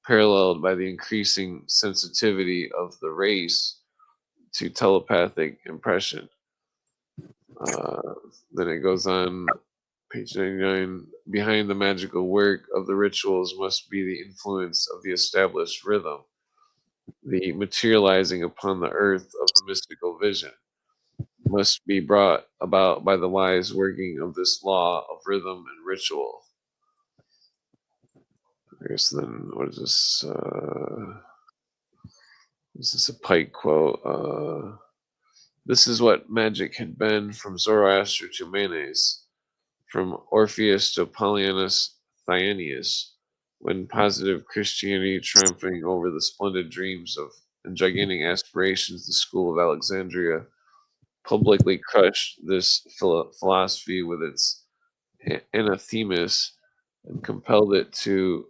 paralleled by the increasing sensitivity of the race to telepathic impression. Uh, then it goes on, page 99. Behind the magical work of the rituals must be the influence of the established rhythm, the materializing upon the earth of the mystical vision. Must be brought about by the wise working of this law of rhythm and ritual. I guess then, what is this? Is this a Pike quote? This is what magic had been from Zoroaster to Manes, from Orpheus to Apollonius Thyanius, when positive Christianity, triumphing over the splendid dreams of and gigantic aspirations of the school of Alexandria, publicly crushed this philosophy with its anathemas and compelled it to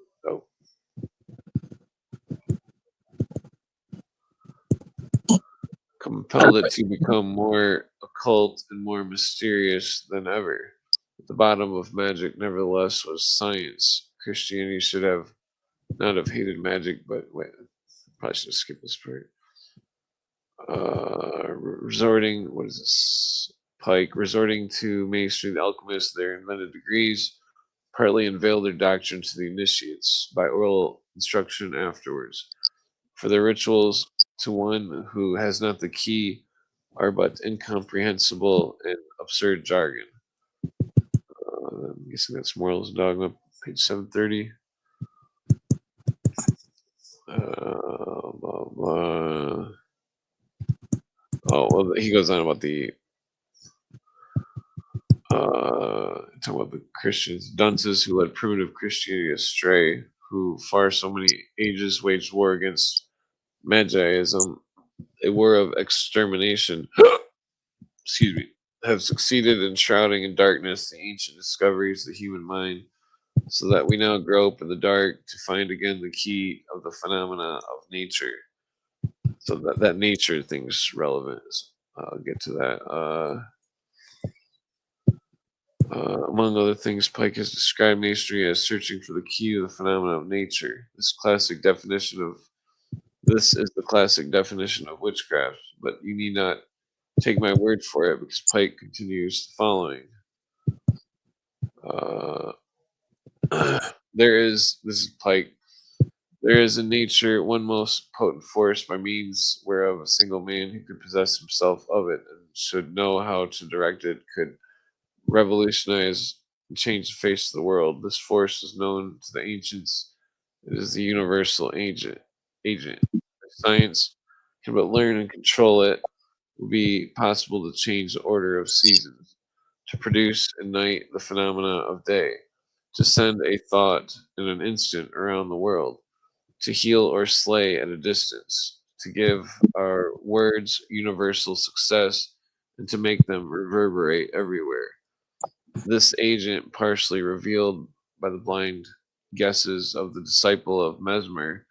become more occult and more mysterious than ever. At the bottom of magic, nevertheless, was science. Christianity should have not have hated magic, but wait, probably should skip this part. Resorting, what is this? Pike, resorting to Masonry, the alchemists, their invented degrees, partly unveiled their doctrine to the initiates by oral instruction afterwards. For their rituals, to one who has not the key, are but incomprehensible and absurd jargon. I'm guessing that's Morals and Dogma, page 730. Blah, blah. Oh, well, he goes on about the talking about the Christians, dunces who led primitive Christianity astray, who for so many ages waged war against Magiism, a war of extermination. Excuse me, have succeeded in shrouding in darkness the ancient discoveries of the human mind, so that we now grope in the dark to find again the key of the phenomena of nature. So that nature thing's relevant. I'll get to that. Among other things, Pike has described masonry as searching for the key to the phenomena of nature. This is the classic definition of witchcraft, but you need not take my word for it, because Pike continues the following. This is Pike. There is in nature one most potent force by means whereof a single man who could possess himself of it and should know how to direct it could revolutionize and change the face of the world. This force is known to the ancients. It is the universal agent. If science can but learn and control it, it will be possible to change the order of seasons, to produce at night the phenomena of day, to send a thought in an instant around the world, to heal or slay at a distance, to give our words universal success, and to make them reverberate everywhere. This agent, partially revealed by the blind guesses of the disciple of Mesmer,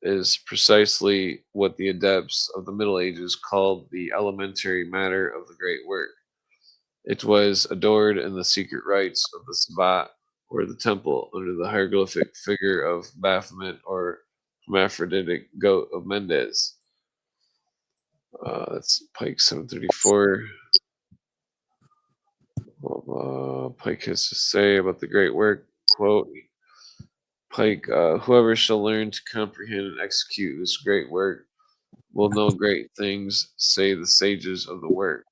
is precisely what the adepts of the Middle Ages called the elementary matter of the great work. It was adored in the secret rites of the Sabbat or the temple under the hieroglyphic figure of Baphomet or hermaphroditic goat of Mendes. That's Pike 734. Pike has to say about the great work, quote, Pike, whoever shall learn to comprehend and execute this great work will know great things, say the sages of the work.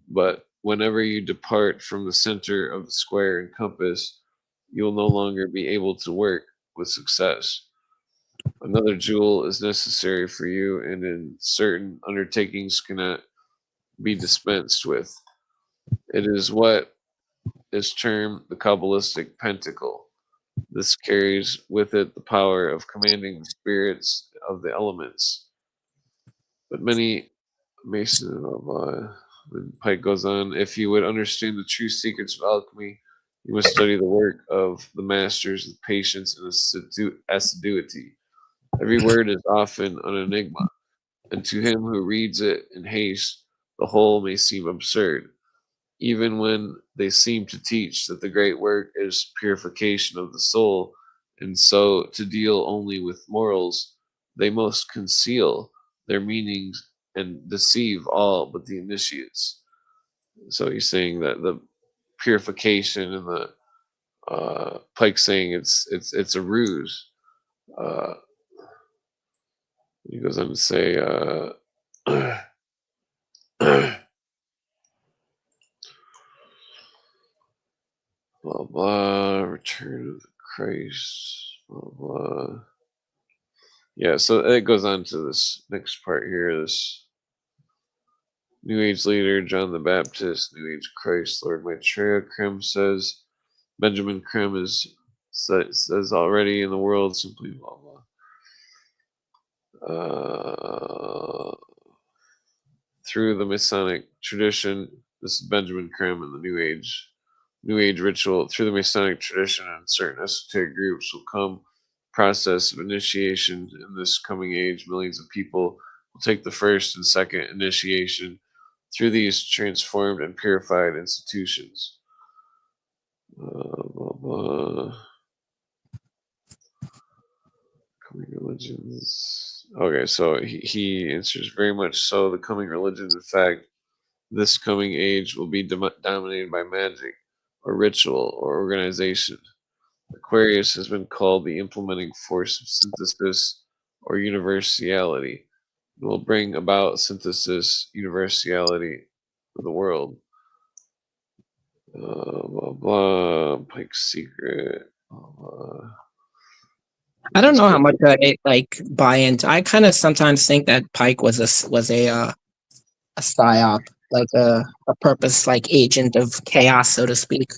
But whenever you depart from the center of the square and compass, you will no longer be able to work with success. Another jewel is necessary for you, and in certain undertakings cannot be dispensed with. It is what is termed the Kabbalistic pentacle. This carries with it the power of commanding the spirits of the elements. But many Mason of Pike goes on, if you would understand the true secrets of alchemy, you must study the work of the masters with patience and assiduity. Every word is often an enigma, and to him who reads it in haste, the whole may seem absurd. Even when they seem to teach that the great work is purification of the soul, and so to deal only with morals, they most conceal their meanings and deceive all but the initiates. So he's saying that the purification and the Pike saying it's a ruse. Uh, he goes on to say, blah blah, return of the Christ, blah blah. Yeah, so it goes on to this next part here. This New Age leader, John the Baptist, New Age Christ, Lord Maitreya. Krim says, Benjamin Krim says already in the world simply blah blah. Through the Masonic tradition, this is Benjamin Krim in the New Age ritual. Through the Masonic tradition and certain esoteric groups will come process of initiation in this coming age. Millions of people will take the first and second initiation through these transformed and purified institutions. Blah, blah. Coming religions. Okay, so he answers very much so. The coming religion, in fact, this coming age will be dominated by magic or ritual or organization. Aquarius has been called the implementing force of synthesis or universality. It will bring about synthesis, universality of the world. Blah blah. Pike's secret. I don't know how much I like buy into. I kind of sometimes think that Pike was a psyop, like a purpose like agent of chaos, so to speak.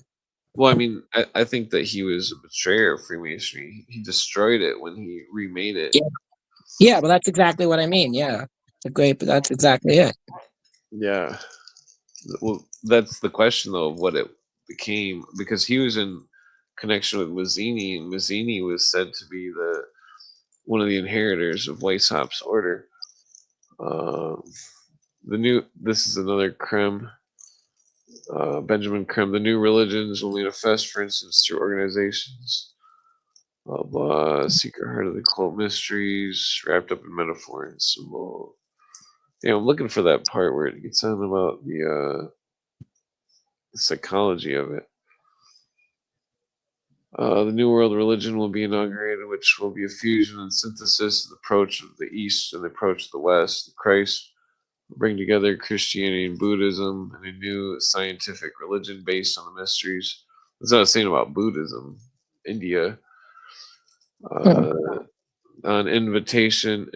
Well, I mean, I think that he was a betrayer of Freemasonry. He destroyed it when he remade it. Yeah, yeah, but that's exactly what I mean. Yeah, that's exactly it. Yeah. Well, that's the question though of what it became, because he was in connection with Mazzini, and Mazzini was said to be the one of the inheritors of Weishaupt's order. This is another Krem, Benjamin Krem. The new religions will manifest, for instance, through organizations. Blah blah. Secret heart of the cult mysteries, wrapped up in metaphor and symbol. Yeah, I'm looking for that part where it gets on about the psychology of it. The New World religion will be inaugurated, which will be a fusion and synthesis of the approach of the East and the approach of the West. Christ will bring together Christianity and Buddhism and a new scientific religion based on the mysteries That's what I was saying about Buddhism, India. Oh. On initiation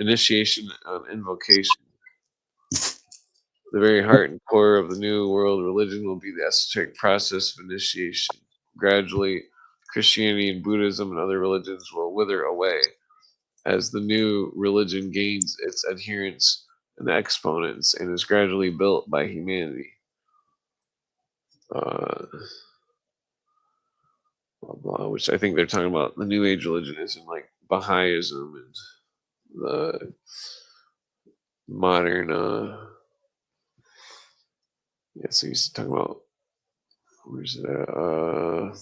on invocation. The very heart and core of the New World religion will be the esoteric process of initiation. Gradually, Christianity and Buddhism and other religions will wither away as the new religion gains its adherents and exponents and is gradually built by humanity. Uh, blah, blah, which I think they're talking about the New Age religion is in like Baha'ism and the modern. Yeah, so he's talking about where's it at?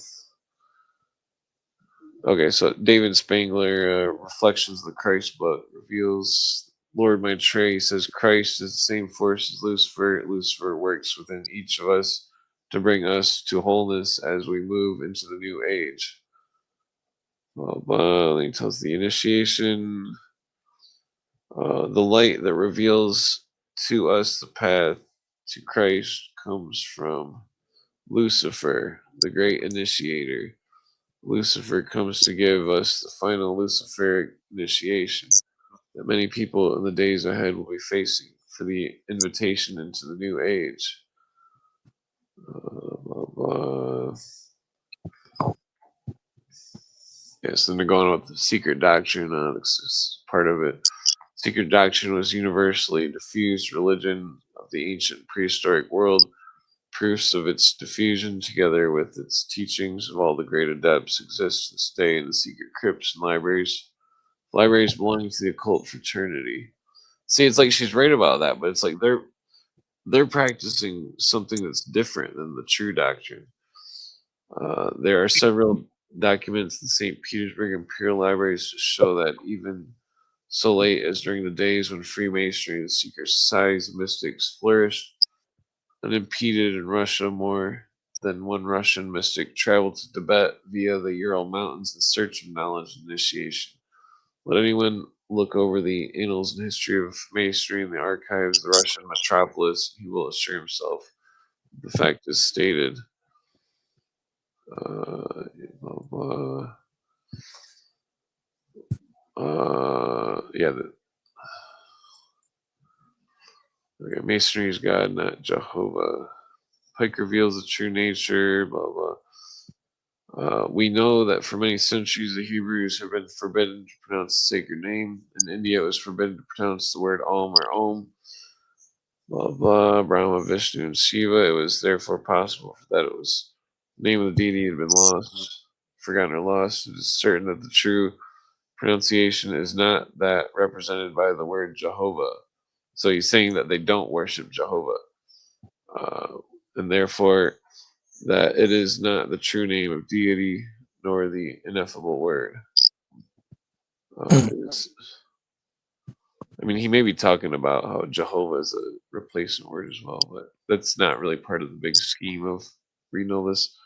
Okay, so David Spangler, Reflections of the Christ book, reveals Lord Maitreya says Christ is the same force as Lucifer. Lucifer works within each of us to bring us to wholeness as we move into the new age. Then he tells the initiation, the light that reveals to us the path to Christ comes from Lucifer, the great initiator. Lucifer comes to give us the final Luciferic initiation that many people in the days ahead will be facing for the invitation into the new age. Blah, blah. Yes, then they're going with the secret doctrine. This is part of it. Secret doctrine was universally diffused religion of the ancient prehistoric world. Proofs of its diffusion, together with its teachings of all the great adepts, exist to this day in the secret crypts and libraries. Libraries belonging to the occult fraternity. See, it's like she's right about that, but it's like they're practicing something that's different than the true doctrine. There are several documents in St. Petersburg Imperial Libraries to show that even so late as during the days when Freemasonry and secret societies and mystics flourished unimpeded in Russia, more than one Russian mystic traveled to Tibet via the Ural Mountains in search of knowledge and initiation. Let anyone look over the annals and history of Masonry in the archives of the Russian metropolis, he will assure himself the fact is stated. Blah, blah. Yeah, okay, Masonry is God, not Jehovah. Pike reveals the true nature, blah, blah. We know that for many centuries the Hebrews have been forbidden to pronounce the sacred name. In India, it was forbidden to pronounce the word Om or Om. Blah blah. Brahma, Vishnu, and Shiva. It was therefore possible that it was the name of the deity had been lost, forgotten, or lost. It is certain that the true pronunciation is not that represented by the word Jehovah. So he's saying that they don't worship Jehovah, and therefore that it is not the true name of deity nor the ineffable word. I mean, he may be talking about how Jehovah is a replacement word as well, but that's not really part of the big scheme of reading all this.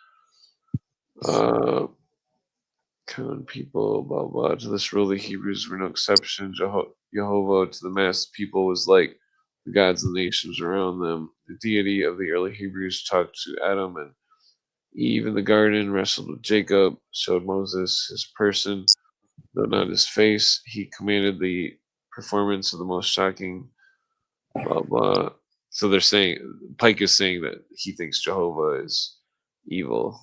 Common people, blah blah. To this rule, the Hebrews were no exception. Jehovah to the mass people was like the gods of the nations around them. The deity of the early Hebrews talked to Adam and Eve in the garden, wrestled with Jacob, showed Moses his person, though not his face. He commanded the performance of the most shocking, blah blah. So they're saying, Pike is saying that he thinks Jehovah is evil.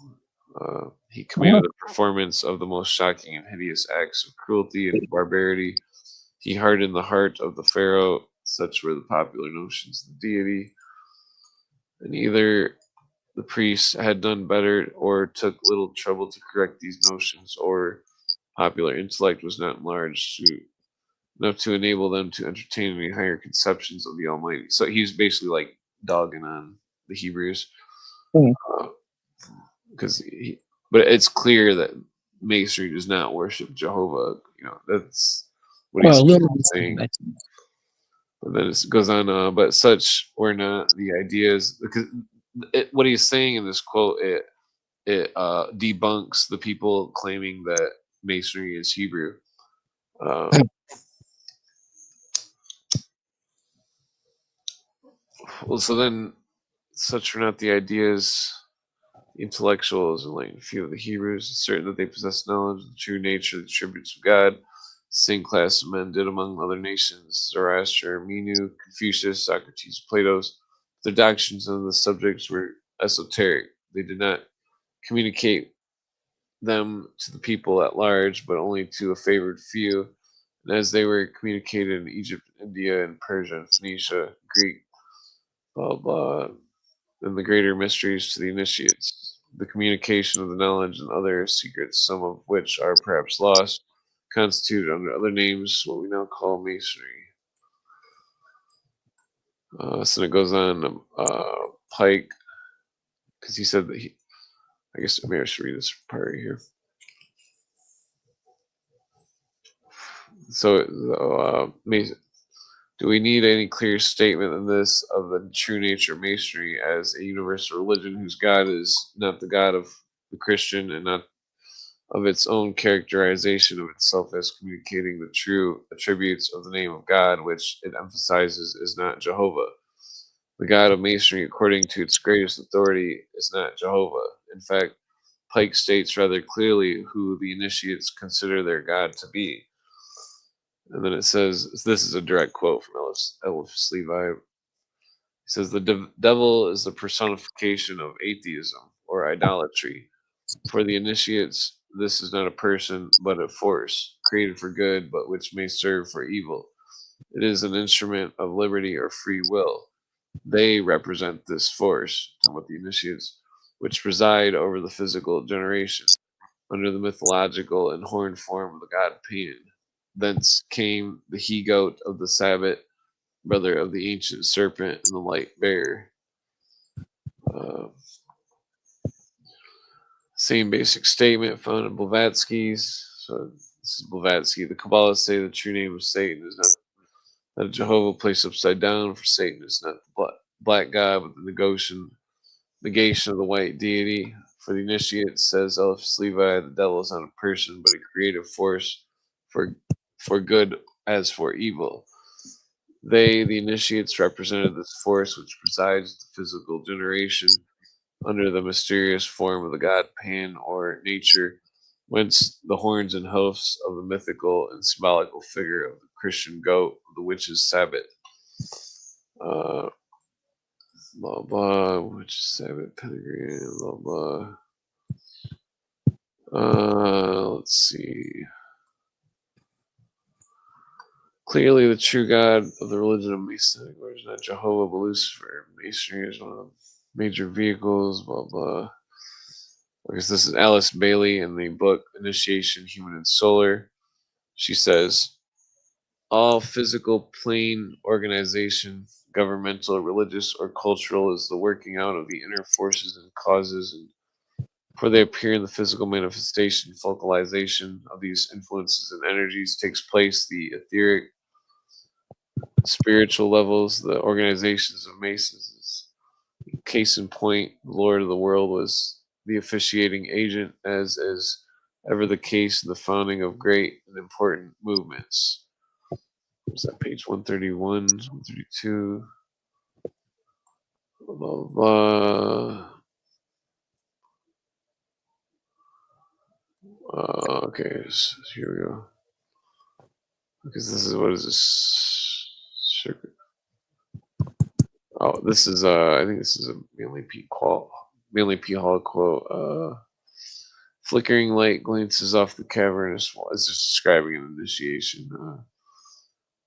He commanded the performance of the most shocking and hideous acts of cruelty and barbarity. He hardened the heart of the Pharaoh. Such were the popular notions of the deity. And either the priests had done better or took little trouble to correct these notions, or popular intellect was not enlarged enough to enable them to entertain any higher conceptions of the Almighty. So he's basically like dogging on the Hebrews, because but it's clear that Masonry does not worship Jehovah. You know, that's what he's saying. But then it goes on, but such were not the ideas, because what he's saying in this quote, it debunks the people claiming that Masonry is Hebrew. Well, so then such were not the ideas The intellectuals enlightened few of the Hebrews, it's certain that they possessed knowledge of the true nature of the attributes of God. The same class of men did among other nations, Zoroaster, Menu, Confucius, Socrates, Plato's. Their doctrines on the subjects were esoteric. They did not communicate them to the people at large, but only to a favored few. And as they were communicated in Egypt, India, and Persia, and Phoenicia, Greek, blah blah, and the greater mysteries to the initiates, the communication of the knowledge and other secrets, some of which are perhaps lost, constituted under other names what we now call masonry. So then it goes on, Pike, because he said that he, I guess maybe I should read this part right here. So, do we need any clear statement in this of the true nature of masonry as a universal religion whose God is not the God of the Christian and not of its own characterization of itself as communicating the true attributes of the name of God, which it emphasizes is not Jehovah? The God of masonry, according to its greatest authority, is not Jehovah. In fact, Pike states rather clearly who the initiates consider their God to be. And then it says, this is a direct quote from Ellis Levi. He says, the devil is the personification of atheism or idolatry. For the initiates, this is not a person, but a force, created for good, but which may serve for evil. It is an instrument of liberty or free will. They represent this force, talking about the initiates, which preside over the physical generation, under the mythological and horned form of the god Pan. Thence came the he-goat of the Sabbath, brother of the ancient serpent and the light bearer. Same basic statement found in Blavatsky's. So this is Blavatsky. The Kabbalists say the true name of Satan is not that of Jehovah placed upside down, for Satan is not the black god, but the negation of the white deity. For the initiate, says Eliphas Levi, the devil is not a person, but a creative force for good as for evil. They, the initiates, represented this force which presides the physical generation under the mysterious form of the god Pan or nature, whence the horns and hoofs of the mythical and symbolical figure of the Christian goat, the witch's Sabbath. Blah blah, witch's Sabbath pentagram, blah blah. Let's see. Clearly, the true God of the religion of Masonic origin, not Jehovah, but Lucifer. Masonry is one of the major vehicles, blah blah. Because this is Alice Bailey in the book Initiation, Human and Solar. She says, all physical plane organization, governmental, religious, or cultural, is the working out of the inner forces and causes, and for they appear in the physical manifestation, focalization of these influences and energies takes place. The etheric, spiritual levels, the organizations of Masons. Case in point, the Lord of the World was the officiating agent, as is ever the case in the founding of great and important movements. Was that page 131, 132? Blah, blah, blah. Okay, so here we go. Because this is, what is this? Oh, this is I think this is a Manly P. Hall quote. Flickering light glances off the cavernous wall. It's just describing an initiation.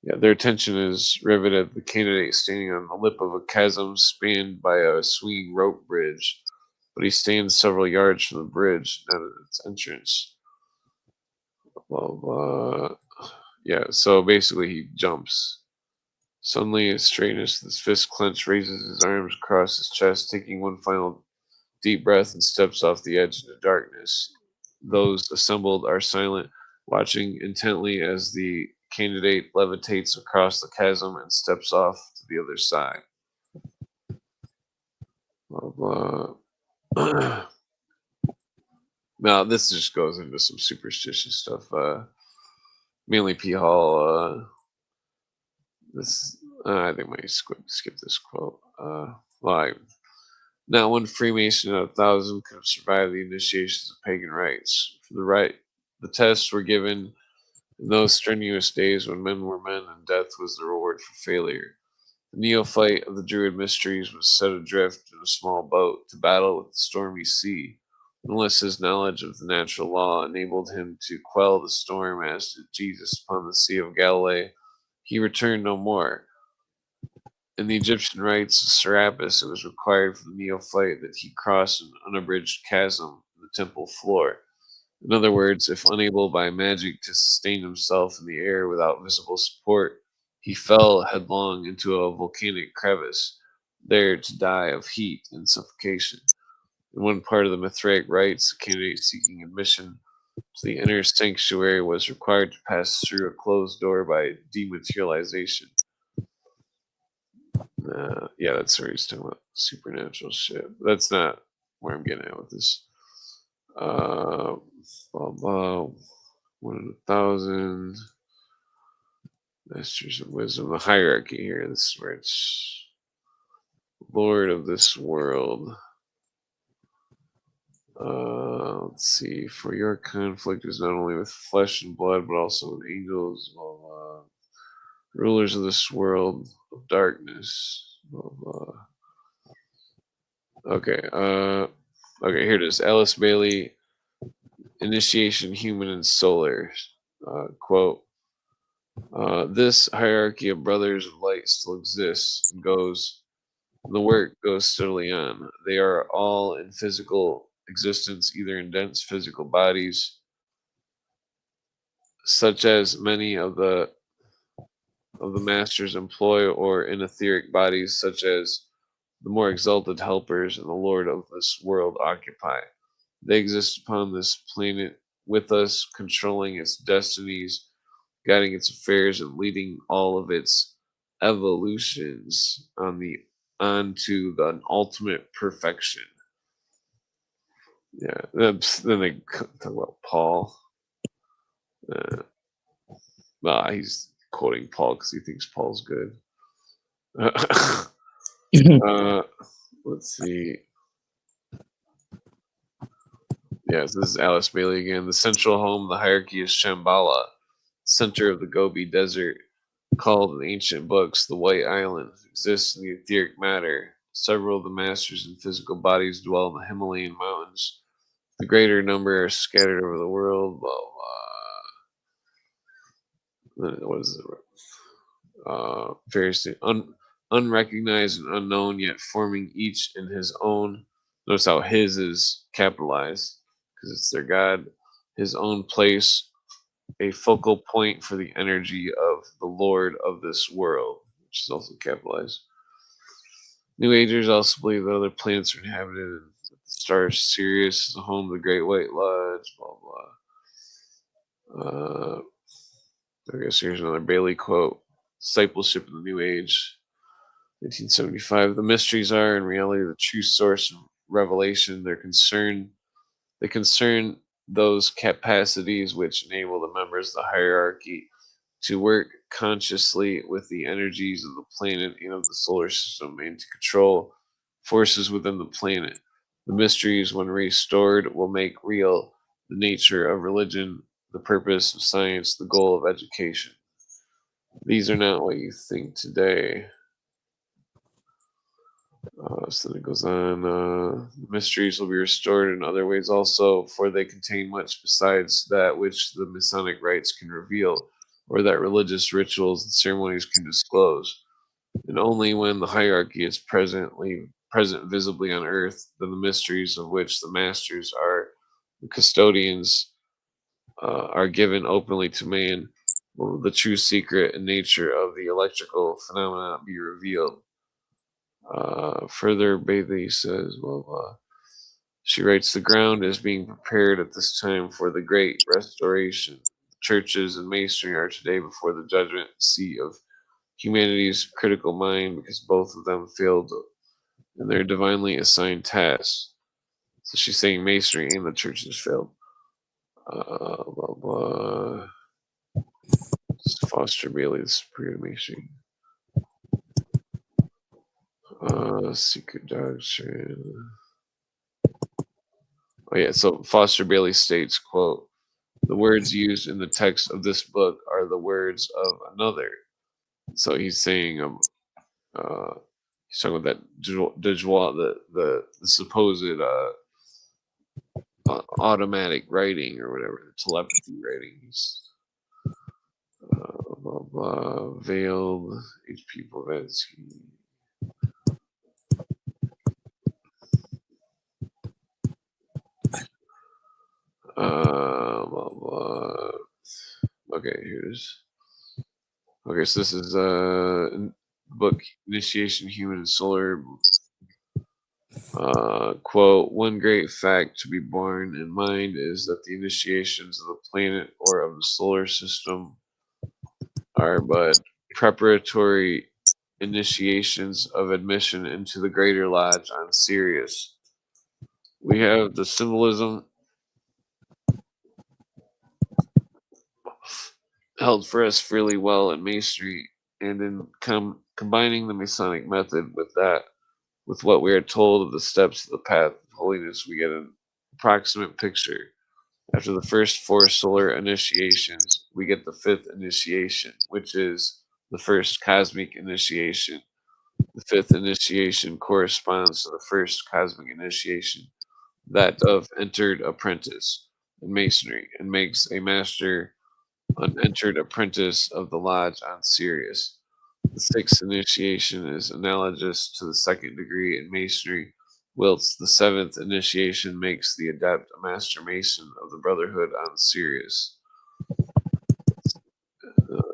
Yeah, their attention is riveted at the candidate standing on the lip of a chasm spanned by a swinging rope bridge, but he stands several yards from the bridge, not at its entrance. Blah blah. Yeah, so basically he jumps. Suddenly, his straightness, his fist clenched, raises his arms across his chest, taking one final deep breath, and steps off the edge into darkness. Those assembled are silent, watching intently as the candidate levitates across the chasm and steps off to the other side. Blah, blah. Now, this just goes into some superstitious stuff. Manly P. Hall, this, I think I might skip this quote. Well, Not one Freemason out of 1,000 could have survived the initiations of pagan rites. For the tests were given in those strenuous days when men were men and death was the reward for failure. The neophyte of the Druid mysteries was set adrift in a small boat to battle with the stormy sea, unless his knowledge of the natural law enabled him to quell the storm as did Jesus upon the Sea of Galilee. He returned no more. In the Egyptian rites of Serapis, it was required for the neophyte that he cross an unabridged chasm in the temple floor. In other words, if unable by magic to sustain himself in the air without visible support, he fell headlong into a volcanic crevice, there to die of heat and suffocation. In one part of the Mithraic rites, the candidate seeking admission to the inner sanctuary was required to pass through a closed door by dematerialization. Yeah, that's where he's talking about supernatural shit. That's not where I'm getting at with this. Blah, blah. 1 in 1,000. Masters of Wisdom. The hierarchy here. This is where it's Lord of this world. Let's see. For your conflict is not only with flesh and blood, but also with angels, rulers of this world of darkness. Okay. Okay. Here it is. Alice Bailey. Initiation, Human and Solar. Quote. This hierarchy of brothers of light still exists and goes. The work goes steadily on. They are all in physical existence, either in dense physical bodies, such as many of the masters employ, or in etheric bodies, such as the more exalted helpers and the Lord of this world occupy. They exist upon this planet with us, controlling its destinies, guiding its affairs, and leading all of its evolutions onto the ultimate perfection. Yeah, then they talk about Paul. He's quoting Paul because he thinks Paul's good. Let's see. Yeah, so this is Alice Bailey again. The central home of the hierarchy is Shambhala, center of the Gobi Desert, called in ancient books the White Island. It exists in the etheric matter. Several of the masters in physical bodies dwell in the Himalayan mountains. The greater number are scattered over the world. Blah, blah. What is it? Various unrecognized and unknown, yet forming each in his own. Notice how his is capitalized because it's their God. His own place, a focal point for the energy of the Lord of this world, which is also capitalized. New Agers also believe that other planets are inhabited, and the star Sirius is the home of the Great White Lodge. Blah blah. I guess here's another Bailey quote: "Discipleship in the New Age." 1975. The mysteries are, in reality, the true source of revelation. They concern those capacities which enable the members of the hierarchy to work consciously with the energies of the planet and of the solar system, and to control forces within the planet. The mysteries, when restored, will make real the nature of religion, the purpose of science, the goal of education. These are not what you think today. So then it goes on. The mysteries will be restored in other ways also, for they contain much besides that which the Masonic rites can reveal, or that religious rituals and ceremonies can disclose. And only when the hierarchy is present visibly on earth, then the mysteries of which the masters are the custodians are given openly to man, will the true secret and nature of the electrical phenomena be revealed. Further, Bailey says, she writes, the ground is being prepared at this time for the great restoration. Churches and masonry are today before the judgment seat of humanity's critical mind because both of them failed in their divinely assigned tasks. So she's saying masonry and the churches failed. Blah, blah. Foster Bailey, the superior masonry. Secret Doctrine. Oh yeah, so Foster Bailey states, quote, "The words used in the text of this book are the words of another." So he's saying, he's talking about that the supposed automatic writing or whatever, telepathy writings. Blah, blah, veiled H.P. Blavatsky. Blah, blah. Okay, so this is book Initiation Human and Solar. Quote, "One great fact to be borne in mind is that the initiations of the planet or of the solar system are but preparatory initiations of admission into the Greater Lodge on Sirius. We have the symbolism held for us fairly well in Masonry, and in combining the Masonic method with what we are told of the steps of the path of holiness, we get an approximate picture. After the first 4 solar initiations, we get the 5th initiation, which is the first cosmic initiation. The 5th initiation corresponds to the first cosmic initiation, that of entered apprentice in Masonry, and makes a master an entered apprentice of the lodge on Sirius. The 6th initiation is analogous to the 2nd degree in Masonry, whilst the 7th initiation makes the adept a master mason of the Brotherhood on Sirius.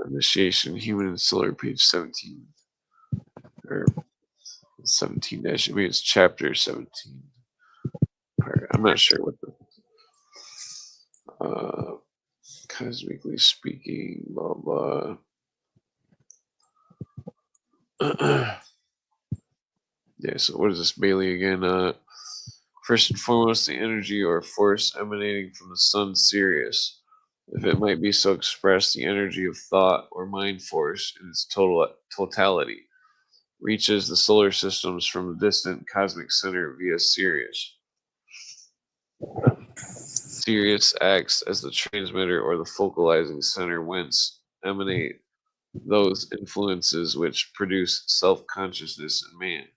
Initiation, Human and Solar, page 17. Or 17 dash, I mean, it's chapter 17. I'm not sure what the cosmically speaking, blah blah. Yeah, so what is this, Bailey again? First and foremost, the energy or force emanating from the sun Sirius, if it might be so expressed, the energy of thought or mind force in its totality, reaches the solar systems from the distant cosmic center via Sirius. Sirius acts as the transmitter or the focalizing center whence emanate those influences which produce self-consciousness in man.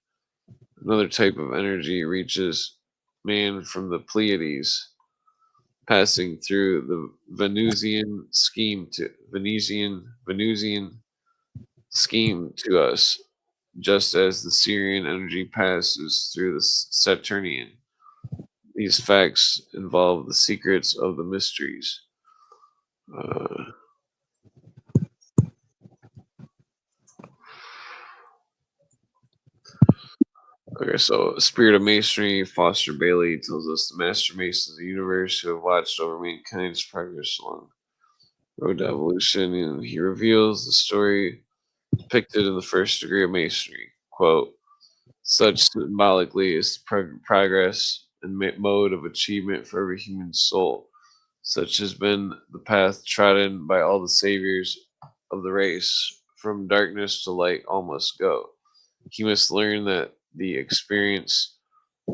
Another type of energy reaches man from the Pleiades, passing through the Venusian scheme to us, just as the Sirian energy passes through the Saturnian. These facts involve the secrets of the mysteries. Okay, so Spirit of Masonry, Foster Bailey tells us the Master Masons of the universe who have watched over mankind's progress along the road to evolution, and he reveals the story depicted in the first degree of Masonry. Quote, "Such symbolically is the progress and mode of achievement for every human soul. Such has been the path trodden by all the saviors of the race. From darkness to light all must go. He must learn that the experience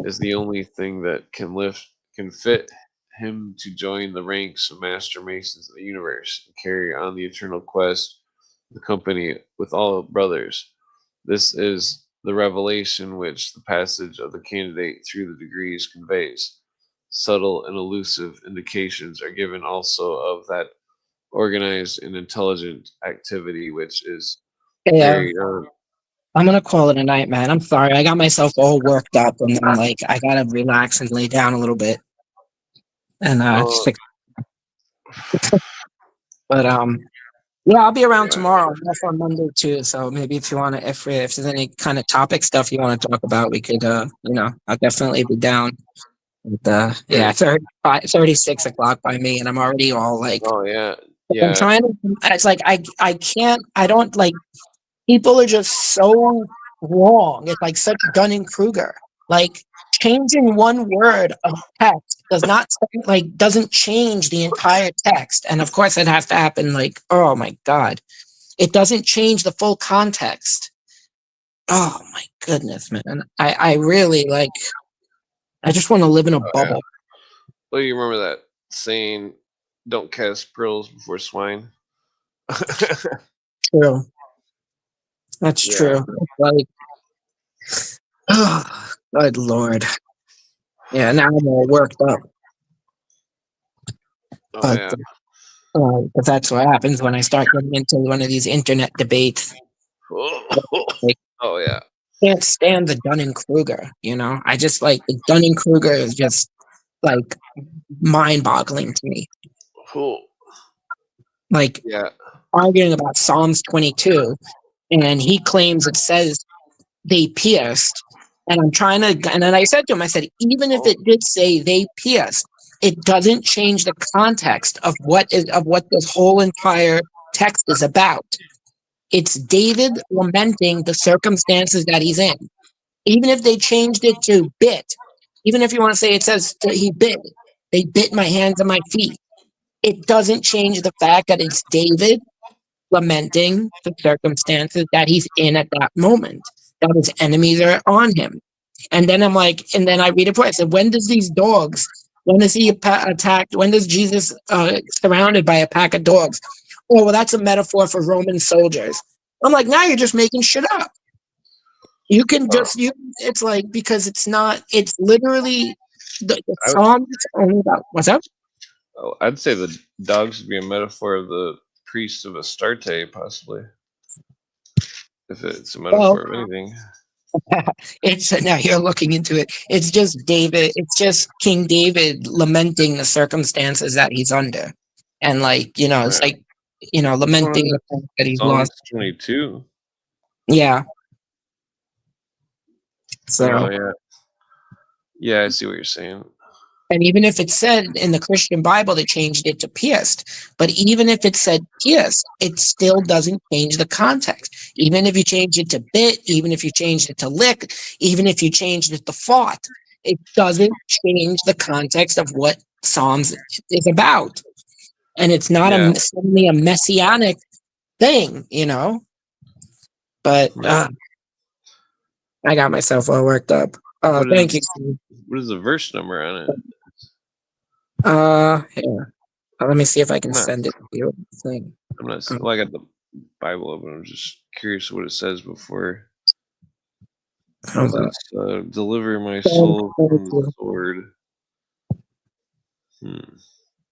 is the only thing that can fit him to join the ranks of master masons of the universe and carry on the eternal quest of the company with all brothers. This is the revelation which the passage of the candidate through the degrees conveys. Subtle and elusive indications are given also of that organized and intelligent activity which is Yeah, carried on." I'm gonna call it a night, man. I'm sorry. I got myself all worked up, and then like I gotta relax and lay down a little bit, and Uh, but yeah, I'll be around yeah. tomorrow. I'm off on Monday too, so maybe if you want to, if there's any kind of topic stuff you want to talk about, we could, I'll definitely be down. But, yeah, it's it's already 6 o'clock by me, and I'm already all like, Oh yeah, I'm yeah. trying to. It's like I can't. I don't like. People are just so wrong. It's like such Dunning Kruger. Like changing one word of text doesn't change the entire text. And of course, it has to happen. Like, oh my god, it doesn't change the full context. oh my goodness, man. I really like, I just want to live in a Oh, yeah. bubble. Well, you remember that saying, "Don't cast pearls before swine." True. That's Yeah. true. Like, oh, good Lord. Yeah, now I'm all worked up. Oh But yeah. that's what happens when I start getting into one of these internet debates. Like, Oh yeah. can't stand the Dunning Kruger. I just like the Dunning Kruger is just like mind boggling to me. Cool. Like Yeah. arguing about Psalms 22, and he claims it says they pierced. And I'm trying to, and then I said to him, I said, even if Oh, it did say they pierced, it doesn't change the context of what this whole entire text is about. It's David lamenting the circumstances that he's in. Even if they changed it to bit, even if you want to say it says he bit, they bit my hands and my feet. It doesn't change the fact that it's David lamenting the circumstances that he's in at that moment, that his enemies are on him. And then I'm like, and then I read a point. I said, when does these dogs, when is he attacked? When does Jesus surrounded by a pack of dogs? Oh, well, that's a metaphor for Roman soldiers. I'm like, now you're just making shit up. You can oh, just, it's like, because it's literally, the I, song is only about, what's up? I'd say the dogs would be a metaphor of the priest of Astarte, possibly, if it's a Well, metaphor of anything. it's now you're looking into it. It's just David. It's just King David lamenting the circumstances that he's under, and it's Yeah. like lamenting the fact that he's lost. Psalms 22. Yeah. So, Oh yeah. Yeah, I see what you're saying. and even if it said in the Christian Bible, they changed it to pierced. But even if it said pierced, it still doesn't change the context. Even if you change it to bit, even if you changed it to lick, even if you changed it to fought, it doesn't change the context of what Psalms is about. And it's not Yeah. suddenly a messianic thing. But Yeah. I got myself all worked up. What Thank you. is what is the verse number on it? Here. Let me see if I can I'm not. send it to you. Thing. I'm not. Um, Well, I got the Bible open. I'm just curious what it says before. Hold on. Deliver my Psalm soul from the 22. sword.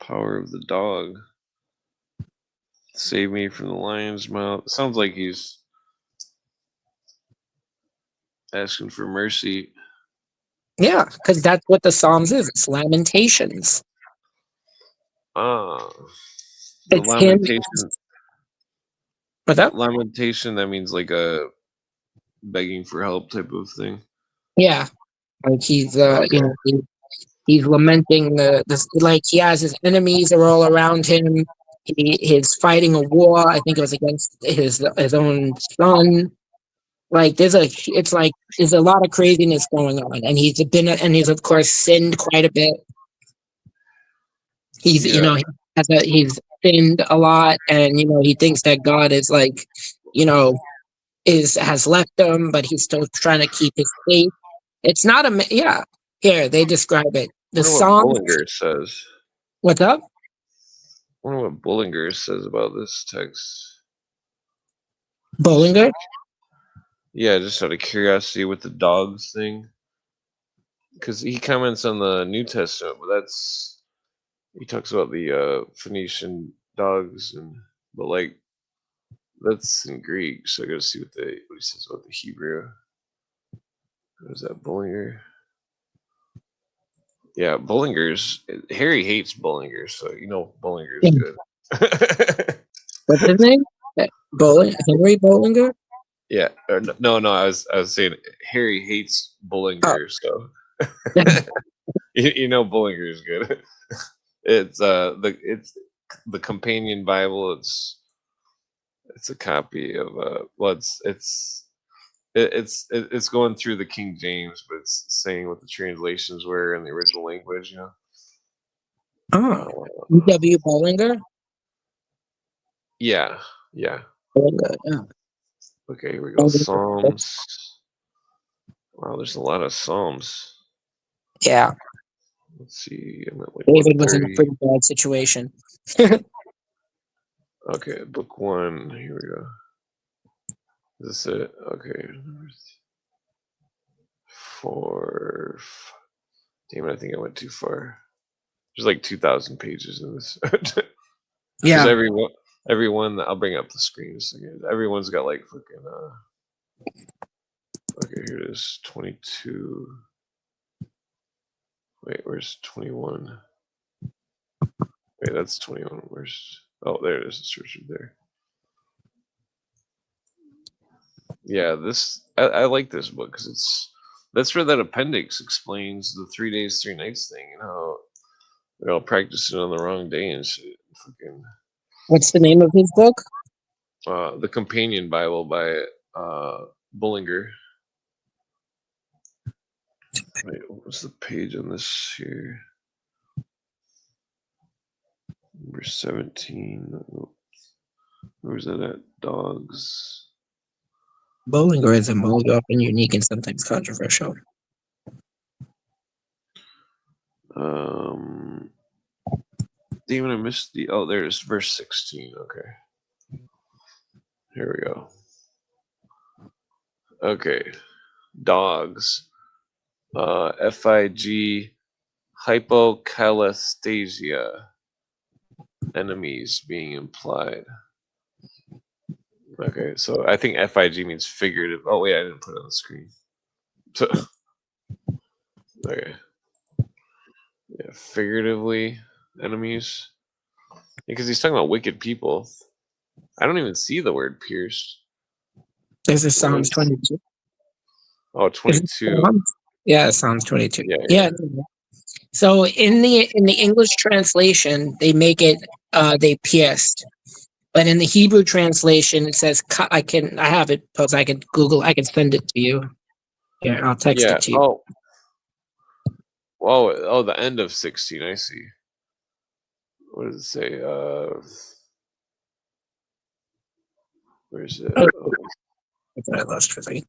Power of the dog. Save me from the lion's mouth. Sounds like he's asking for mercy. Yeah, because that's what the Psalms is. It's lamentations. Ah, the It's him. lamentation. What's up? Lamentation. That means like a begging for help type of thing. Yeah, like he's Okay. he's lamenting like he has his enemies are all around him. He's fighting a war. I think it was against his own son. Like there's a lot of craziness going on, and he's of course sinned quite a bit. He's Yeah. he's sinned a lot, and he thinks that God is like you know has left him, but he's still trying to keep his faith. It's not yeah. Here they describe it. I The wonder what Psalms. Bullinger says. What's up? I wonder what Bullinger says about this text. Bollinger? Yeah, just out of curiosity with the dogs thing, because he comments on the New Testament, but he talks about the Phoenician dogs, but like that's in Greek, so I gotta see what he says about the Hebrew. What is that, Bullinger? Yeah, Harry hates Bullinger, so Bullinger's Yeah. good. What's his name? Henry Bollinger? Yeah, no, I was saying Harry hates Oh, Bullinger, so Bullinger is good. It's the companion Bible. It's a copy of it's going through the King James, but it's saying what the translations were in the original language. oh. E.W. Bollinger? Yeah, yeah. Bollinger, yeah. Okay, here we go. Psalms. Wow, there's a lot of Psalms. Yeah, Let's see. I'm at like David was in a 130. pretty bad situation. Okay, book 1. Here we go. Is this it? Okay. 4. Damn it, I think I went too far. There's like 2,000 pages in this. Because Yeah, everyone, I'll bring up the screen a second. Everyone's got like fucking, okay, here it is. 22. Wait, where's 21? Wait, that's 21. Where's, oh, there it is. It's right there. Yeah, I like this book because that's where that appendix explains the 3 days, 3 nights thing and how they're all practicing on the wrong day and shit. Fucking what's the name of his book? the companion Bible by Bullinger. Wait, what's the page on this here? Number 17. Where's that at? Dogs. Bollinger is often unique and sometimes controversial. Damn, I missed the. Oh, there's verse 16. Okay. Here we go. Okay. Dogs. FIG. Hypocalesthesia. Enemies being implied. Okay, so I think FIG means figurative. Oh, wait, I didn't put it on the screen. So, okay. Yeah, figuratively enemies. Because he's talking about wicked people. I don't even see the word pierced. This is Psalms 22. Oh, 22. Yeah, Psalms 22. Yeah. So in the English translation, they make it they pierced, but in the Hebrew translation, it says I have it because I can send it to you. Here, I'll text it to you. Oh, the end of 16. I see. What does it say? Where's it? That's what I lost for a second.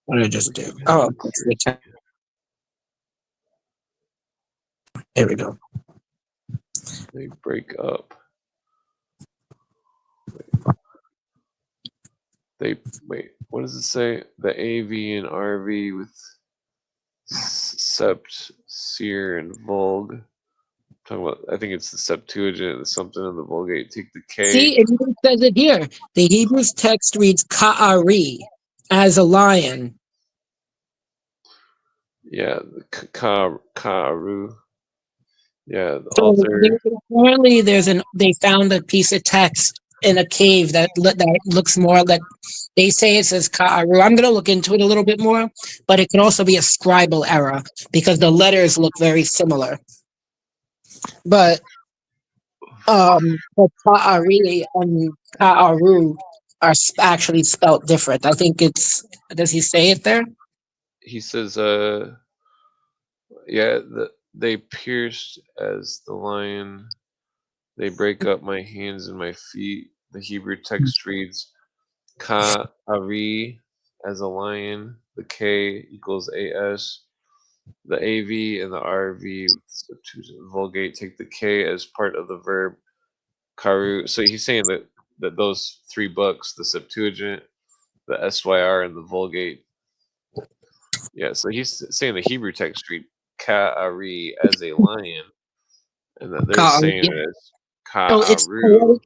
What did I just do? Oh, there we go. They break up. Wait. What does it say? The AV and RV with Sept, Seer, and Vulg. Talking about, I think it's the Septuagint, something in the Vulgate. Take the K. See, it even says it here. The Hebrew text reads Ka'ari as a lion. Yeah, the Ka'aru. Yeah, the So author. apparently, they found a piece of text in a cave that looks more like they say it says Ka'aru. I'm gonna look into it a little bit more, but it can also be a scribal error because the letters look very similar. But Ka'ari and Ka'aru are actually spelt different. I think it's. Does he say it there? He says, yeah, they pierced as the lion. They break up my hands and my feet. The Hebrew text reads, Ka'ari as a lion. The K equals AS. The AV and the RV with the Septuagint Vulgate take the K as part of the verb karu. So he's saying that those 3 books, the Septuagint, the SYR, and the Vulgate. Yeah, so he's saying the Hebrew text read Ka'ari as a lion, and that they're saying it as Ka'aru.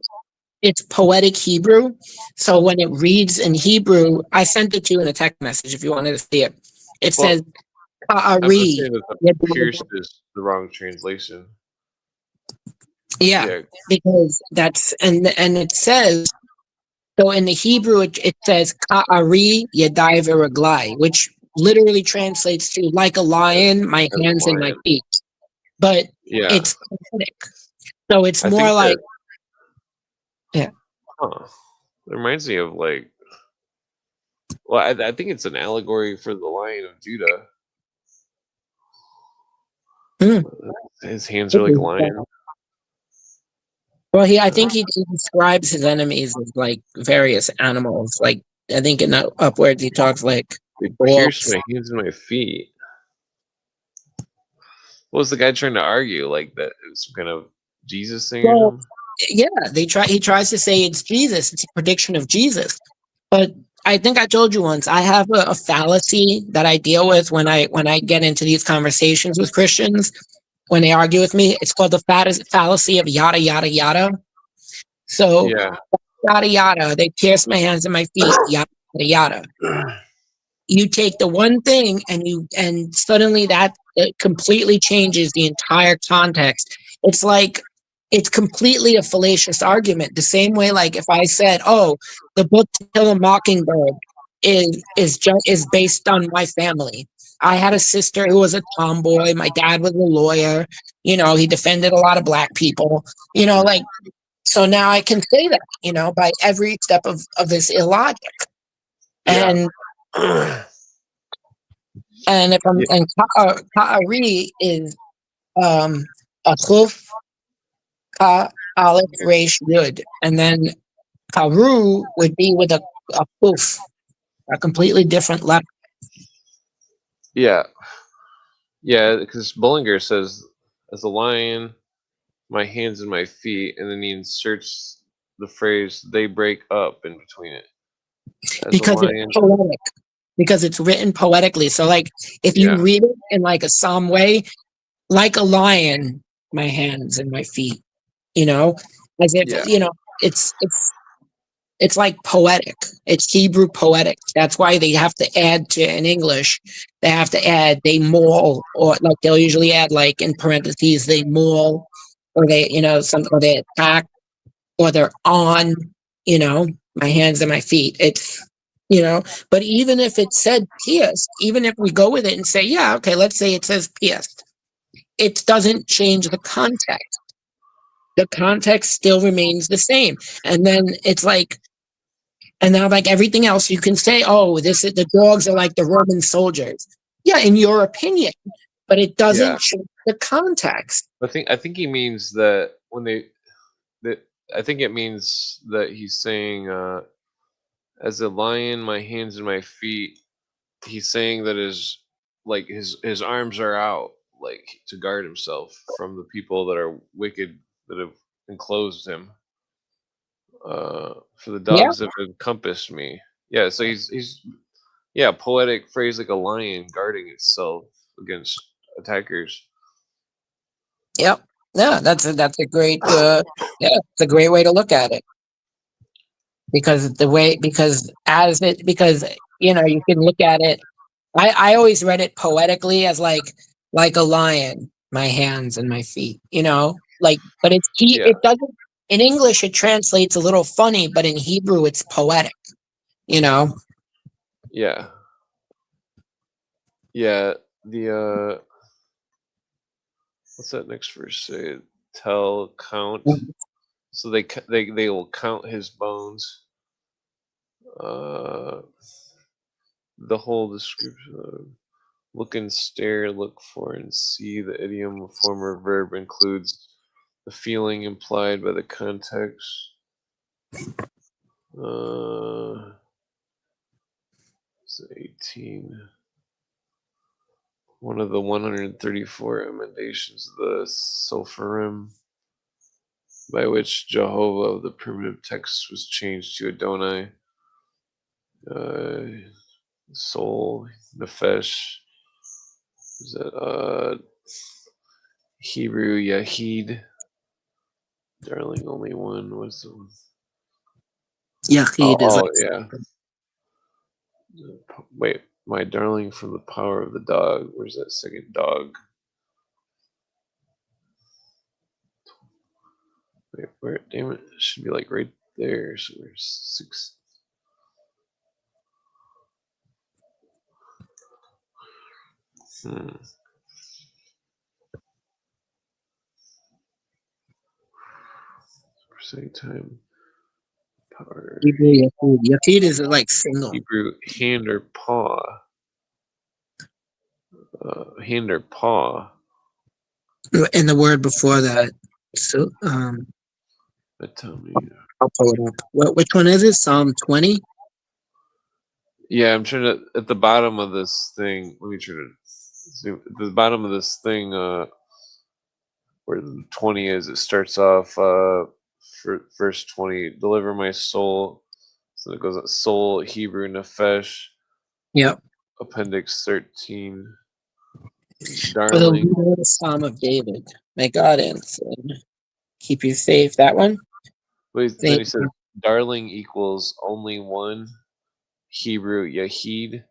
It's poetic Hebrew. So when it reads in Hebrew, I sent it to you in a text message if you wanted to see it. It says I'm just Ka'ari. saying that the pierced is the wrong translation. Yeah, because that's and it says so in the Hebrew it says Ka'ari Yadai Viraglai, which literally translates to like a lion, my hands and my feet. But it's poetic. So it's more like yeah. Huh. It reminds me of like, well, I think it's an allegory for the Lion of Judah. His hands are like a lion. Well, I think he describes his enemies as like various animals. Like I think in Upwards he talks like They pierced balls. my hands and my feet. What was the guy trying to argue? Like that it was some kind of Jesus thing or Well, something? yeah, he tries to say it's Jesus. It's a prediction of Jesus. But I think I told you once, I have a fallacy that I deal with when I get into these conversations with Christians when they argue with me. It's called the fallacy of yada yada yada. So Yeah. yada yada, they pierce my hands and my feet, yada yada yada. You take the one thing and suddenly that it completely changes the entire context. It's like it's completely a fallacious argument. The same way, like if I said, "Oh, the book To Kill a Mockingbird is based on my family." I had a sister who was a tomboy. My dad was a lawyer. You know, he defended a lot of black people. You know, like so now I can say that. You know, by every step of this illogic. Yeah. And And if I'm Yeah. and Ka'ari is a Chuf, Ka, Aleph, Resh, Yud. And then Karu would be with a Kuf, a completely different letter. Yeah. Yeah, because Bullinger says, as a lion, my hands and my feet, and then he inserts the phrase, they break up in between it. As a Because it's lion. poetic. Because it's written poetically. So like if you Yeah. read it in like a psalm way, like a lion, my hands and my feet, you know, as if Yeah. you know, it's like poetic. It's Hebrew poetic. That's why they have to add to in English. They have to add they maul, or like they'll usually add like in parentheses they maul, or they some or they attack, or they're on. You know, my hands and my feet. It's but even if it said pierced, even if we go with it and say yeah, okay, let's say it says pierced, it doesn't change the context. The context still remains the same, and then it's like. And now, like everything else, you can say, "Oh, this is the dogs are like the Roman soldiers." Yeah, in your opinion, but it Yeah. doesn't change the context. I think he means that when they that I think it means that he's saying as a lion, my hands and my feet. He's saying that his arms are out, like to guard himself from the people that are wicked that have enclosed him. For the Yeah, dogs have encompassed me. Yeah, so he's yeah, poetic phrase like a lion guarding itself against attackers. yeah, yeah. That's a great it's a great way to look at it because you can look at it. I always read it poetically as like a lion, my hands and my feet. But Yeah, it doesn't in English it translates a little funny, but in Hebrew it's poetic. You know. yeah, yeah. The what's that next verse say? Tell, count. So they will count his bones. Uh, the whole description of look and stare, look for and see. The idiom, a former verb, includes the feeling implied by the context. It's 18. One of the 134 emendations of the Sulfurim, by which Jehovah of the primitive text was changed to Adonai, soul, nefesh, is that Hebrew Yahid, darling, only one was the one. Yachid is like Yeah. Wait, my darling from the power of the dog. Where's that second dog? Wait, where? Damn it! It should be like right there. So there's 6. Same time. Power. Hebrew Yachid. Yachid is like single. Hebrew hand or paw. Hand or paw. And the word before that. So But tell me. I'll pull it up. Which one is it? Psalm 20? Yeah, I'm trying to at the bottom of this thing. Let me try to zoom at the bottom of this thing. Where the 20 is, it starts off for verse 20. Deliver my soul. So it goes soul Hebrew nefesh. Yep. Appendix 13. For the Darling. leader of the Psalm of David. May God answer. Keep you safe. That one? Wait, then Thank he says, darling equals only one. Hebrew Yahid.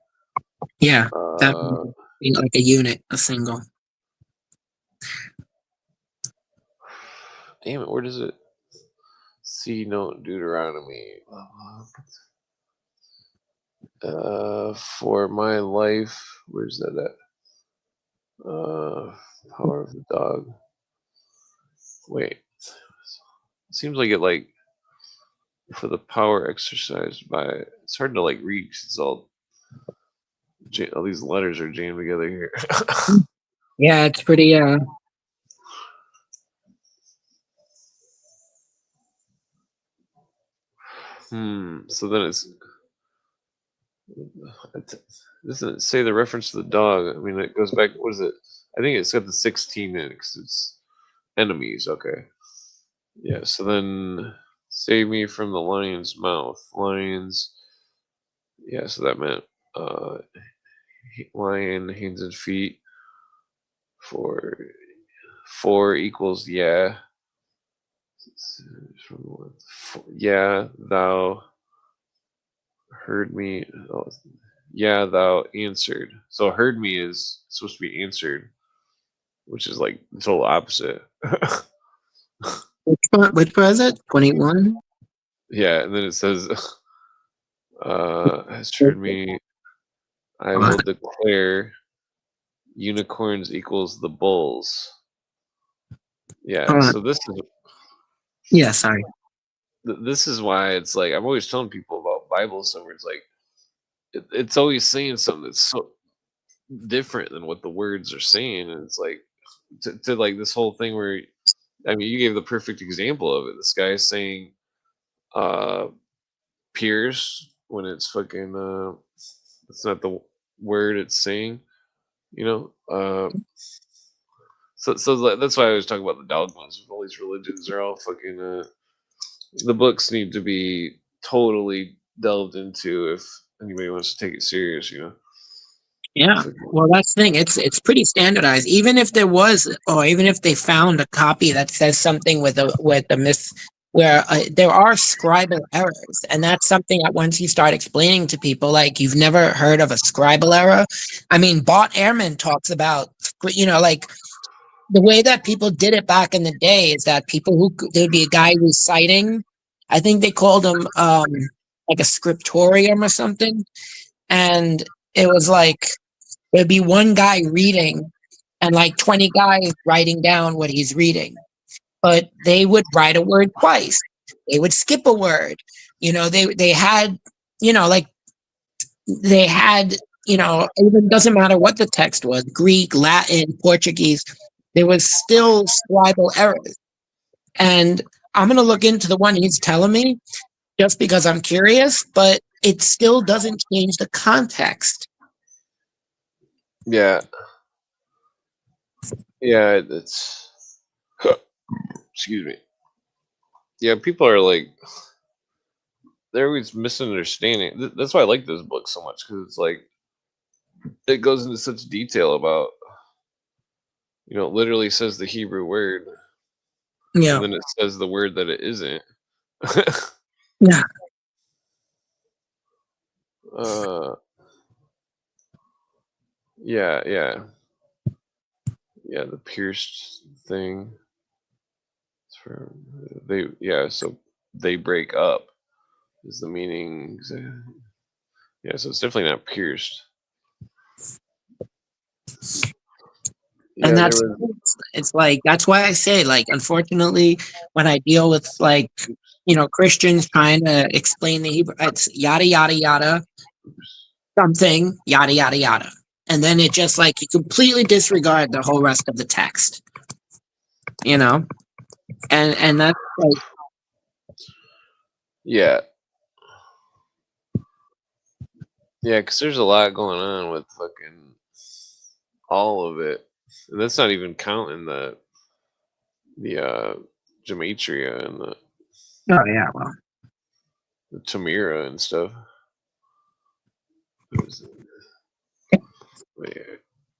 Yeah, that Uh, one. Being like a unit, a single. damn it, where does it? See note Deuteronomy. For my life, where's that at? Power of the dog. Wait, it seems like it like for the power exercised by. It's hard to like read because it's all these letters are jammed together here. Yeah, it's pretty So then it doesn't say the reference to the dog. I mean, it goes back. What is it? I think it's got the 16 in it because it's enemies. Okay. Yeah. So then save me from the lion's mouth. Lions. Yeah. So that meant uh, lion, hands and feet. For 4 equals yeah. Yeah, thou heard me. Oh, yeah, thou answered. So heard me is supposed to be answered, which is like the total opposite. which was it? 21? Yeah, and then it says, has heard me. I will declare unicorns equals the bulls. Yeah, so Yeah, sorry. this is why it's like I'm always telling people about Bible somewhere. It's like it's always saying something that's so different than what the words are saying, and it's like to like this whole thing where I mean you gave the perfect example of it. This guy is saying uh pierce when it's fucking it's not the word it's saying, you know. So that's why I was talking about the dogmas. All these religions are all fucking the books need to be totally delved into if anybody wants to take it serious, you know. Yeah. Well, that's the thing. It's pretty standardized. Even if there was, or even if they found a copy that says something with a miss, where there are scribal errors, and that's something that once you start explaining to people, like you've never heard of a scribal error. I mean, Bot Ehrman talks about, like the way that people did it back in the day is that there'd be a guy reciting. I think they called him like a scriptorium or something, and it was like there'd be one guy reading and like 20 guys writing down what he's reading. But they would write a word twice. They would skip a word. They had, like they had, even doesn't matter what the text was, Greek, Latin, Portuguese, there was still scribal errors. And I'm going to look into the one he's telling me just because I'm curious, but it still doesn't change the context. Yeah, yeah, it's excuse me. Yeah, people are like they're always misunderstanding. That's why I like this book so much because it's like it goes into such detail about literally says the Hebrew word Yeah. and then it says the word that it isn't. Yeah. uh, yeah, yeah, yeah. The pierced thing. It's for So they break up is the meaning. Yeah, so it's definitely not pierced. And Yeah, there that's was. it's like that's why I say, like, unfortunately, when I deal with like Christians trying to explain the Hebrew, it's yada yada yada something yada yada yada, and then it just like you completely disregard the whole rest of the text, and that's like Yeah, Yeah, because there's a lot going on with fucking all of it, and that's not even counting the gematria and Oh yeah, well, the Tamira and stuff. But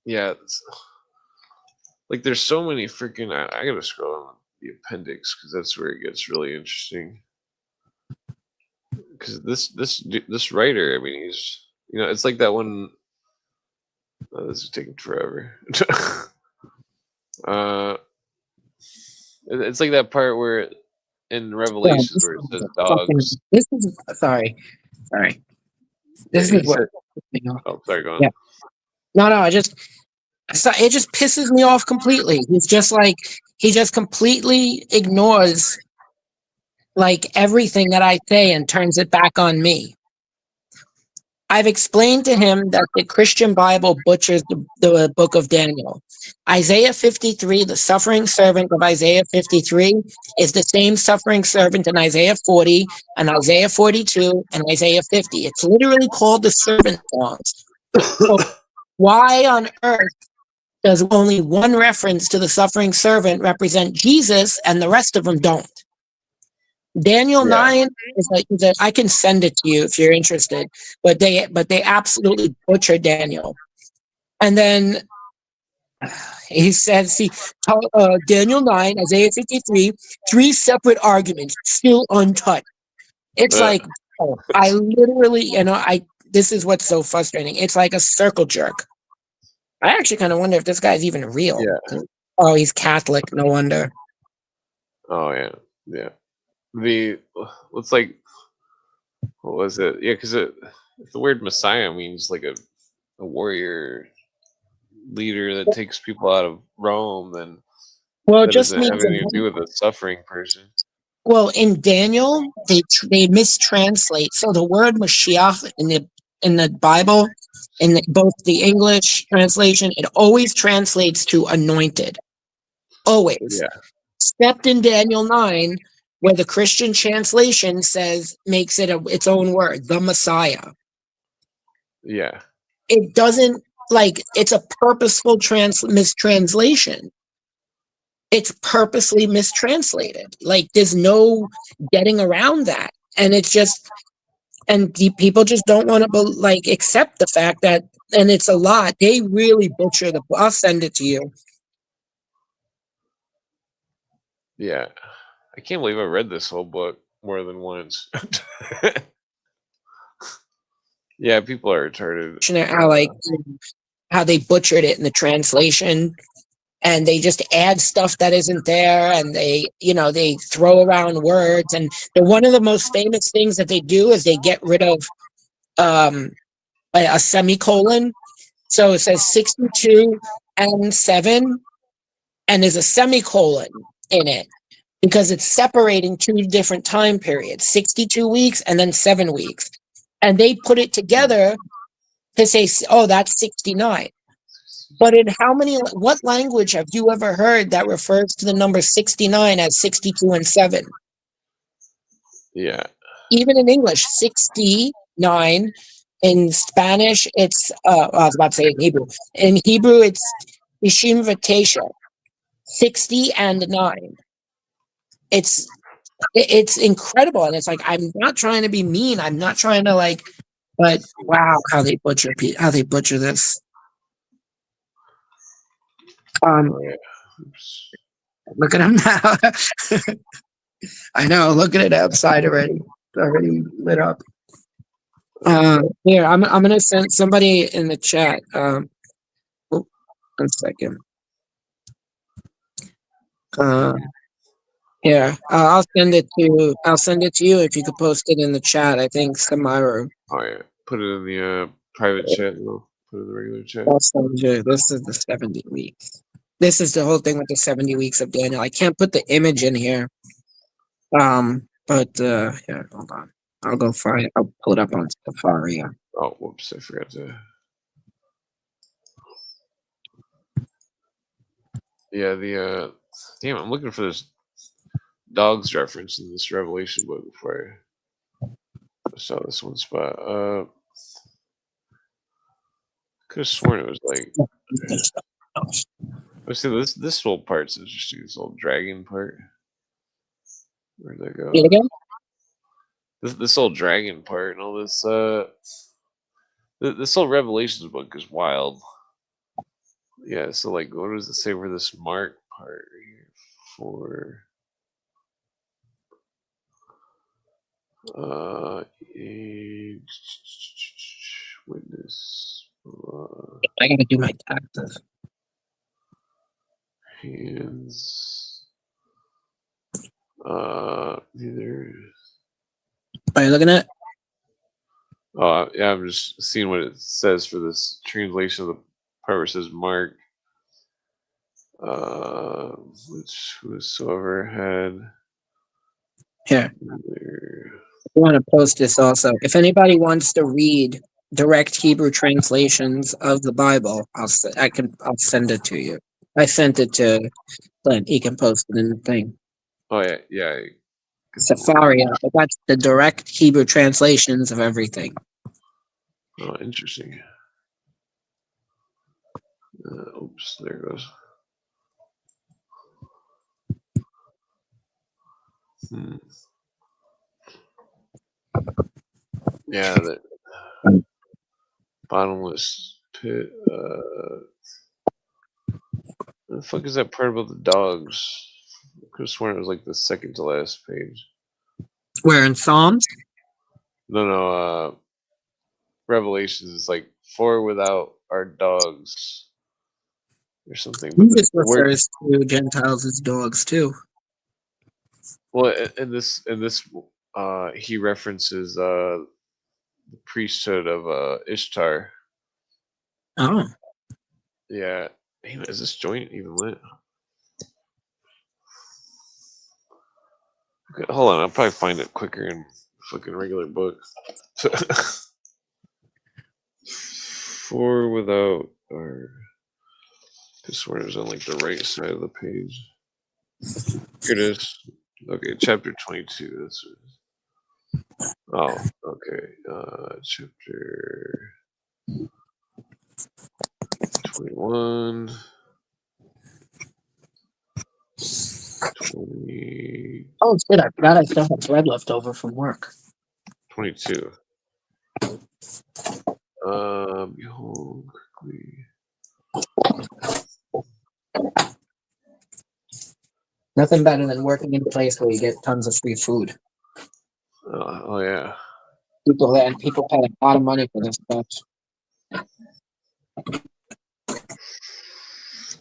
yeah, like there's so many freaking. I gotta scroll on the appendix because that's where it gets really interesting. Because this writer, I mean, he's it's like that one. Oh, this is taking forever. uh, it's like that part where in yeah, Revelations where it says fucking, dogs. this is sorry. Yeah, This is he what. said. Oh, sorry, go on. Yeah. No, it just pisses me off completely. He's just like he just completely ignores like everything that I say and turns it back on me. I've explained to him that the Christian Bible butchers the book of Daniel. Isaiah 53, the suffering servant of Isaiah 53, is the same suffering servant in Isaiah 40 and Isaiah 42 and Isaiah 50. It's literally called the servant songs. So why on earth does only one reference to the suffering servant represent Jesus and the rest of them don't? Daniel Yeah, 9 is like I can send it to you if you're interested, but they absolutely butchered Daniel. And then he said, see, Daniel 9, Isaiah 53, three separate arguments still untouched. It's uh, like, oh, I literally, this is what's so frustrating. It's like a circle jerk. I actually kind of wonder if this guy's even real. yeah. Oh, he's Catholic. No wonder. Oh yeah, yeah. The It's like, what was it? Yeah, because if the word Messiah means like a warrior leader that takes people out of Rome, then Well, it that just doesn't have means anything to do with a suffering person. well, in Daniel, they mistranslate. So the word Mashiach in the Bible, in both the English translation, it always translates to anointed. Always. Yeah, Except in Daniel 9, where the Christian translation makes it its own word, the Messiah. yeah, It doesn't like it's a purposeful mistranslation. It's purposely mistranslated. Like there's no getting around that. And it's just and people just don't want to like accept the fact that and it's a lot. They really butcher the I'll send it to you. yeah. I can't believe I read this whole book more than once. Yeah, people are retarded. How they butchered it in the translation and they just add stuff that isn't there and they throw around words and one of the most famous things that they do is they get rid of um a semicolon. So it says 62 and 7 and there's a semicolon in it because it's separating two different time periods, 62 weeks and then 7 weeks. And they put it together to say, oh, that's 69. But in what language have you ever heard that refers to the number 69 as 62 and 7? Yeah, Even in English, 69. In Spanish, it's, I was about to say in Hebrew. In Hebrew, it's Ishim Vatesha, 60 and 9. It's incredible. And it's like, I'm not trying to be mean. I'm not trying to like, but wow, how they butcher this. oh, yeah. Oops. Look at him now. I know. Look at it outside already. It's already lit up. Here, I'm gonna send somebody in the chat. Oh, 1 second. Here, I'll send it to you if you could post it in the chat. I think Samaru. Oh yeah, put it in the private chat. No, put it in the regular chat. I'll send you. This is the 70 weeks. This is the whole thing with the 70 weeks of Daniel. I can't put the image in here. But here, hold on. I'll go find it. I'll pull it up on Safari. Oh, whoops! I forgot to. Yeah, damn, I'm looking for this dogs reference in this Revelation book before I saw this one spot. Could have sworn it was like. Oh, see, this whole part's interesting. This whole dragon part. Where'd that go? Say it again? This whole dragon part and all this. This whole Revelations book is wild. Yeah. So like, what does it say for this mark part here? For witness. I gotta do my taxes. Hands. Neither. Are you looking at? Oh, yeah, I'm just seeing what it says for this translation of the part where it says Mark. Which whosoever had. Here. Neither. I want to post this also. If anybody wants to read direct Hebrew translations of the Bible, I'll send it to you. I sent it to Clint. He can post it in the thing. Oh yeah, yeah. Safari, but that's the direct Hebrew translations of everything. Oh, interesting. Oops, there it goes. Yeah, that bottomless pit. What the fuck is that part about the dogs? I could have sworn it was like the second to last page. Where in Psalms? No. Revelations is like for without our dogs or something. But Jesus the word, refers to Gentiles as dogs too. well, in this, he references the priesthood of Ishtar. Oh. Yeah. Damn, is this joint even lit? Okay, hold on, I'll probably find it quicker in fucking regular book. For without our. I swear it was on like the right side of the page. Here it is. Okay, chapter 22. That's it. Oh, okay. Chapter 21. 20. Oh shit! I forgot I still have bread left over from work. 22. Behold quickly. Nothing better than working in a place where you get tons of free food. Oh yeah. People pay a lot of money for this stuff.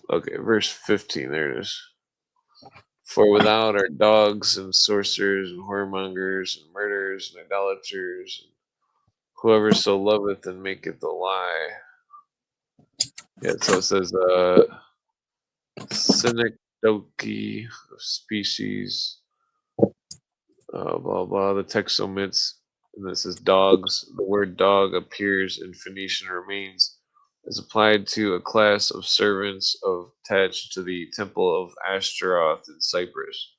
Okay, verse 15. There it is. For without are dogs and sorcerers and whoremongers and murderers and idolaters, and whoever so loveth and maketh a lie. Yeah, so it says synecdoche of species, blah blah. The text omits, and this is dogs. The word dog appears in Phoenician remains as applied to a class of servants attached to the temple of Ashtaroth in Cyprus.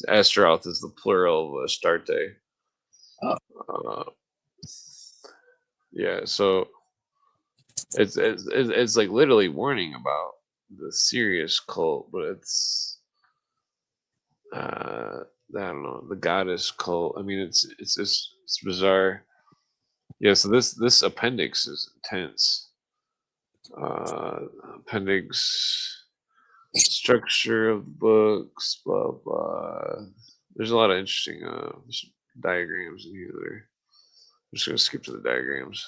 Astaroth is the plural of Astarte. Uh, yeah, so it's like literally warning about the serious cult, but it's I don't know, the goddess cult. I mean, it's bizarre. Yeah, so this appendix is intense. Appendix structure of the books, blah blah. There's a lot of interesting diagrams in here. I'm just gonna skip to the diagrams.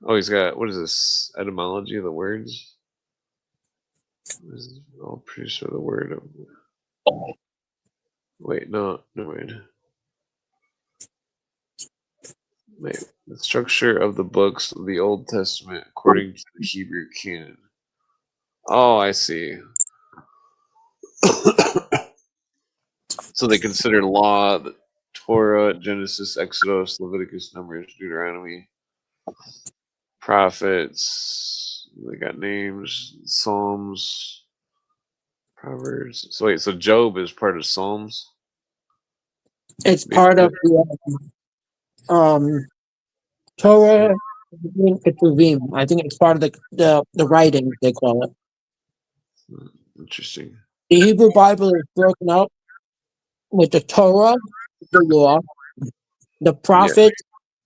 Oh, he's got, what is this? Etymology of the words? I'm pretty sure the word of. Wait, no, wait. Wait, the structure of the books of the Old Testament according to the Hebrew canon. Oh, I see. So they consider law, the Torah, Genesis, Exodus, Leviticus, Numbers, Deuteronomy, prophets. They got names, Psalms, Proverbs. So wait, so Job is part of Psalms? It's part of the Torah Ketuvim. I think it's part of the writing they call it. Interesting. The Hebrew Bible is broken up with the Torah, the law. The Yeah, prophet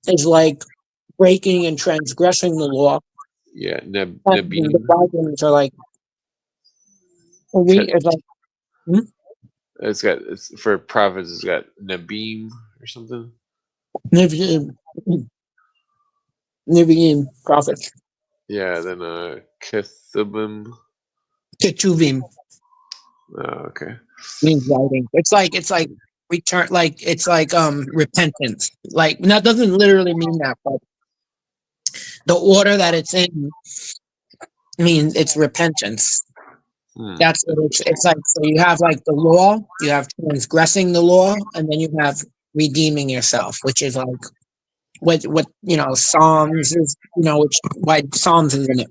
is like breaking and transgressing the law. yeah. And the Nabim. writings are like Ket- it's like hmm? it's for prophets. It's got Nabim or something. Nevi'im, Nevi'im, prophets. Yeah. Then Kethubim. Ketuvim Okay. means writing. It's like return, like it's like repentance. Like that doesn't literally mean that, but the order that it's in means it's repentance. Hmm. That's what it's like. So you have like the law, you have transgressing the law, and then you have redeeming yourself, which is like what Psalms is, which why Psalms is in it.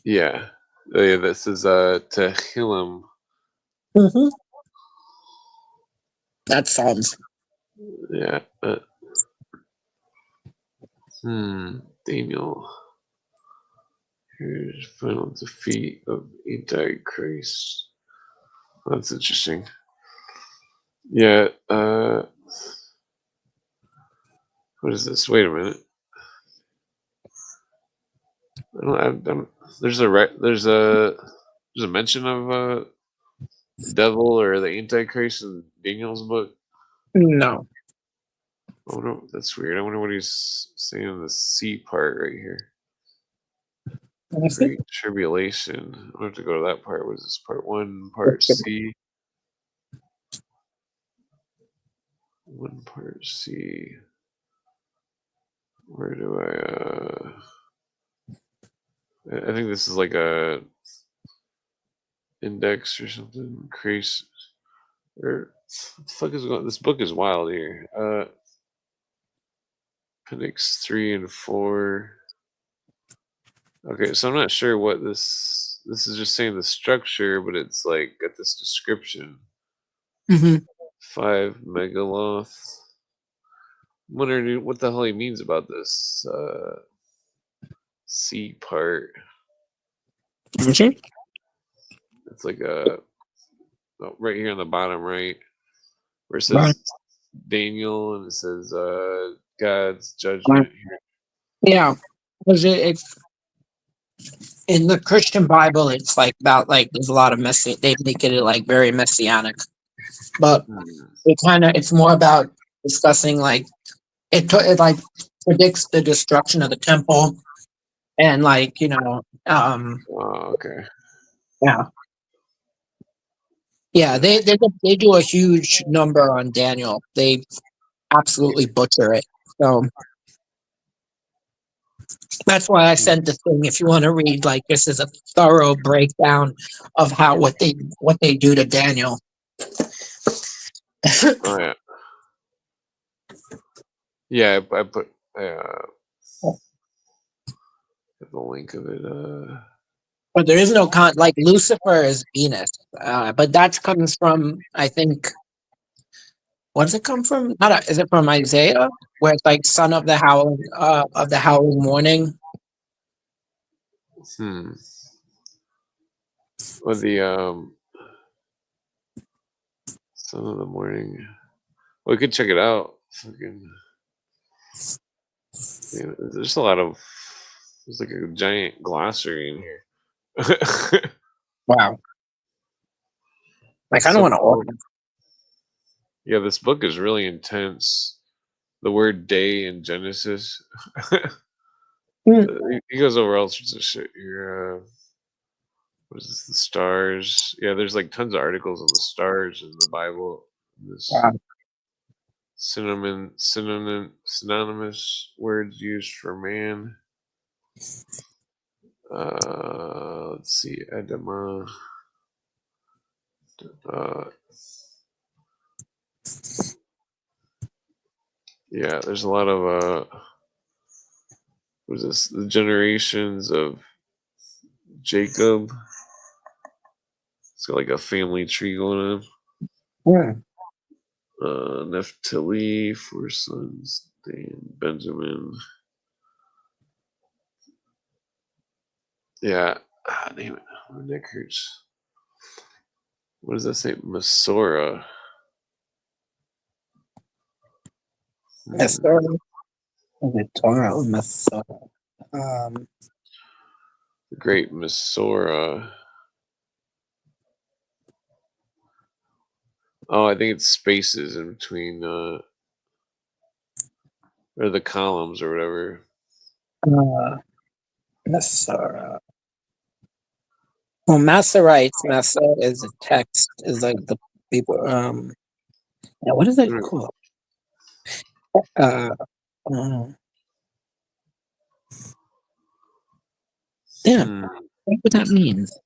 Yeah. Yeah. This is Tehillim. Mm-hmm. That's Psalms. Yeah. Daniel. Here's final defeat of Antichrist. That's interesting. Yeah. What is this? Wait a minute. I don't. There's a mention of the devil or the Antichrist in Daniel's book. No. I wonder, that's weird. I wonder what he's saying in the C part right here. Great tribulation. I have to go to that part. What is this? Part 1, part C. 1 part C. Where do I think this is like a index or something. Crease or what the fuck is going? This book is wild here. Appendix 3 and 4. Okay, so I'm not sure what this is, just saying the structure, but it's like got this description. Mm-hmm. 5 megaloth. I'm wondering what the hell he means about this C part. Mm-hmm. It's like right here on the bottom right, where it Right. says Daniel and it says God's Right. judgment here. Yeah. Because it's in the Christian Bible, it's like about like there's a lot of they make it like very messianic, but it's more about discussing like it like predicts the destruction of the temple and like Oh, okay. yeah. Yeah, they do a huge number on Daniel. They absolutely butcher it. So that's why I sent the thing. If you want to read, like this is a thorough breakdown of how what they do to Daniel. Oh yeah. Yeah, I put the link of it. But there is no like Lucifer is Venus, but that comes from I think. What does it come from? Not is it from Isaiah, where it's like son of the howling morning? Hmm. With the sun of the morning. Well, we could check it out. Fucking, yeah, there's a lot of. There's like a giant glossary in here. Wow, like It's I don't so want to cool. order. Yeah, this book is really intense. The word day in Genesis. He goes over all sorts of shit here. What is this? The stars. Yeah, there's like tons of articles on the stars in the Bible. This Wow. synonymous words used for man. Let's see, Adama. Yeah, there's a lot of what is this? The generations of Jacob. It's got like a family tree going on. Yeah. Naphtali, 4 sons, Dan, Benjamin. Yeah. Damn it. My neck hurts. What does that say? Masora. Masora. The Torah or Masora. The Great Masora. Oh, I think it's spaces in between, or the columns or whatever. Masora. Well, Masorites. Masa is a text. Is like the people. Yeah, what is it called? Damn. What that means?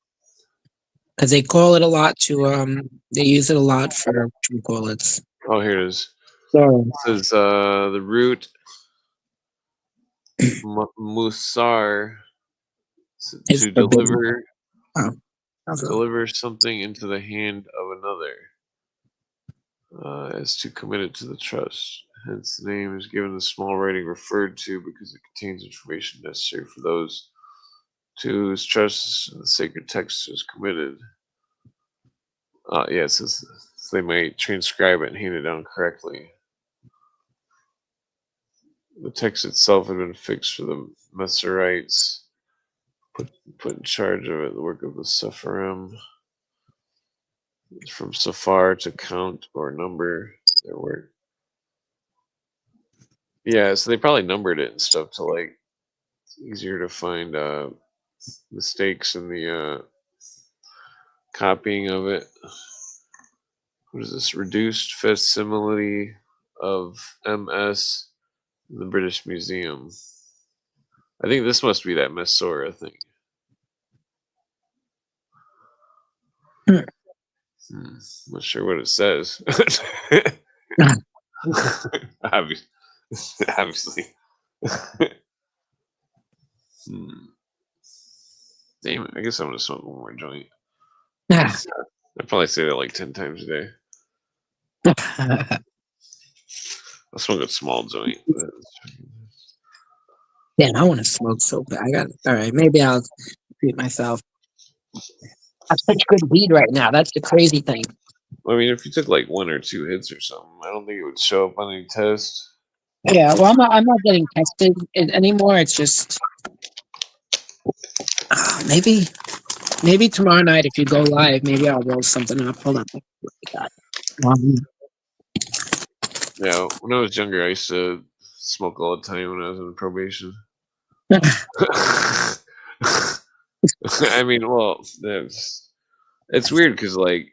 Because they call it a lot to they use it a lot for what you call it. Oh, here it is. So This is the root musar it's to forbidden. deliver something into the hand of another, as to commit it to the trust. Hence, the name is given the small writing referred to because it contains information necessary for those to whose trust the sacred text is committed. Yes, so they might transcribe it and hand it down correctly. The text itself had been fixed for the Masorites, put in charge of it, the work of the Sepharim. From Safar to count or number their work. Yeah, so they probably numbered it and stuff to like easier to find mistakes in the copying of it. What is this? Reduced facsimile of MS in the British Museum. I think this must be that Masora thing. Not sure what it says. Obviously. Damn it, I guess I'm gonna smoke one more joint. I probably say that like 10 times a day. I'll smoke a small joint. Damn, I want to smoke so bad. I got all right. Maybe I'll treat myself. I have such good weed right now. That's the crazy thing. I mean, if you took like 1 or 2 hits or something, I don't think it would show up on any test. Yeah, well, I'm not getting tested anymore. It's just maybe tomorrow night if you go live, maybe I'll roll something up. Hold on. Yeah, when I was younger, I used to smoke all the time when I was on probation. I mean, well, it's weird because like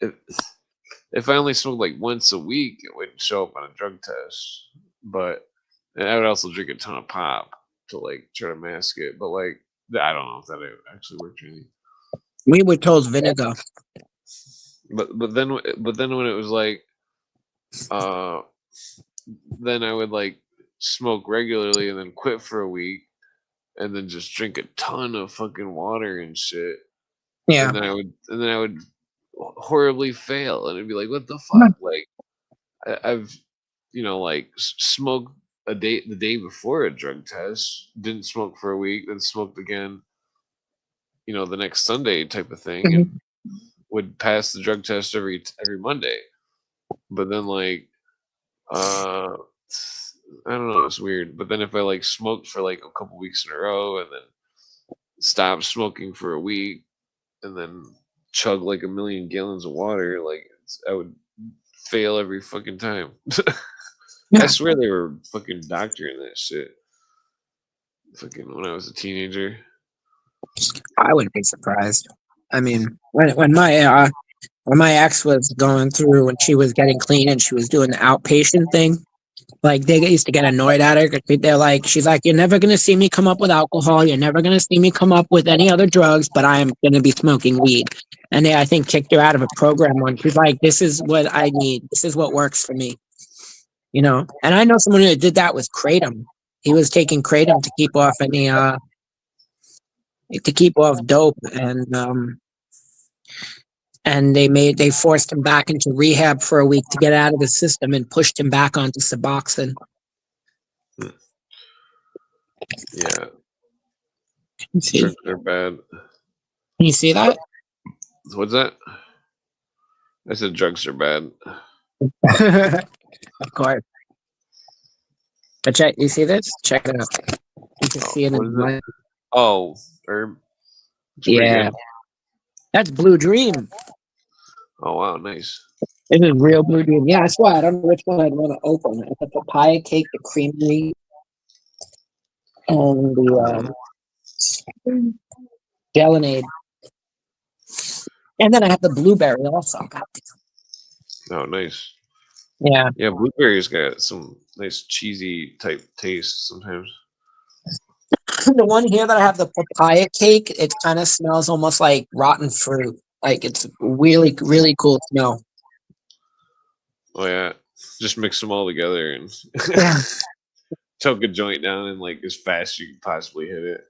if I only smoked like once a week, it would show up on a drug test. But and I would also drink a ton of pop to like try to mask it. But like I don't know if that actually worked or anything. We were told vinegar. But then when it was like then I would like smoke regularly and then quit for a week and then just drink a ton of fucking water and shit. Yeah. And then I would horribly fail and it'd be like, what the fuck? Like I've like smoked the day before a drug test, didn't smoke for a week, then smoked again, the next Sunday type of thing, and would pass the drug test every Monday. But then like I don't know, it's weird. But then if I like smoked for like a couple weeks in a row and then stopped smoking for a week and then chug like 1,000,000 gallons of water, like I would fail every fucking time. I swear they were fucking doctoring that shit. Fucking when I was a teenager. I wouldn't be surprised. I mean, when my ex was going through when she was getting clean and she was doing the outpatient thing, like they used to get annoyed at her because she's like, you're never gonna see me come up with alcohol, you're never gonna see me come up with any other drugs, but I am gonna be smoking weed. And they, I think, kicked her out of a program once. She's like, this is what I need. This is what works for me. And I know someone who did that with kratom. He was taking kratom to keep off dope, and and they forced him back into rehab for a week to get out of the system and pushed him back onto Suboxone. Yeah, You see, drugs are bad. can you see that? What's that? I said drugs are bad. Of course. But check, you see this? Check it out. You can see it What in is the it? light. Oh, herb. It's pretty Yeah, good. that's Blue Dream. Oh wow, nice. This is real Blue Dream. Yeah, that's why I don't know which one I'd want to open. The papaya cake, the creamery, and the Gelinade. And then I have the blueberry also. Oh, nice. Yeah. Yeah, blueberries got some nice cheesy type taste sometimes. The one here that I have, the papaya cake, it kind of smells almost like rotten fruit. Like it's really, really cool smell. Oh yeah, just mix them all together and Yeah. choke a joint down in like as fast as you can possibly hit it.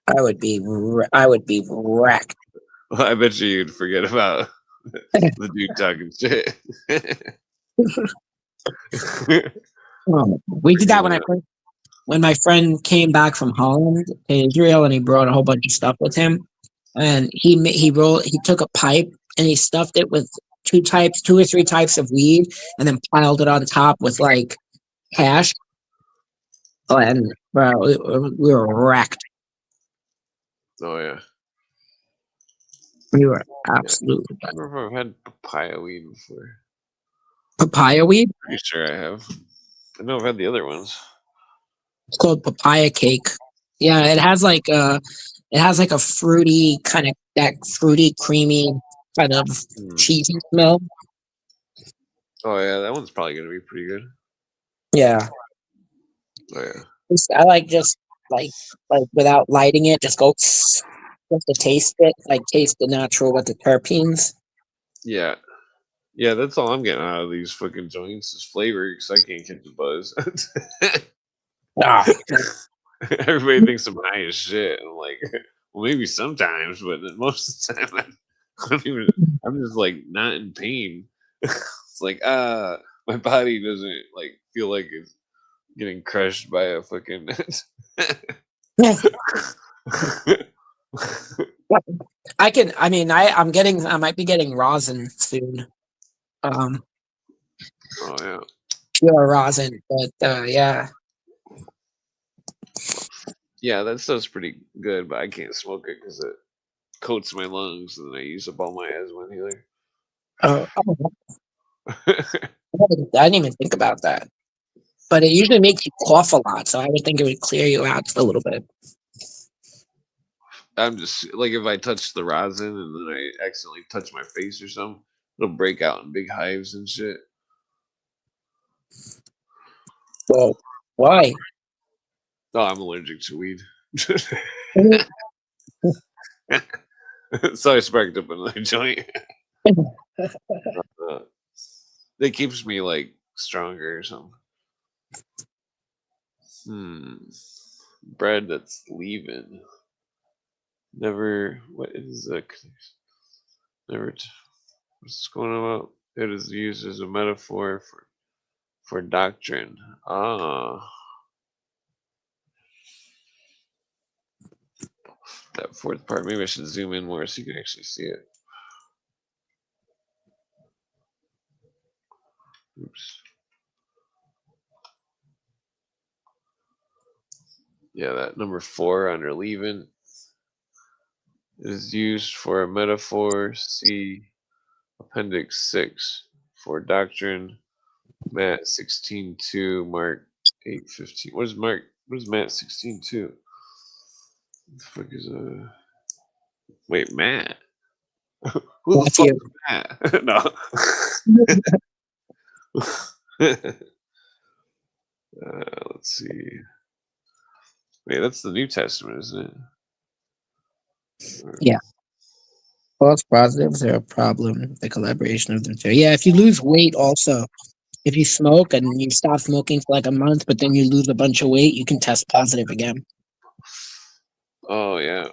I would be wrecked. Well, I bet you'd forget about the dude talking shit. We did that when my friend came back from Holland to Israel, and he brought a whole bunch of stuff with him. And he took a pipe and he stuffed it with two or three types of weed, and then piled it on top with like hash. Oh, and bro, we were wrecked. Oh yeah. We were Yeah. absolutely I don't remember if I've had papaya weed before. papaya weed. Pretty sure I have. I know I've had the other ones. It's called papaya cake. Yeah, it has like a fruity kind of that fruity, creamy kind of cheesy smell. Oh yeah, that one's probably gonna be pretty good. Yeah, Oh yeah. I like just like without lighting it, just go just to taste it, like taste the natural with the terpenes. Yeah. Yeah, that's all I'm getting out of these fucking joints is flavor because I can't get the buzz. Ah, Everybody thinks I'm high as shit. I'm like, well, maybe sometimes, but then most of the time, I don't even. I'm just like not in pain. It's like my body doesn't like feel like it's getting crushed by a fucking. I might be getting rosin soon. Um, Oh yeah. pure rosin, but yeah. Yeah, that stuff's pretty good, but I can't smoke it because it coats my lungs, and then I use up all my asthma inhaler. Oh, I didn't even think about that. But it usually makes you cough a lot, so I would think it would clear you out a little bit. I'm just like if I touch the rosin and then I accidentally touch my face or something, it'll break out in big hives and shit. Well, why? No, I'm allergic to weed. So I sparked up another joint. It keeps me like stronger or something. Bread that's leaving. Never. What is that? Never. What's going on about? It is used as a metaphor for doctrine. Ah, that fourth part. Maybe I should zoom in more so you can actually see it. Oops. Yeah, that number 4 under leaving is used for a metaphor. See Appendix 6 for doctrine. Matt 16:2, Mark 8:15. What is Mark? What is Matt 16:2? What the fuck is Wait, Matt? Who the That's fuck you. is Matt? No. Let's see. Wait, that's the New Testament, isn't it? Yeah. False positives are a problem. The collaboration of them too. Yeah, if you lose weight, also, if you smoke and you stop smoking for like a month, but then you lose a bunch of weight, you can test positive again. Oh yeah.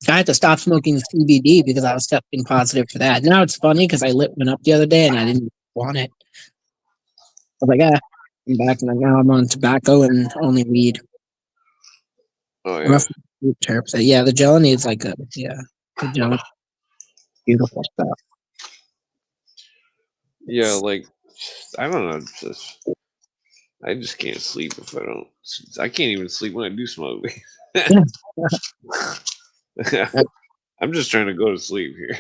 I had to stop smoking CBD because I was testing positive for that. Now it's funny because I lit one up the other day and I didn't want it. I was like, I'm back now. I'm on tobacco and only weed. Oh I'm a yeah. fruit terp. So yeah, the gel needs like the gel, beautiful stuff. Yeah, like I don't know. I just can't sleep if I don't. I can't even sleep when I do smoke weed. Yeah. I'm just trying to go to sleep here.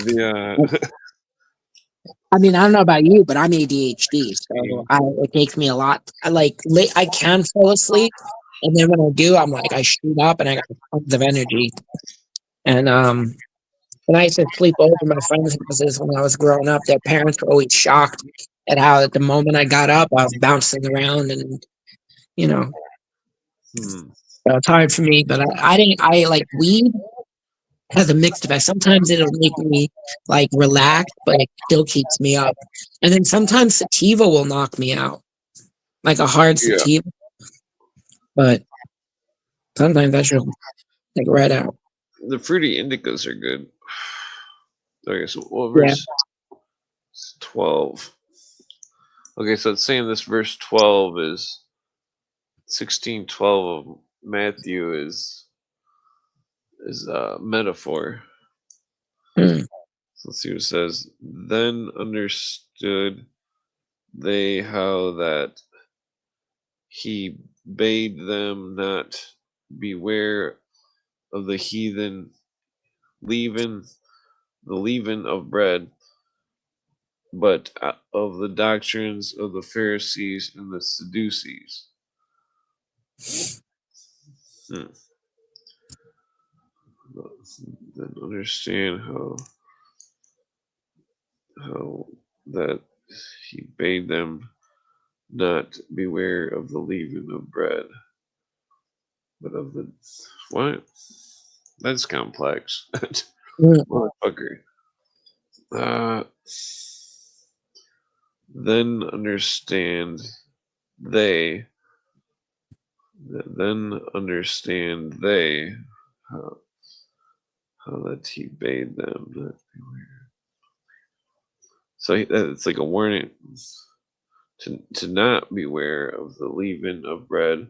the I mean, I don't know about you, but I'm ADHD, so it takes me a lot. I can fall asleep, and then when I do, I'm like I shoot up and I got tons of energy. And when I used to sleep over my friends' houses when I was growing up, their parents were always shocked at how at the moment I got up, I was bouncing around, and you know, hmm. so it's hard for me. But I didn't. I like weed has a mixed effect. Sometimes it'll make me like relax, but it still keeps me up. And then sometimes sativa will knock me out, like a hard Yeah, sativa. But sometimes I should like right out. the fruity indicas are good. Okay, so what Yeah. verse 12? Okay, so it's saying this verse 12 is 16:12 of Matthew is a metaphor. Hmm. So let's see what it says. Then understood they how that he bade them not beware of the heathen leaven, the leaven of bread, but of the doctrines of the Pharisees and the Sadducees. Hmm. Then understand how that he bade them not beware of the leaven of bread, but of the what? That's complex. Hmm. Motherfucker. Uh, then understand they. Then understand they how, how that he bade them not beware. So it's like a warning to not beware of the leaven of bread,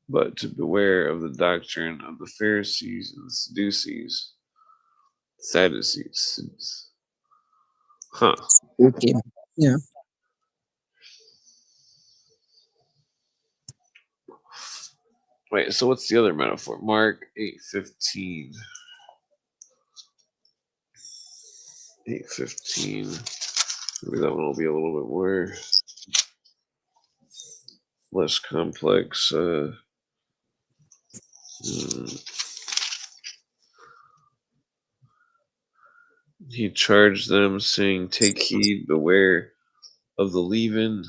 but to beware of the doctrine of the Pharisees and the Sadducees. Sadducees. Huh. Okay. Yeah. Wait, so what's the other metaphor? Mark 8:15. 8:15. Maybe that one will be a little bit more less complex. He charged them, saying, "Take heed, beware of the leaven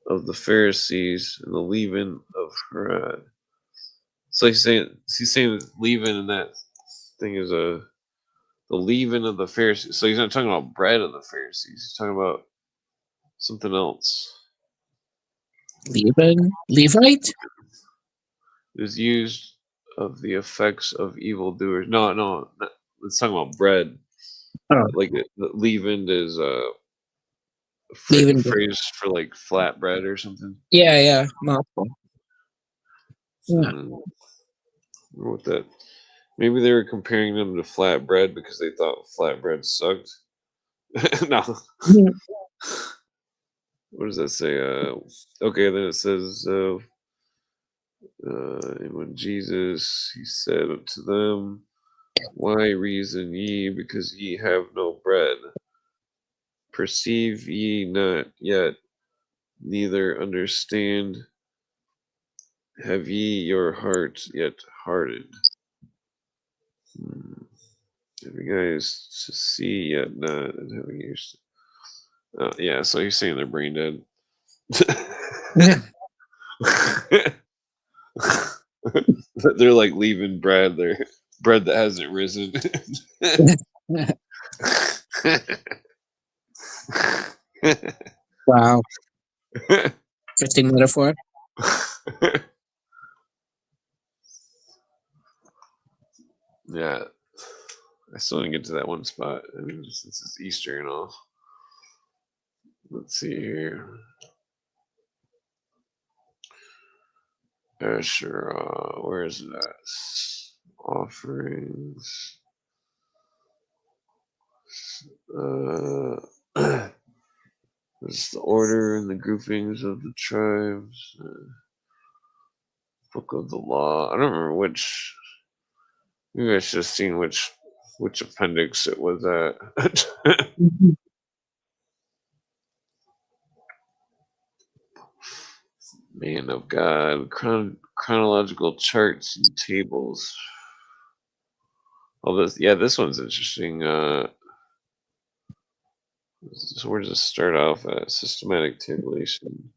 of the Pharisees and the leaven of Herod." So he's saying leaven in that thing is the leaven of the Pharisees. So he's not talking about bread of the Pharisees. He's talking about something else. Levite? It was used of the effects of evildoers. No, it's talking about bread. Oh, Like leavened is a Levin. phrase for like flat bread or something. Yeah, yeah. Mouthful. Yeah. What that? Maybe they were comparing them to flatbread because they thought flatbread sucked. No. Mhm. What does that say? Okay, then it says, and when Jesus, he said unto them, why reason ye, because ye have no bread? Perceive ye not yet, neither understand, have ye your heart yet hardened? Hmm. Have you guys to see yet not, and having ears? Yeah, so he's saying they're brain dead. They're like leaving bread. They're bread that hasn't risen. Wow. Interesting metaphor. Yeah, I still didn't get to that one spot. I mean, since it's Easter and all. Let's see here. Sure. Where is it at? Offerings. This is the order and the groupings of the tribes. Book of the Law. I don't remember which. Maybe I should have seen which appendix it was at. Man of God. Chronological charts and tables. Oh, this one's interesting. So where does it start off at? Systematic tabulation.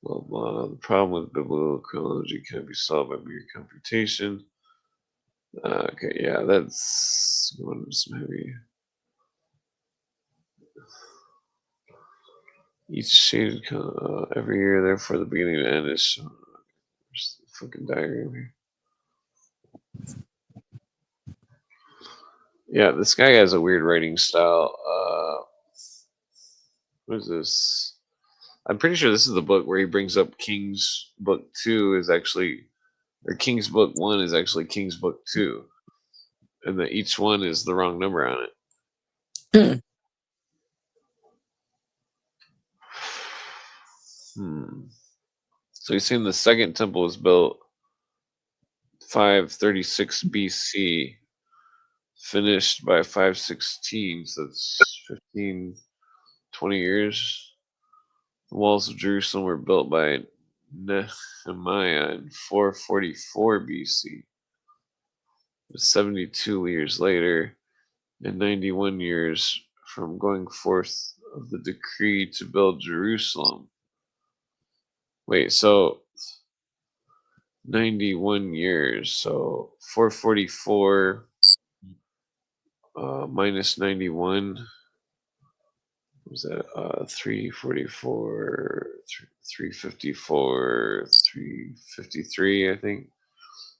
Blah blah. The problem with biblical chronology can be solved by mere computation. Okay, yeah, that's going some heavy. Each shaded every year, therefore the beginning and end is shown. There's the fucking diagram here. Yeah, this guy has a weird writing style. What is this? I'm pretty sure this is the book where he brings up King's Book 2 is actually, or King's Book 1 is actually King's Book 2. And that each one is the wrong number on it. So he's saying the second temple was built 536 BC, finished by 516, so that's 15, 20 years. The walls of Jerusalem were built by Nehemiah in 444 BC. 72 years later, and 91 years from going forth of the decree to build Jerusalem. Wait, so 91 years, so 444 minus 91, was that 344, 354, 353, I think.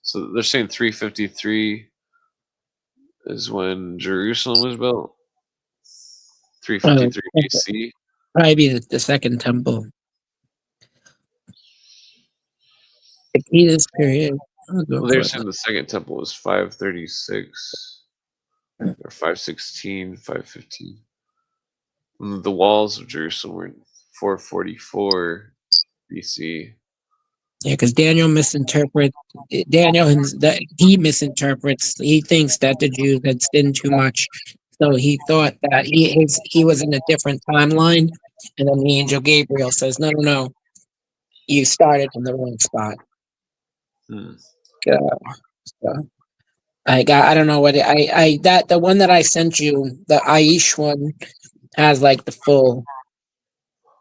So they're saying 353 is when Jerusalem was built. 353 BC. Probably be the second temple. The key to this period. Well, they're saying the second temple was 536 or 516, 515. And the walls of Jerusalem were 444 BC. Yeah, because Daniel misinterprets. He misinterprets. He thinks that the Jews had sinned too much, so he thought that he was in a different timeline. And then the angel Gabriel says, "No, no, no, you started in the wrong spot." So I don't know what the one that I sent you, the Aish one, has like the full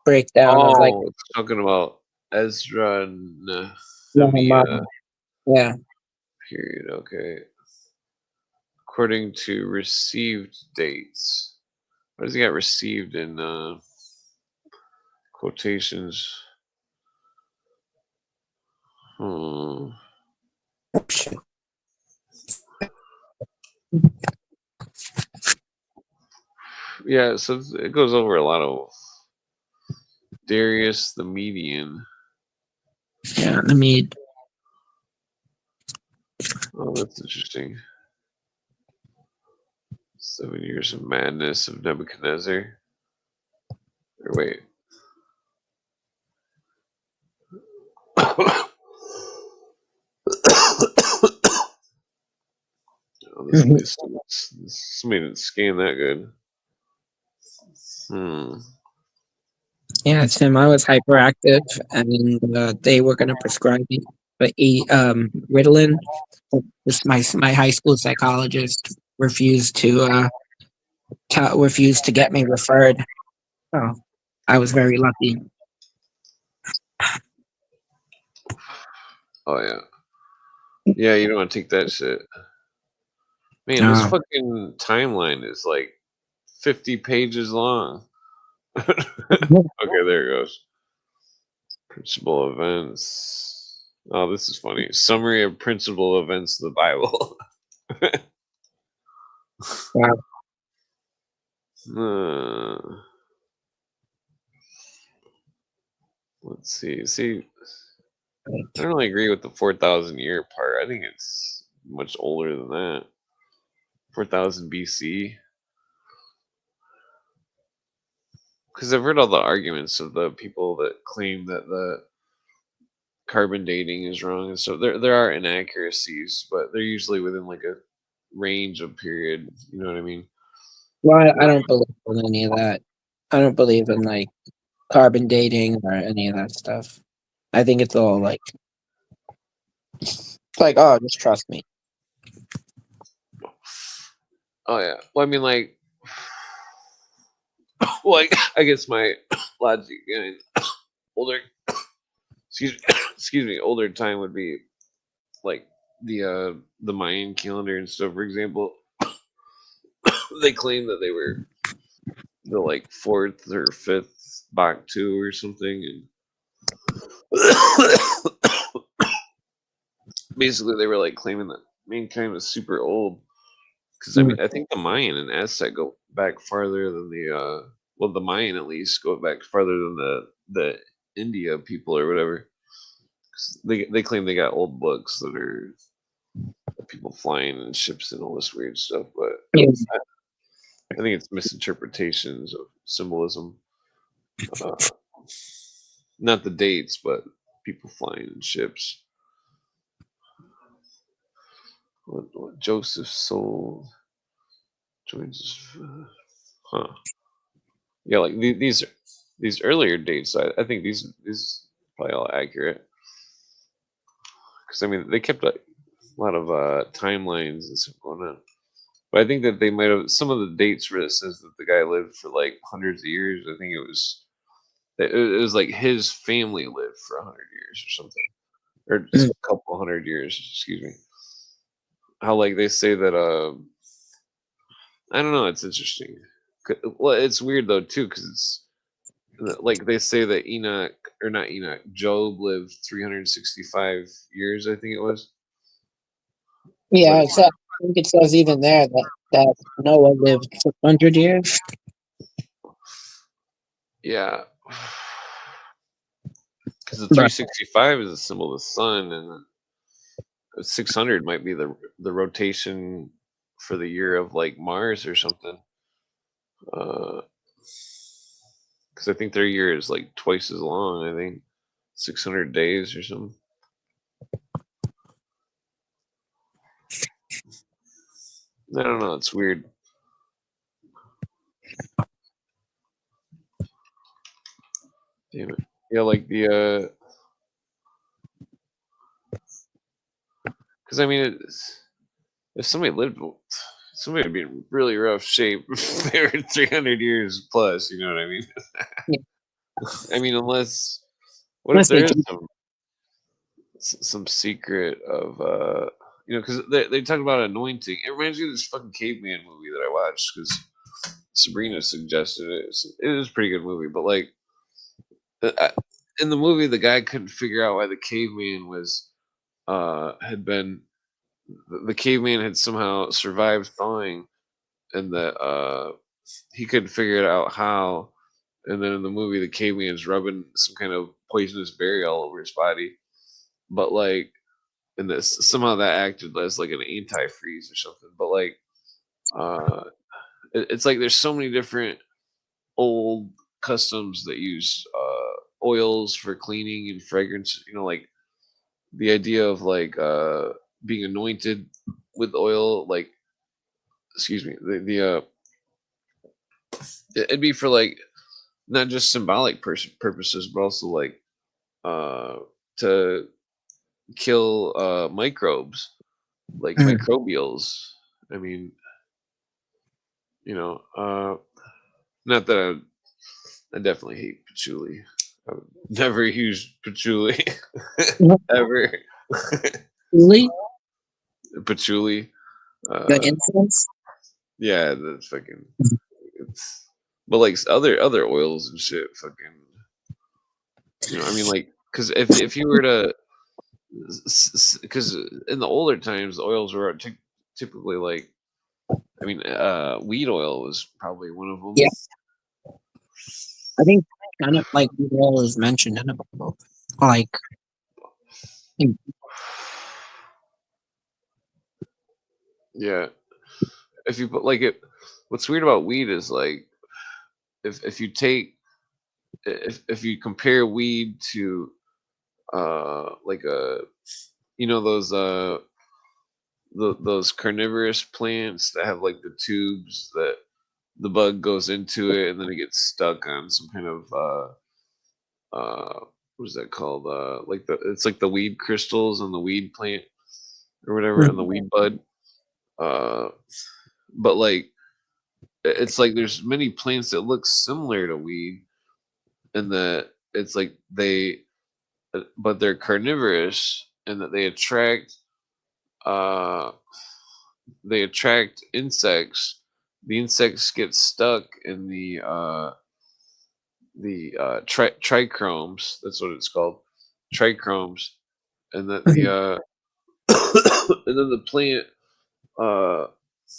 breakdown of like. It's talking about Ezra and Nehemiah. Yeah. Period. Okay. According to received dates. What does he got received in quotations? Yeah, so it goes over a lot of Darius the Median. Yeah, the Mede. Oh, that's interesting. 7 years of madness of Nebuchadnezzar. Or wait. Oh, somebody didn't scan that good. Yeah, it's him. I was hyperactive, and they were going to prescribe me Ritalin. My high school psychologist refused to get me referred. Oh, I was very lucky. Oh yeah, yeah. You don't want to take that shit, man. This fucking timeline is like 50 pages long. Okay, there it goes. Principal events. Oh, this is funny. Summary of principal events of the Bible. Wow. Let's see. See, I don't really agree with the 4,000 year part. I think it's much older than that. 4,000 BC. Because I've heard all the arguments of the people that claim that the carbon dating is wrong and stuff. There are inaccuracies, but they're usually within like a range of period. You know what I mean? Well, I don't believe in any of that. I don't believe in like carbon dating or any of that stuff. I think it's all like oh, just trust me. Oh yeah. Well, I mean, like, well, I guess my logic and older, excuse me, older time would be like the Mayan calendar and stuff. For example, they claim that they were the like fourth or fifth Baktun or something, and basically they were like claiming that mankind was super old. Because I mean, I think the Mayan and Aztec go back farther than the well, the Mayan at least go back farther than the India people or whatever. 'Cause they claim they got old books that are people flying in ships and all this weird stuff, but Yeah. I think it's misinterpretations of symbolism. Uh, not the dates, but people flying in ships. What Joseph sold joins us. Huh. Yeah, like these earlier dates. I think these probably all accurate because I mean they kept a lot of timelines and stuff going on. But I think that they might have some of the dates where it says that the guy lived for like hundreds of years. I think it was like his family lived for 100 years or something, or just a couple hundred years. Excuse me. How like they say that I don't know. It's interesting. Well, it's weird though too because it's like they say that Enoch or not Enoch, Job lived 365 years. I think it was. Yeah, But I think it says even there that Noah lived 600 years. yeah, because the Right. 365 is a symbol of the sun, and 600 might be the rotation for the year of like Mars or something. Because I think their year is like twice as long. I think 600 days or something. I don't know. It's weird. Damn it. Yeah, like the because I mean, if somebody lived, somebody would be in really rough shape. If they were 300 years plus. You know what I mean? Yeah. I mean, unless what if Unless they there is keep, some secret of because they talk about anointing. It reminds me of this fucking caveman movie that I watched because Sabrina suggested it. It was a pretty good movie, but like in the movie, the guy couldn't figure out why the caveman was had been the caveman had somehow survived thawing, and that he couldn't figure it out how. And then in the movie, the caveman's rubbing some kind of poisonous berry all over his body, but like and this somehow that acted as like an antifreeze or something. But like, uh, it's like there's so many different old customs that use oils for cleaning and fragrance. Like the idea of like being anointed with oil. Like, excuse me, it'd be for like not just symbolic purposes, but also like uh, to kill microbes, like microbials. I mean, not that I definitely hate patchouli. I would never use patchouli ever. really Patchouli. the Uh, incense. yeah, that's fucking. It's but like other oils and shit, fucking. I mean, like, because if you were to, because in the older times, the oils were typically like, I mean, weed oil was probably one of them. Yeah, I think kind of like oil is mentioned in the Bible. Like, Yeah, if you put like it, what's weird about weed is like if you take if you compare weed to like a those those carnivorous plants that have like the tubes that the bug goes into it and then it gets stuck on some kind of what is that called, like it's like the weed crystals on the weed plant or whatever on the weed bud, uh but like it's like there's many plants that look similar to weed and that it's like but they're carnivorous and that uh they attract insects. The insects get stuck in the trichromes. That's what it's called, trichromes, and that the and then the plant uh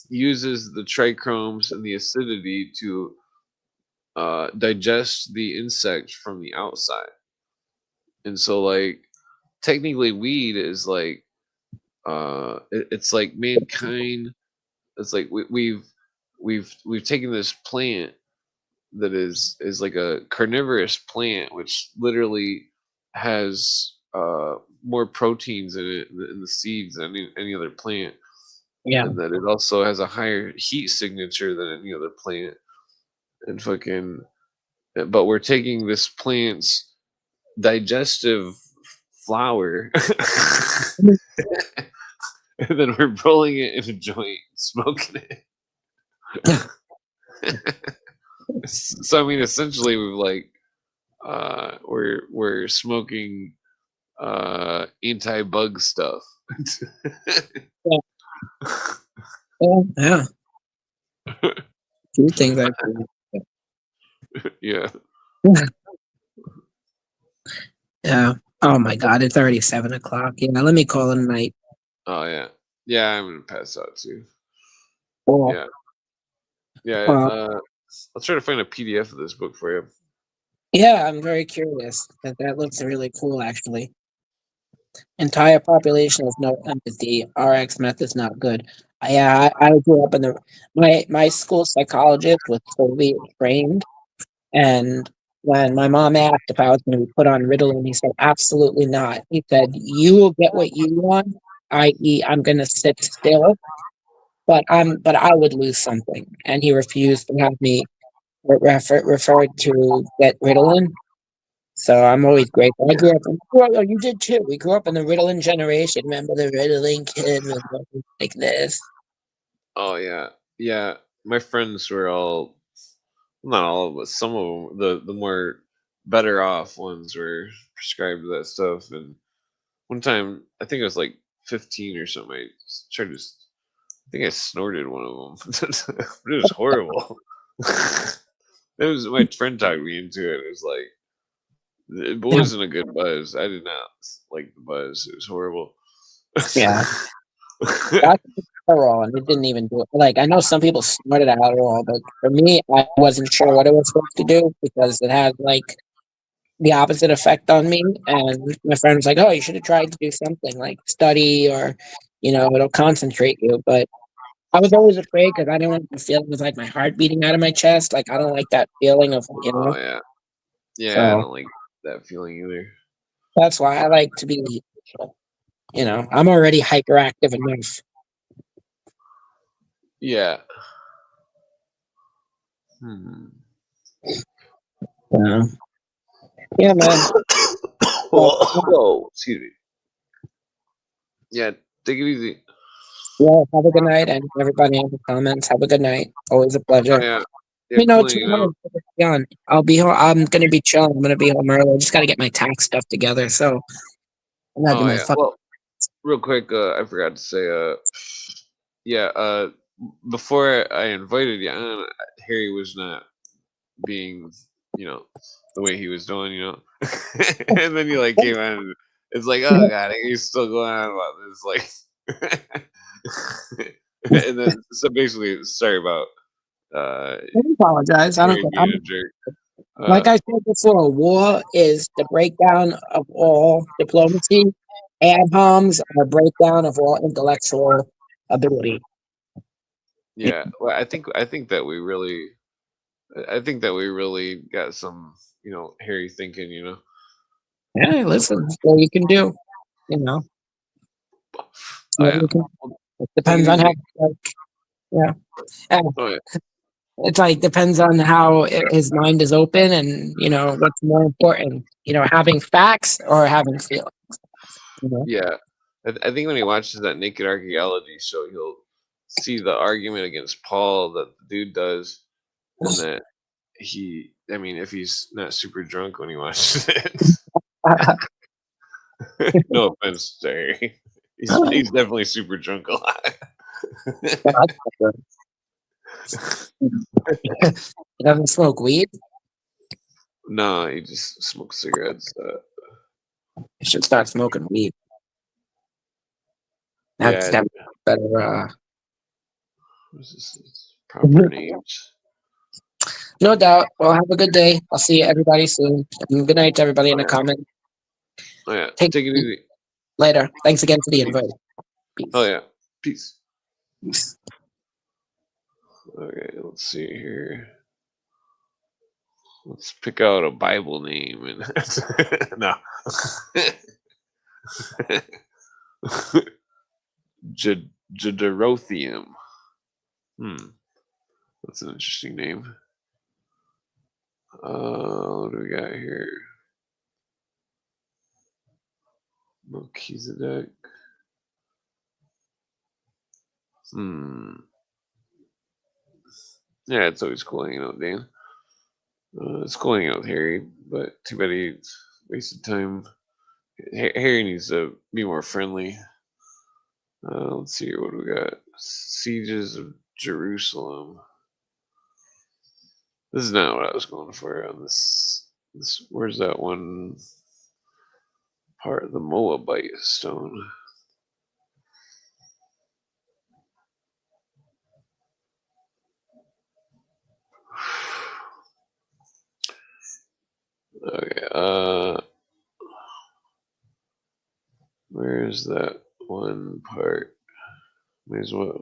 uses the trichromes and the acidity to digest the insect from the outside. And so, like, technically, weed is like it's like mankind. It's like we've taken this plant that is like a carnivorous plant, which literally has more proteins in it in the seeds than any other plant, yeah, and that it also has a higher heat signature than any other plant. And fucking, but we're taking this plant's digestive flour and then we're rolling it in a joint, smoking it. So I mean, essentially, we've like we're smoking anti-bug stuff. yeah, yeah. Two things I Yeah. yeah. Oh my God, it's already 7 o'clock. Yeah, let me call it a night. Oh yeah. Yeah, I'm gonna pass out too. Well, Yeah. Yeah. well, I'll try to find a PDF of this book for you. yeah, I'm very curious. That looks really cool, actually. Entire population has no empathy. RX meth is not good. Yeah, I grew up in the my school psychologist was Soviet trained, and when my mom asked if I was going to be put on Ritalin, he said absolutely not. He said you will get what you want, i.e., I'm going to sit still, but I would lose something, and he refused to have me referred to get Ritalin. So I'm always grateful. I Yeah. grew up. Oh, you did too. We grew up in the Ritalin generation. Remember the Ritalin kid was like this. Oh yeah. Yeah. My friends were all, not all, but some of them, the more better off ones were prescribed that stuff. And one time, I think I was like 15 or something. Tried to, I think I snorted one of them. It was horrible. It was my friend talked me into it. It was like it Yeah, wasn't a good buzz. I did not like the buzz. It was horrible. yeah. That's Adderall, and it didn't even do it. Like I know some people snorted Adderall, but for me, I wasn't sure what it was supposed to do because it had like the opposite effect on me. And my friend was like, "Oh, you should have tried to do something like study or, it'll concentrate you." But I was always afraid because I didn't want the feeling of like my heart beating out of my chest. Like I don't like that feeling of. Oh yeah, yeah. I So don't like that feeling either. that's why I like to be, I'm already hyperactive enough. Yeah. Hmm. Yeah, yeah, man. Well, Whoa, excuse me. Yeah, take it easy. yeah, have a good night, and everybody in the comments, have a good night. Always a Oh pleasure. yeah, yeah. You know, Cool hanging tomorrow out. I'll be home. I'm gonna be chilling. I'm gonna be home early. I just gotta get my tax stuff together. So I'm gonna do Oh my yeah. fuck. Well, real quick, I forgot to say. Yeah. Before I invited you on, Harry was not being, you know, the way he was doing, and then you like came on. And it's like, oh god, he's still going on about this, like. And then so basically, sorry about Don't apologize. I don't Harry care. being a jerk. Like I said before, war is the breakdown of all diplomacy. Ad homs are a breakdown of all intellectual ability. Yeah, well, I think that we really, I think that we really got some, hairy thinking. Yeah, listen, that's what you can do. You know, Oh what yeah, you can, it take it depends on how. easy. Like, yeah, yeah. Oh yeah, It's like depends on how his mind is open, and what's more important. Having facts or having feelings. You know. yeah. I think when he watches that Naked Archaeology show, he'll see the argument against Paul that the dude does, and that I mean, if he's not super drunk when he watches it, no offense to Harry, he's definitely super drunk a lot. He doesn't smoke weed. No, he just smokes cigarettes. He should start smoking weed. That's Yeah, that better. what's his proper names? No doubt. Well, have a good day. I'll see everybody soon. And good night to everybody in the comments. Oh yeah, Take take it easy. later. Thanks again for the invite. Peace. Peace. Oh yeah, peace. Peace. Okay, let's see here. Let's pick out a Bible name and no. Jederothium. That's an interesting name. What do we got here? Melchizedek. Yeah, it's always cool hanging out with Dan. It's cool hanging out with Harry, but too bad he wasted time. Harry needs to be more friendly. Let's see here. What do we got? Sieges of Jerusalem. This is not what I was going for on this. Where's that one part of the Moabite stone? Okay. Where's that one part? There's what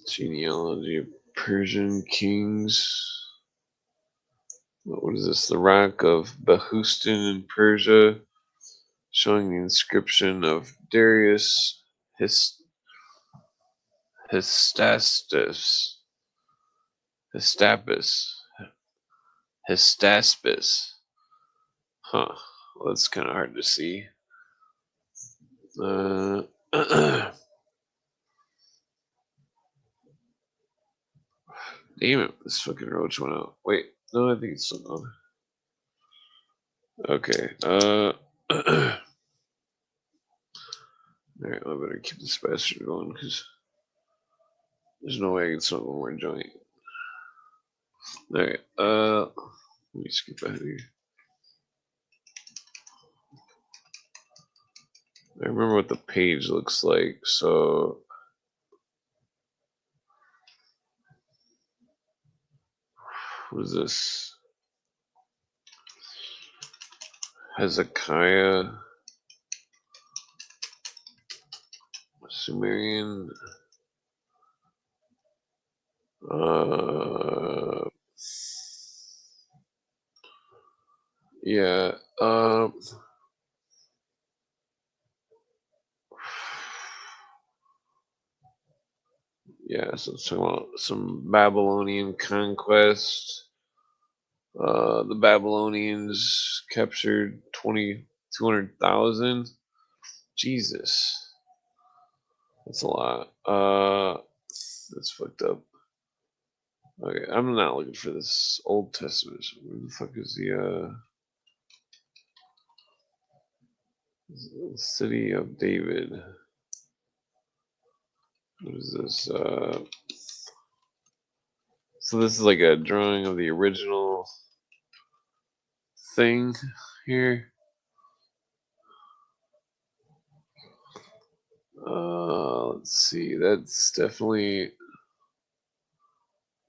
genealogy of Persian kings. What is this? The rock of Behustan in Persia, showing the inscription of Darius Hystaspes. Hystaspes. Hystaspes. Huh. Well, that's kind of hard to see. Damn it, this fucking roach went out. Wait, no, I think it's still on. Okay, alright, I better keep this bastard going, because there's no way I can smoke one more joint. Alright, let me skip ahead here. I remember what the page looks like, so... What is this? Hezekiah... Sumerian... Yeah, yeah, so it's talking about some Babylonian conquest. The Babylonians captured 200,000. Jesus, that's a lot. That's fucked up. Okay, I'm not looking for this Old Testament. Where the fuck is the city of David? What is this? So this is like a drawing of the original thing here. Let's see. That's definitely.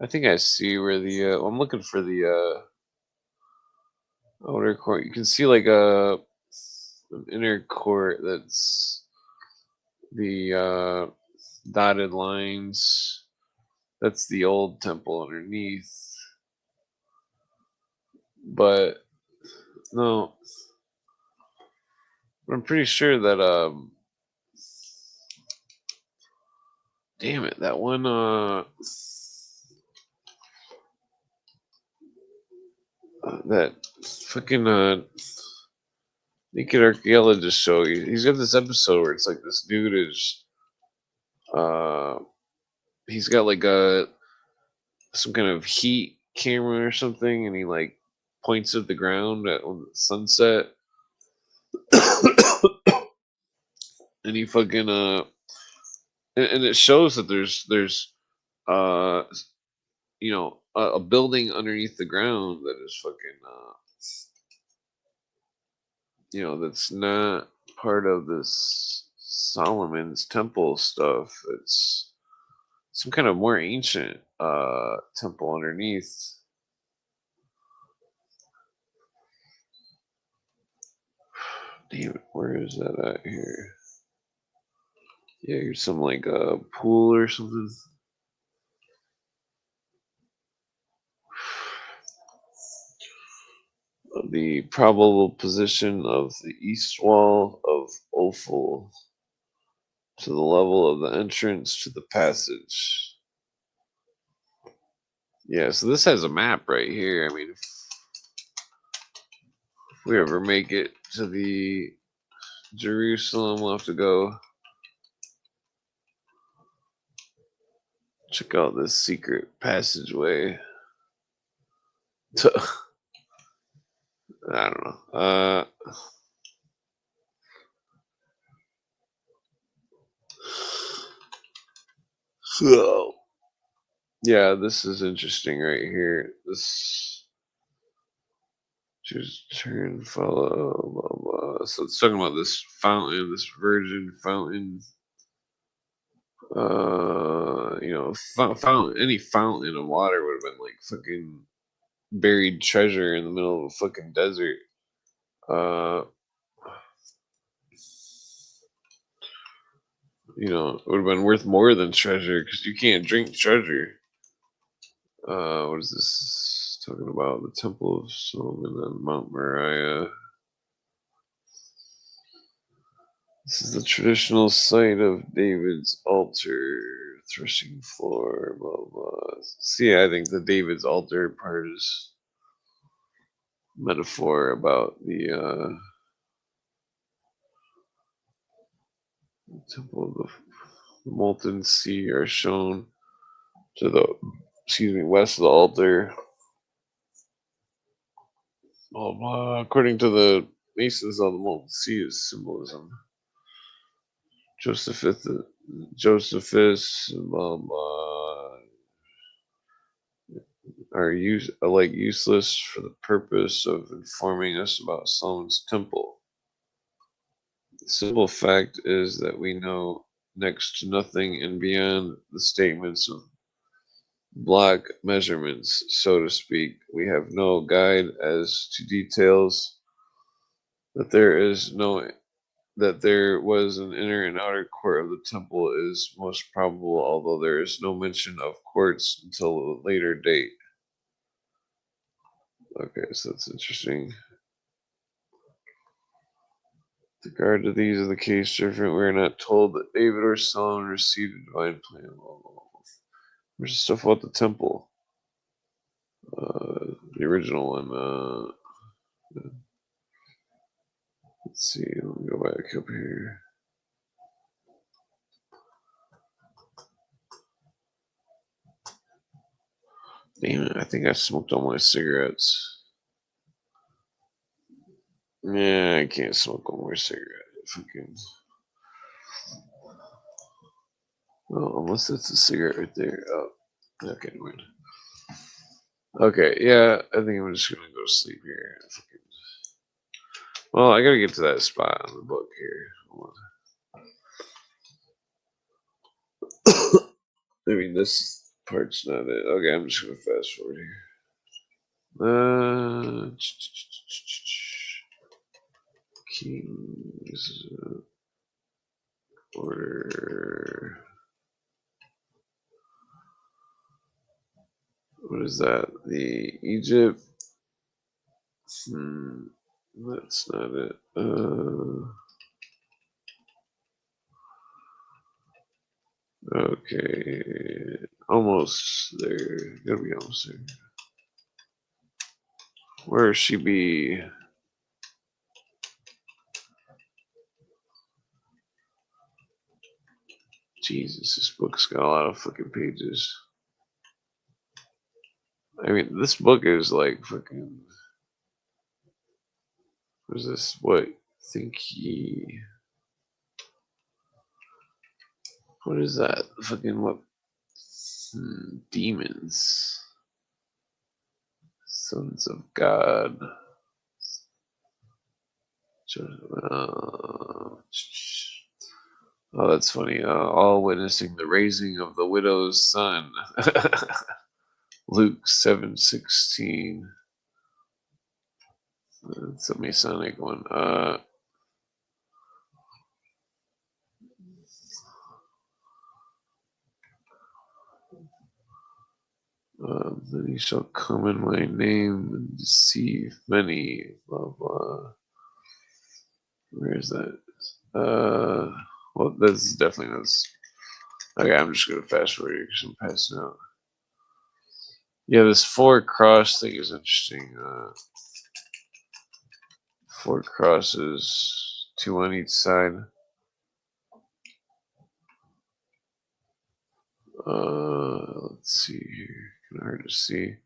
I think I see where the. I'm looking for the outer court. You can see like an inner court that's the dotted lines. That's the old temple underneath. But no, I'm pretty sure that damn it, that one that fucking naked archaeologist show. He's got this episode where it's like this dude is uh he's got like a some kind of heat camera or something, and he like points at the ground at when the sunset, and he fucking and it shows that there's uh a building underneath the ground that is fucking that's not part of this Solomon's temple stuff. It's some kind of more ancient temple underneath. Damn it, where is that at here? Yeah, here's some like a pool or something. The probable position of the east wall of Ophel to the level of the entrance to the passage. Yeah, so this has a map right here. I mean, if we ever make it to the Jerusalem, we'll have to go check out this secret passageway. I don't know. So yeah, this is interesting right here. This just turn follow blah blah. So it's talking about this fountain, this virgin fountain. Fountain. Any fountain of water would have been like fucking buried treasure in the middle of a fucking desert. It would have been worth more than treasure because you can't drink treasure. What is this talking about? The Temple of Solomon on Mount Moriah. This is the traditional site of David's altar, threshing floor, blah blah. See, I think the David's altar part is metaphor about the Temple of the molten sea are shown to the west of the altar. Blah blah. According to the Masons, of the molten sea is symbolism. Josephus, blah blah, are useless for the purpose of informing us about Solomon's temple. The simple fact is that we know next to nothing, and beyond the statements of block measurements, so to speak, we have no guide as to details. That there was an inner and outer court of the temple is most probable, although there is no mention of courts until a later date. Okay, so that's interesting. With regard to these of the case different, we are not told that David or Solomon received a divine plan. There's stuff about the temple. The original one. Let's see, let me go back up here. Damn it, I think I smoked all my cigarettes. Yeah, I can't smoke one more cigarette. Fucking. Well, unless it's a cigarette right there. Oh, okay, wait. Okay, yeah, I think I'm just gonna go to sleep here. Well, I gotta get to that spot on the book here. Hold on. I mean, this part's not it. Okay, I'm just gonna fast forward here. Kings order. What is that? The Egypt. That's not it. Okay, almost there. Gotta be almost there. Where she be? Jesus, this book's got a lot of fucking pages. I mean, this book is like fucking. What is this? What? Think ye. What is that? Fucking what? Demons. Sons of God. Oh, that's funny. All witnessing the raising of the widow's son. Luke 7:16. It's a Masonic one. Then he shall come in my name and deceive many. Blah blah. Where is that? Well, this is definitely this. Okay, I'm just gonna fast forward here because I'm passing out. Yeah, this 4 cross thing is interesting. 4 crosses, 2 on each side. Let's see here. Kind of hard to see.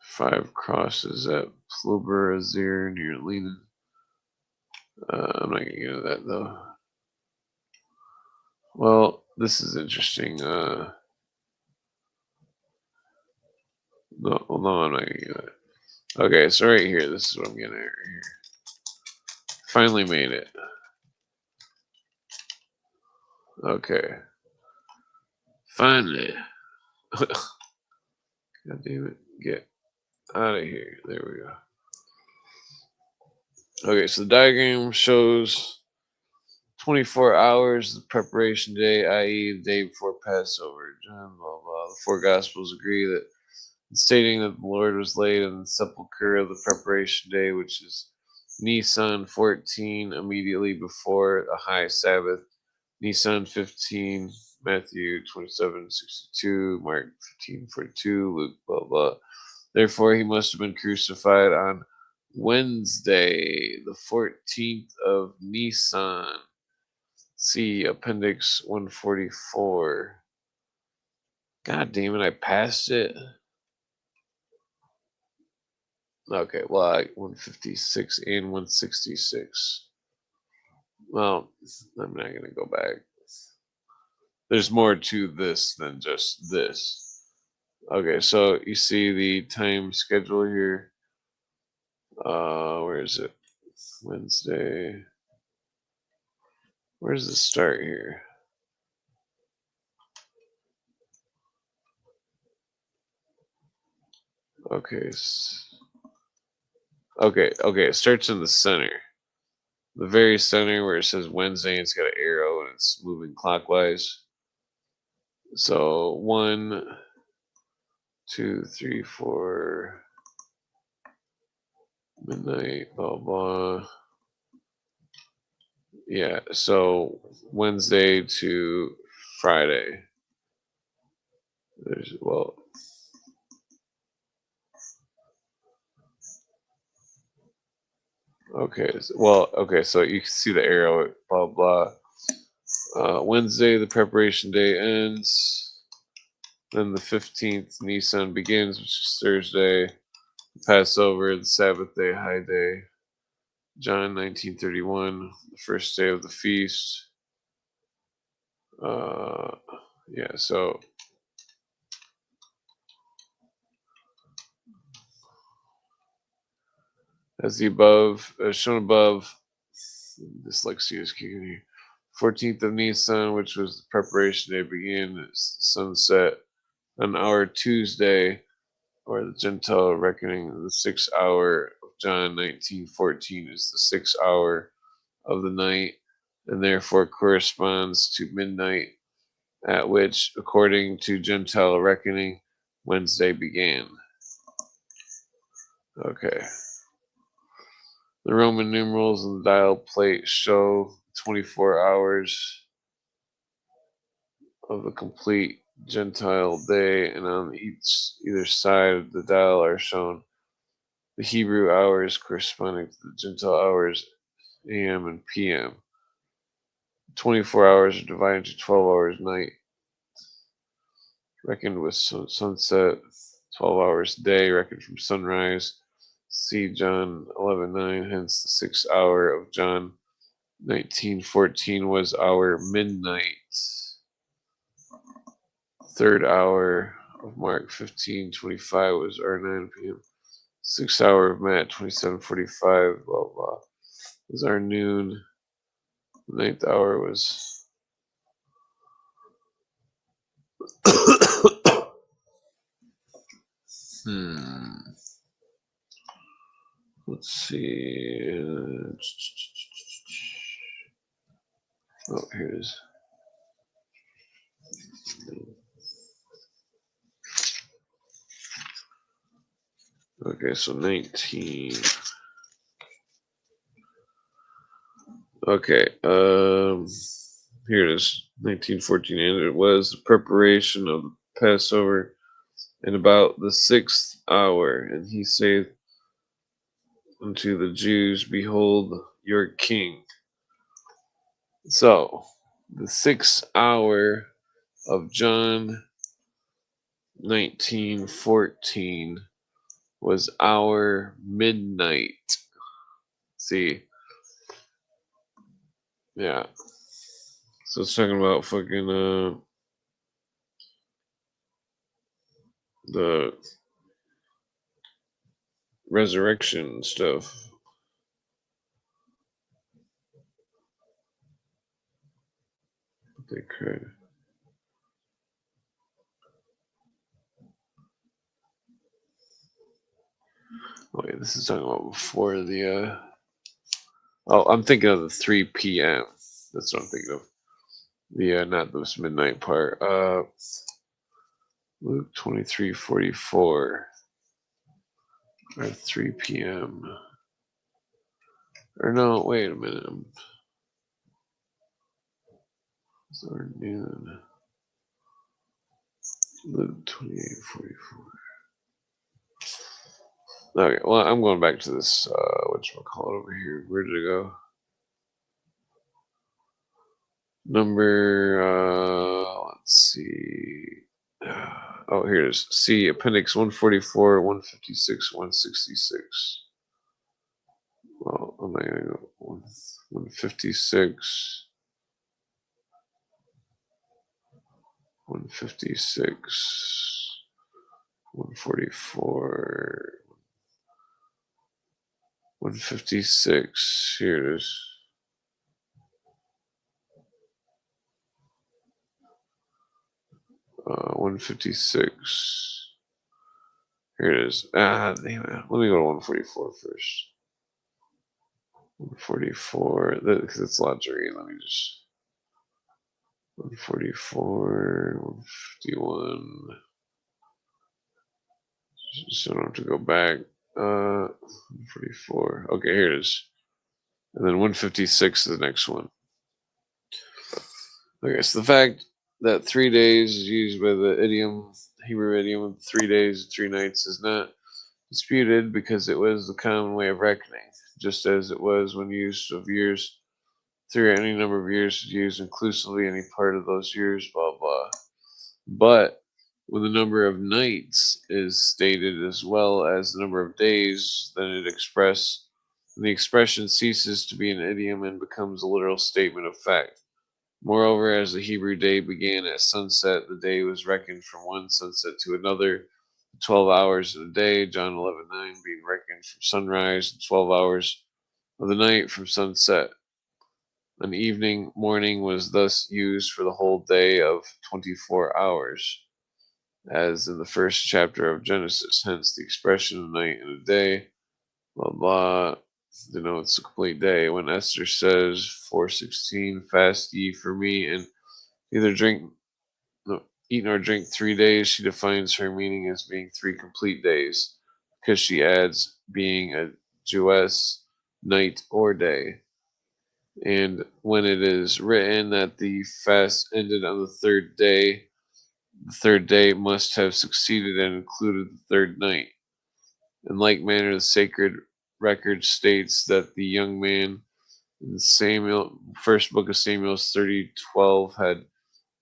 5 crosses at Pluber Azir near Lenin. I'm not gonna get into that though. Well, this is interesting. No, well, no, I'm not gonna get it. Okay, so right here, this is what I'm getting at right here. Finally made it. Okay. Finally. God damn it. Get out of here. There we go. Okay, so the diagram shows 24 hours the preparation day, i.e., the day before Passover. John, blah, blah. The 4 Gospels agree that stating that the Lord was laid in the sepulchre of the preparation day, which is Nisan 14, immediately before the high Sabbath. Nisan 15, Matthew 27:62, Mark 15:42, Luke blah blah. Therefore, he must have been crucified on Wednesday, the 14th of Nisan. See Appendix 144. God damn it, I passed it. Okay, well, 156 and 166. Well, I'm not going to go back. There's more to this than just this. Okay, so you see the time schedule here. Where is it? Wednesday. Where's the start here? Okay. Okay, it starts in the center. The very center where it says Wednesday, it's got an arrow and it's moving clockwise. So 1, 2, 3, 4, midnight, blah blah. Yeah, so Wednesday to Friday. There's okay, so you can see the arrow, blah blah. Wednesday, the preparation day ends. Then the 15th, Nisan begins, which is Thursday. Passover, the Sabbath day, high day. John 19:31, the first day of the feast. Yeah, so as shown above, dyslexia is kicking here. 14th of Nisan, which was the preparation day, began at sunset on our Tuesday, or the Gentile reckoning. The 6th hour of John 19:14 is the 6th hour of the night, and therefore corresponds to midnight, at which, according to Gentile reckoning, Wednesday began. Okay. The Roman numerals and the dial plate show 24 hours of the complete Gentile day, and on either side of the dial are shown the Hebrew hours corresponding to the Gentile hours, AM and PM. 24 hours are divided into 12 hours night, reckoned with sunset, 12 hours day, reckoned from sunrise. See John 11:9. Hence, the 6th hour of John 19:14 was our midnight. 3rd hour of Mark 15:25 was our 9 p.m. 6th hour of Matt 27:45, blah blah, was our noon. The 9th hour was let's see. Oh, here it is. Okay, so 19. Okay, here it is, 1914, and it was the preparation of the Passover in about the 6th hour, and he saith unto the Jews, Behold your king. So, the 6th hour of John 19:14 was our midnight. See, yeah. So it's talking about fucking the resurrection stuff. They could. Oh, wait, this is talking about before the. Oh, I'm thinking of the 3 p.m. That's what I'm thinking of. The not this midnight part. Luke 23:44. Or 3 p.m. Or no, wait a minute. It's our noon. Luke 28:44. Okay, well, I'm going back to this, whatchamacallit over here. Where did it go? Number, let's see. Oh, here it is. See Appendix 144, 156, 166. Well, I'm not going to go 156. 156. 144. 156. Here it is. Uh, 156. Here it is. Ah, damn it. Let me go to 144 first. 144. Because it's a lot to read. Let me just. 144. 151. So I don't have to go back. 144. Okay, here it is. And then 156 is the next one. Okay, so the fact that 3 days is used by the idiom, Hebrew idiom of 3 days and 3 nights is not disputed because it was the common way of reckoning, just as it was when use of years through any number of years is used inclusively any part of those years, blah blah. But when the number of nights is stated as well as the number of days, then the expression ceases to be an idiom and becomes a literal statement of fact. Moreover, as the Hebrew day began at sunset, the day was reckoned from one sunset to another, 12 hours of the day, John 11:9, being reckoned from sunrise, and 12 hours of the night from sunset. An evening morning was thus used for the whole day of 24 hours, as in the first chapter of Genesis. Hence, the expression of night and a day, blah blah, denotes a complete day. When Esther says 4:16, "Fast ye for me, and neither drink, no, eat nor drink 3 days," she defines her meaning as being 3 complete days, because she adds being a Jewess night or day. And when it is written that the fast ended on the third day must have succeeded and included the third night. In like manner, the sacred record states that the young man in Samuel, first book of Samuel 30:12, had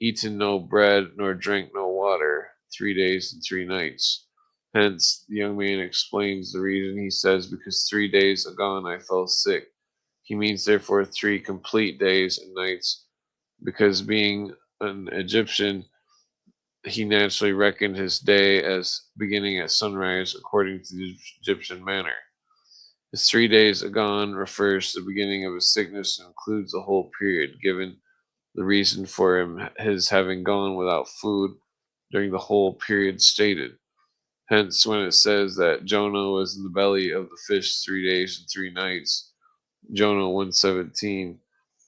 eaten no bread nor drank no water 3 days and 3 nights. Hence, the young man explains the reason. He says, "Because 3 days agone I fell sick." He means, therefore, 3 complete days and nights, because being an Egyptian, he naturally reckoned his day as beginning at sunrise according to the Egyptian manner. His 3 days agone refers to the beginning of his sickness and includes the whole period, given the reason for his having gone without food during the whole period stated. Hence, when it says that Jonah was in the belly of the fish 3 days and 3 nights, Jonah 1:17,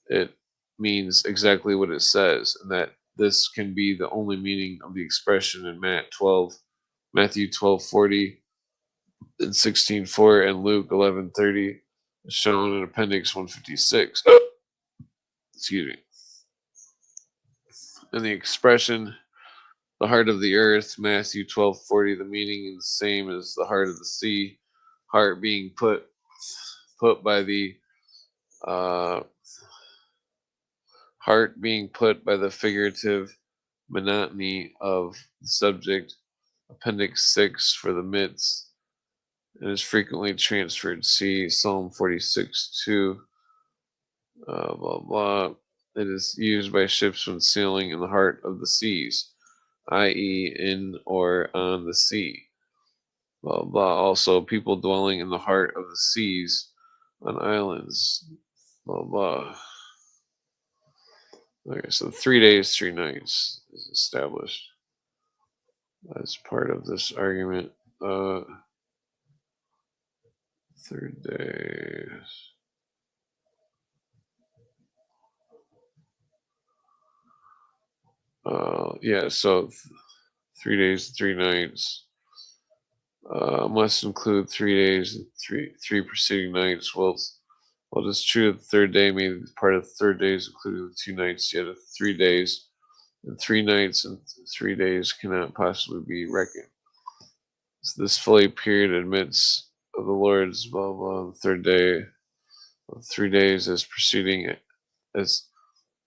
it means exactly what it says, and that this can be the only meaning of the expression in Matthew 12:40 and 16:4 and Luke 11:30, shown in Appendix 156. Excuse me. And the expression "the heart of the earth," Matthew 12:40, the meaning is the same as the heart of the sea, heart being put by the uh, figurative monotony of the subject. Appendix 6 for the midst, and is frequently transferred. See Psalm 46:2. Blah blah. It is used by ships when sailing in the heart of the seas, i.e., in or on the sea. Blah blah. Also, people dwelling in the heart of the seas, on islands. Blah blah. Okay, so 3 days, 3 nights is established as part of this argument. Third day. Yeah, so 3 days, 3 nights must include 3 days and three preceding nights. Well, it is true that the third day may be part of the third days, including the 2 nights, yet 3 days and 3 nights and 3 days cannot possibly be reckoned. So this fully period admits of the Lord's blah blah the third day, 3 days as preceding, as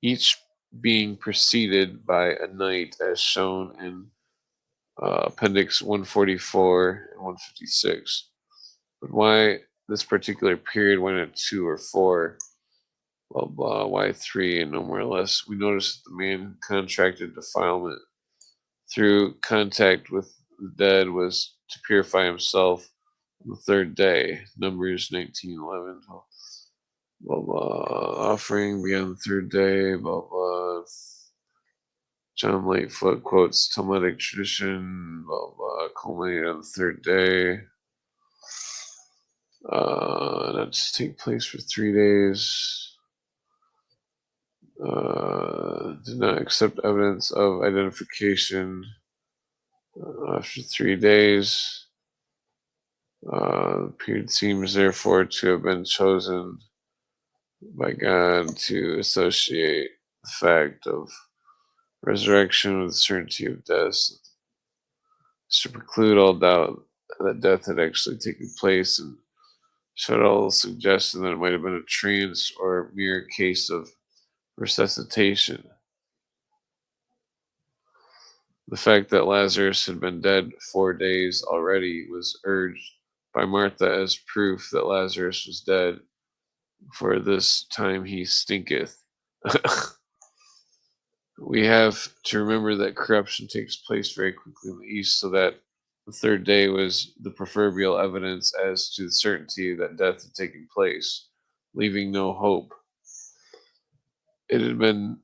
each being preceded by a night, as shown in Appendix 144 and 156. But why this particular period when at 2 or 4? Blah blah. Why 3 and no more or less? We notice that the man contracted defilement through contact with the dead was to purify himself on the third day. Numbers 19:11. Blah blah. Offering began the third day. Blah blah. John Lightfoot quotes Talmudic tradition. Blah blah. Culminated on the third day. Not to take place for 3 days. Did not accept evidence of identification after 3 days. The period seems therefore to have been chosen by God to associate the fact of resurrection with the certainty of death, to preclude all doubt that death had actually taken place, and showed all suggestion that it might have been a trance or mere case of resuscitation. The fact that Lazarus had been dead 4 days already was urged by Martha as proof that Lazarus was dead, for this time he stinketh. We have to remember that corruption takes place very quickly in the East, so that the third day was the proverbial evidence as to the certainty that death had taken place, leaving no hope. it had been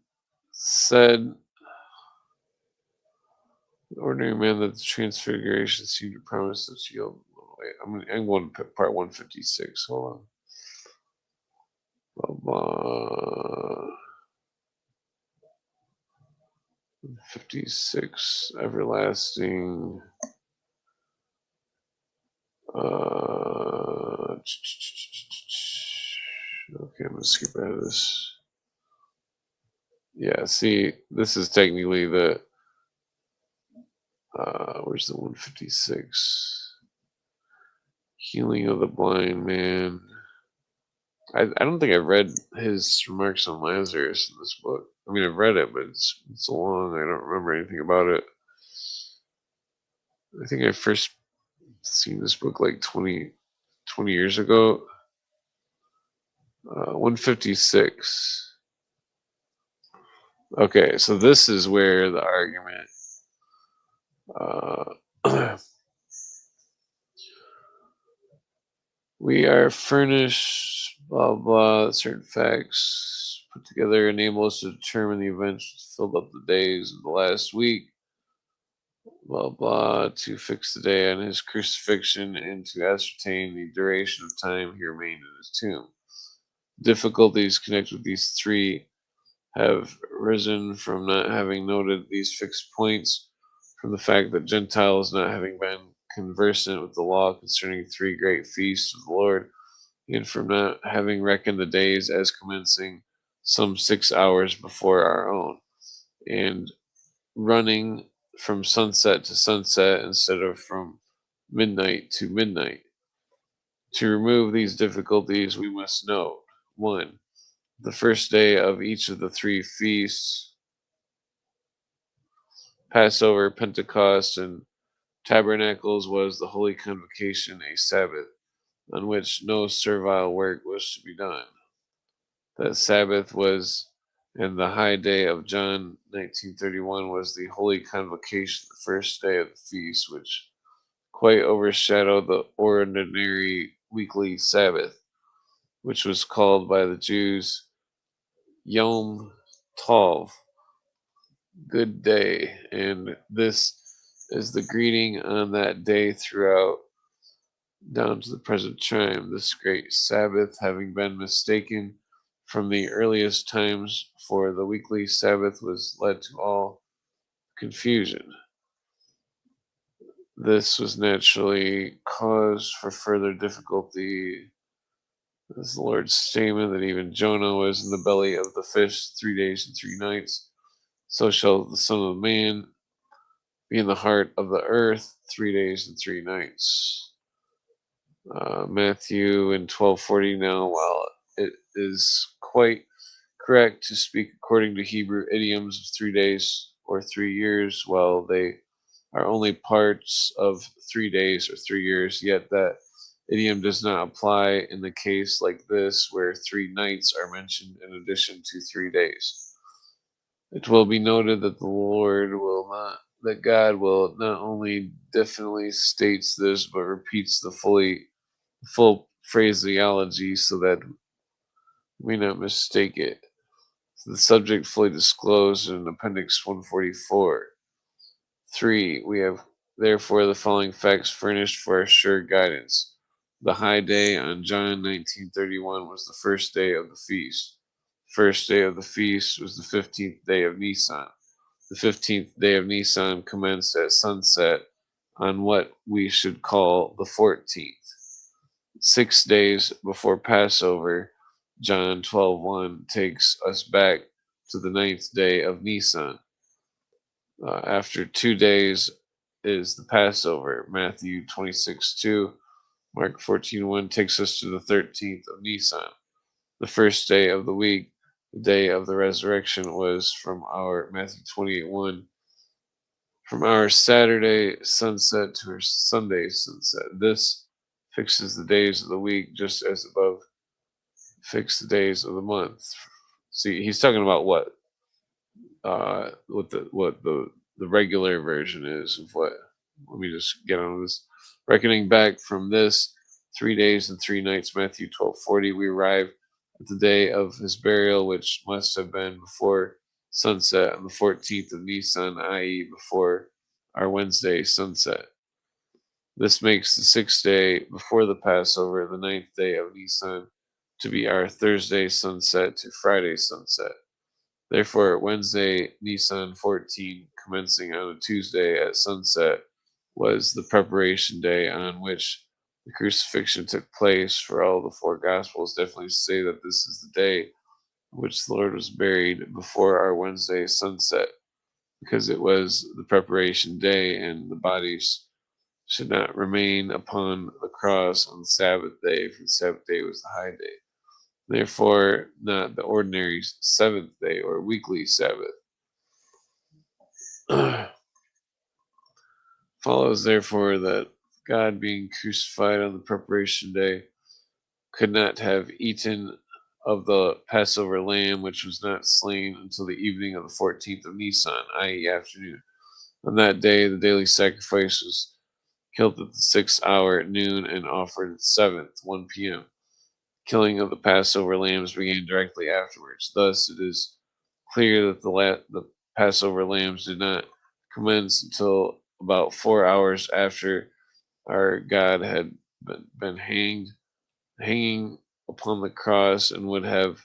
said, the ordinary man, that the transfiguration seemed to promise this yield. Wait, I'm going to part 156. Hold on. Blah, blah. 56, everlasting. Okay, I'm gonna skip out of this. Yeah, see, this is technically the where's the 156? Healing of the blind man. I don't think I've read his remarks on Lazarus in this book. I mean, I've read it, but it's so long I don't remember anything about it. I think I first seen this book like 20 years ago. 156. Okay, so this is where the argument. We are furnished, blah blah, certain facts put together enable us to determine the events which filled up the days of the last week, blah blah, to fix the day on his crucifixion and to ascertain the duration of time he remained in his tomb. Difficulties connected with these three have risen from not having noted these fixed points, from the fact that Gentiles not having been conversant with the law concerning three great feasts of the Lord, and from not having reckoned the days as commencing some 6 hours before our own, and running from sunset to sunset instead of from midnight to midnight. To remove these difficulties, we must note 1. The first day of each of the three feasts, Passover, Pentecost, and Tabernacles, was the Holy Convocation, a Sabbath, on which no servile work was to be done. That Sabbath was, and the high day of John 1931 was the Holy Convocation, the first day of the feast, which quite overshadowed the ordinary weekly Sabbath, which was called by the Jews Yom Tov, good day, and this is the greeting on that day throughout down to the present time. This great Sabbath having been mistaken from the earliest times for the weekly Sabbath was led to all confusion. This was naturally cause for further difficulty, as the Lord's statement that even Jonah was in the belly of the fish 3 days and 3 nights. So shall the Son of Man be in the heart of the earth 3 days and 3 nights. Matthew in 12:40. Now, while it is quite correct to speak according to Hebrew idioms of 3 days or 3 years, while they are only parts of 3 days or 3 years, yet that idiom does not apply in the case like this, where 3 nights are mentioned in addition to 3 days. It will be noted that God will not only definitely states this, but repeats the full phraseology so that we not mistake it. The subject fully disclosed in Appendix 144. 3. We have therefore the following facts furnished for our sure guidance. The high day on John 1931 was the first day of the feast. First day of the feast was the 15th day of Nisan. The 15th day of Nisan commenced at sunset on what we should call the 14th. 6 days before Passover, John 12:1 takes us back to the 9th day of Nisan. After 2 days is the Passover. Matthew 26:2, Mark 14:1 takes us to the 13th of Nisan. The first day of the week, the day of the resurrection, was from our Matthew 28:1, from our Saturday sunset to our Sunday sunset. This fixes the days of the week, just as above fix the days of the month. See, he's talking about what the regular version is of what. Let me just get on this. Reckoning back from this 3 days and 3 nights, Matthew 12:40, we arrive at the day of his burial, which must have been before sunset on the 14th of Nisan, i.e., before our Wednesday sunset. This makes the 6th day before the Passover, the 9th day of Nisan, to be our Thursday sunset to Friday sunset. Therefore, Wednesday, Nisan 14, commencing on a Tuesday at sunset, was the preparation day on which the crucifixion took place. For all the four Gospels definitely say that this is the day on which the Lord was buried before our Wednesday sunset, because it was the preparation day and the bodies should not remain upon the cross on the Sabbath day, for the Sabbath day was the high day. Therefore, not the ordinary seventh day or weekly Sabbath. Follows therefore that God, being crucified on the preparation day, could not have eaten of the Passover lamb, which was not slain until the evening of the 14th of Nisan, i.e., afternoon. On that day, the daily sacrifice was killed at the 6th hour at noon and offered at the 7th, 1 p.m. Killing of the Passover lambs began directly afterwards. Thus, it is clear that the Passover lambs did not commence until about 4 hours after our God had been hanging upon the cross, and would have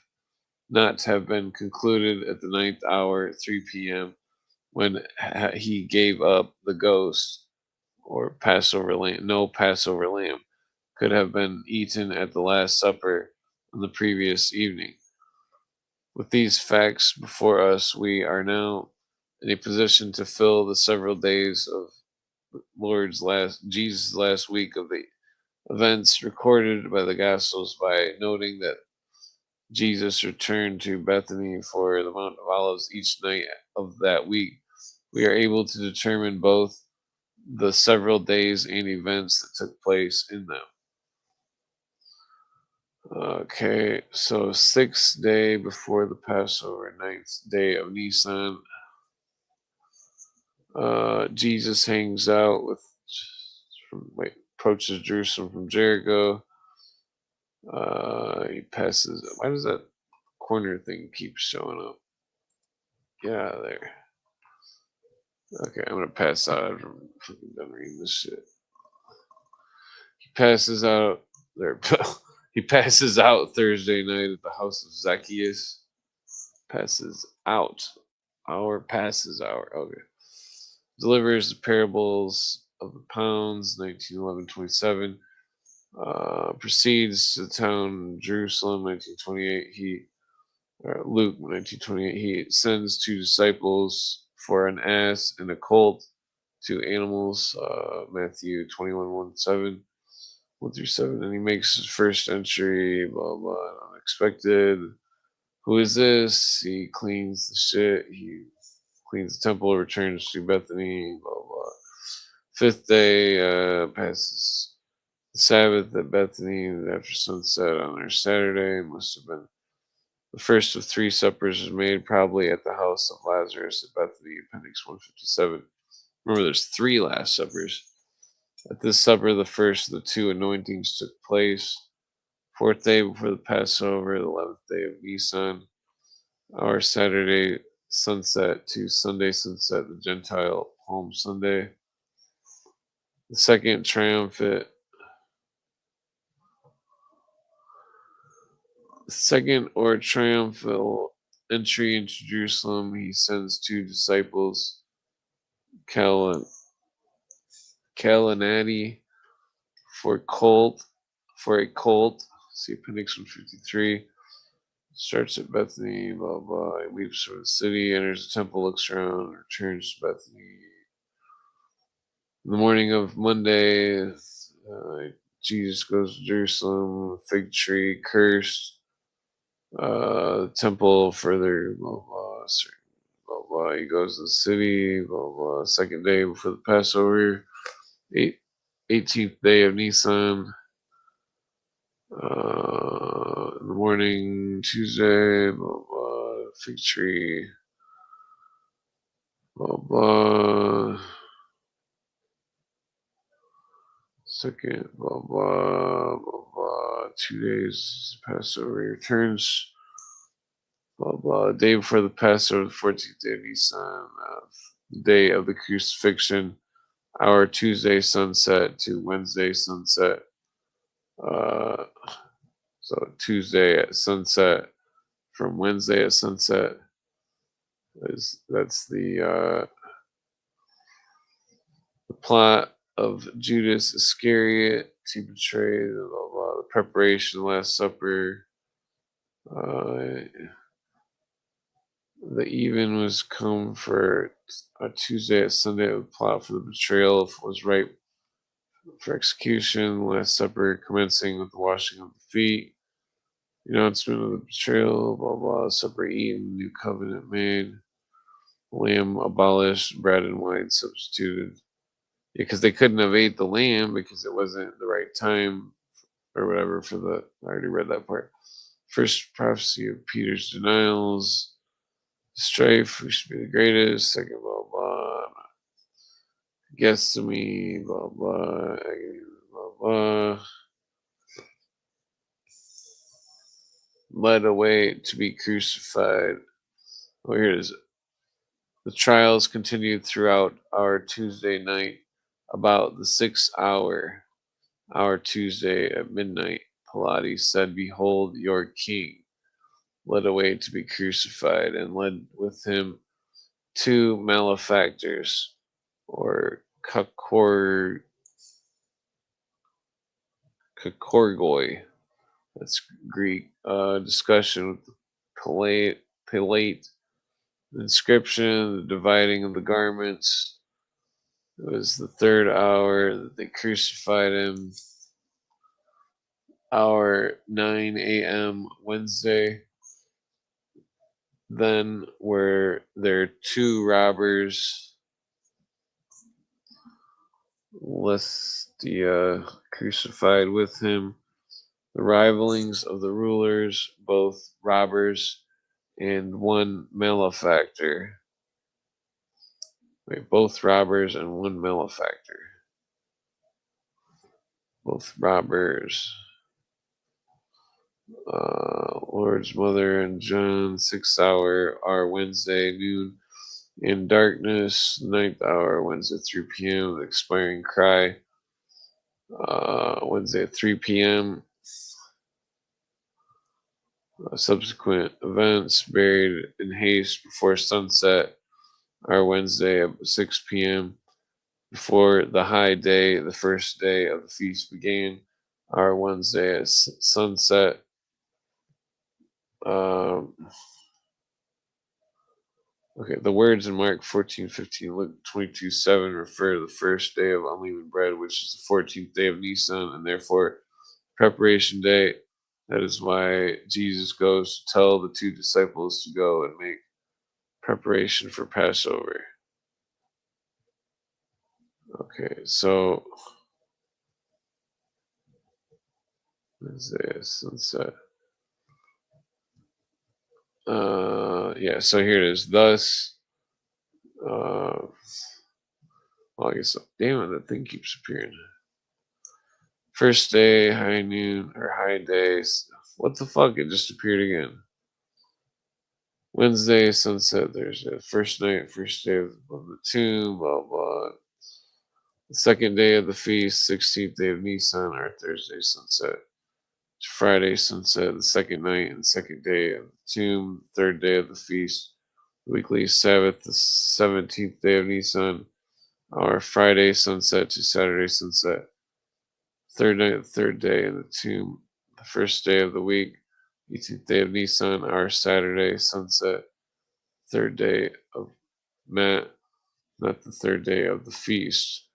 not have been concluded at the 9th hour, 3 p.m., when he gave up the ghost or Passover lamb. No Passover lamb could have been eaten at the Last Supper on the previous evening. With these facts before us, we are now in a position to fill the several days of Jesus' last week of the events recorded by the Gospels by noting that Jesus returned to Bethany for the Mount of Olives each night of that week. We are able to determine both the several days and events that took place in them. Okay, so 6th day before the Passover, 9th day of Nisan. Jesus hangs out with, approaches Jerusalem from Jericho. He passes. Why does that corner thing keep showing up? Get out of there. Okay, I'm gonna pass out after I'm fucking done reading this shit. He passes out there. He passes out Thursday night at the house of Zacchaeus. Passes out. Okay. Delivers the parables of the pounds, 1911-27. Proceeds to the town Jerusalem, 1928. Luke, 1928. He sends two disciples for an ass and a colt, two animals, Matthew 21:1-7. 1-7, and he makes his first entry, blah blah, unexpected. Who is this? He cleans the shit. He cleans the temple, returns to Bethany, blah blah. 5th day, passes the Sabbath at Bethany after sunset on our Saturday. Must have been the first of 3 suppers was made, probably at the house of Lazarus at Bethany, Appendix 157. Remember, there's 3 Last Suppers. At this supper, the first of the 2 anointings took place. 4th day before the Passover, the 11th day of Nisan, our Saturday sunset to Sunday sunset, the Gentile Palm Sunday. The second triumphal entry into Jerusalem, he sends 2 disciples, Calanati for a colt. See Appendix 153. Starts at Bethany, blah blah. He leaves for the city, enters the temple, looks around, returns to Bethany. In the morning of Monday, Jesus goes to Jerusalem, fig tree cursed, temple further, blah blah, blah blah. He goes to the city, blah blah. Second day before the Passover, 18th day of Nisan. In the morning, Tuesday, blah blah, fig tree, blah blah. Second, blah blah, blah blah. 2 days Passover returns. Blah blah. Day before the Passover, the 14th day of Nisan, the day of the crucifixion. Our Tuesday sunset to Wednesday sunset. So Tuesday at sunset from Wednesday at sunset that's the plot of Judas Iscariot to betray the preparation, the Last Supper. The even was come for a Tuesday at Sunday. The plot for the betrayal was right for execution. Last Supper commencing with the washing of the feet. The announcement of the betrayal. Blah blah. Supper eaten. New covenant made. Lamb abolished. Bread and wine substituted. Because they couldn't have ate the lamb because it wasn't the right time or whatever for the. I already read that part. First prophecy of Peter's denials. Strife, who should be the greatest? Second, blah blah. Guess to me, blah blah. Blah blah. Led away to be crucified. Oh, here it is. The trials continued throughout our Tuesday night. About the 6th hour, our Tuesday at midnight, Pilates said, "Behold your king." Led away to be crucified, and led with him two malefactors, or kakorgoi. That's Greek. Discussion with the Pilate inscription, the dividing of the garments. It was the 3rd hour that they crucified him. Hour 9 a.m. Wednesday. Then were there two robbers, Lestia, crucified with him. The rivalings of the rulers, both robbers and one malefactor. Wait, both robbers and one malefactor. Both robbers. Lord's Mother and John, 6th hour, our Wednesday, noon in darkness, 9th hour, Wednesday, 3 p.m., the expiring cry, Wednesday at 3 p.m., subsequent events, buried in haste before sunset, our Wednesday at 6 p.m., before the high day, the first day of the feast began, our Wednesday at sunset. Okay, the words in Mark 14:15, Luke 22:7 refer to the first day of unleavened bread, which is the 14th day of Nisan, and therefore preparation day. That is why Jesus goes to tell the two disciples to go and make preparation for Passover. Okay, so Isaiah sunset. Yeah, so here it is. Thus, I guess, damn it, that thing keeps appearing. First day, high noon, or high days. What the fuck? It just appeared again. Wednesday, sunset, Thursday. First night, first day of the tomb, blah, blah. The second day of the feast, 16th day of Nisan, or Thursday, sunset. Friday, sunset, the second night and second day of the tomb, third day of the feast. Weekly Sabbath, the 17th day of Nisan, or Friday, sunset to Saturday, sunset. Third night, the third day in the tomb, the first day of the week, 18th day of Nisan, our Saturday, sunset, third day of Mat, not the third day of the feast.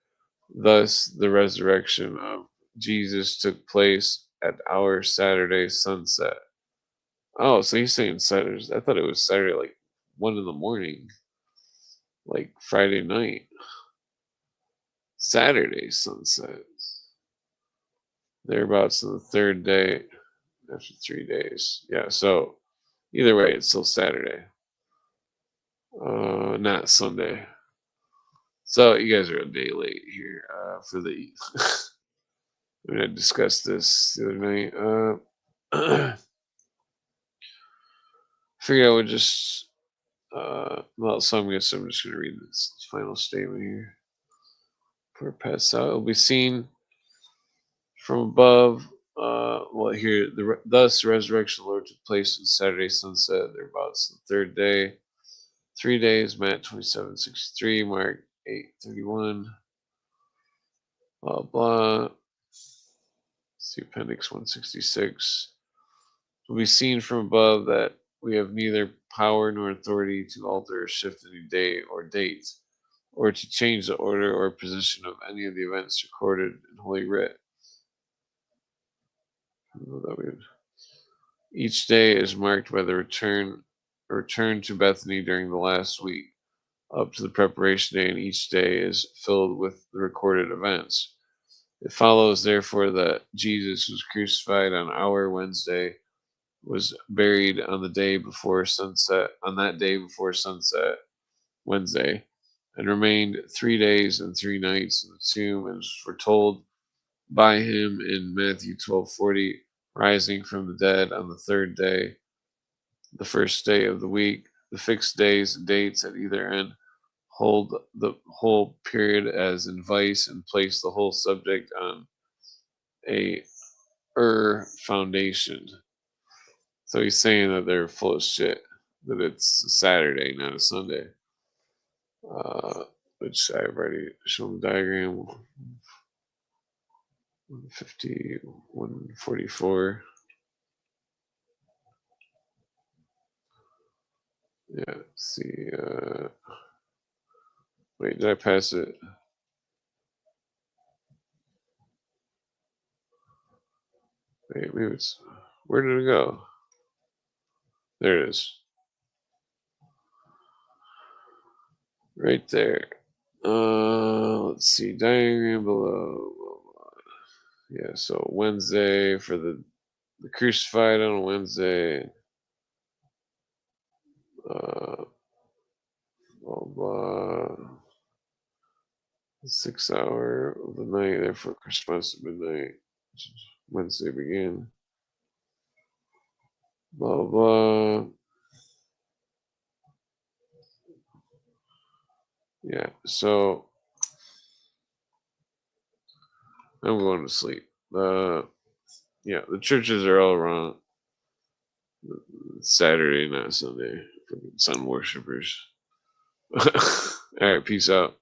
Thus, the resurrection of Jesus took place at our Saturday sunset. Oh, so he's saying Saturday. I thought it was Saturday, like 1 in the morning, like Friday night. Saturday sunset. Thereabouts on the third day after 3 days. Yeah, so either way, it's still Saturday. Not Sunday. So you guys are a day late here for the I mean, I discussed this the other night. Figured I would just well, so I'm just gonna read this final statement here before I pass out. It'll be seen from above. Well, here, thus resurrection of the Lord took place on Saturday sunset, thereabouts the third day. 3 days, Matt 27:63, Mark 8:31, blah blah. See Appendix 166. It will be seen from above that we have neither power nor authority to alter or shift any day or date, or to change the order or position of any of the events recorded in Holy Writ. Each day is marked by the return to Bethany during the last week, up to the preparation day, and each day is filled with the recorded events. It follows, therefore, that Jesus was crucified on our Wednesday, was buried on that day before sunset, Wednesday, and remained 3 days and 3 nights in the tomb, and was foretold by him in Matthew 12:40, rising from the dead on the third day, the first day of the week. The fixed days and dates at either end hold the whole period as in vice and place the whole subject on a foundation. So he's saying that they're full of shit, that it's a Saturday, not a Sunday. Which I've already shown the diagram. 150, 144. Yeah, let's see. Wait, did I pass it? Wait, maybe it's. Where did it go? There it is. Right there. Let's see. Diagram below. Yeah, so Wednesday for the crucified on a Wednesday. Blah, blah. 6 hour of the night, therefore corresponds to midnight. Wednesday began. Blah, blah. Yeah, so I'm going to sleep. Yeah, the churches are all wrong. It's Saturday, not Sunday. Fucking sun worshippers. All right, peace out.